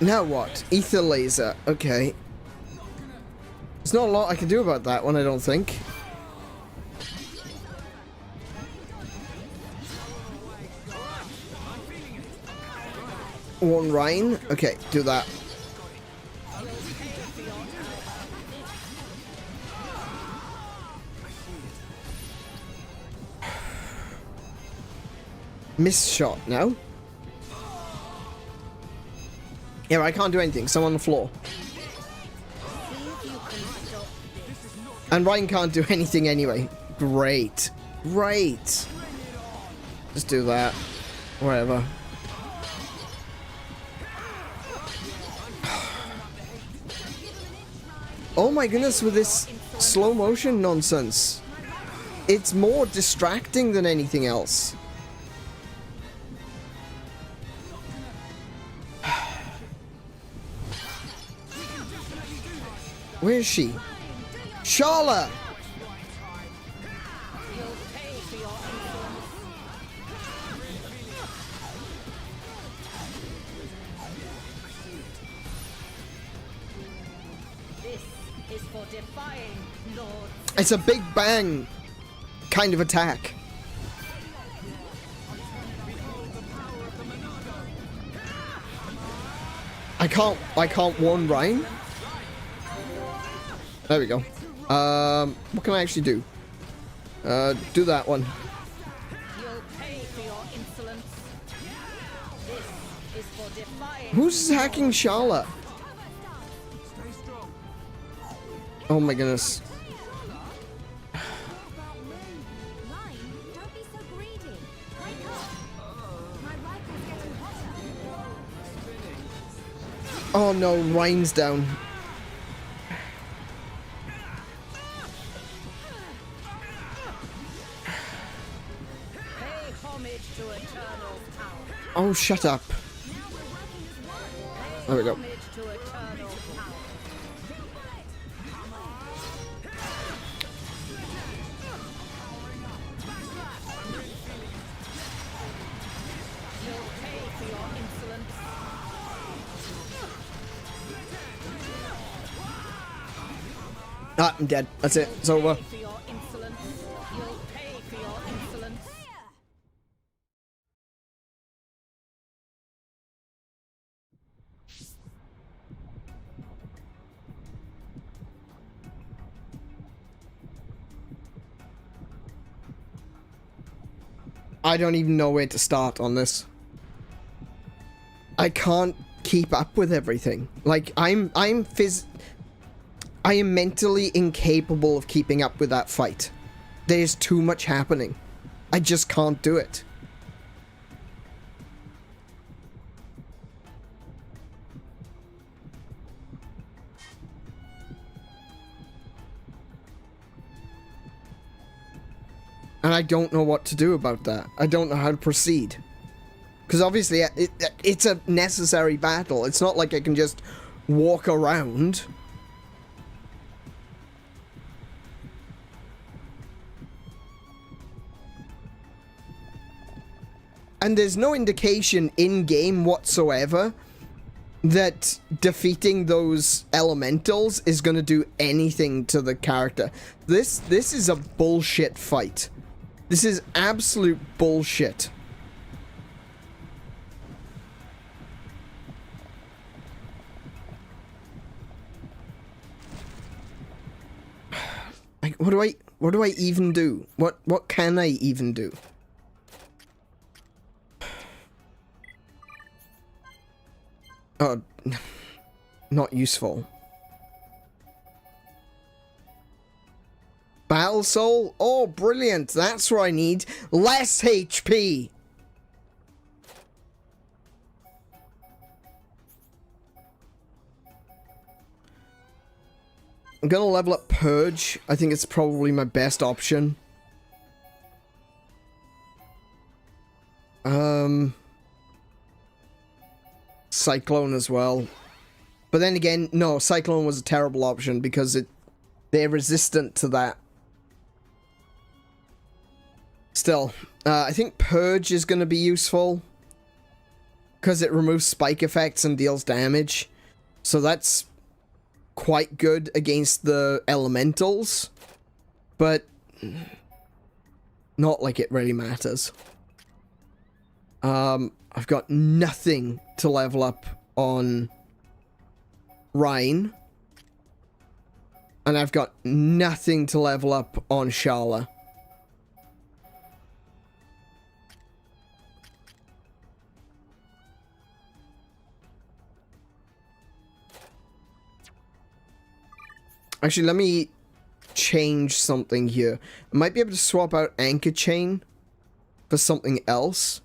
Now what? Ether laser. Okay. There's not a lot I can do about that one, I don't think. One Rhine. Okay, do that. Miss shot now. Yeah, I can't do anything. So I'm on the floor. And Ryan can't do anything anyway. Great. Great. Just do that. Whatever. Oh my goodness, with this slow motion nonsense. It's more distracting than anything else. Where is she? Charlotte! This is for defying Lord. It's a big bang kind of attack. I can't one Rhine. There we go. What can I actually do? Do that one. You'll pay for your insolence. This is for defying. Who's hacking Charlotte? Oh my goodness. Oh no, Rhine's down. Oh, shut up. There we go. Ah, I'm dead. That's it. It's over. I don't even know where to start on this. I can't keep up with everything. Like, I am mentally incapable of keeping up with that fight. There's too much happening. I just can't do it. And I don't know what to do about that. I don't know how to proceed. Because obviously, it's a necessary battle. It's not like I can just walk around. And there's no indication in-game whatsoever that defeating those elementals is going to do anything to the character. This is a bullshit fight. This is absolute bullshit. Like, what do I even do? What can I even do? Oh, not useful. Battle Soul? Oh, brilliant. That's what I need. Less HP. I'm gonna level up Purge. I think it's probably my best option. Cyclone as well. But then again, no, Cyclone was a terrible option because they're resistant to that. Still, I think Purge is going to be useful because it removes spike effects and deals damage. So that's quite good against the elementals, but not like it really matters. I've got nothing to level up on Rhine, and I've got nothing to level up on Shala. Actually, let me change something here. I might be able to swap out Anchor Chain for something else.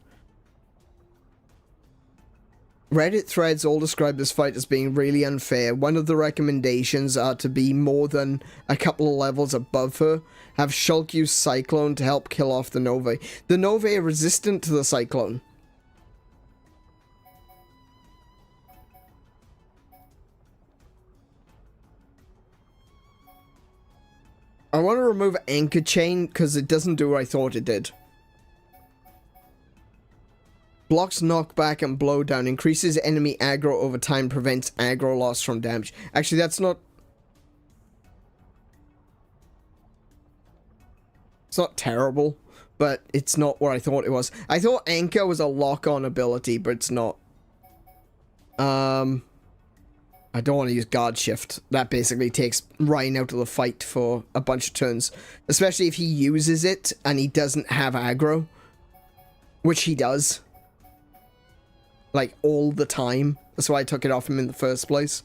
Reddit threads all describe this fight as being really unfair. One of the recommendations are to be more than a couple of levels above her. Have Shulk use Cyclone to help kill off the Novae. The Novae are resistant to the Cyclone. I want to remove Anchor Chain because it doesn't do what I thought it did. Blocks knockback and blowdown. Increases enemy aggro over time. Prevents aggro loss from damage. Actually, that's not... It's not terrible, but it's not what I thought it was. I thought Anchor was a lock-on ability, but it's not. I don't want to use Guard Shift. That basically takes Ryan out of the fight for a bunch of turns. Especially if he uses it and he doesn't have aggro. Which he does. Like, all the time. That's why I took it off him in the first place.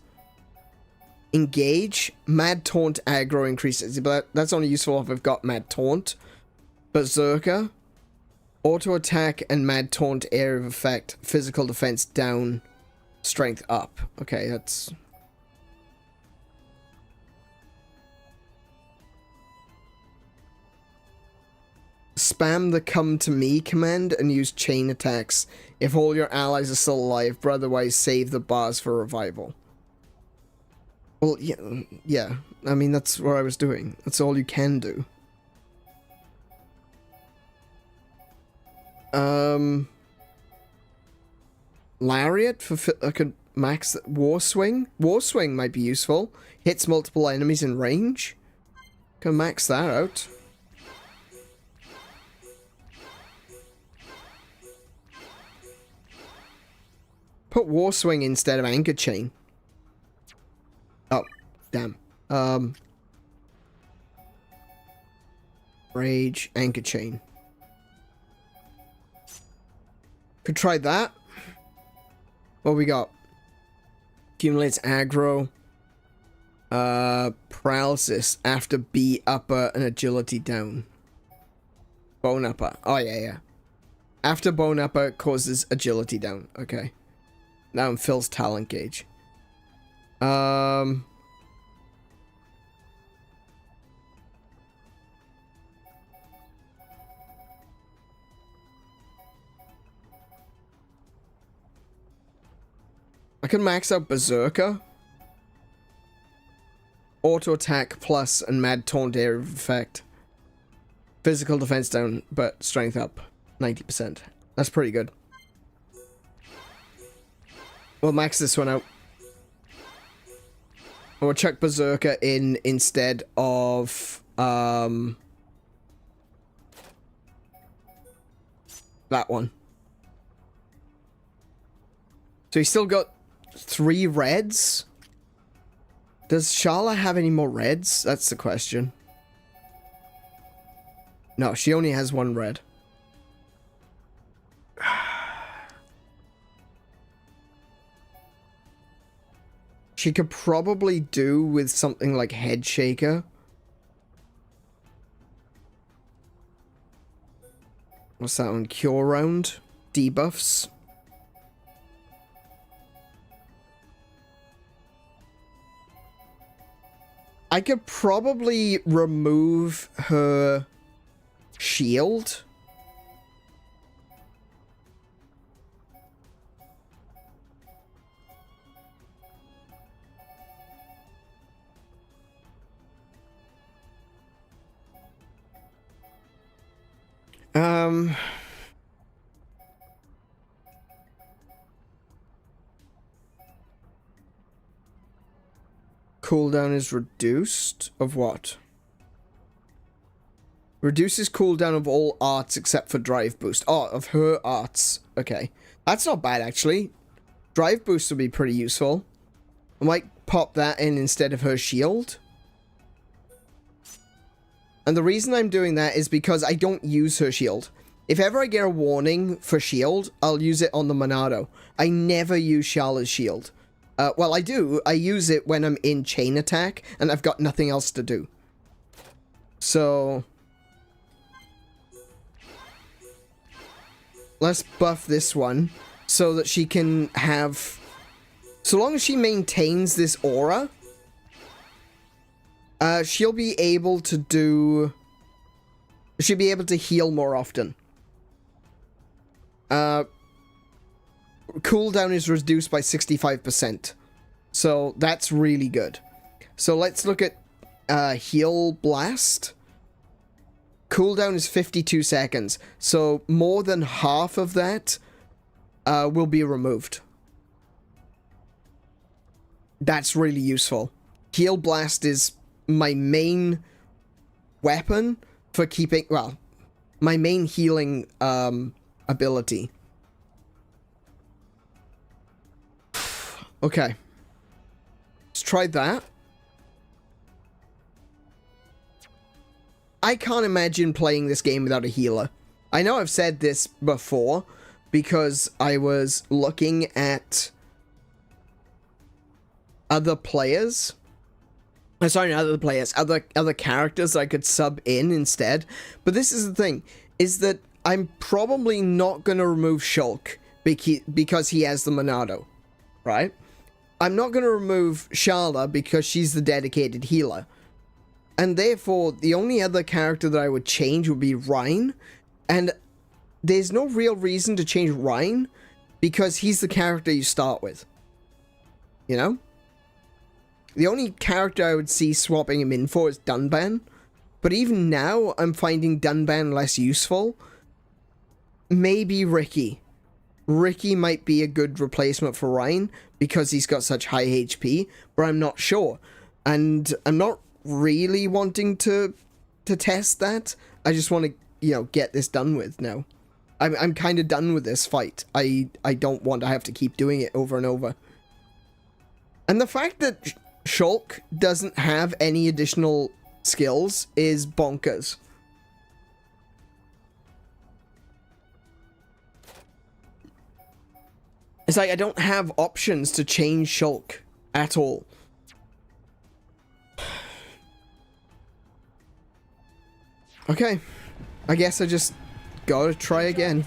Engage. Mad Taunt aggro increases. But that's only useful if I've got Mad Taunt. Berserker. Auto attack and Mad Taunt area of effect. Physical defense down. Strength up. Okay, that's... Spam the come to me command and use chain attacks if all your allies are still alive, but otherwise save the bars for revival. Well, yeah. I mean, that's what I was doing. That's all you can do. Lariat for I could max War Swing. War Swing might be useful. Hits multiple enemies in range. Can max that out. Put War Swing instead of Anchor Chain. Oh, damn. Rage, Anchor Chain. Could try that. What we got? Accumulates aggro. Paralysis after B upper and agility down. Bone upper. Oh, yeah. After bone upper causes agility down. Okay. Now in Phil's talent gauge. I can max out Berserker. Auto attack plus and Mad Taunt area of effect. Physical defense down, but strength up. 90%. That's pretty good. We'll max this one out. We'll chuck Berserker in instead of that one. So he's still got 3 reds. Does Sharla have any more reds? That's the question. No, she only has 1 red. She could probably do with something like Head Shaker. What's that one? Cure Round? Debuffs? I could probably remove her shield. Cooldown is reduced of what? Reduces cooldown of all arts except for drive boost. Oh, of her arts. Okay. That's not bad, actually. Drive boost would be pretty useful. I might pop that in instead of her shield. And the reason I'm doing that is because I don't use her shield. If ever I get a warning for shield, I'll use it on the Monado. I never use Sharla's shield. Well, I do. I use it when I'm in chain attack, and I've got nothing else to do. So... let's buff this one, so that she can have... so long as she maintains this aura, she'll be able to do... she'll be able to heal more often. Cooldown is reduced by 65%. So that's really good. So let's look at Heal Blast. Cooldown is 52 seconds. So more than half of that will be removed. That's really useful. Heal Blast is my main weapon for keeping... well, my main healing ability. Okay. Let's try that. I can't imagine playing this game without a healer. I know I've said this before because I was looking at other players. Sorry, not other players, other characters I could sub in instead. But this is the thing, is that I'm probably not going to remove Shulk because he has the Monado, right? I'm not going to remove Sharla because she's the dedicated healer. And therefore, the only other character that I would change would be Rhine. And there's no real reason to change Rhine because he's the character you start with. You know? The only character I would see swapping him in for is Dunban. But even now, I'm finding Dunban less useful. Maybe Ricky. Ricky might be a good replacement for Rhine because he's got such high HP, but I'm not sure. And I'm not really wanting to test that. I just want to, you know, get this done with now. I'm kind of done with this fight. I don't want to have to keep doing it over and over. And the fact that Shulk doesn't have any additional skills is bonkers. It's like I don't have options to change Shulk at all. Okay, I guess I just gotta try again.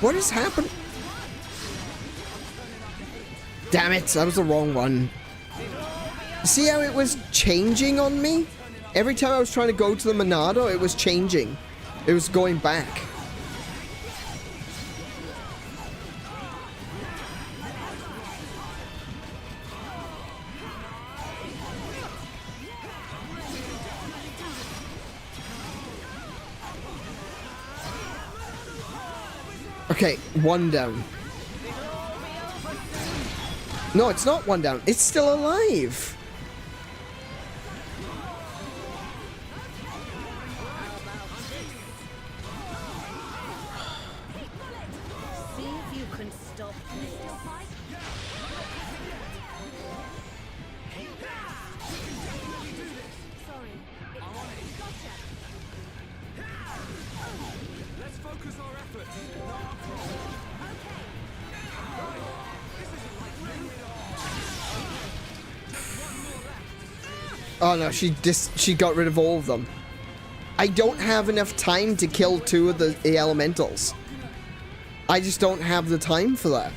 What is happening? Damn it, that was the wrong one. See how it was changing on me? Every time I was trying to go to the Monado, it was changing. It was going back. Okay, one down. No, it's not one down. It's still alive. See if you can stop me. Let's focus our efforts. Oh no, she got rid of all of them. I don't have enough time to kill 2 of the elementals. I just don't have the time for that.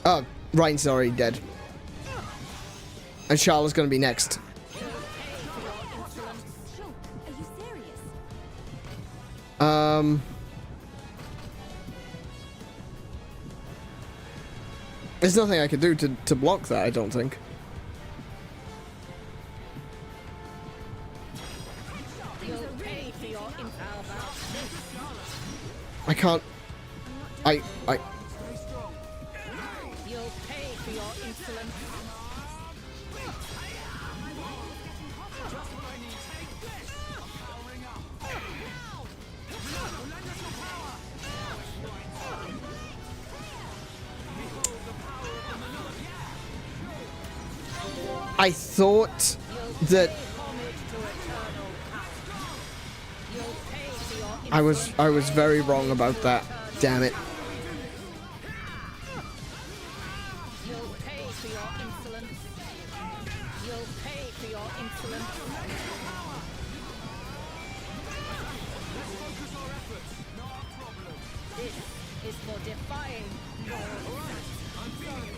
Oh, Ryan's already dead. And Charlotte's gonna be next. There's nothing I could do to block that, I don't think. I can't. You'll pay for your insolence. I thought that I was very wrong about that. Damn it. You'll pay for your insolence. You'll pay for your insolence. Let's focus our efforts. Not a problem. This is for defying your I'm feeling it.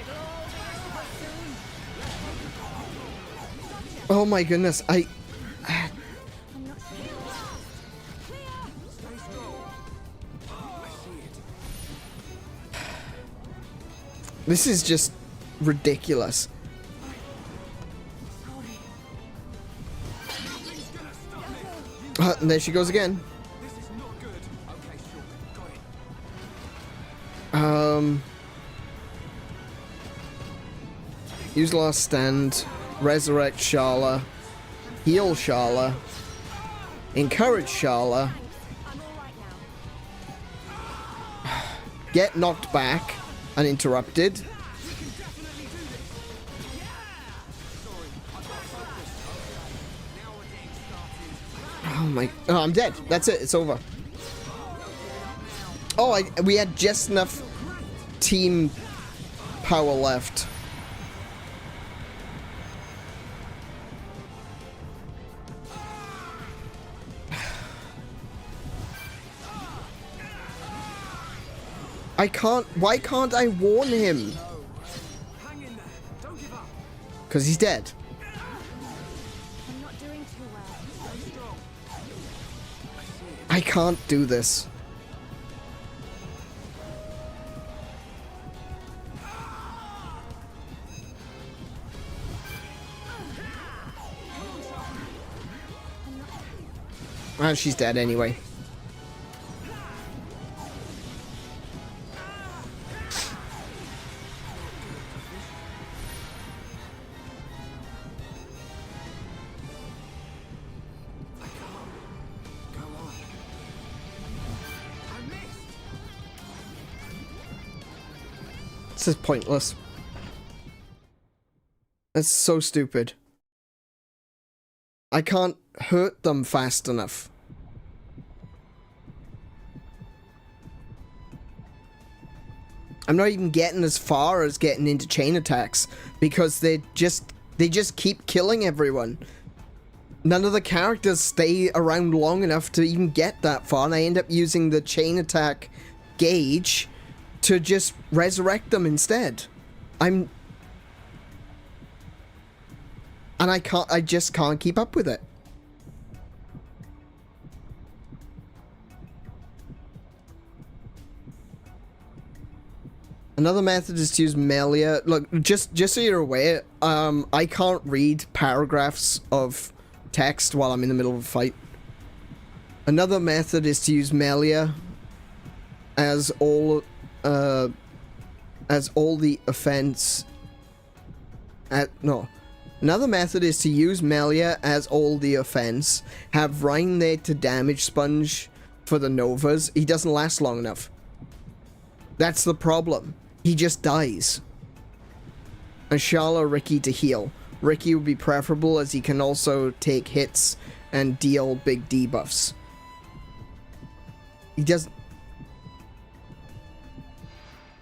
It'll all be over soon. Oh my goodness, Stay strong. I see it. this is just ridiculous. And there she goes again. This is not good. Okay, sure. Got it. Use last stand, resurrect Sharla, heal Sharla, encourage Sharla, get knocked back and interrupted. Oh my, oh, I'm dead. That's it, it's over. Oh, we had just enough team power left. I can't, why can't I warn him? Hang in there. Don't give up. Because he's dead. I'm not doing too well. Stay strong. I can't do this. And she's dead anyway. Go on. I missed. This is pointless. That's so stupid. I can't hurt them fast enough. I'm not even getting as far as getting into chain attacks because they just keep killing everyone. None of the characters stay around long enough to even get that far, and I end up using the chain attack gauge to just resurrect them instead. And I just can't keep up with it. Another method is to use Melia. Look, just so you're aware, I can't read paragraphs of text while I'm in the middle of a fight. Another method is to use Melia as all the offense. Another method is to use Melia as all the offense. Have Ryan there to damage sponge for the Novas. He doesn't last long enough. That's the problem. He just dies. And Shala Ricky to heal. Ricky would be preferable as he can also take hits and deal big debuffs. He doesn't...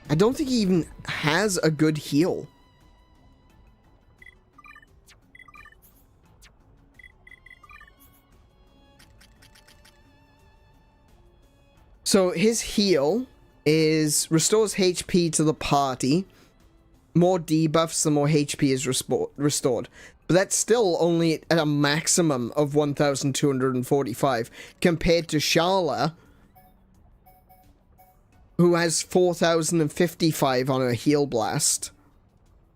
I don't think he even has a good heal. So his heal is restores HP to the party. More debuffs, the more HP is restored. But that's still only at a maximum of 1,245 compared to Shala, who has 4,055 on her heal blast,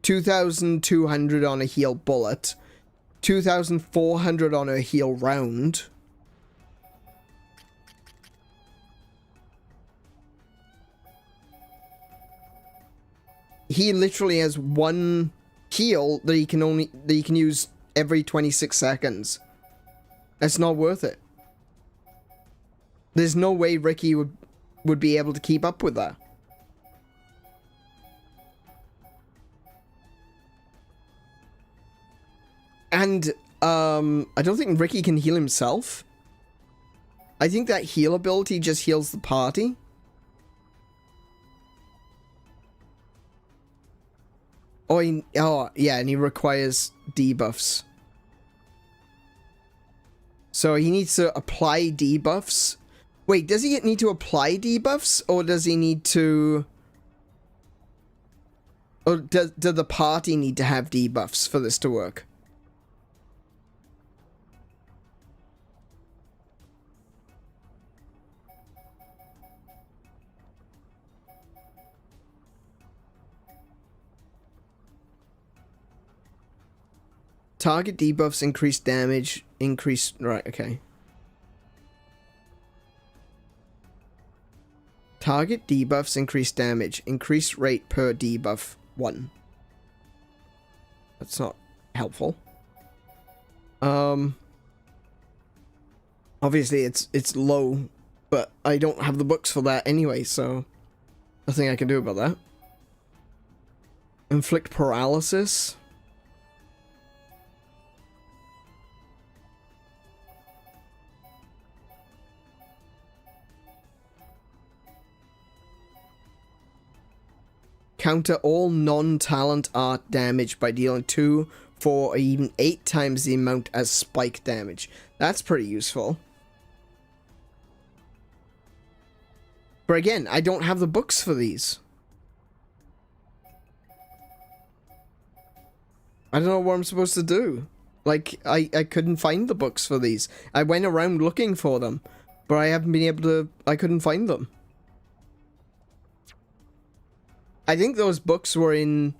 2,200 on a heal bullet, 2,400 on her heal round. He literally has one heal that he can use every 26 seconds. That's not worth it. There's no way Ricky would be able to keep up with that. And I don't think Ricky can heal himself. I think that heal ability just heals the party. Oh, yeah, and he requires debuffs. So he needs to apply debuffs. Wait, does he need to apply debuffs? Or does he need to... Or does the party need to have debuffs for this to work? Target debuffs increase damage, increase... Right, okay. Target debuffs increase damage, increase rate per debuff 1. That's not helpful. Obviously it's low, but I don't have the books for that anyway, so nothing I can do about that. Inflict paralysis. Counter all non-talent art damage by dealing 2, 4, or even 8 times the amount as spike damage. That's pretty useful. But again, I don't have the books for these. I don't know what I'm supposed to do. Like, I couldn't find the books for these. I went around looking for them, but I haven't been able to... I couldn't find them. I think those books were in...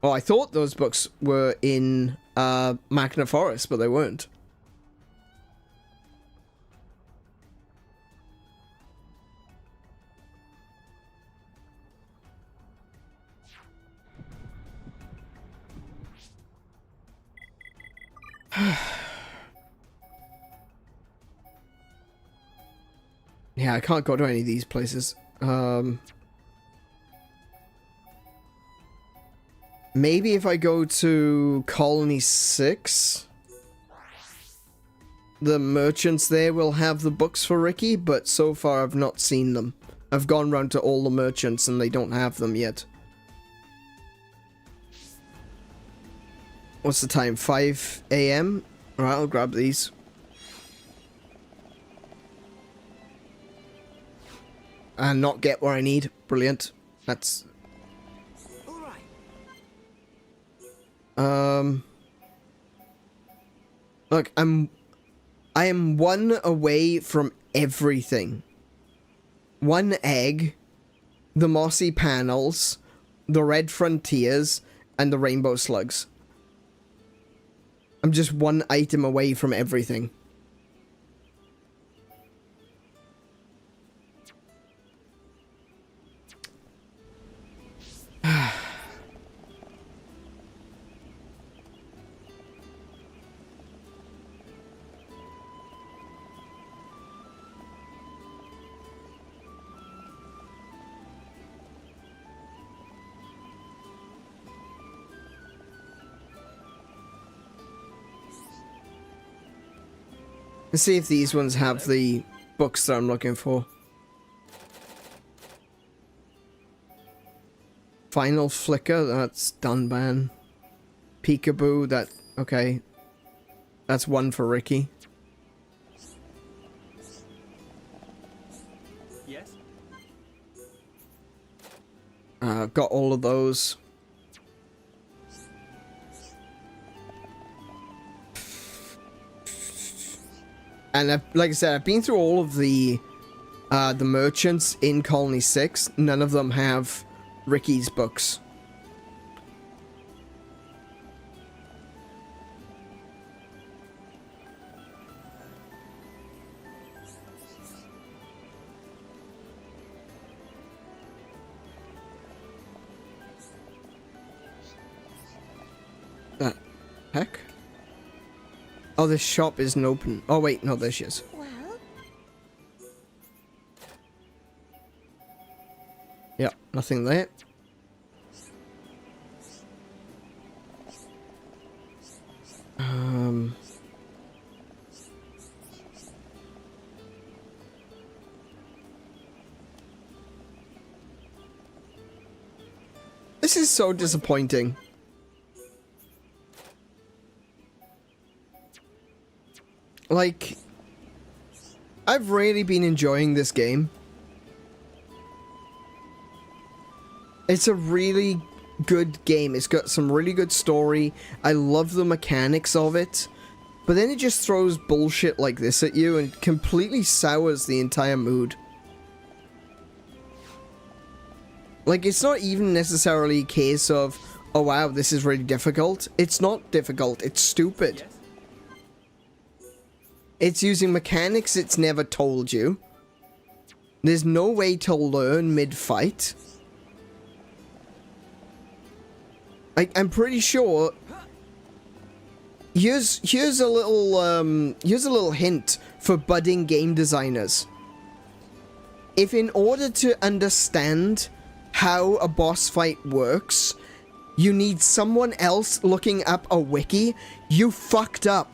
Well, I thought those books were in Magna Forest, but they weren't. Yeah, I can't go to any of these places. Maybe if I go to Colony 6, the merchants there will have the books for Ricky, but so far I've not seen them. I've gone round to all the merchants and they don't have them yet. What's the time? 5 AM? Alright, I'll grab these. and not get what I need. Brilliant. That's... All right. Look, I am one away from everything. One egg, the mossy panels, the red frontiers, and the rainbow slugs. I'm just one item away from everything. Let's see if these ones have the books that I'm looking for. Final Flicker, that's Dunban. Peekaboo, that... okay. That's one for Ricky. Yes? Got all of those. And like I said, I've been through all of the merchants in Colony 6. None of them have Ricky's books. Heck? Oh, this shop isn't open. Oh, wait, no, there she is. Well, Yep, nothing there. This is so disappointing. Like, I've really been enjoying this game. It's a really good game. It's got some really good story. I love the mechanics of it. But then it just throws bullshit like this at you and completely sours the entire mood. Like, it's not even necessarily a case of, oh wow, this is really difficult. It's not difficult, it's stupid. Yes? It's using mechanics it's never told you. There's no way to learn mid-fight. I'm pretty sure... Here's a little hint for budding game designers. If in order to understand how a boss fight works, you need someone else looking up a wiki, you fucked up.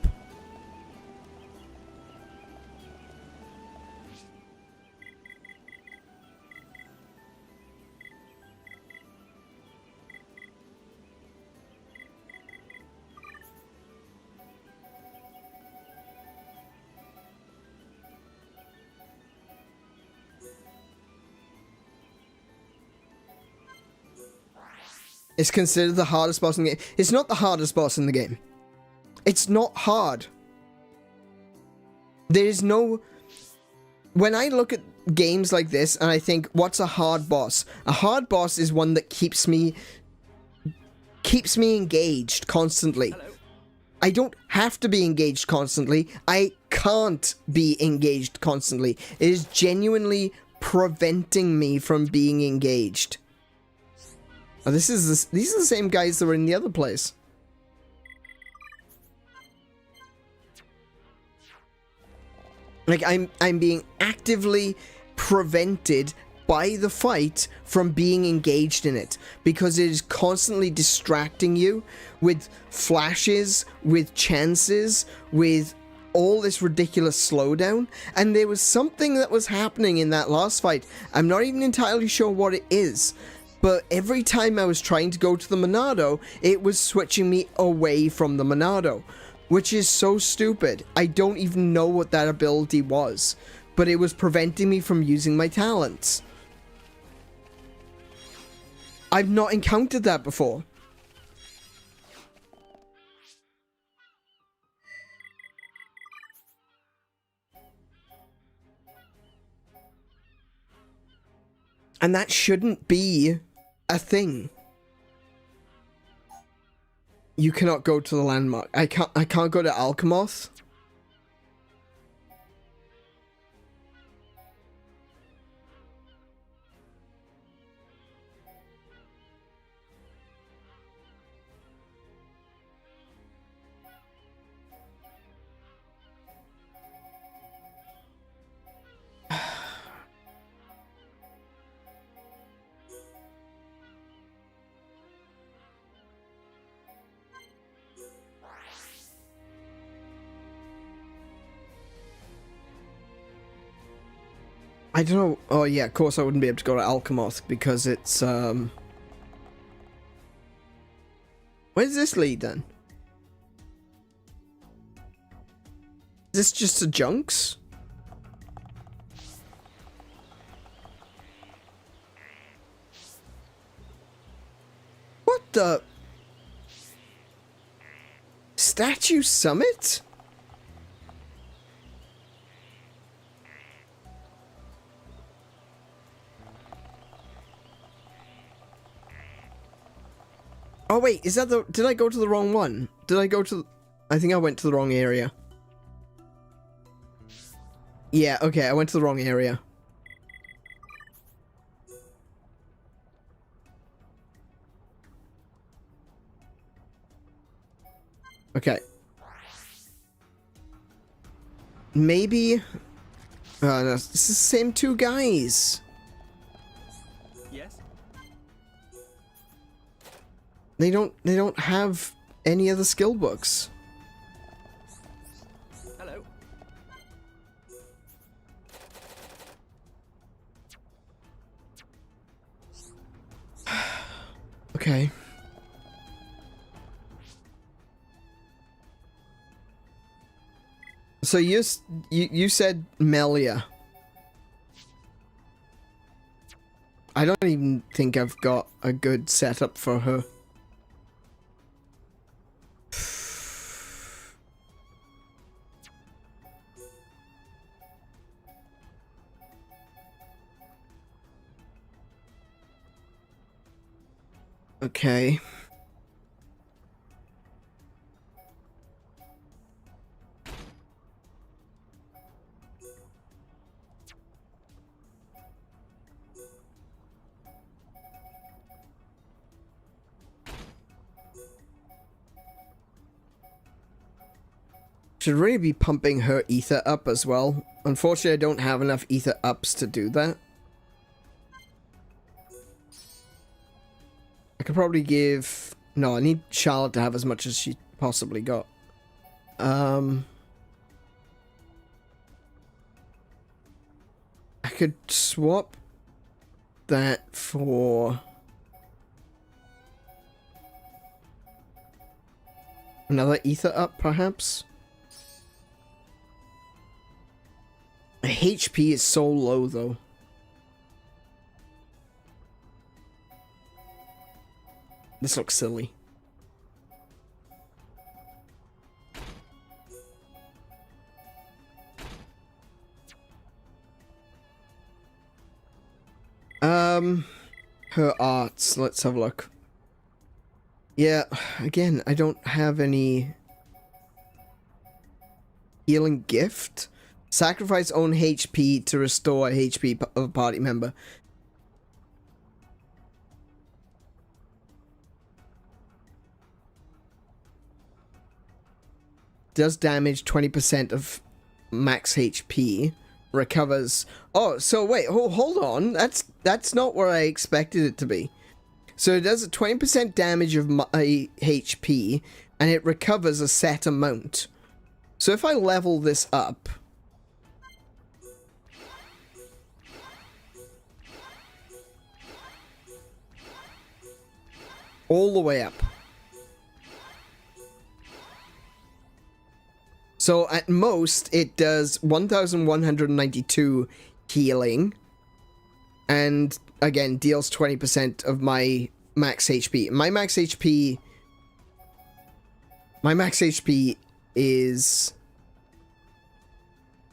It's considered the hardest boss in the game. It's not the hardest boss in the game. It's not hard. There is no... When I look at games like this and I think, what's a hard boss? A hard boss is one that keeps me engaged constantly. Hello. I don't have to be engaged constantly. I can't be engaged constantly. It is genuinely preventing me from being engaged. Oh, these are the same guys that were in the other place. Like, I'm being actively prevented by the fight from being engaged in it because it is constantly distracting you with flashes, with chances, with all this ridiculous slowdown. And there was something that was happening in that last fight. I'm not even entirely sure what it is. But every time I was trying to go to the Monado, it was switching me away from the Monado, which is so stupid. I don't even know what that ability was, but it was preventing me from using my talents. I've not encountered that before. And that shouldn't be a thing. You cannot go to the landmark. I can't go to Alchemoth. I don't know. Oh yeah, of course I wouldn't be able to go to Alchemoth because it's where's this lead then? Is this just a Junks? What the? Statue Summit? Oh wait, is that the... Did I go to the wrong one? Did I go to... I think I went to the wrong area. Yeah, okay, I went to the wrong area. Okay. Maybe... Oh no, this is the same two guys. Yes? They don't have any other skill books. Hello. Okay. So you said Melia. I don't even think I've got a good setup for her. Okay. Should really be pumping her ether up as well. Unfortunately, I don't have enough ether ups to do that. I could probably give... No, I need Charlotte to have as much as she possibly got. I could swap that for... another ether up, perhaps? My HP is so low, though. This looks silly. Her arts. Let's have a look. Yeah, again, I don't have any healing gift. Sacrifice own HP to restore HP of a party member. Does damage 20% of max HP. Recovers... Oh, so wait, hold on. That's not where I expected it to be. So it does a 20% damage of my HP, and it recovers a set amount. So if I level this up... all the way up. So at most, it does 1,192 healing. And again, deals 20% of my max HP. My max HP is...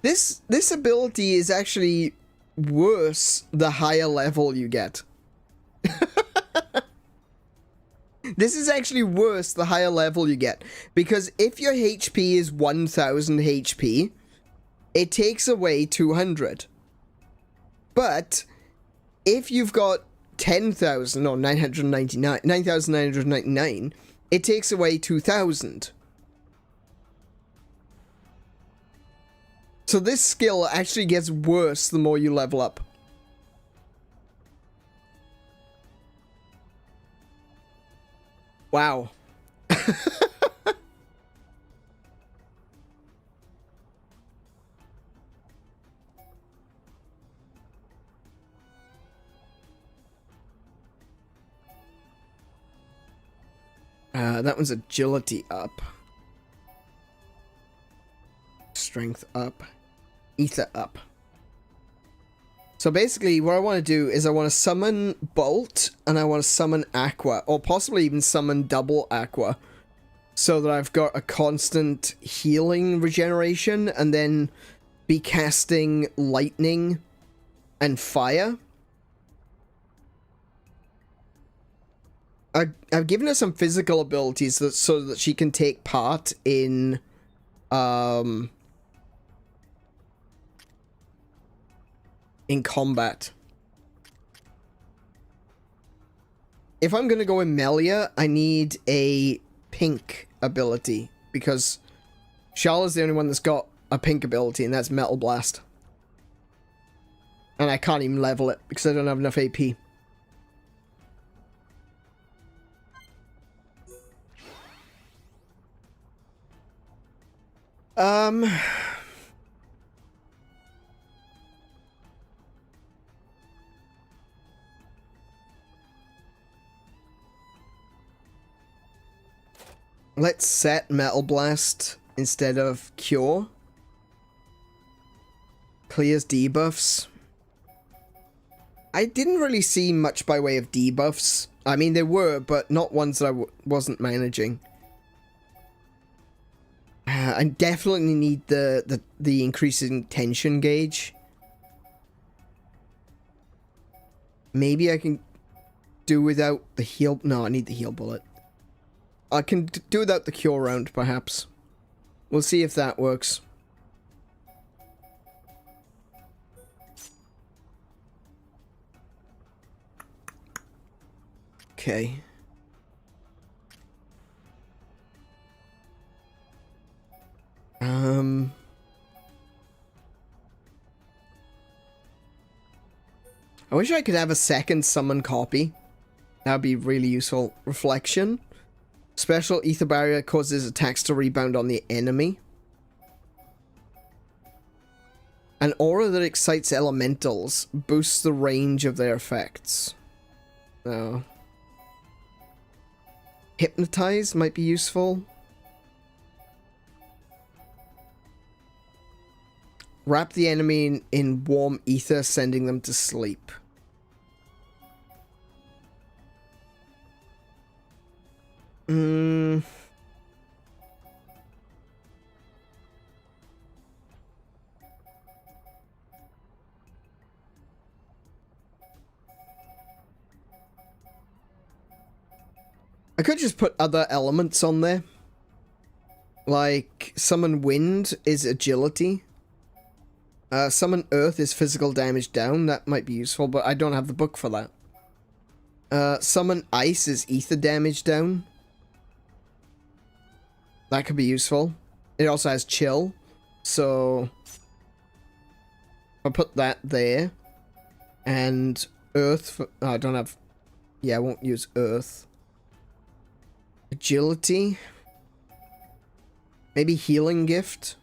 This ability is actually worse the higher level you get. This is actually worse the higher level you get. Because if your HP is 1000 HP, it takes away 200. But if you've got 10,000 or 9,999, it takes away 2,000. So this skill actually gets worse the more you level up. Wow. That one's agility up. Strength up. Ether up. So basically what I want to do is I want to summon Bolt and I want to summon Aqua, or possibly even summon double Aqua, so that I've got a constant healing regeneration and then be casting lightning and fire. I've given her some physical abilities so that she can take part in combat. If I'm gonna go in Melia, I need a pink ability, because Charlotte's the only one that's got a pink ability, and that's Metal Blast. And I can't even level it because I don't have enough AP. Let's set Metal Blast instead of Cure. Clears debuffs. I didn't really see much by way of debuffs. I mean, there were, but not ones that I wasn't managing. I definitely need the increasing tension gauge. Maybe I can do without the heal... No, I need the heal bullet. I can do without the cure round, perhaps. We'll see if that works. Okay. I wish I could have a second summon copy. That would be really useful. Reflection. Special ether barrier causes attacks to rebound on the enemy. An aura that excites elementals boosts the range of their effects. Oh. Hypnotize might be useful. Wrap the enemy in warm ether, sending them to sleep. I could just put other elements on there. Like, summon wind is agility. Summon earth is physical damage down. That might be useful, but I don't have the book for that. Summon ice is ether damage down. That could be useful. It also has chill. So I'll put that there. And earth. Oh, I don't have... Yeah, I won't use earth. Agility. Maybe healing gift.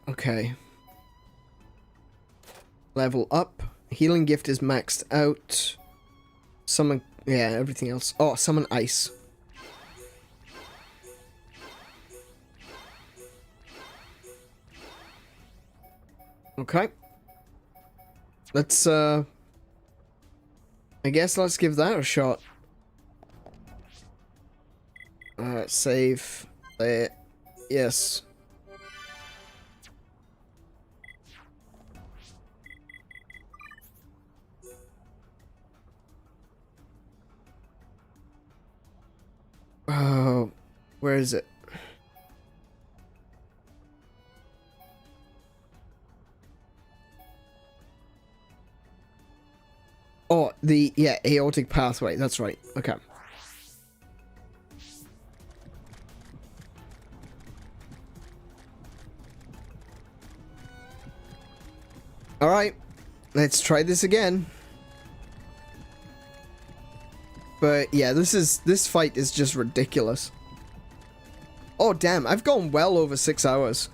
Okay. Level up. Healing gift is maxed out. Summon... Yeah, everything else. Oh, summon ice. Okay. Let's, I guess let's give that a shot. Save. Yes. Oh, where is it? Oh, yeah, aortic pathway. That's right. Okay. All right. Let's try this again. But yeah, this fight is just ridiculous. Oh damn, I've gone well over 6 hours.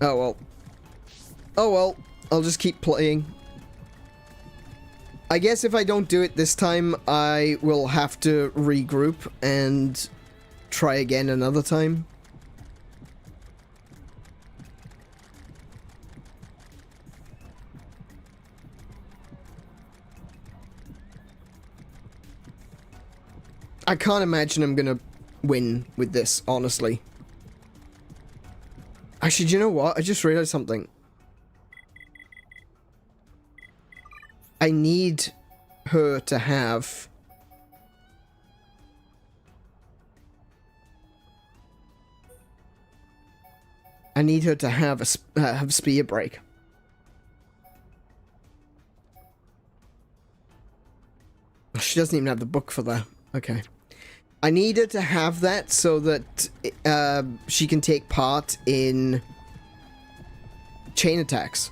Oh well. Oh well, I'll just keep playing. I guess if I don't do it this time, I will have to regroup and try again another time. I can't imagine I'm gonna win with this, honestly. Actually, do you know what? I just realized something. I need her to have... I need her to have a have spear break. She doesn't even have the book for that. Okay. I need her to have that so that she can take part in chain attacks.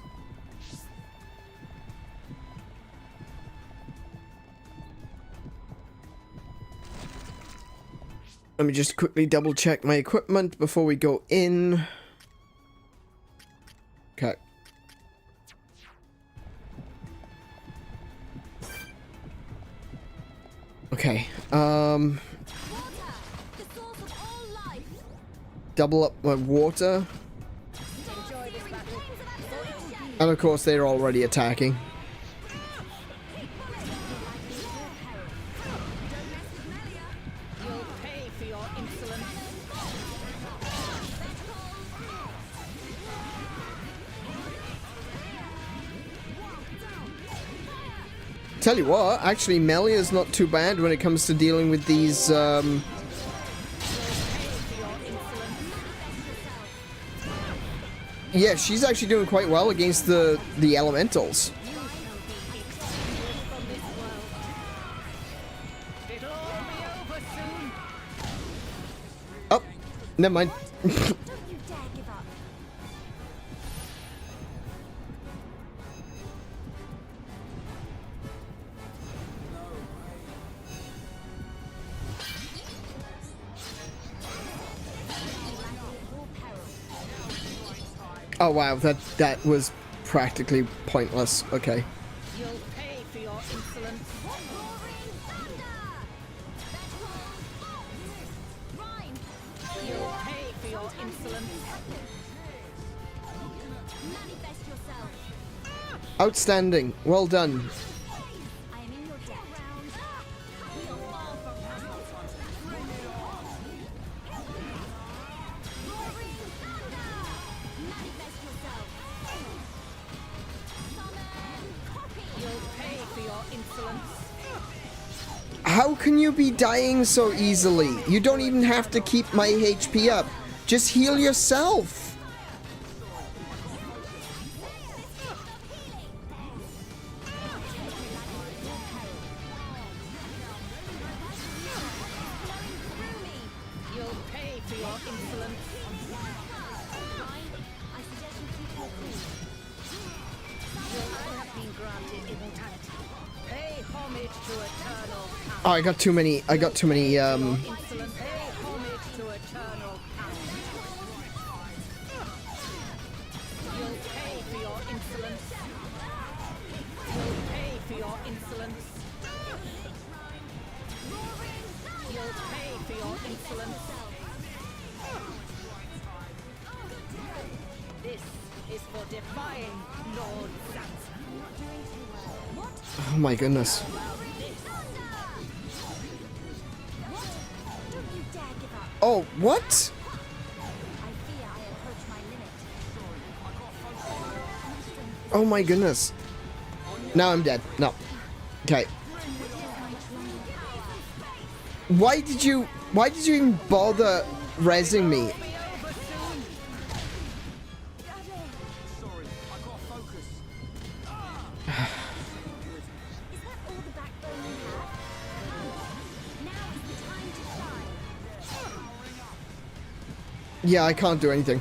Let me just quickly double check my equipment before we go in. Okay. Okay, double up my water. And of course they're already attacking. Tell you what, actually Melia's not too bad when it comes to dealing with these yeah, she's actually doing quite well against the elementals. Oh, never mind. Oh wow, that was practically pointless. Okay. You'll pay for your insolence. You'll pay for your insolence. Manifest yourself. Outstanding. Well done. I am in your debt. We are far from roaring thunder. Manifest yourself. Summon copy. You'll pay for your insolence. How can you be dying so easily? You don't even have to keep my HP up. Just heal yourself. You'll pay for your insolence. I suggest you keep your cool. I have been granted immortality. Pay homage to eternal power. Oh, I got too many. Insolence. Pay homage to eternal power. You'll pay for your insolence. You'll pay for your insolence. You'll pay for your insolence. Oh my goodness. Oh, what? Oh my goodness. Now I'm dead. No. Okay. Why did you even bother rezzing me? Yeah, I can't do anything.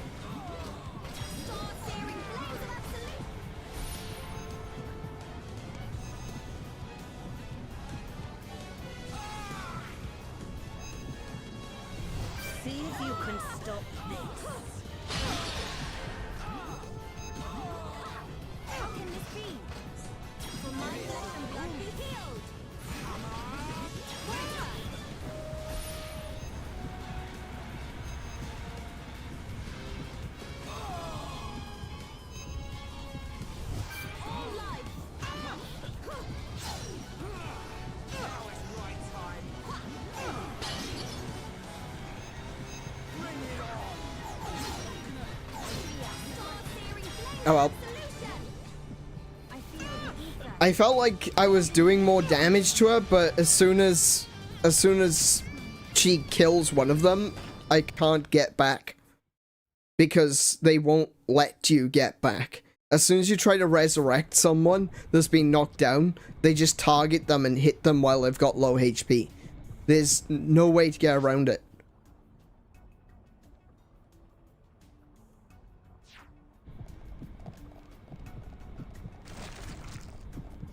See if you can stop this. How can this be? For my flesh and blood be healed. Oh well. I felt like I was doing more damage to her, but as soon as she kills one of them, I can't get back. Because they won't let you get back. As soon as you try to resurrect someone that's been knocked down, they just target them and hit them while they've got low HP. There's no way to get around it.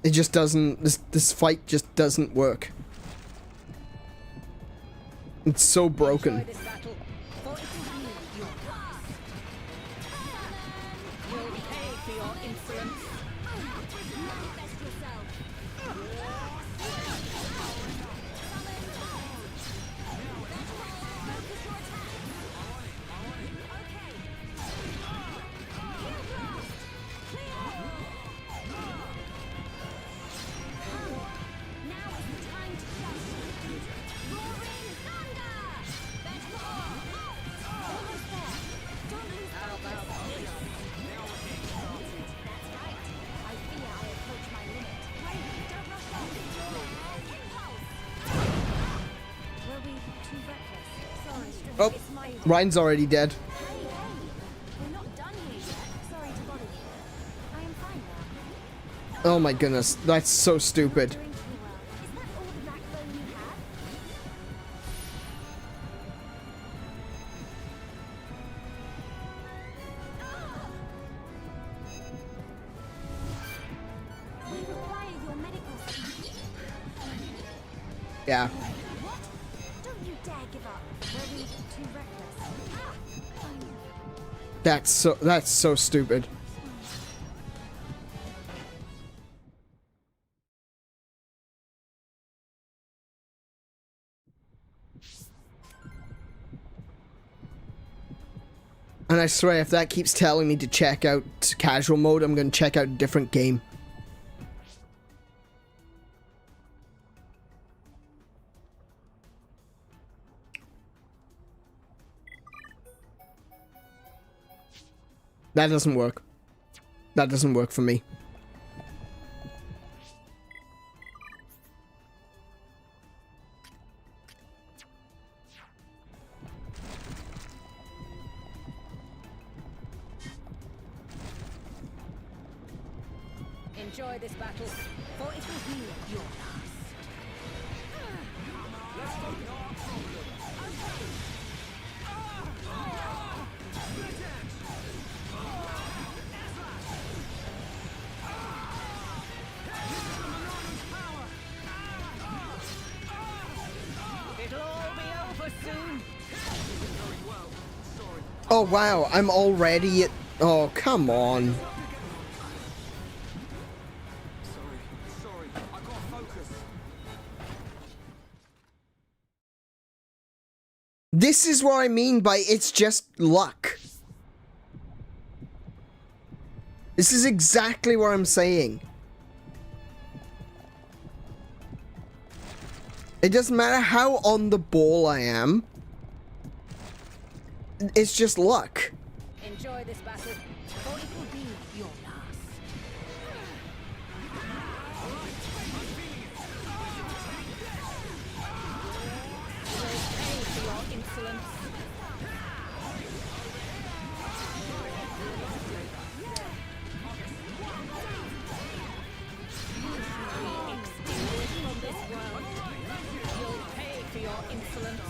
It just doesn't, this fight just doesn't work. It's so broken. Oh, Ryan's already dead. Oh my goodness, that's so stupid. Yeah. That's so stupid. And I swear, if that keeps telling me to check out casual mode, I'm going to check out a different game. That doesn't work. That doesn't work for me. Enjoy this battle, for it will be your last. Let's go. It'll all be over soon. Oh wow, I'm already at... Oh, come on. Sorry, I gotta focus. This is what I mean by it's just luck. This is exactly what I'm saying. It doesn't matter how on the ball I am. It's just luck. Enjoy this battle, for it will be your last. You will pay for your insolence. Extinguished from this world. You'll pay for your insolence.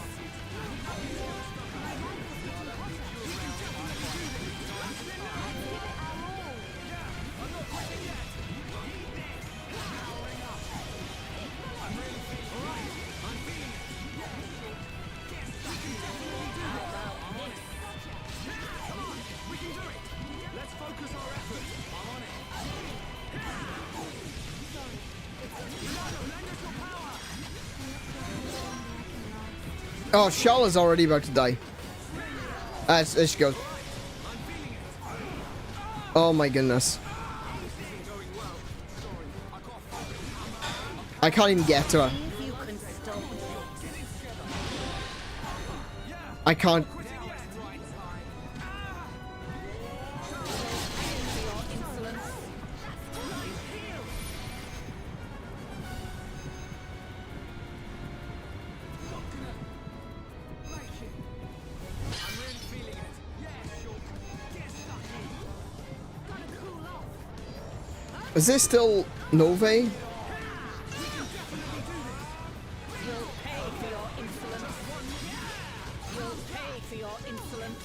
Oh, Charlotte's already about to die. There she goes. Oh my goodness. I can't even get to her. I can't. Is this still Nove? You'll pay for your insolence. You'll pay for your insolence.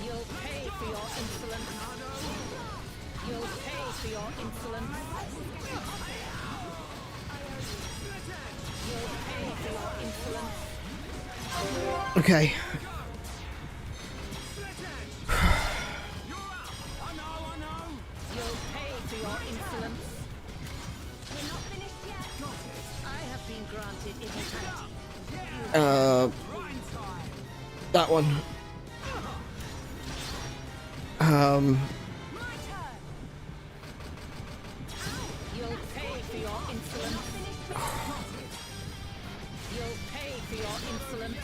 You'll pay for your insolence. You'll pay for your insolence. You'll pay for your insolence. Okay. You'll pay for your insolence. We're not finished yet. I have been granted immortality. That one. You'll pay for your insolence. You'll pay for your insolence.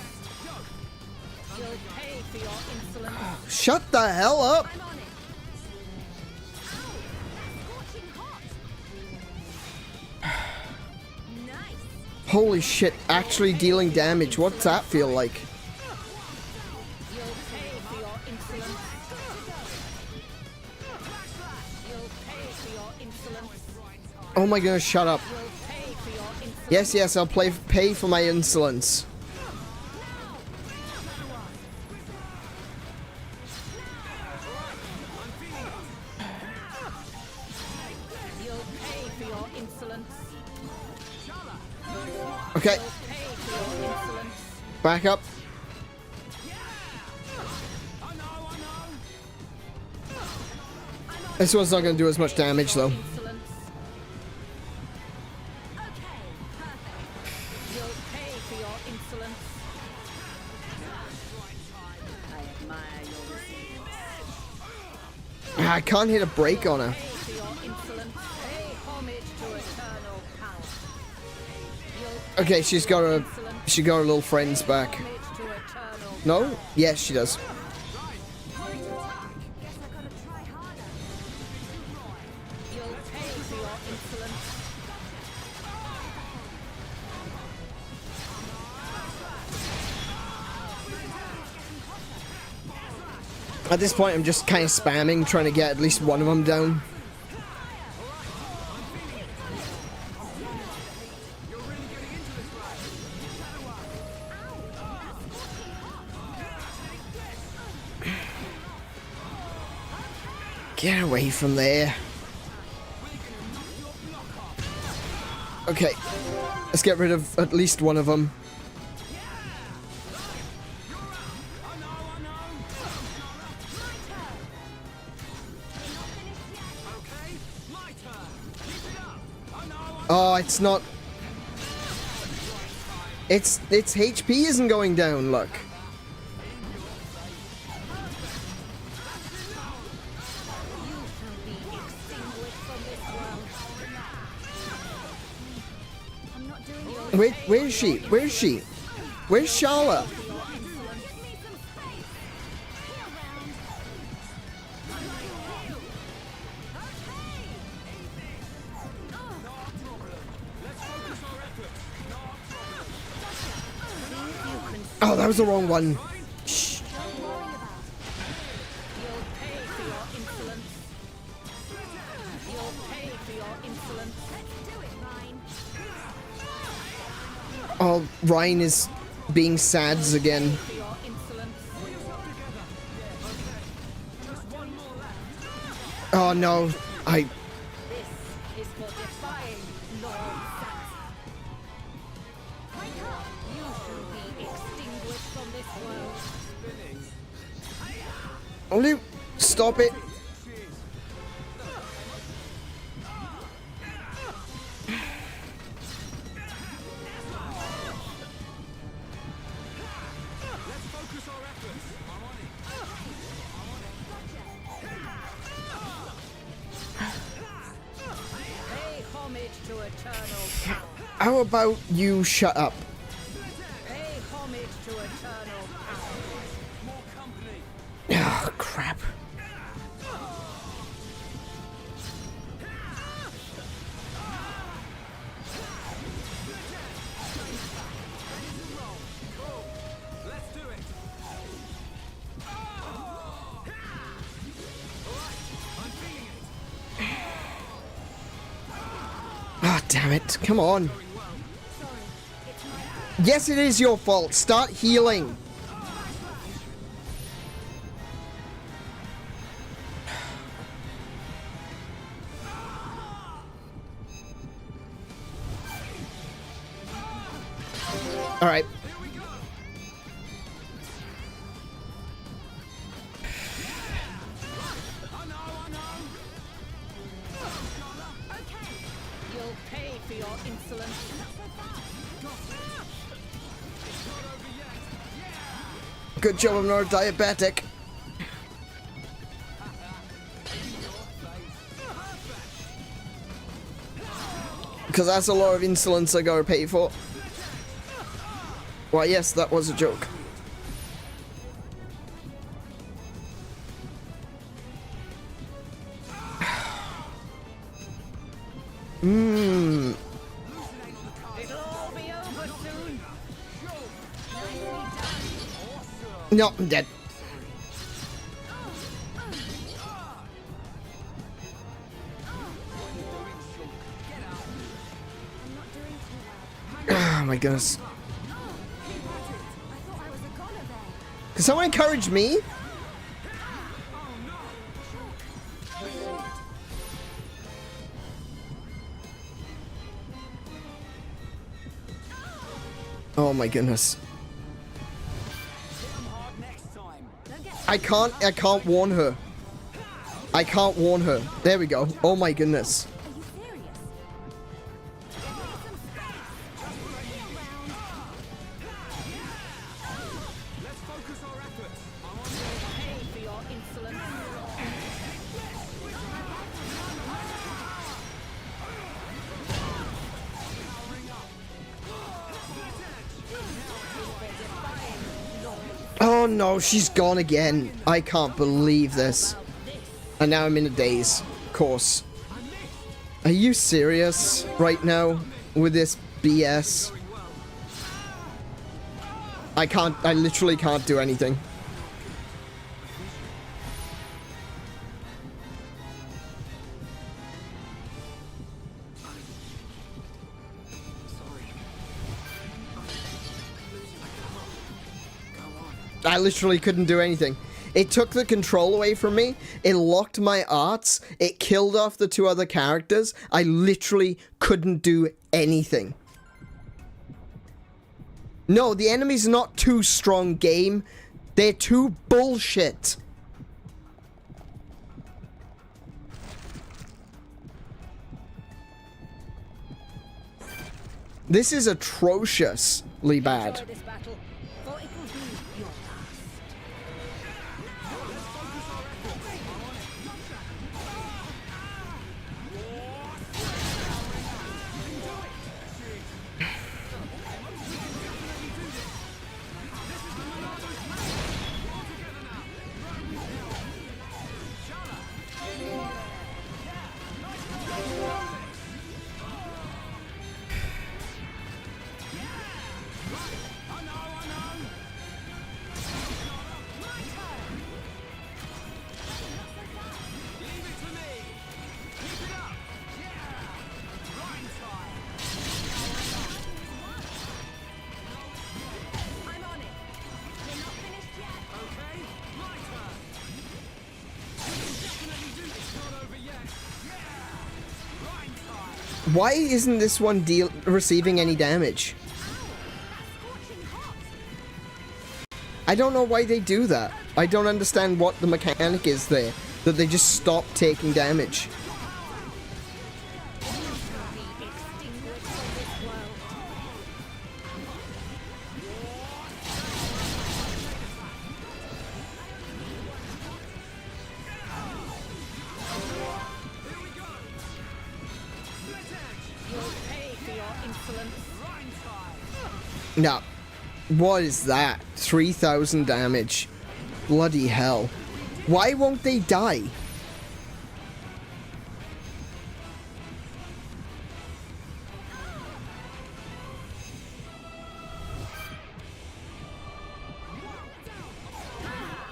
You'll pay for your insolence. Shut the hell up! I'm on it. Scorching hot. Nice. Holy shit, actually dealing damage. What's that feel like? You'll pay for your insolence. You'll pay for your insolence. Oh my goodness, shut up. You'll pay for your insolence. Yes, yes, I'll pay for my insolence. You'll pay for your insolence. Okay, You'll pay for your insolence. back up. This one's not going to do as much damage though. Insolence. Okay, perfect. You'll pay for your insolence. I admire your resilience. I can't hit a break on her. Pay for your insolence. Pay homage to eternal power. You'll Okay, she got her little friends back. homage to eternal No? Yes, she does. Guess I gotta try harder. You'll pay for your insolence. At this point, I'm just kind of spamming, trying to get at least one of them down. Get away from there. Okay, let's get rid of at least one of them. Oh, it's not. Its HP isn't going down, look. Where is she? Where is she? Where's Charlotte? Oh, that was the wrong one. Shh. Oh, Ryan is being sads again. Oh no, I... This is for defying Lord Sax. Wake up! You shall be extinguished from this world. Luke, stop it. How about you shut up? Pay homage to eternal power. Oh, crap. Ah, damn it. Come on. Yes, it is your fault. Start healing. All right. You'll pay for your insolence. Good job I'm not a diabetic. Because that's a lot of insolence I gotta pay for. Why, yes, that was a joke. Mmm. It'll all be over soon. No, I'm dead. Oh my goodness. Can someone encourage me? Oh my goodness. I can't warn her. I can't warn her. There we go. Oh my goodness. Oh no, she's gone again. I can't believe this. And now I'm in a daze. Of course. Are you serious right now with this BS? I literally can't do anything. I literally couldn't do anything. It took the control away from me. It locked my arts. It killed off the two other characters. I literally couldn't do anything. No, the enemy's not too strong, game. They're too bullshit. This is atrociously bad. Why isn't this one receiving any damage? I don't know why they do that. I don't understand what the mechanic is there, that they just stop taking damage. No. What is that? 3,000 damage. Bloody hell. Why won't they die?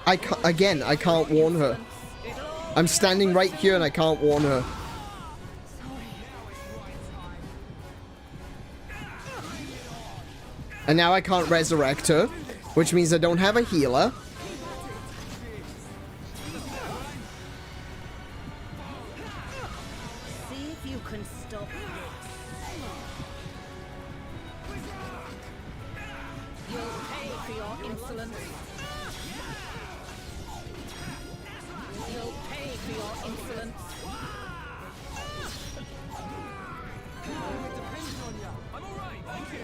I can't warn her. I'm standing right here and I can't warn her. And now I can't resurrect her, which means I don't have a healer. See if you can stop this. You'll pay for your insolence. You'll pay for your insolence. I'm alright, thank you.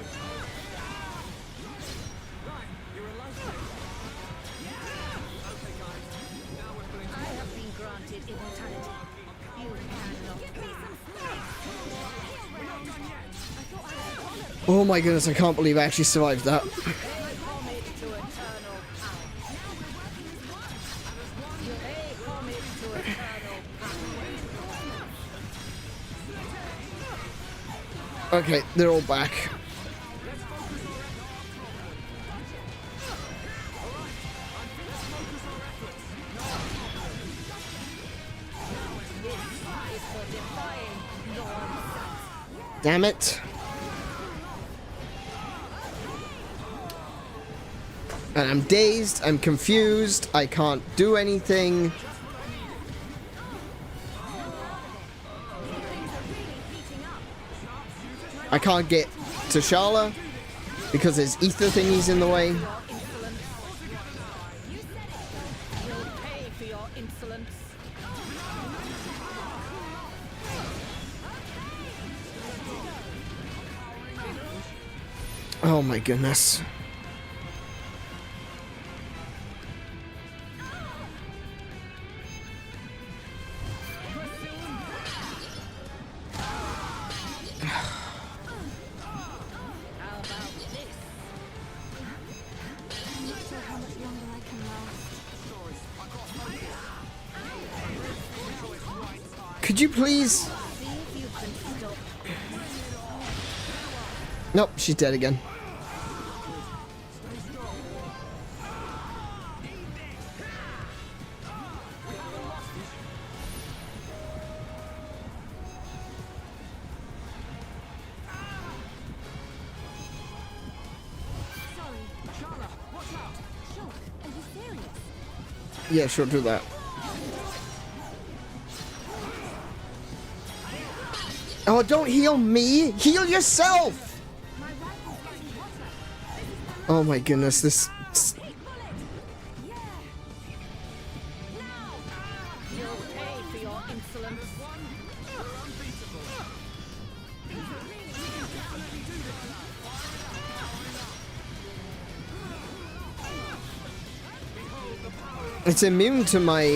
I have been granted immortality. You cannot. Oh my goodness, I can't believe I actually survived that. Pay homage to eternal power. You pay homage to eternal power. Okay, they're all back. Damn it. And I'm dazed, I'm confused, I can't do anything. I can't get to Shala because there's ether thingies in the way. You'll pay for your insolence. Oh my goodness. How about this? How much longer I can last. Could you please? See if you can stop. Nope, she's dead again. Sorry. Shala, watch out! Sure. Are you serious? Yeah, sure, do that. Oh, don't heal me! Heal yourself! My rifle's getting hotter. Oh my goodness, this... Big bullet. Yeah. You'll pay for your insolence. It's immune to my,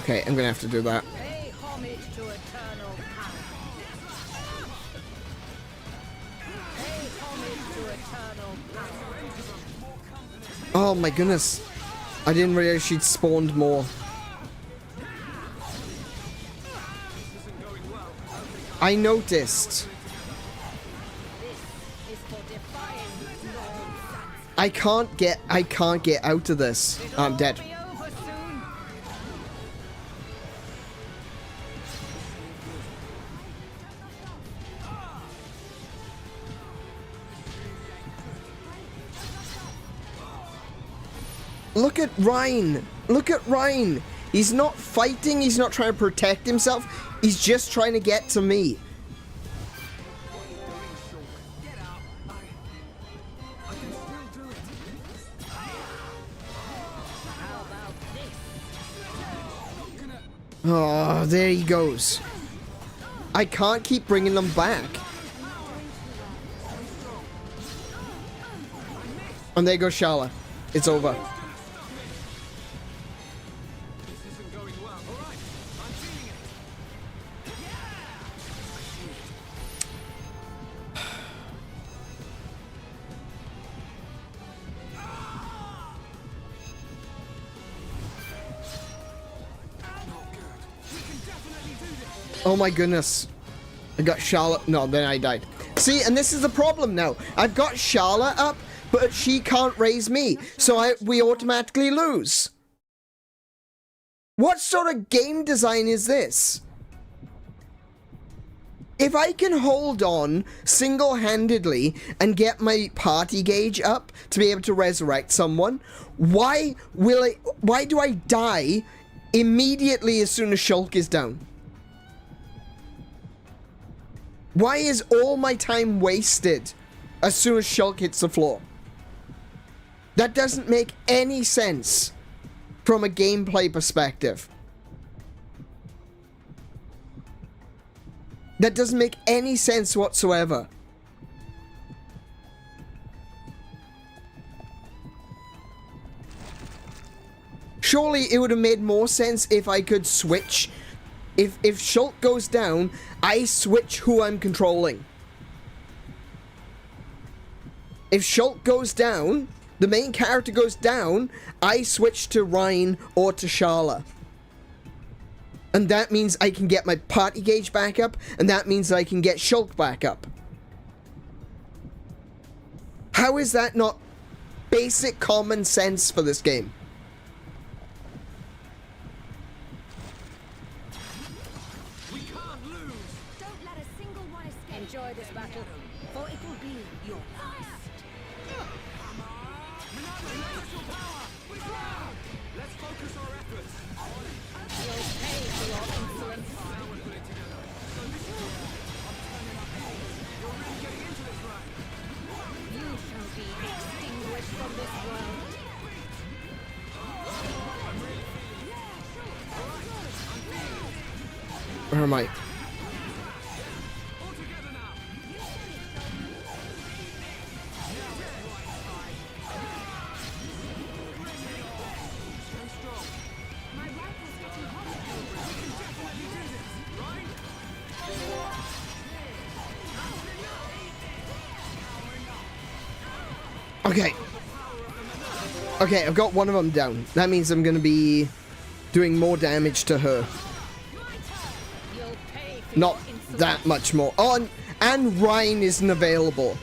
Okay, I'm gonna have to do that. Pay homage to eternal power. Pay homage to eternal power. Oh my goodness. I didn't realize she'd spawned more. I noticed. Is for defying nonsense. I can't get out of this. I'm dead. Be over soon. Look at Rhine. Look at Rhine. He's not fighting, he's not trying to protect himself, he's just trying to get to me. Get out. I can still do it. How about this? Oh, there he goes. I can't keep bringing them back. And there goes Shala. It's over. This isn't going well. All right, I'm feeling it. Oh my goodness. I got Charlotte. No, then I died. See, and this is the problem now. I've got Charlotte up, but she can't raise me. So we automatically lose. What sort of game design is this? If I can hold on single-handedly and get my party gauge up to be able to resurrect someone, why do I die immediately as soon as Shulk is down? Why is all my time wasted as soon as Shulk hits the floor? That doesn't make any sense from a gameplay perspective. That doesn't make any sense whatsoever. Surely it would have made more sense if I could switch. If Shulk goes down, I switch who I'm controlling. If Shulk goes down, the main character goes down, I switch to Ryan or to Shala. And that means I can get my party gauge back up, and that means I can get Shulk back up. How is that not basic common sense for this game? We can't lose. Don't let a single one escape. Enjoy this battle, for it will be your last. Monado, special power. We ground. Let's focus our efforts. You'll pay for your insolence. Now we're putting together. So this is good. I'm turning up. You're really getting into this, right? You shall be extinguished from this world. Where am I? All together now. Stay strong. My rifle's getting hot. Definitely do this, right? Okay. Okay, I've got one of them down. That means I'm going to be doing more damage to her. You'll pay for Not your insolence. that much more. Oh, and Ryan isn't available.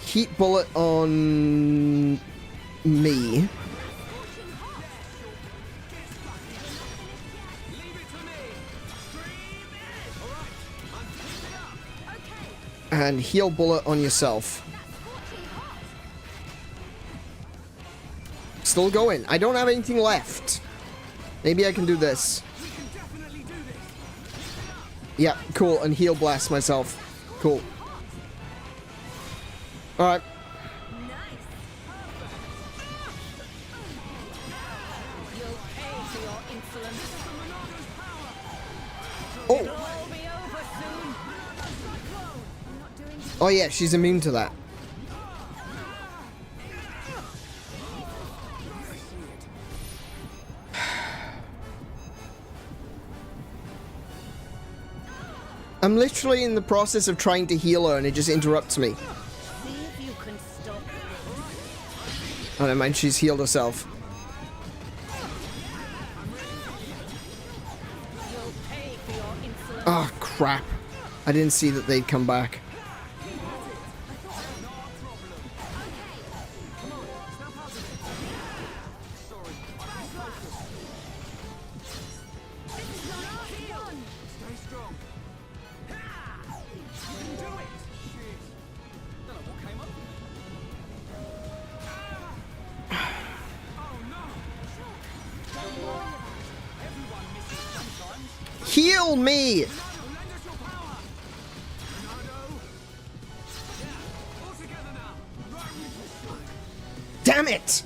Heat bullet on me. And heal bullet on yourself. Still going. I don't have anything left. Maybe I can do this. Yeah, cool. And heal blast myself. Cool. Alright. You'll pay for your insolence. Oh! It'll all be over soon. Oh yeah, she's immune to that. I'm literally in the process of trying to heal her and it just interrupts me. See if you can stop. Oh, never mind, she's healed herself. You'll pay for your insolence. Oh, crap. I didn't see that they'd come back. Heal me! Lend us your power! Monado! Yeah, all together now! Right. Damn it! Sorry.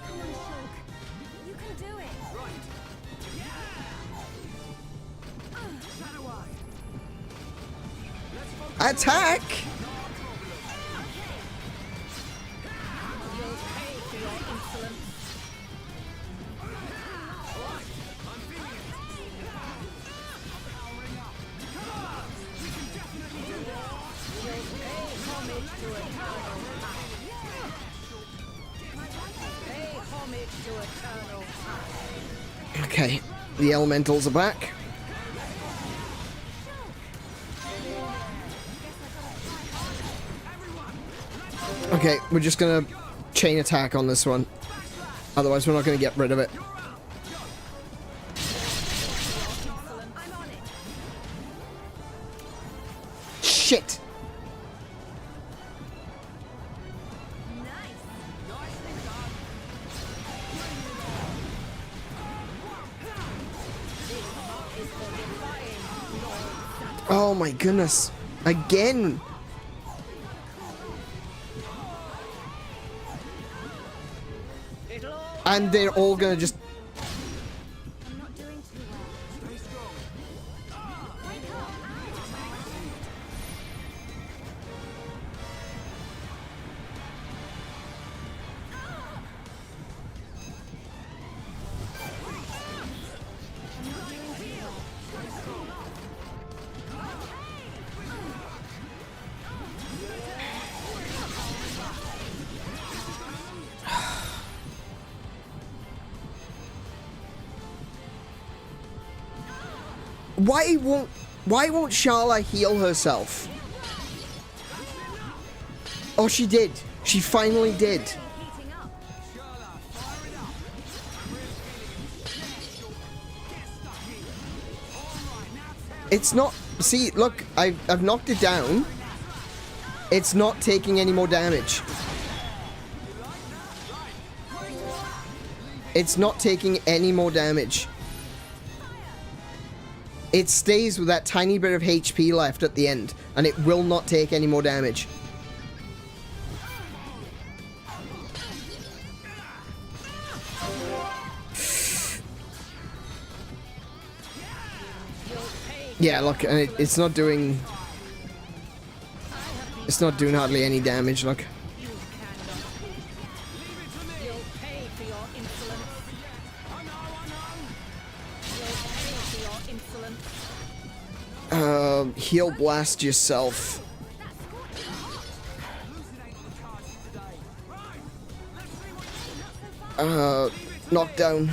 Come on, Shulk. You can do it. Right. Shadow Eye. Let's focus. Attack! You'll pay for your insolence. I'm feeling it. Powering up. Come on! We can definitely do this. You'll pay homage to eternal power. Pay homage to eternal power. Okay, the elementals are back. Okay, we're just gonna chain attack on this one. Otherwise, we're not gonna get rid of it. Shit! Oh my goodness. Again! And they're all gonna just... I'm not doing too well. Stay strong. Wake up. I'm not doing too well. Why won't Sharla heal herself? Oh, she did. She finally did. Heating up. Sharla, fire it up. I'm really feeling it. Get stuck in. All right, now tell It's not... See, look, I've knocked it down. It's not taking any more damage. It's not taking any more damage. It stays with that tiny bit of HP left at the end, and it will not take any more damage. Yeah, look, and it's not doing... It's not doing hardly any damage, look. You cannot. You'll pay for your insolence. You'll pay for your insolence. Heal blast yourself. Knockdown.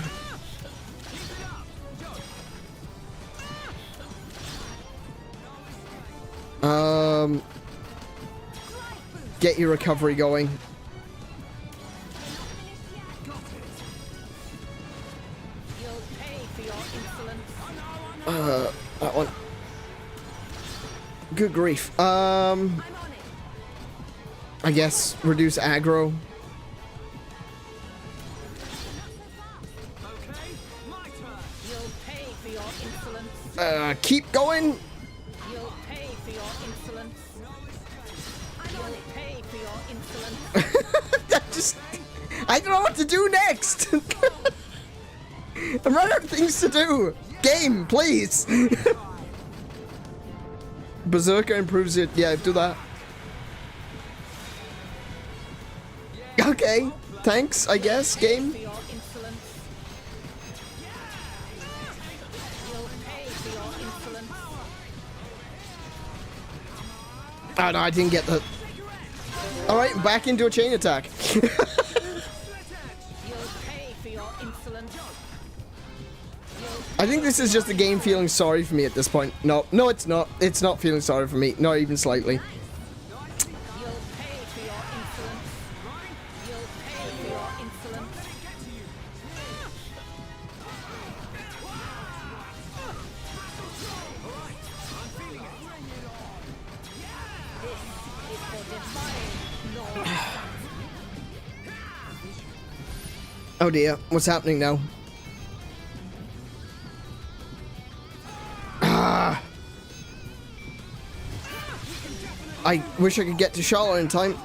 Get your recovery going. You'll pay for your insolence. That one. Good grief. I'm on it. I guess reduce aggro. okay, my turn. You'll pay for your insolence. Keep going. You'll pay for your insolence. You'll pay for your insolence. That just... I don't know what to do next. I'm running out of things to do. Game, please. Berserker improves it. Yeah, do that. Okay, thanks, I guess, game. For your insolence. You'll pay for your insolence. Oh no, I didn't get that. Alright, back into a chain attack. You'll pay for your insolence. I think this is just the game feeling sorry for me at this point. No, it's not. It's not feeling sorry for me. Not even slightly. You'll pay for your insolence. You'll pay for your insolence. This is for defying law. Oh dear, what's happening now? I wish I could get to Charlotte in time.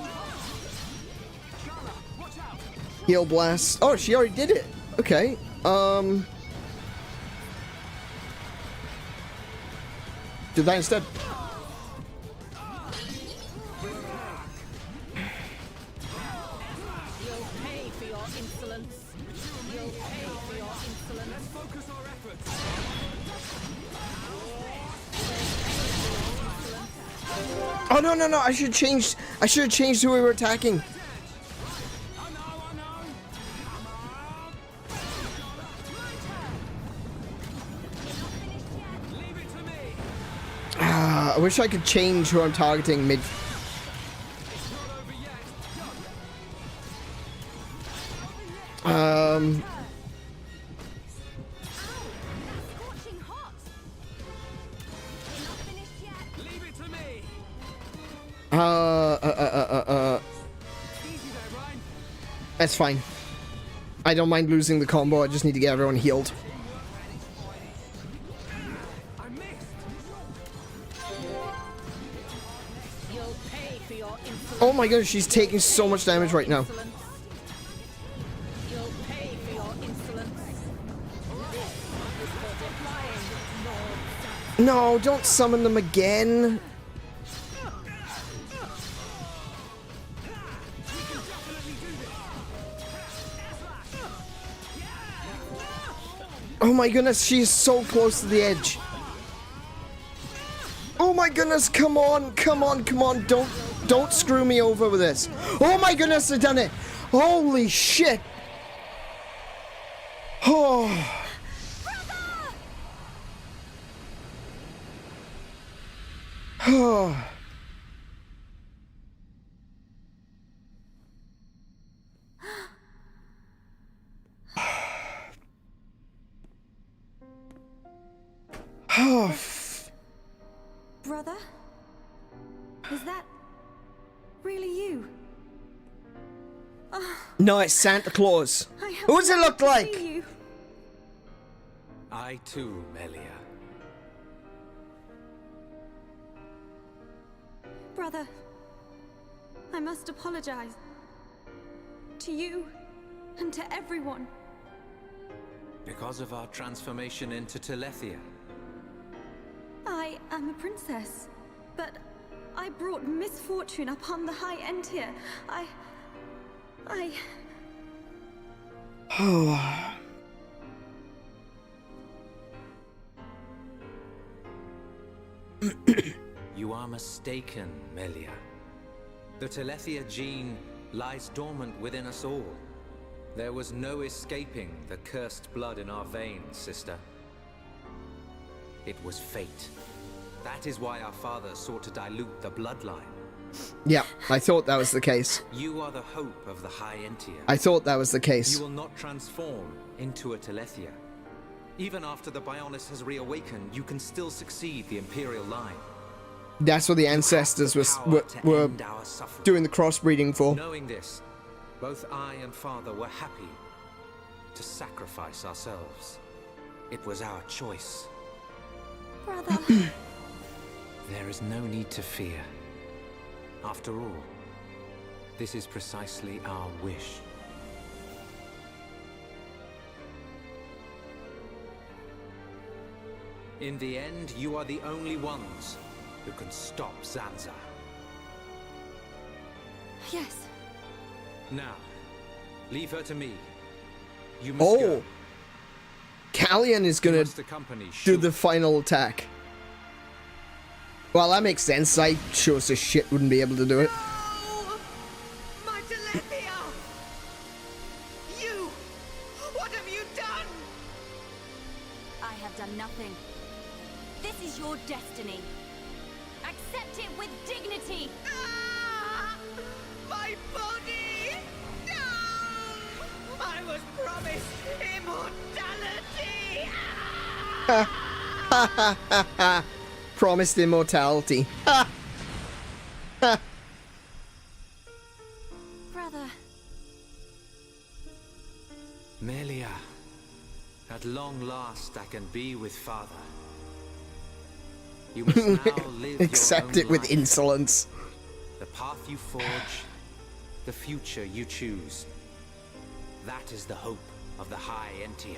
Heal blast. Oh, she already did it. Okay. Do that instead. You'll pay for your insolence. You'll pay for your insolence. Let's focus our efforts. Oh no no no! I should have changed who we were attacking. I wish I could change who I'm targeting mid. Scorching hot. You're not finished yet. Leave it to me. Easy there, Ryan. That's fine. I don't mind losing the combo. I just need to get everyone healed. I missed. You'll pay for your insolence. Oh my goodness, she's taking so much damage right now. You'll pay for your insolence. This is for defying Lord. No, don't summon them again. Oh my goodness, she's so close to the edge. Oh my goodness, come on, come on, come on. Don't screw me over with this. Oh my goodness, I've done it. Holy shit. Oh. Oh. Oh. Brother? Is that really you? No, it's Santa Claus. I have Who does it look wanted to like? see you. I too, Melia. Brother, I must apologize. To you and to everyone. Because of our transformation into Telethia. I am a princess, but I brought misfortune upon the high end here. Oh. You are mistaken, Melia. The Telethia gene lies dormant within us all. There was no escaping the cursed blood in our veins, sister. It was fate. That is why our father sought to dilute the bloodline. Yeah, I thought that was the case. You are the hope of the High Entia. I thought that was the case. You will not transform into a Telethia. Even after the Bionis has reawakened, you can still succeed the Imperial line. That's what the ancestors were doing the crossbreeding for. Knowing this, both I and Father were happy to sacrifice ourselves. It was our choice. Brother. There is no need to fear. After all, this is precisely our wish. In the end, you are the only ones who can stop Zanza. Yes. Now, leave her to me. You must Oh. go. Callian is You gonna must accompany do Shu. the final attack. Well, that makes sense. I sure as shit wouldn't be able to do it. No! My Telethia! You! What have you done? I have done nothing. This is your destiny. Accept it with dignity. Ah! My body! No! I was promised immortality! Ah! Promised immortality. Brother. Melia, at long last I can be with Father. You must now live Accept your it own with life. insolence. The path you forge, the future you choose. That is the hope of the High Entia.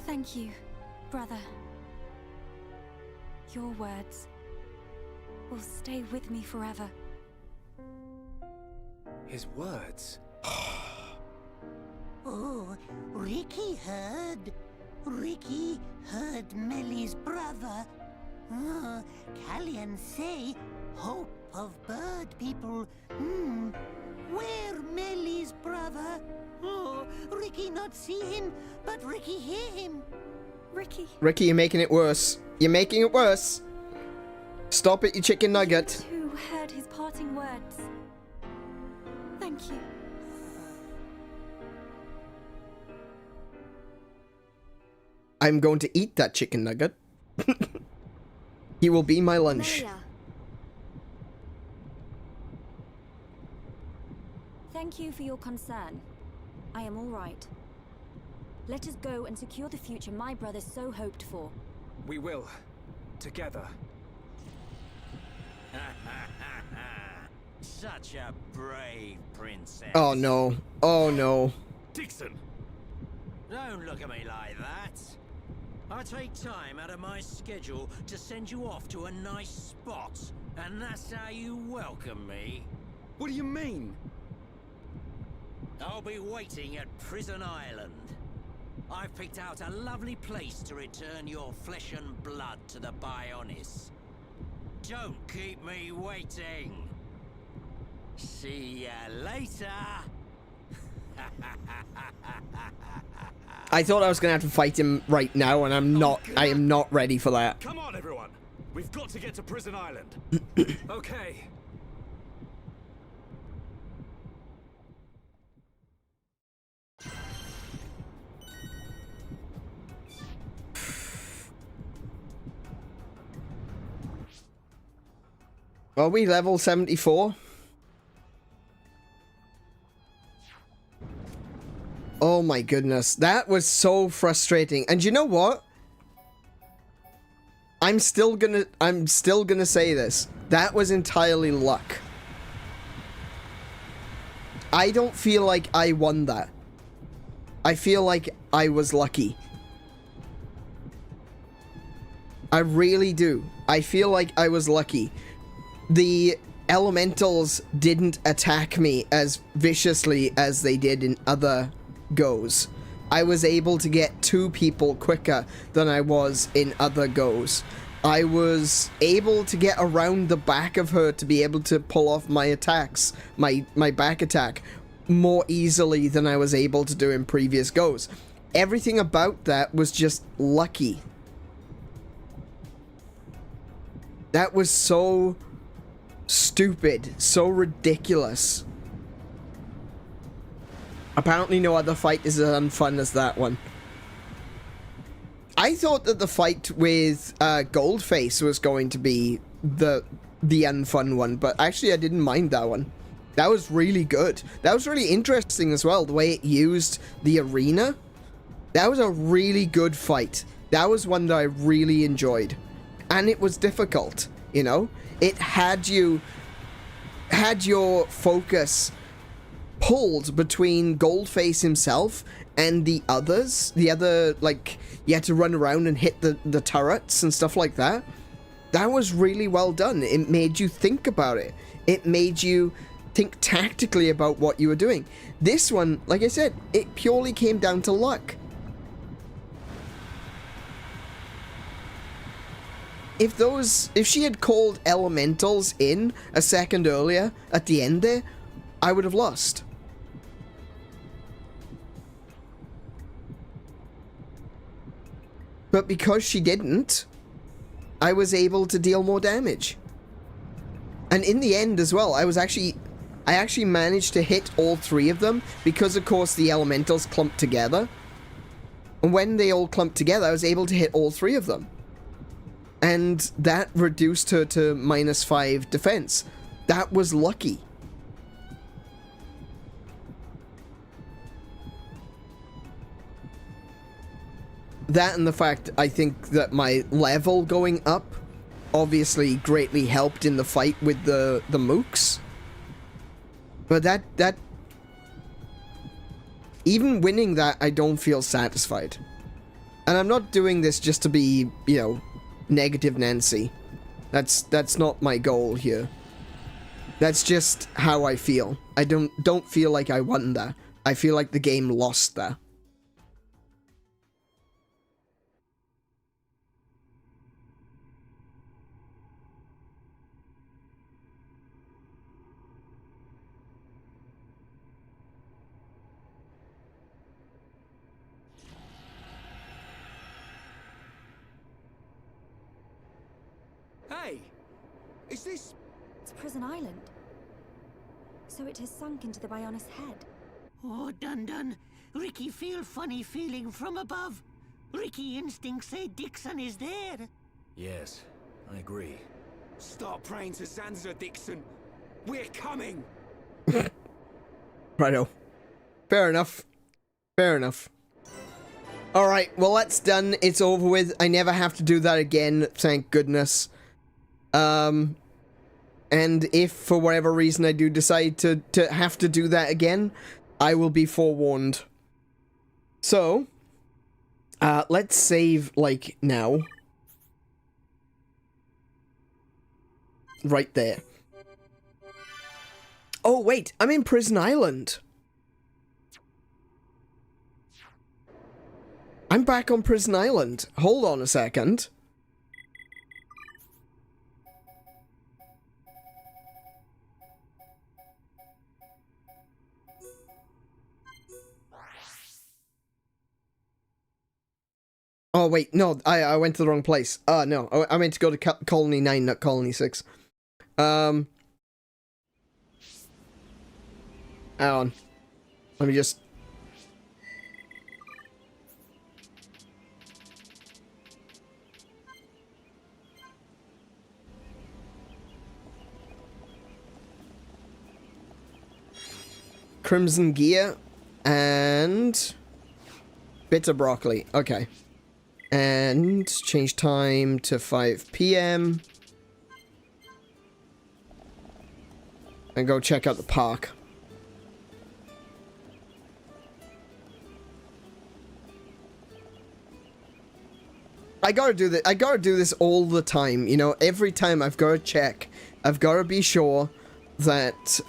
Thank you, brother. Your words will stay with me forever. His words? Oh, Ricky heard. Ricky heard Melly's brother. Oh, Callian say, hope of bird people. Where Melly's brother? Oh, Ricky not see him, but Ricky hear him. Ricky. Ricky, you're making it worse. You're making it worse. Stop it, you chicken nugget. You too heard his parting words. Thank you. I'm going to eat that chicken nugget. He will be my lunch. Melia, Thank you for your concern. I am all right. Let us go and secure the future my brother so hoped for. We will. Together. Such a brave princess. Oh no. Oh no. Dixon! Don't look at me like that. I take time out of my schedule to send you off to a nice spot, and that's how you welcome me. What do you mean? I'll be waiting at Prison Island. I've picked out a lovely place to return your flesh and blood to the Bionis. Don't keep me waiting. See ya later. I thought I was gonna have to fight him right now, and I'm not. I am not ready for that. Come on, everyone! We've got to get to Prison Island. Okay. Are we level 74? Oh my goodness, that was so frustrating. And you know what? I'm still gonna say this. That was entirely luck. I don't feel like I won that. I feel like I was lucky. I really do. I feel like I was lucky. The elementals didn't attack me as viciously as they did in other goes. I was able to get 2 people quicker than I was in other goes. I was able to get around the back of her to be able to pull off my attacks, my back attack, more easily than I was able to do in previous goes. Everything about that was just lucky. That was so stupid, so ridiculous. Apparently no other fight is as unfun as that one. I thought that the fight with Goldface was going to be the unfun one, but actually I didn't mind that one. That was really good. That was really interesting as well, the way it used the arena. That was a really good fight. That was one that I really enjoyed. And it was difficult, you know? It had your focus pulled between Goldface himself and the others. The other, like, you had to run around and hit the turrets and stuff like that. That was really well done. It made you think about it. It made you think tactically about what you were doing. This one, like I said, it purely came down to luck. If she had called elementals in a second earlier at the end there, I would have lost. But because she didn't, I was able to deal more damage. And in the end as well, I actually managed to hit all 3 of them because, of course, the elementals clumped together. And when they all clumped together, I was able to hit all 3 of them. And that reduced her to -5 defense. That was lucky. that and the fact I think that my level going up obviously greatly helped in the fight with the mooks. But that even winning that, I don't feel satisfied. And I'm not doing this just to be, you know, negative Nancy. That's not my goal here. That's just how I feel. I don't feel like I won that. I feel like the game lost that. Hey! Is this... It's Prison Island. So it has sunk into the Bionis head. Oh, Dun. Ricky feel funny feeling from above. Ricky instincts say Dixon is there. Yes, I agree. Start praying to Zanza, Dixon. We're coming! Righto. Fair enough. Fair enough. Alright, well that's done. It's over with. I never have to do that again, thank goodness. And if for whatever reason I do decide to have to do that again, I will be forewarned. So, let's save, like, now. Right there. Oh, wait, I'm in Prison Island. I'm back on Prison Island. Hold on a second. Oh, wait, no, I went to the wrong place. No, I meant to go to Colony 9, not Colony 6. Hang on. Let me just... Crimson Gear and bitter broccoli. Okay. And change time to 5 PM. And go check out the park. I gotta do this. I gotta do this all the time. You know, every time I've gotta check. I've gotta be sure that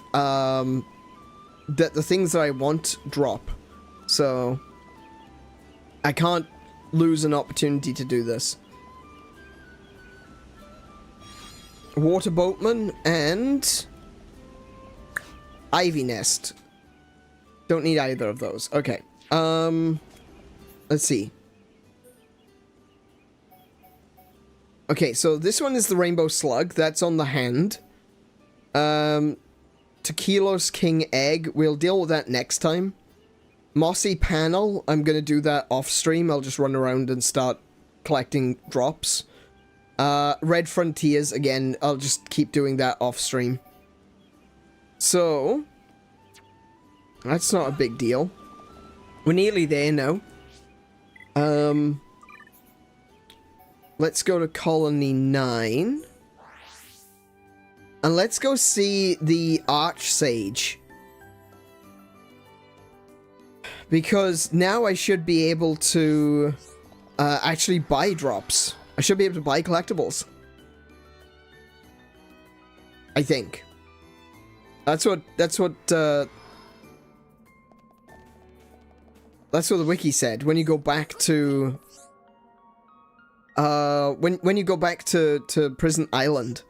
that the things that I want drop. So I can't lose an opportunity to do this. Water boatman and ivy nest. Don't need either of those. Okay. Let's see. Okay, so this one is the rainbow slug. That's on the hand. Tequilos king egg. We'll deal with that next time. Mossy panel. I'm gonna do that off stream. I'll just run around and start collecting drops. Red frontiers. Again, I'll just keep doing that off stream. So that's not a big deal. We're nearly there now. Let's go to Colony 9. And let's go see the Archsage. Because now I should be able to actually buy drops. I should be able to buy collectibles. I think. That's what the wiki said. When you go back to when you go back to Prison Island.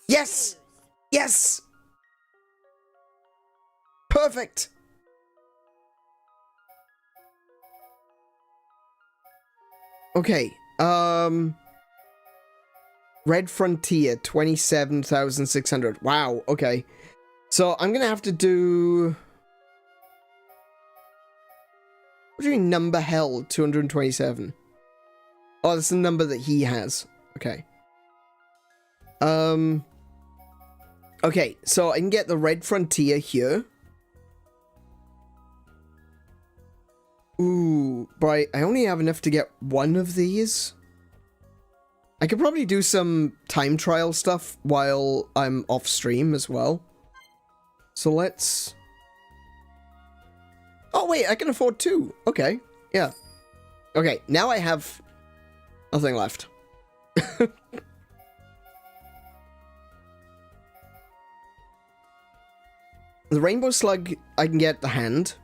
Yes! Yes! Perfect! Okay, Red Frontier, 27,600. Wow, okay. So, I'm gonna have to do... What do you mean, number held, 227? Oh, that's the number that he has. Okay. Okay, so I can get the Red Frontier here. Ooh, but I only have enough to get one of these. I could probably do some time trial stuff while I'm off stream as well. So let's... Oh wait, I can afford 2. Okay, yeah. Okay, now I have nothing left. The Rainbow Slug, I can get the hand.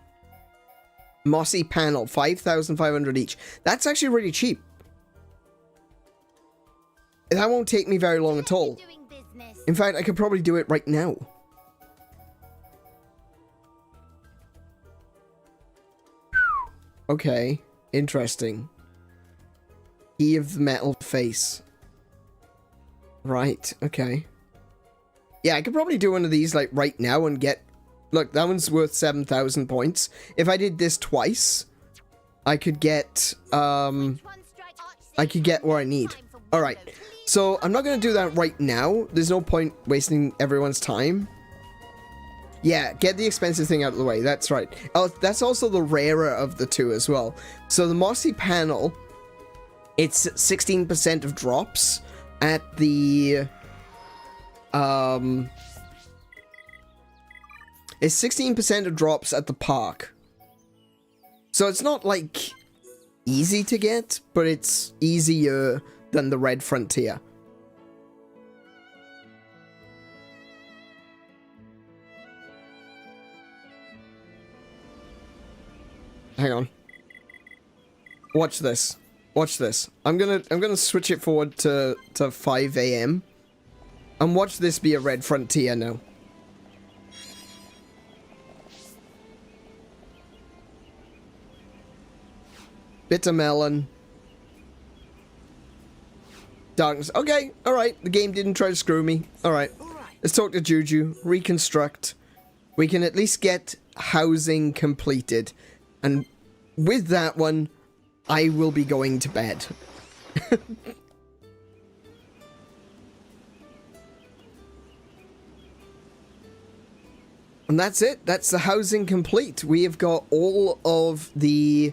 Mossy Panel, 5,500 each. That's actually really cheap. That won't take me very long at all. In fact, I could probably do it right now. Okay, interesting. Key of the metal face. Right, okay. Yeah, I could probably do one of these like right now and get... Look, that one's worth 7,000 points. If I did this twice, I could get, I could get what I need. Alright, so I'm not going to do that right now. There's no point wasting everyone's time. Yeah, get the expensive thing out of the way. That's right. Oh, that's also the rarer of the two as well. So the Mossy Panel, it's 16% of drops at the... It's 16% of drops at the park. So it's not, like, easy to get, but it's easier than the Red Frontier. Hang on. Watch this. Watch this. I'm gonna switch it forward to 5 AM. And watch this be a Red Frontier now. Bitter melon. Darkness. Okay, alright. The game didn't try to screw me. Alright. Let's talk to Juju. Reconstruct. We can at least get housing completed. And with that one, I will be going to bed. And that's it. That's the housing complete. We have got all of the...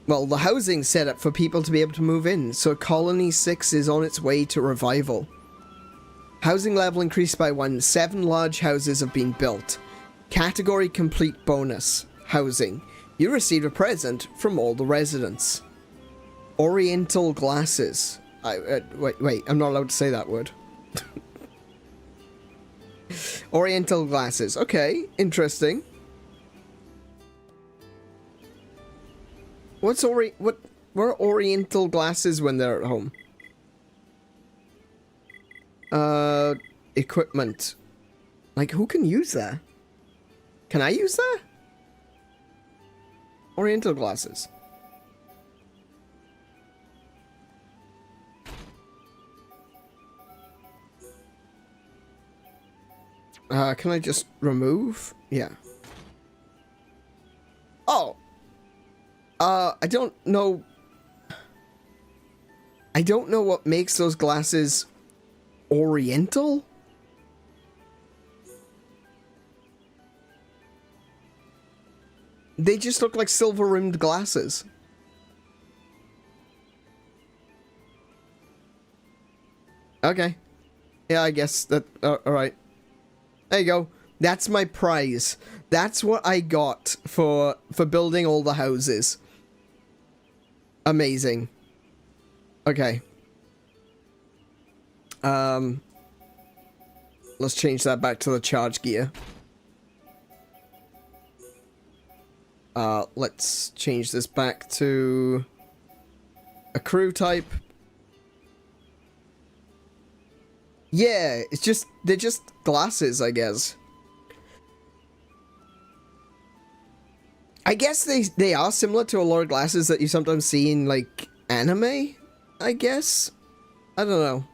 Well, the housing set up for people to be able to move in. So Colony 6 is on its way to revival. Housing level increased by 1. 7 large houses have been built. Category complete bonus. Housing. You receive a present from all the residents. Oriental glasses. Wait, I'm not allowed to say that word. Oriental glasses. Okay, interesting. What are Oriental glasses when they're at home? Equipment. Like, who can use that? Can I use that? Oriental glasses. Can I just remove? Yeah. Oh! I don't know... I don't know what makes those glasses Oriental? They just look like silver-rimmed glasses. Okay. Yeah, I guess that... alright. There you go. That's my prize. That's what I got for building all the houses. Amazing. Okay. Let's change that back to the charge gear. Let's change this back to a crew type. Yeah, it's just, they're just glasses, I guess. I guess they are similar to a lot of glasses that you sometimes see in, like, anime, I guess? I don't know.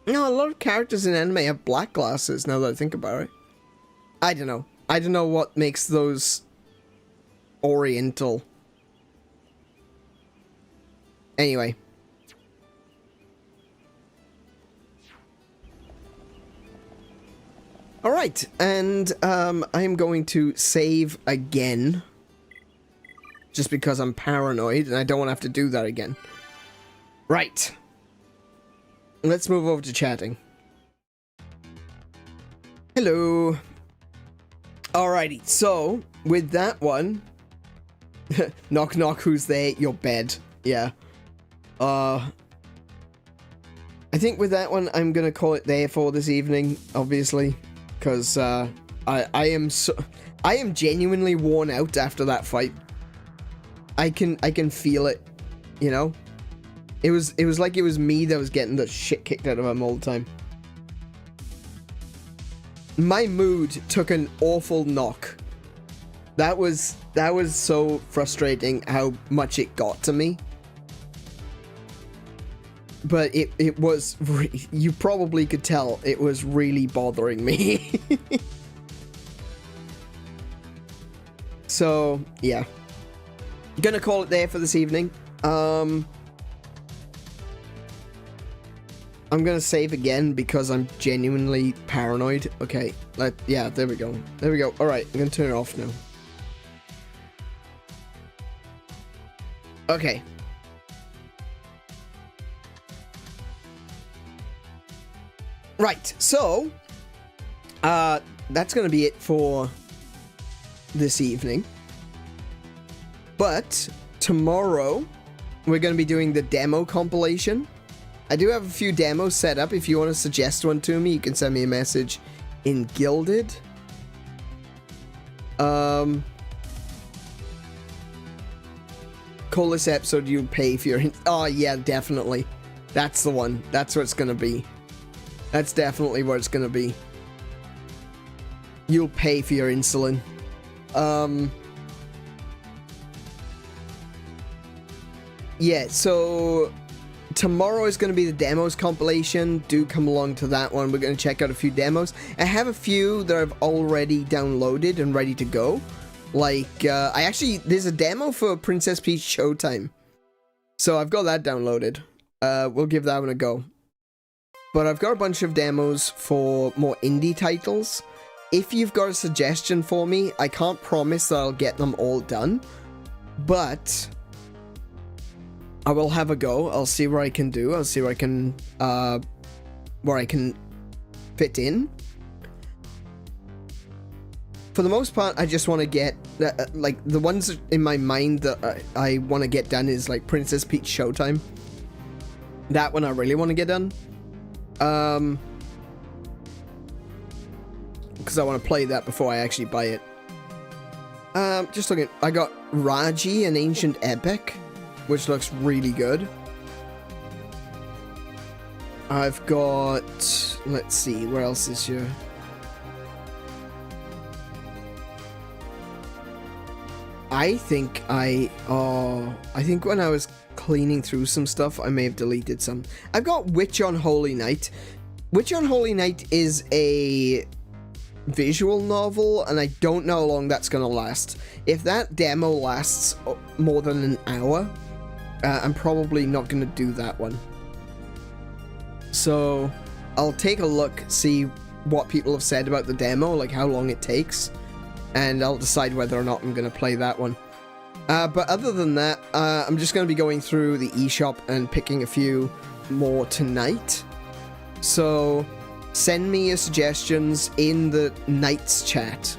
No, a lot of characters in anime have black glasses, now that I think about it. I don't know. I don't know what makes those Oriental. Anyway. Alright, and I'm going to save again. just because I'm paranoid and I don't want to have to do that again. Right. Let's move over to chatting. Hello. Alrighty, so with that one, knock knock, who's there? Your bed. Yeah. I think with that one, I'm gonna call it there for this evening, obviously, because I am genuinely worn out after that fight. I can feel it, you know. It was like it was me that was getting the shit kicked out of him all the time. My mood took an awful knock. That was so frustrating how much it got to me. But it was, you probably could tell it was really bothering me. So, yeah. Gonna call it there for this evening. I'm gonna save again because I'm genuinely paranoid. Okay, yeah, there we go. There we go. Alright, I'm gonna turn it off now. Okay. Right, so, that's gonna be it for this evening. But, tomorrow, we're gonna be doing the demo compilation. I do have a few demos set up. If you want to suggest one to me, you can send me a message in Gilded. Call this episode, you pay for your... Oh, yeah, definitely. That's the one. That's what it's gonna be. That's definitely what it's gonna be. You'll pay for your insulin. Yeah, so... tomorrow is going to be the demos compilation. Do come along to that one. We're going to check out a few demos. I have a few that I've already downloaded and ready to go. Like, there's a demo for Princess Peach Showtime. So I've got that downloaded. We'll give that one a go. But I've got a bunch of demos for more indie titles. If you've got a suggestion for me, I can't promise that I'll get them all done. But... I will have a go. I'll see what I can do. I'll see where I can fit in. For the most part, I just want to get like the ones in my mind that I want to get done is like Princess Peach Showtime. That one I really want to get done. Because I want to play that before I actually buy it. Just looking, I got Raji, an Ancient Epic, which looks really good. I've got, let's see, where else is here? I think when I was cleaning through some stuff, I may have deleted some. I've got Witch on Holy Night. Witch on Holy Night is a visual novel, and I don't know how long that's gonna last. If that demo lasts more than an hour, I'm probably not going to do that one. So, I'll take a look, see what people have said about the demo, like how long it takes, and I'll decide whether or not I'm going to play that one. But other than that, I'm just going to be going through the eShop and picking a few more tonight. So, send me your suggestions in the Nights chat.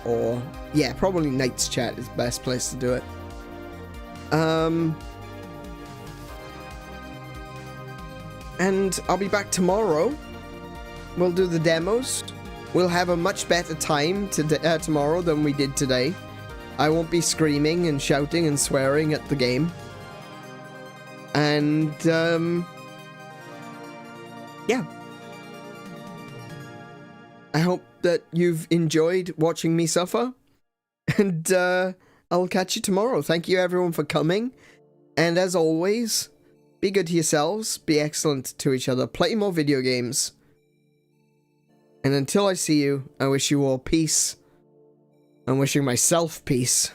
Or, yeah, probably Nights chat is the best place to do it. And I'll be back tomorrow. We'll do the demos. We'll have a much better time tomorrow than we did today. I won't be screaming and shouting and swearing at the game. And, yeah. I hope that you've enjoyed watching me suffer. And, I'll catch you tomorrow. Thank you everyone for coming. And as always, be good to yourselves, be excellent to each other, play more video games. And until I see you, I wish you all peace. I'm wishing myself peace.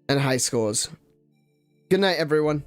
And high scores. Good night, everyone.